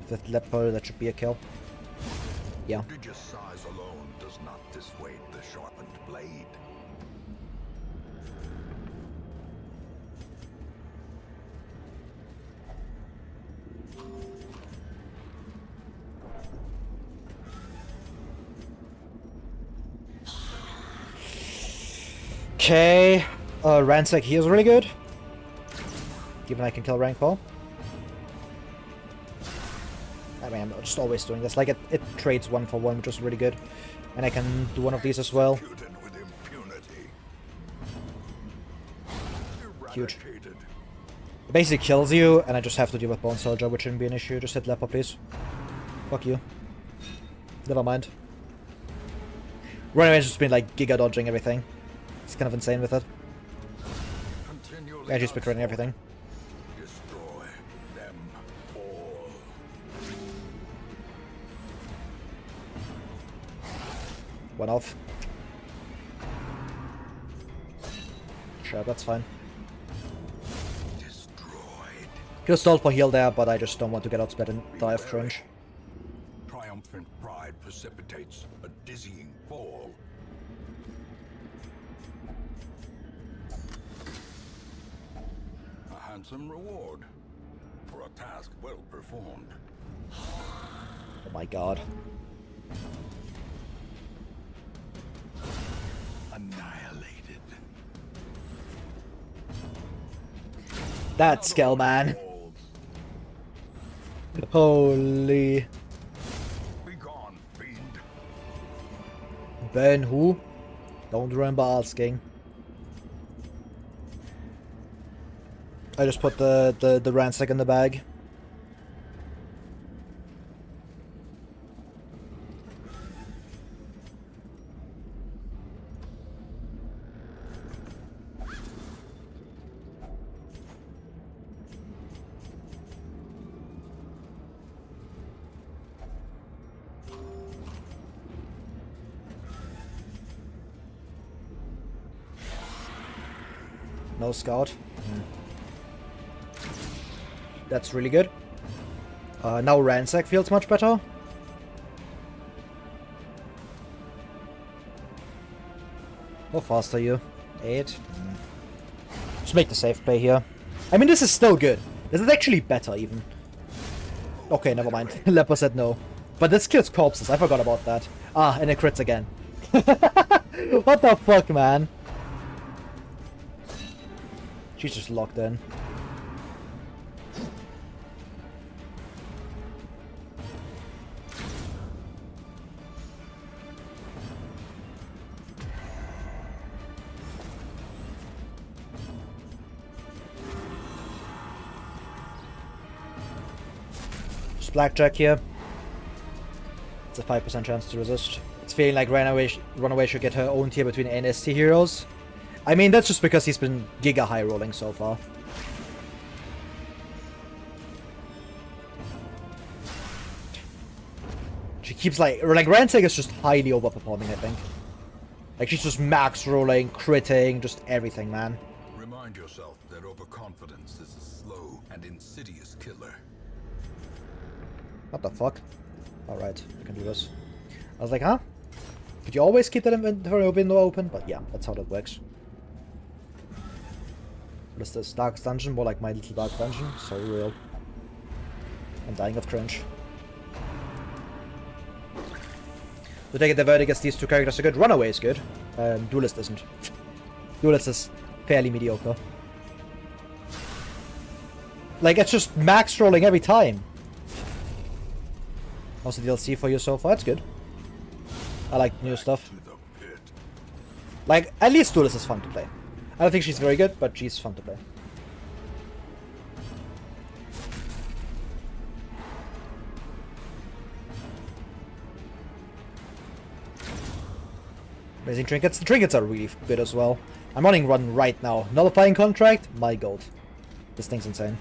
With that leper, that should be a kill. Yeah. Prodigious size alone does not dissuade the sharpened blade. Okay. Ransack here is really good. Given I can kill rank ball. I mean, I'm just always doing this. Like, it trades 1 for 1, which is really good. And I can do one of these as well. Huge. Eradicated. It basically kills you, and I just have to deal with Bone Soldier, which shouldn't be an issue. Just hit Leper, please. Fuck you. Never mind. Runaway's just been like giga dodging everything. It's kind of insane with it. Continually Yeah, she's been running onslaught. everything. Destroy them all. One off. Sure, that's fine. Destroyed. Could stalled for heal there, but I just don't want to get outsped and die of cringe. Triumphant pride precipitates a dizzying fall. A handsome reward for a task well performed. Oh my god. Annihilated. That skill, man. Holy. Be gone, fiend. Ben who? Don't remember asking. I just put the ransack in the bag. No scout. That's really good. Now ransack feels much better. How fast are you? 8. Just make the safe play here. I mean, this is still good. This is actually better, even. Okay, never mind. Leper said no. But this kills corpses. I forgot about that. Ah, and it crits again. What the fuck, man? She's just locked in. Just blackjack here. It's a 5% chance to resist. It's feeling like Runaway should get her own tier between A and ST heroes. I mean, that's just because he's been giga high rolling so far. She keeps like Ransack is just highly overperforming, I think. Like she's just max rolling, critting, just everything, man. Remind yourself that overconfidence is a slow and insidious killer. What the fuck? Alright, I can do this. I was like, huh? Could you always keep that inventory window open? But yeah, that's how that works. What is this? Dark Dungeon? More like My Little Dark Dungeon? So real. I'm dying of cringe. To take it, the verdict is these two characters are good. Runaway is good. Duelist isn't. Duelist is fairly mediocre. Like, it's just max rolling every time. Also DLC for you so far, that's good. I like new stuff. To the pit. Like, at least Duelist is fun to play. I don't think she's very good, but she's fun to play. Amazing trinkets. The trinkets are really good as well. I'm running one right now. Nullifying contract? My god. This thing's insane.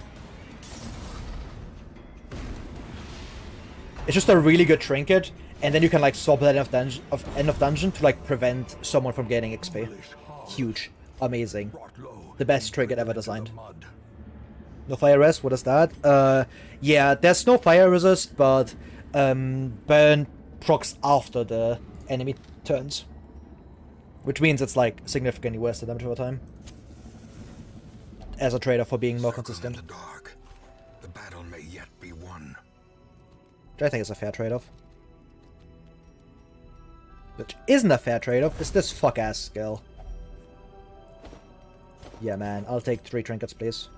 It's just a really good trinket, and then you can like swap it at end of dungeon to like prevent someone from getting XP. Huge. Amazing. The best trinket ever designed. No fire resist? What is that? Yeah, there's no fire resist, but burn procs after the enemy turns. Which means it's like significantly worse the damage over time. As a trade-off for being more consistent. The dark. The battle may yet be won. Which I think is a fair trade-off. Which isn't a fair trade-off, is this fuck-ass skill. Yeah, man, I'll take 3 trinkets, please.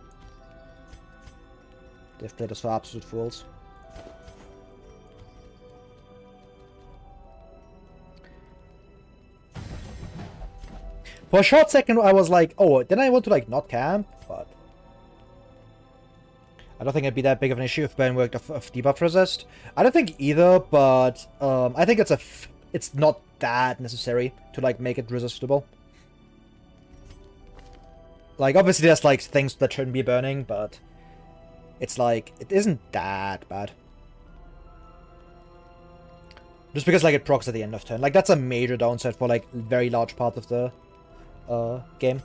They've played us for absolute fools. For a short second, I was like, oh, then I want to, like, not camp, but... I don't think it'd be that big of an issue if Ben worked of debuff resist. I don't think either, but I think it's not that necessary to, like, make it resistible. Like, obviously there's, like, things that shouldn't be burning, but it's, like, it isn't that bad. Just because, like, it procs at the end of turn. Like, that's a major downside for, like, very large part of the game.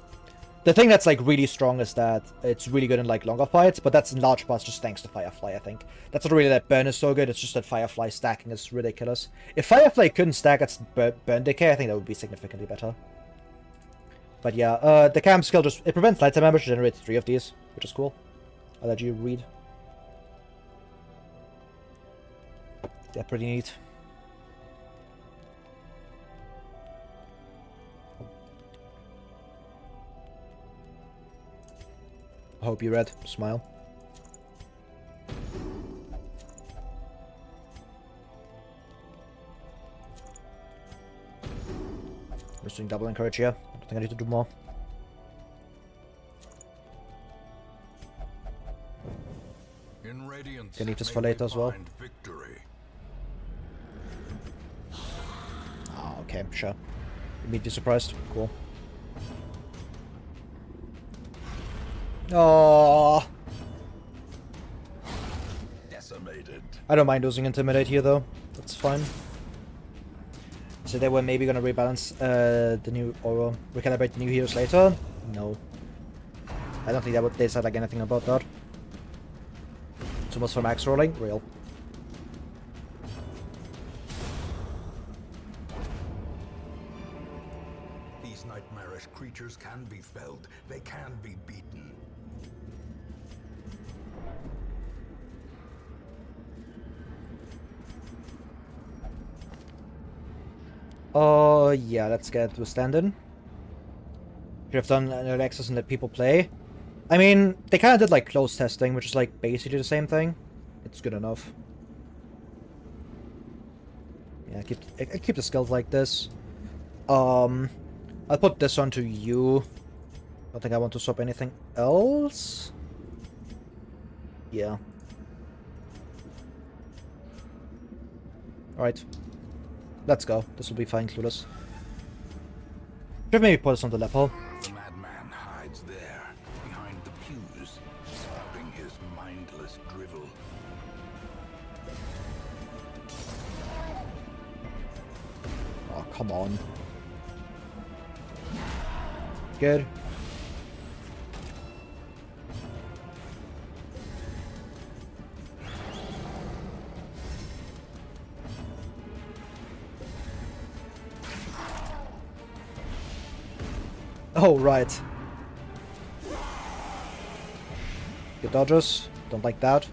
The thing that's, like, really strong is that it's really good in, like, longer fights, but that's in large parts just thanks to Firefly, I think. That's not really that Burn is so good, it's just that Firefly stacking is ridiculous. If Firefly couldn't stack its Burn Decay, I think that would be significantly better. But yeah, the camp skill just... It prevents lifetime damage to generate 3 of these, which is cool. I'll let you read. They're pretty neat. I hope you read. Smile. Just doing double encourage here. I don't think I need to do more. In Radiance, Can leave this for later as well. victory. Oh, okay, sure. Immediately surprised. Cool. Oh, Decimated. I don't mind losing Intimidate here though. That's fine. So they were maybe gonna rebalance the new or recalibrate the new heroes later. No, I don't think that they said like anything about that. Too much for max rolling. Real. These nightmarish creatures can be felled. They can be beaten. Oh, yeah, let's get to stand-in. Should have done early access and let people play. I mean, they kind of did, like, close testing, which is, like, basically the same thing. It's good enough. Yeah, keep the skills like this. I'll put this onto you. I don't think I want to swap anything else. Yeah. Alright. Let's go. This will be fine, clueless. Should maybe put us on the level. The madman hides there, behind the pews, spouting his mindless drivel. Oh, come on. Good. Oh, right. Good dodges. Don't like that.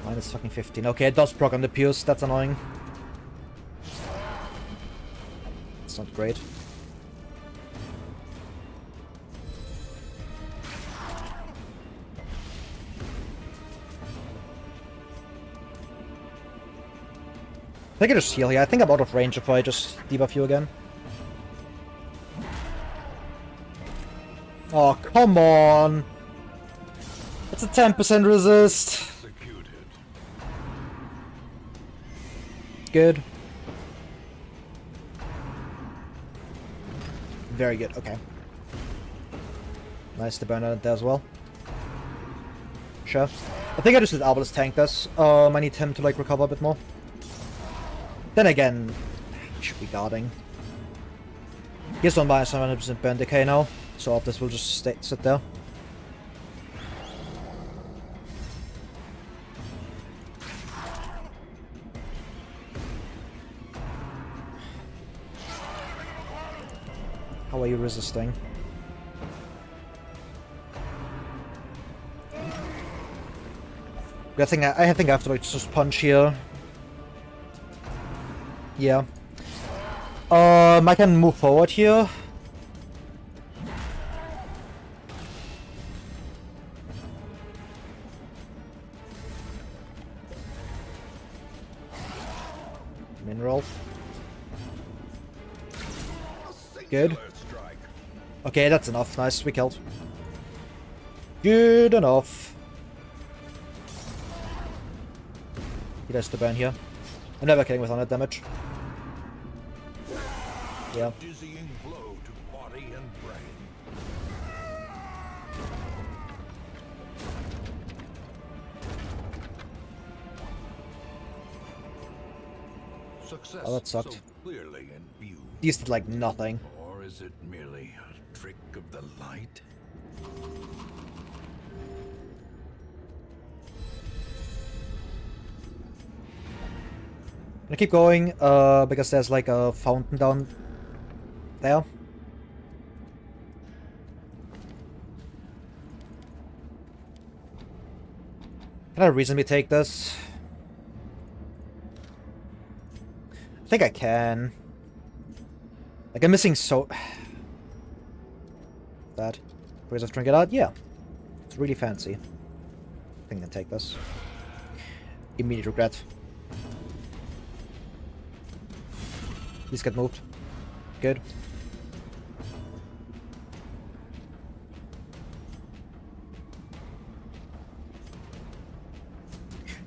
Minus fucking 15. Okay, it does proc on the pews. That's annoying. It's not great. I think I just heal here. I think I'm out of range if I just debuff you again. Oh, come on! It's a 10% resist! Executed. Good. Very good, okay. Nice to burn out there as well. Sure. I think I just did Arbalest tank this. I need him to like recover a bit more. Then again, he should be guarding. He's on minus 100% burn decay now, so all this will just sit there. How are you resisting? I think I have to like just punch here. Yeah. I can move forward here. Mineral. Good. Okay, that's enough. Nice, we killed. Good enough. He does the burn here. I'm never killing with 100 damage. Yeah. Dizzying blow to body and brain. Success Oh, that sucked. so clearly in view. These did like nothing. Or is it merely a trick of the light? I'm gonna keep going, because there's like a fountain down there. Can I reasonably take this? I think I can. Like, I'm missing so... that. Praise of Trinket Art? Yeah. It's really fancy. I think I can take this. Immediate regret. Please get moved. Good.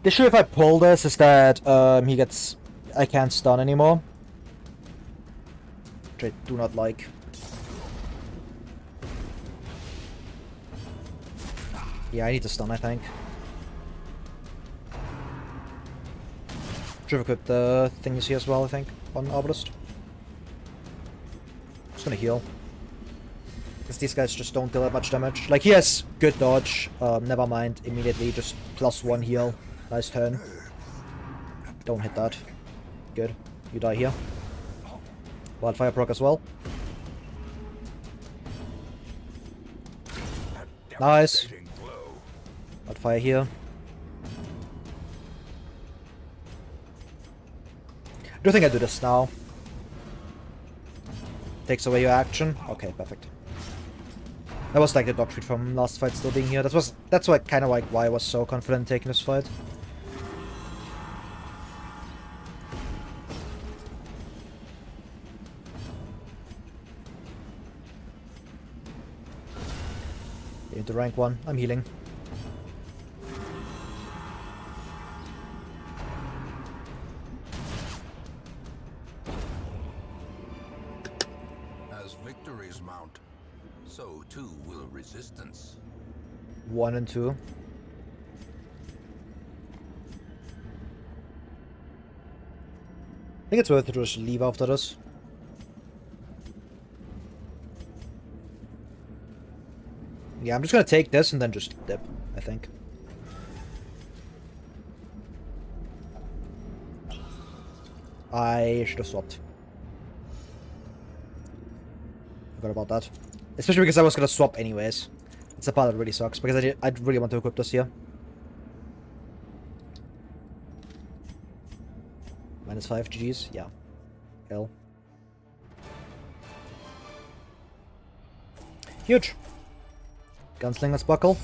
The issue if I pull this is that he gets... I can't stun anymore. Which I do not like. Yeah, I need to stun, I think. Should have equipped the things here as well, I think, on Obelisk. Just gonna heal. Because these guys just don't deal that much damage. Like, he has good dodge. Never mind. Immediately just +1 heal. Nice turn. Don't hit that. Good. You die here. Wildfire proc as well. Nice. Wildfire here. I do think I do this now. Takes away your action. Okay, perfect. That was like the dog treat from last fight still being here. That's why kind of like why I was so confident in taking this fight. Into rank 1. I'm healing. As victories mount, so too will resistance. 1 and 2. I think it's worth it to just leave after this. Yeah, I'm just gonna take this and then just dip, I think. I should have swapped. Forgot about that. Especially because I was gonna swap anyways. It's a part that really sucks, because I really want to equip this here. -5 GG's? Yeah. Hell. Huge! Gunslinger's Buckle.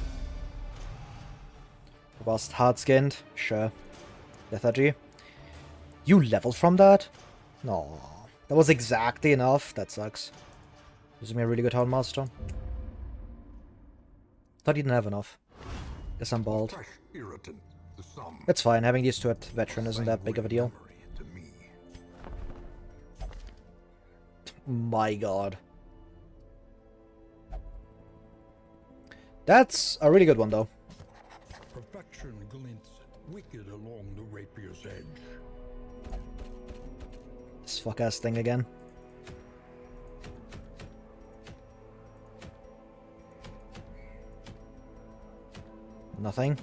Robust, hard-skinned. Sure. Lethargy. You leveled from that? No. That was exactly enough. That sucks. This is me a really good Houndmaster. Thought he didn't have enough. Guess I'm bald. It's fine. Having these two at Veteran isn't that big of a deal. My god. That's a really good one, though. Perfection glints wicked along the rapier's edge. This fuck-ass thing again. Nothing.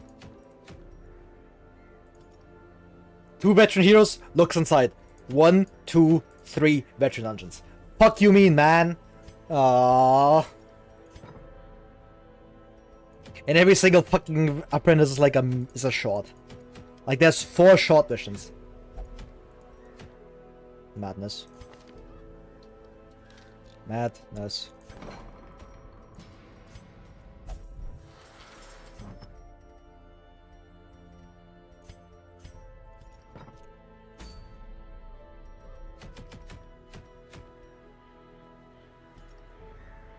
2 veteran heroes, looks inside. 1, 2, 3 veteran dungeons. Fuck you mean, man? Aww. And every single fucking apprentice is like is a short. Like there's 4 short missions. Madness. Madness.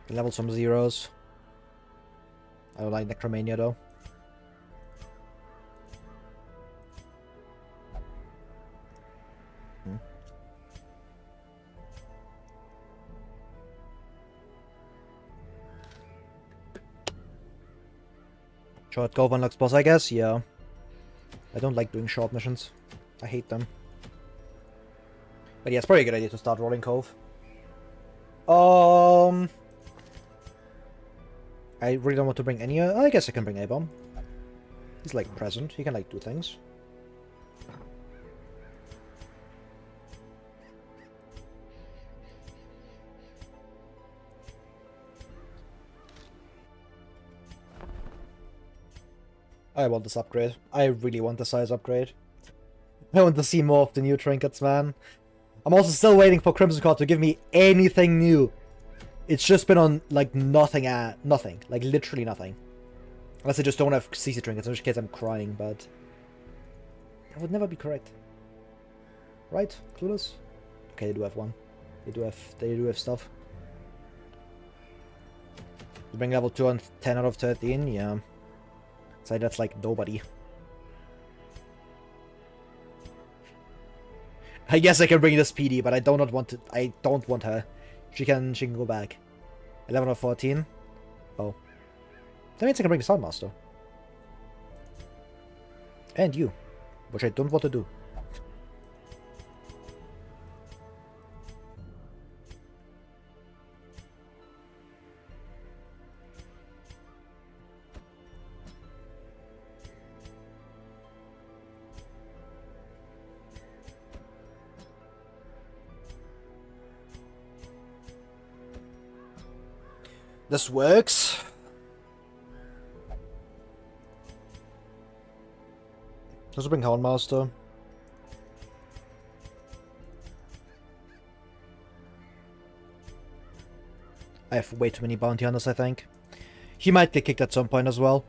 Level some zeros. I don't like Necromania though. Short Cove unlocks boss, I guess? Yeah. I don't like doing short missions. I hate them. But yeah, it's probably a good idea to start rolling Cove. I really don't want to bring any... I guess I can bring A-Bomb. He's like present. He can like do things. I want this upgrade. I really want the size upgrade. I want to see more of the new trinkets, man. I'm also still waiting for Crimson Card to give me anything new. It's just been on, like, nothing. Like, literally nothing. Unless I just don't have CC trinkets, in which case I'm crying, but... that would never be correct. Right? Clueless? Okay, they do have one. They do have stuff. You bring level 2 on 10 out of 13? Yeah. So that's like nobody. I guess I can bring this PD, but I do not want to. I don't want her. She can go back. 11 or 14. Oh, that means I can bring the Soundmaster. And you, which I don't want to do. This works. Let's bring Houndmaster. I have way too many bounty hunters, I think. He might get kicked at some point as well.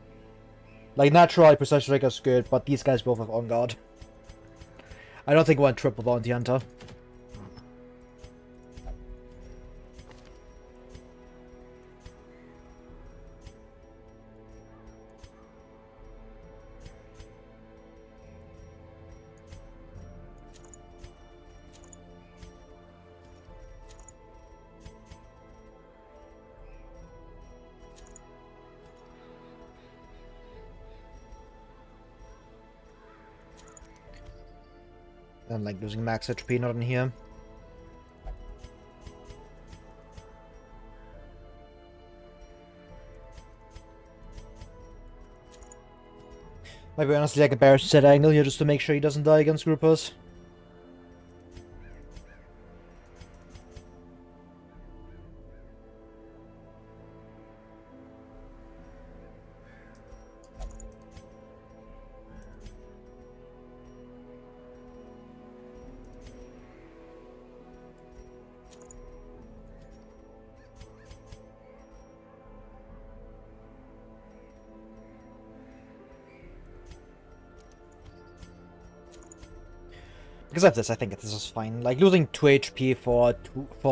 Like, naturally, Precision Trigger is good, but these guys both have On Guard. I don't think I want triple bounty hunter. And like losing max HP not in here. Maybe honestly like a bear set angle here just to make sure he doesn't die against groupers. Because of this, I think this is fine. Like, losing 2 HP for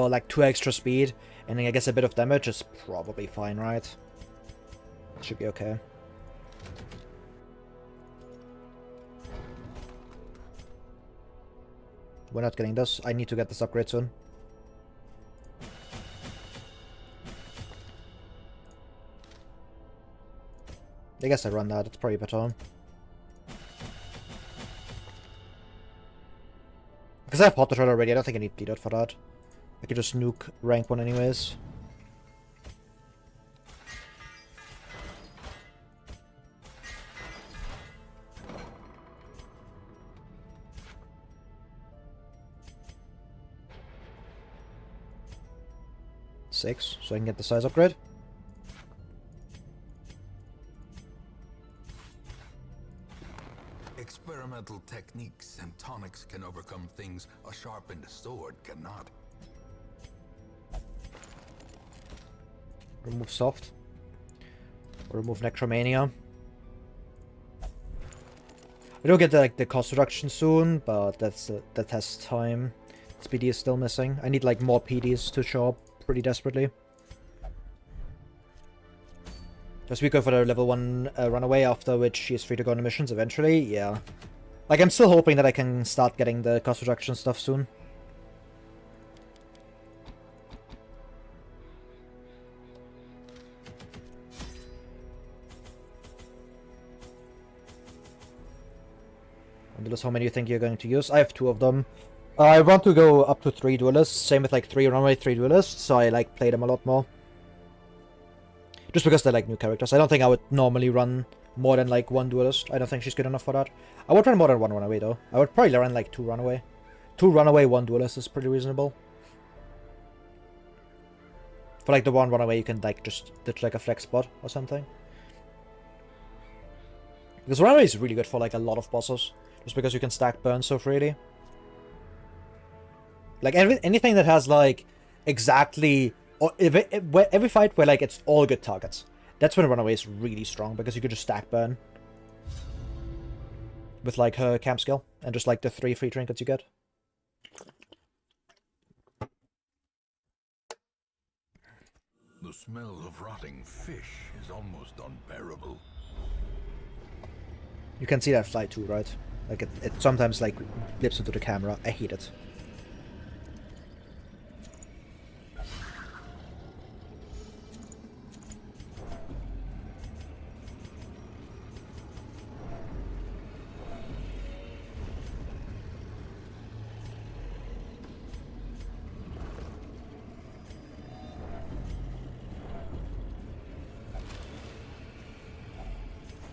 like 2 extra speed, and then I guess a bit of damage is probably fine, right? Should be okay. We're not getting this. I need to get this upgrade soon. I guess I run that. It's probably better. Because I have Hot Shot already, I don't think I need Bleed Out for that. I could just nuke rank 1 anyways. Six, so I can get the size upgrade. Experimental techniques and tonics can overcome things a sharpened sword cannot. Remove soft. Remove Necromania. I don't get the cost reduction soon, but that has time. This PD is still missing. I need like more PDs to show up pretty desperately. Does we go for the level 1 runaway, after which she is free to go on the missions eventually? Yeah. Like, I'm still hoping that I can start getting the cost reduction stuff soon. Duelists, how many do you think you're going to use? I have 2 of them. I want to go up to 3 duelists, same with like 3 runaway, 3 duelists, so I like play them a lot more. Just because they're like new characters. I don't think I would normally run more than like 1 duelist. I don't think she's good enough for that. I would run more than 1 runaway though. I would probably run like 2 runaway. 2 runaway, 1 duelist is pretty reasonable. For like the 1 runaway you can like just ditch like a flex spot or something. Because runaway is really good for like a lot of bosses. Just because you can stack burn so freely. Like anything that has like exactly, or every fight where like it's all good targets, that's when runaway is really strong because you could just stack burn with like her camp skill and just like the 3 free trinkets you get. The smell of rotting fish is almost unbearable. You can see that fly too, right? Like it sometimes like blips into the camera. I hate it.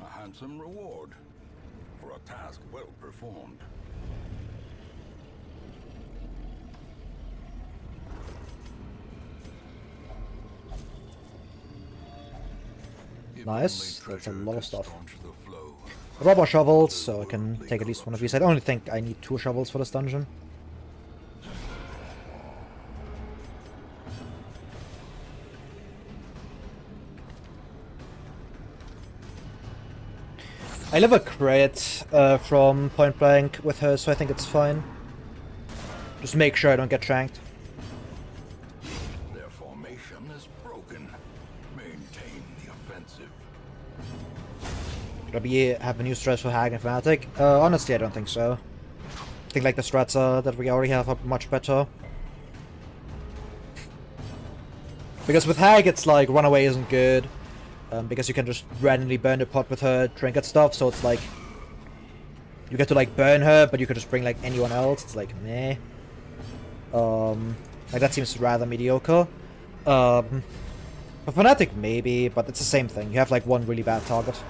A handsome reward for a task well performed. Nice. That's a lot of stuff. I brought more shovels, so I can take at least one of these. I only think I need 2 shovels for this dungeon. I live a crit from point blank with her, so I think it's fine. Just make sure I don't get shanked. Their formation is broken. Maintain the offensive. Should I have a new strats for Hag and Fanatic? Honestly, I don't think so. I think like the strats that we already have are much better. Because with Hag, it's like runaway isn't good. Because you can just randomly burn the pot with her trinket stuff, so it's like you get to like burn her, but you could just bring like anyone else. It's like meh. Like that seems rather mediocre. For Fnatic maybe, but it's the same thing. You have like 1 really bad target.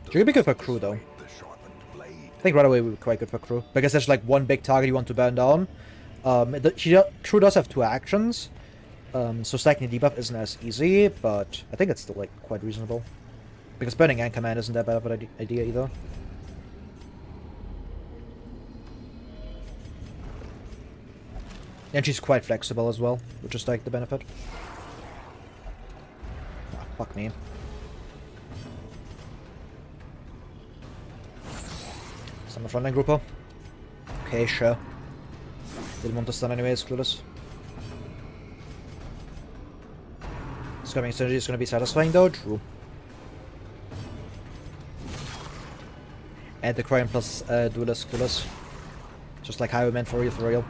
She could be good for crew though. I think runaway would be quite good for crew because there's like 1 big target you want to burn down. Crew does have 2 actions, so stacking the debuff isn't as easy, but I think it's still like quite reasonable. Because burning and command isn't that bad of an idea either. And she's quite flexible as well, which is like the benefit. Oh, fuck me. Summon frontline grouper. Okay, sure. Didn't want to stun anyways, clueless. Scrubbing synergy is going to be satisfying though, true. Add the Cryon plus Duelist, clueless. Just like how we meant for real, for real.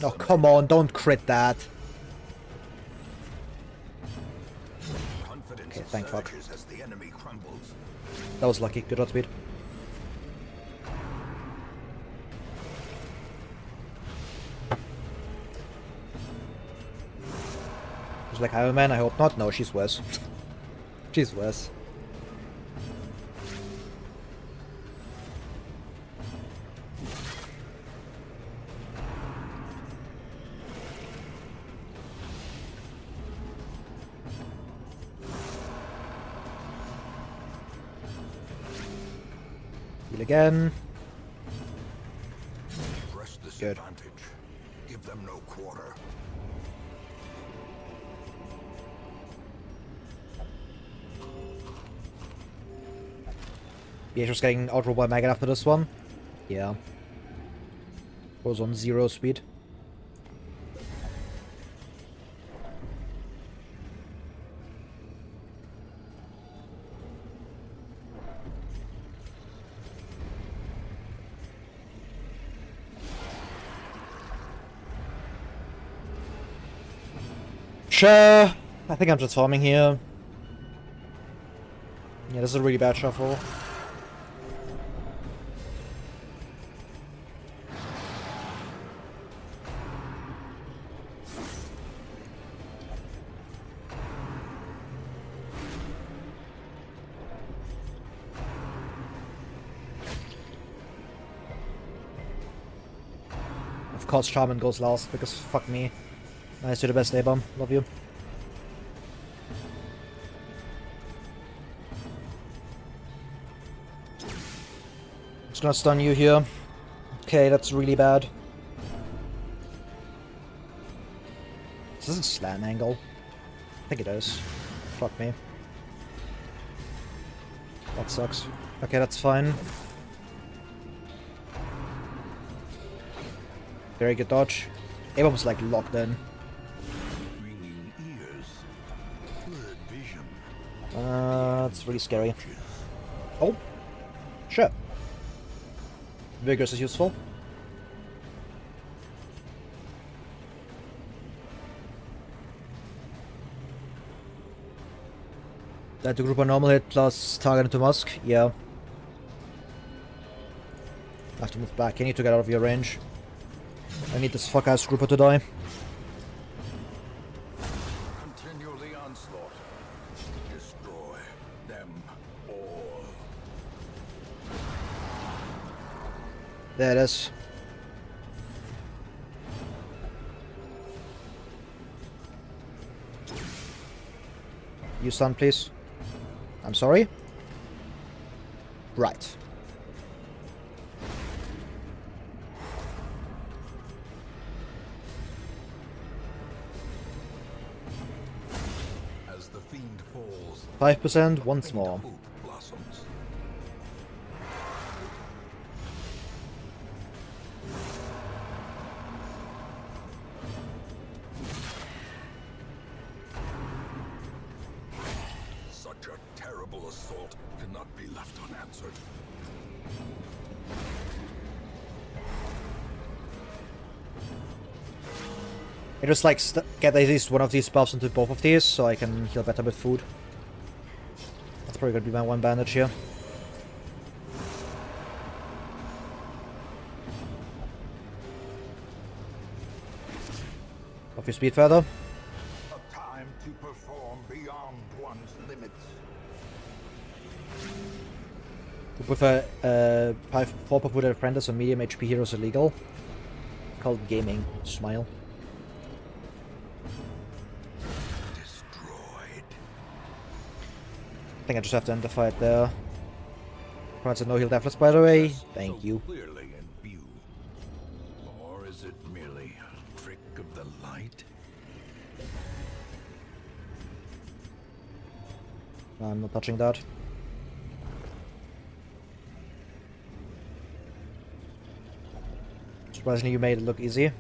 Oh, come on, don't crit that. Okay, thank fuck. That was lucky, good outspeed. She's like Iron Man, I hope not. No, she's worse. She's worse. Heal again. Good. Give them no quarter. Yeah, just getting outruled by Megan after this one. Yeah. Goes on 0 speed. Sure. I think I'm transforming here. Yeah, this is a really bad shuffle. Of course, Shaman goes last because fuck me. Nice, you're the best, A-Bomb. Love you. Just gonna stun you here. Okay, that's really bad. This isn't slam angle. I think it is. Fuck me. That sucks. Okay, that's fine. Very good dodge. A-Bomb was like locked in. Ringing ears, blurred vision. It's really scary. Oh! Sure. Vigorous is useful. That to group a normal hit plus target into Musk? Yeah. I have to move back. I need to get out of your range. I need this fuck-ass grouper to die. Continue the onslaught. Destroy them all. There it is. You stun, please. I'm sorry? Right. As the fiend falls, 5% once more. hope blossoms. Such a terrible assault cannot be left unanswered. I just like get at least one of these buffs into both of these so I can heal better with food. That's probably gonna be my one bandage here. Off your speed further. A time to perform beyond one's limits. We prefer 4 per foot apprentice on medium HP heroes illegal. Called gaming. Smile. Destroyed. I think I just have to end the fight there. Provides a no heal deathless, by the way. Thank you. Clearly in view. Or is it merely a trick of the light? I'm not touching that. Surprisingly, you made it look easy.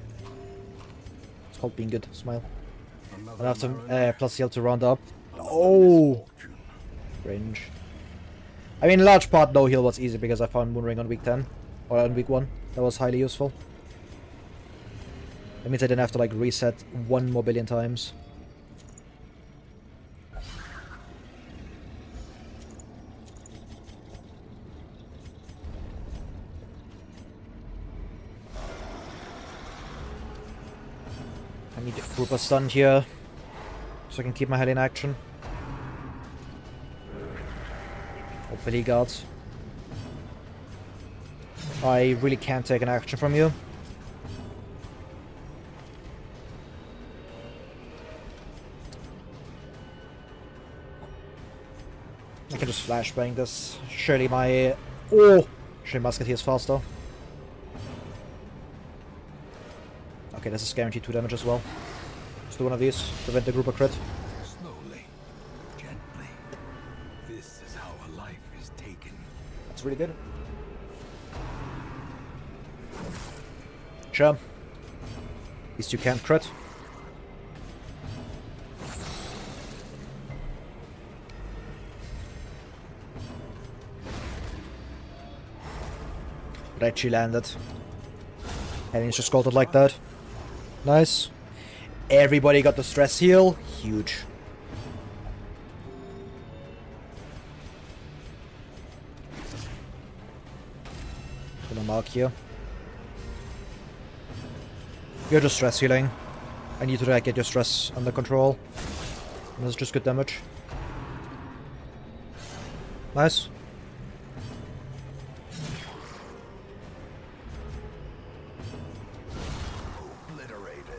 It's called being good. Smile. I have some plus heal to round up. Oh! Range. I mean, in large part, no heal was easy because I found Moonring on week 10. Or on week 1. That was highly useful. That means I didn't have to, like, reset 1 more billion times. I need a group of stun here, so I can keep my head in action. Hopefully he guards. I really can't take an action from you. I can just flashbang this. Surely my... Oh! Surely Musketeer is faster. Okay, this is guaranteed 2 damage as well. Let's do one of these. Prevent the group of crit. Slowly, gently. This is how a life is taken. It's really good. Sure. At least you can't crit. It actually landed. And it's just scolded like that. Nice. Everybody got the stress heal. Huge. Gonna mark here. You're just stress healing. I need to get your stress under control. And that's just good damage. Nice.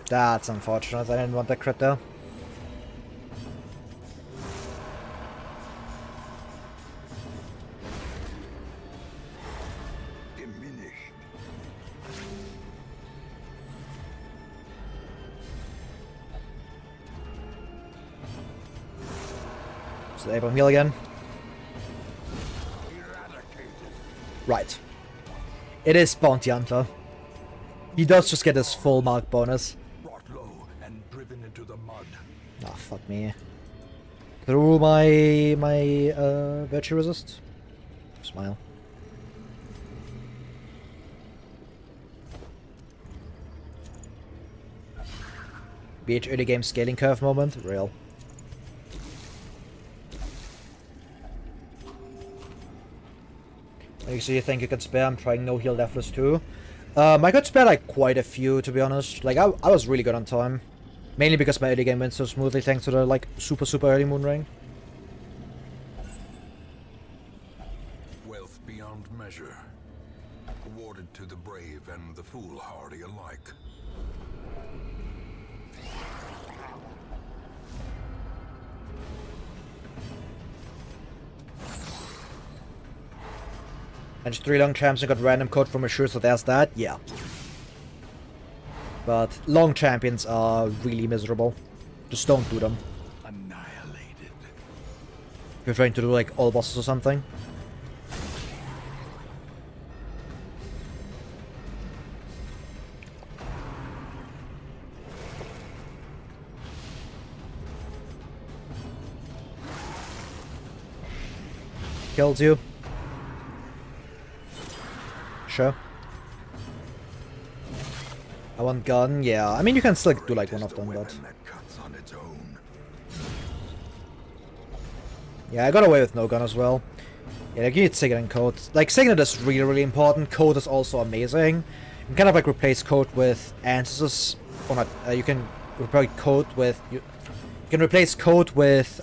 That's unfortunate. I didn't want that crit there. Diminished. So Abram heal again. Eradicated. Right. It is Bounty Hunter. He does just get his full mark bonus. Brought low and driven into the mud. Ah, fuck me. Through my virtue resist. Smile. BH early game scaling curve moment. Real. So you think you can spare? I'm trying no heal deathless too. I could spare like quite a few, to be honest. Like I was really good on time. Mainly because my early game went so smoothly thanks to the like super early moon ring. Wealth beyond measure. Awarded to the brave and the foolhardy alike. And just 3 long champs and got random code from Assure, so there's that, yeah. But long champions are really miserable. Just don't do them. Annihilated. If you're trying to do like all bosses or something. Kills you. Sure. I want gun, yeah. I mean, you can still do like one of them, but... Yeah, I got away with no gun as well. Yeah, like you need Signet and Code. Like, Signet is really important. Code is also amazing. You can kind of like replace Code with Ancestors. Or not, you can replace Code with... You can replace Code with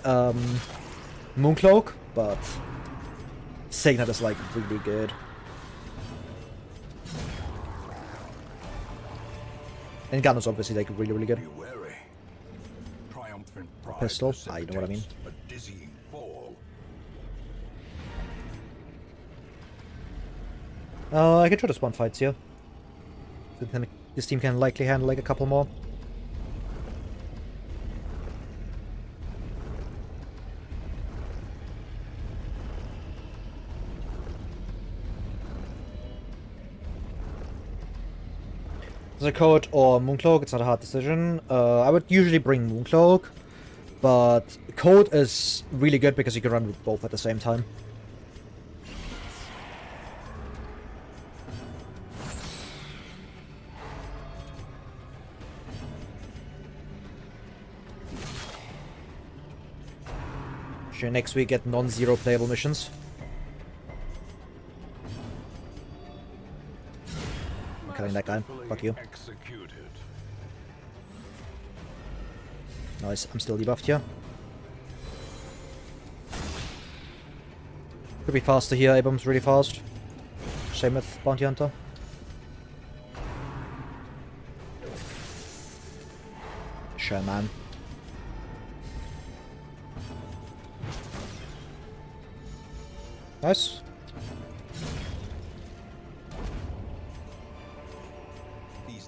Mooncloak, but... Signet is like really good. And gun is obviously like really good. Pistol, you know what I mean. I can try to spawn fights here. So then this team can likely handle like a couple more. There's a Code or Mooncloak, it's not a hard decision. I would usually bring Mooncloak, but Code is really good because you can run with both at the same time. Sure, next week get non-zero playable missions. Killing that guy. Fuck you. Nice, I'm still debuffed here. Could be faster here, Abrams really fast. Same with Bounty Hunter. Sure, man. Nice.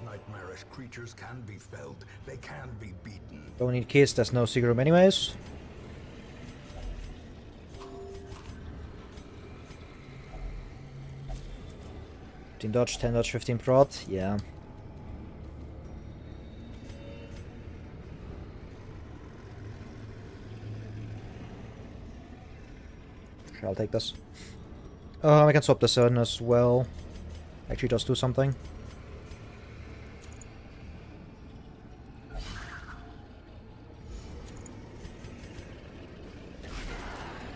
Nightmarish creatures can be felled. They can be beaten. Don't need keys, there's no secret room anyways. 15 dodge, 10 dodge, 15 prod. Yeah. Sure, I'll take this. I can swap this in as well. Actually, just do something.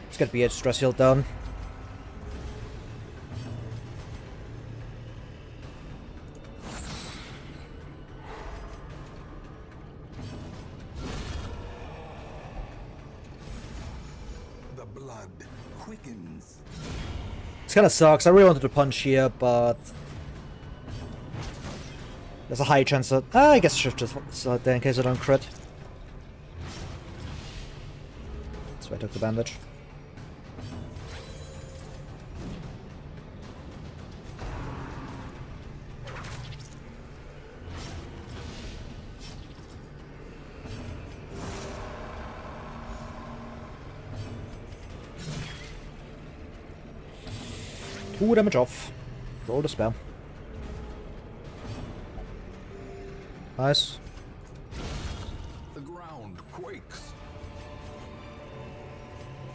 Let's get BH stress healed down. The blood quickens. This kind of sucks. I really wanted to punch here, but there's a high chance that I guess I should just slide there in case I don't crit. That's why I took the bandage. Two damage off. Roll the spell. Nice. The ground quakes.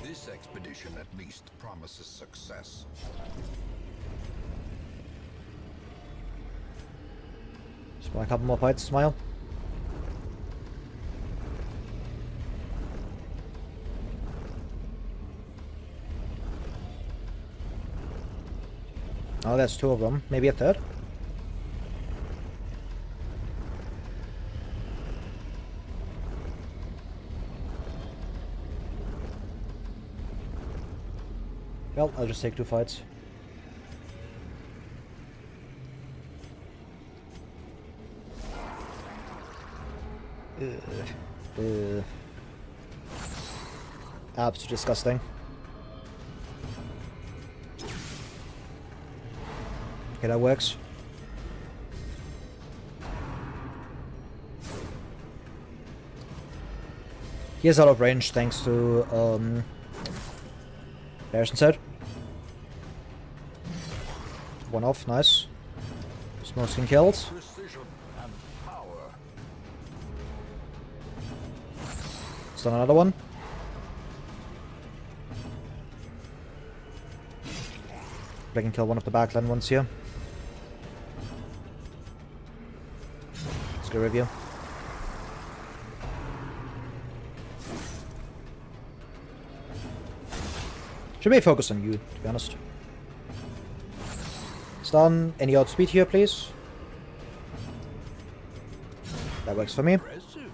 This expedition at least promises success. Smile a couple more fights, smile. Oh, that's two of them. Maybe a third? Well, I'll just take two fights. Absolutely disgusting. Okay, that works. He is out of range thanks to Harrison's head. One off, nice. Snow skin killed. Precision and power. Let's done another one. I can kill one of the backline ones here. Let's go review. Should be focused on you, to be honest. Stun, any outspeed here, please? That works for me. Impressive.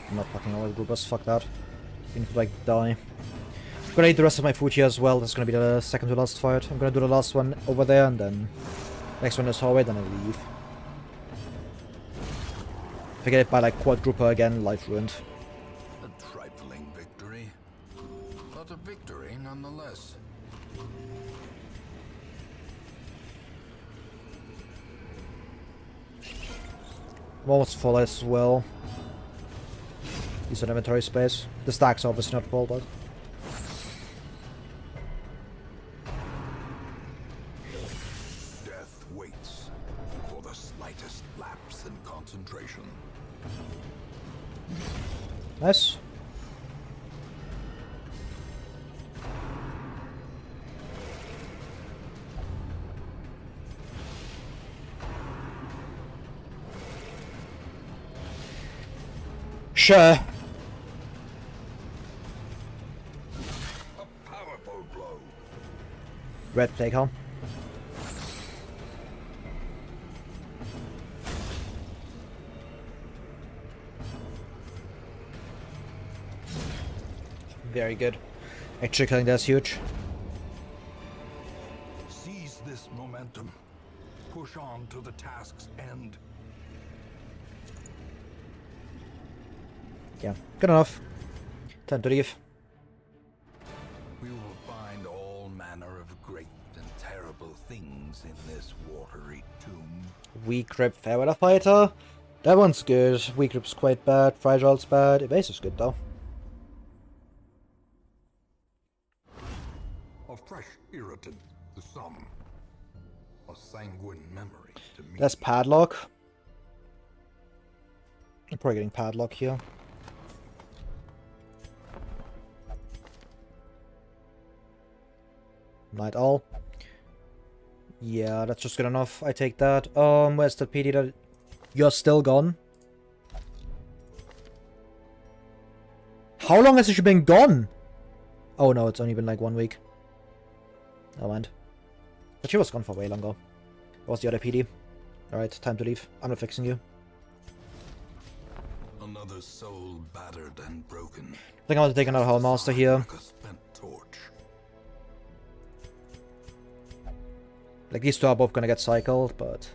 I'm not fucking all the groupers, fuck that. You need to like die. I'm gonna eat the rest of my food here as well. That's gonna be the second to last fight. I'm gonna do the last one over there and then next one is hallway, then I'll leave. If I get it by like quadruple again, life ruined. A trifling victory, but a victory nonetheless. I'm almost full as well. Use an inventory space. The stack's obviously not full, but Death waits for the slightest lapse in concentration. nice. Sure. A powerful blow. Red plague home. Very good. Actually killing that's huge. Seize this momentum. Push on to the task's end. Yeah, good enough. Time to leave. We will find all manner of great and terrible things in this watery tomb. Weak grip, fair weather fighter. That one's good. Weak grip's quite bad. Fragile's bad. Evasive's good though. A fresh irritant to some. A sanguine memory to me. That's padlock. I'm probably getting padlock here. Night Owl. Yeah, that's just good enough. I take that. Where's the PD that... You're still gone? How long has she been gone? Oh no, it's only been like 1 week. Oh, and. But she was gone for way longer. What's the other PD? Alright, time to leave. I'm not fixing you. Another soul battered and broken. I think I want to take another Hell Master here. Like a spent torch. Like, these two are both gonna get cycled, but...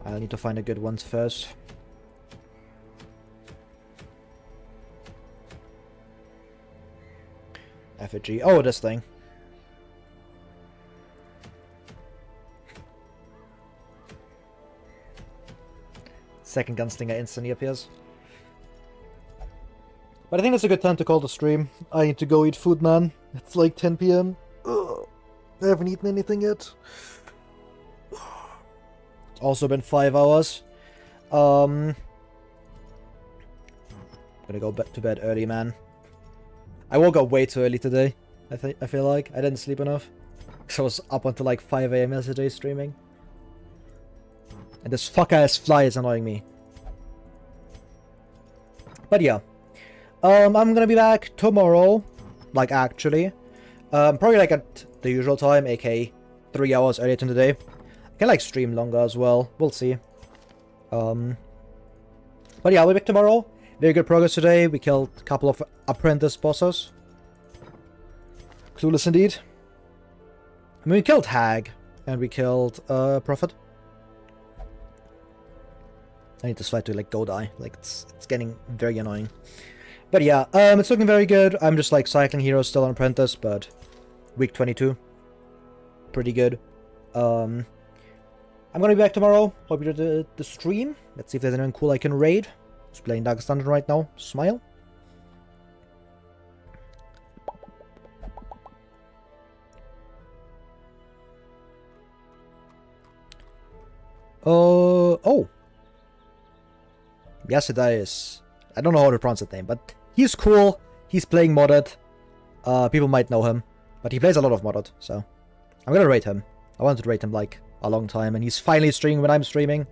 I'll need to find the good ones first. Effigy. Oh, this thing. Second Gunslinger instantly appears. But I think it's a good time to call the stream. I need to go eat food, man. It's like 10 PM. Ugh. I haven't eaten anything yet. It's also been 5 hours. I'm gonna go to bed early, man. I woke up way too early today. I feel like I didn't sleep enough. So I was up until like 5 AM yesterday streaming. And this fuck-ass fly is annoying me. But yeah. I'm gonna be back tomorrow. Like, actually. Probably like at the usual time, aka 3 hours earlier in the day. I can like stream longer as well. We'll see. But yeah, I'll be back tomorrow. Very good progress today. We killed a couple of apprentice bosses. Clueless indeed. I mean, we killed Hag. And we killed Prophet. I need this fight to like go die. Like, it's getting very annoying. But yeah, it's looking very good. I'm just like cycling heroes still on apprentice, but week 22. Pretty good. I'm gonna be back tomorrow. Hope you did the stream. Let's see if there's anyone cool I can raid. Just playing Darkest Dungeon right now. Smile. Oh. Yasuda is... I don't know how to pronounce his name, but he's cool. He's playing modded. People might know him, but he plays a lot of modded, so I'm gonna rate him. I wanted to rate him like a long time, and he's finally streaming when I'm streaming.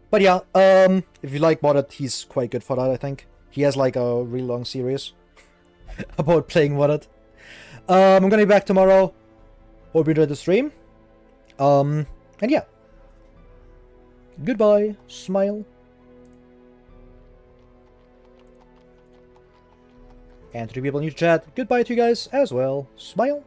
But yeah, if you like modded, he's quite good for that, I think. He has like a really long series about playing modded. I'm gonna be back tomorrow. Hope you enjoyed the stream. And yeah. Goodbye. Smile. And to the people in your chat, goodbye to you guys as well. Smile.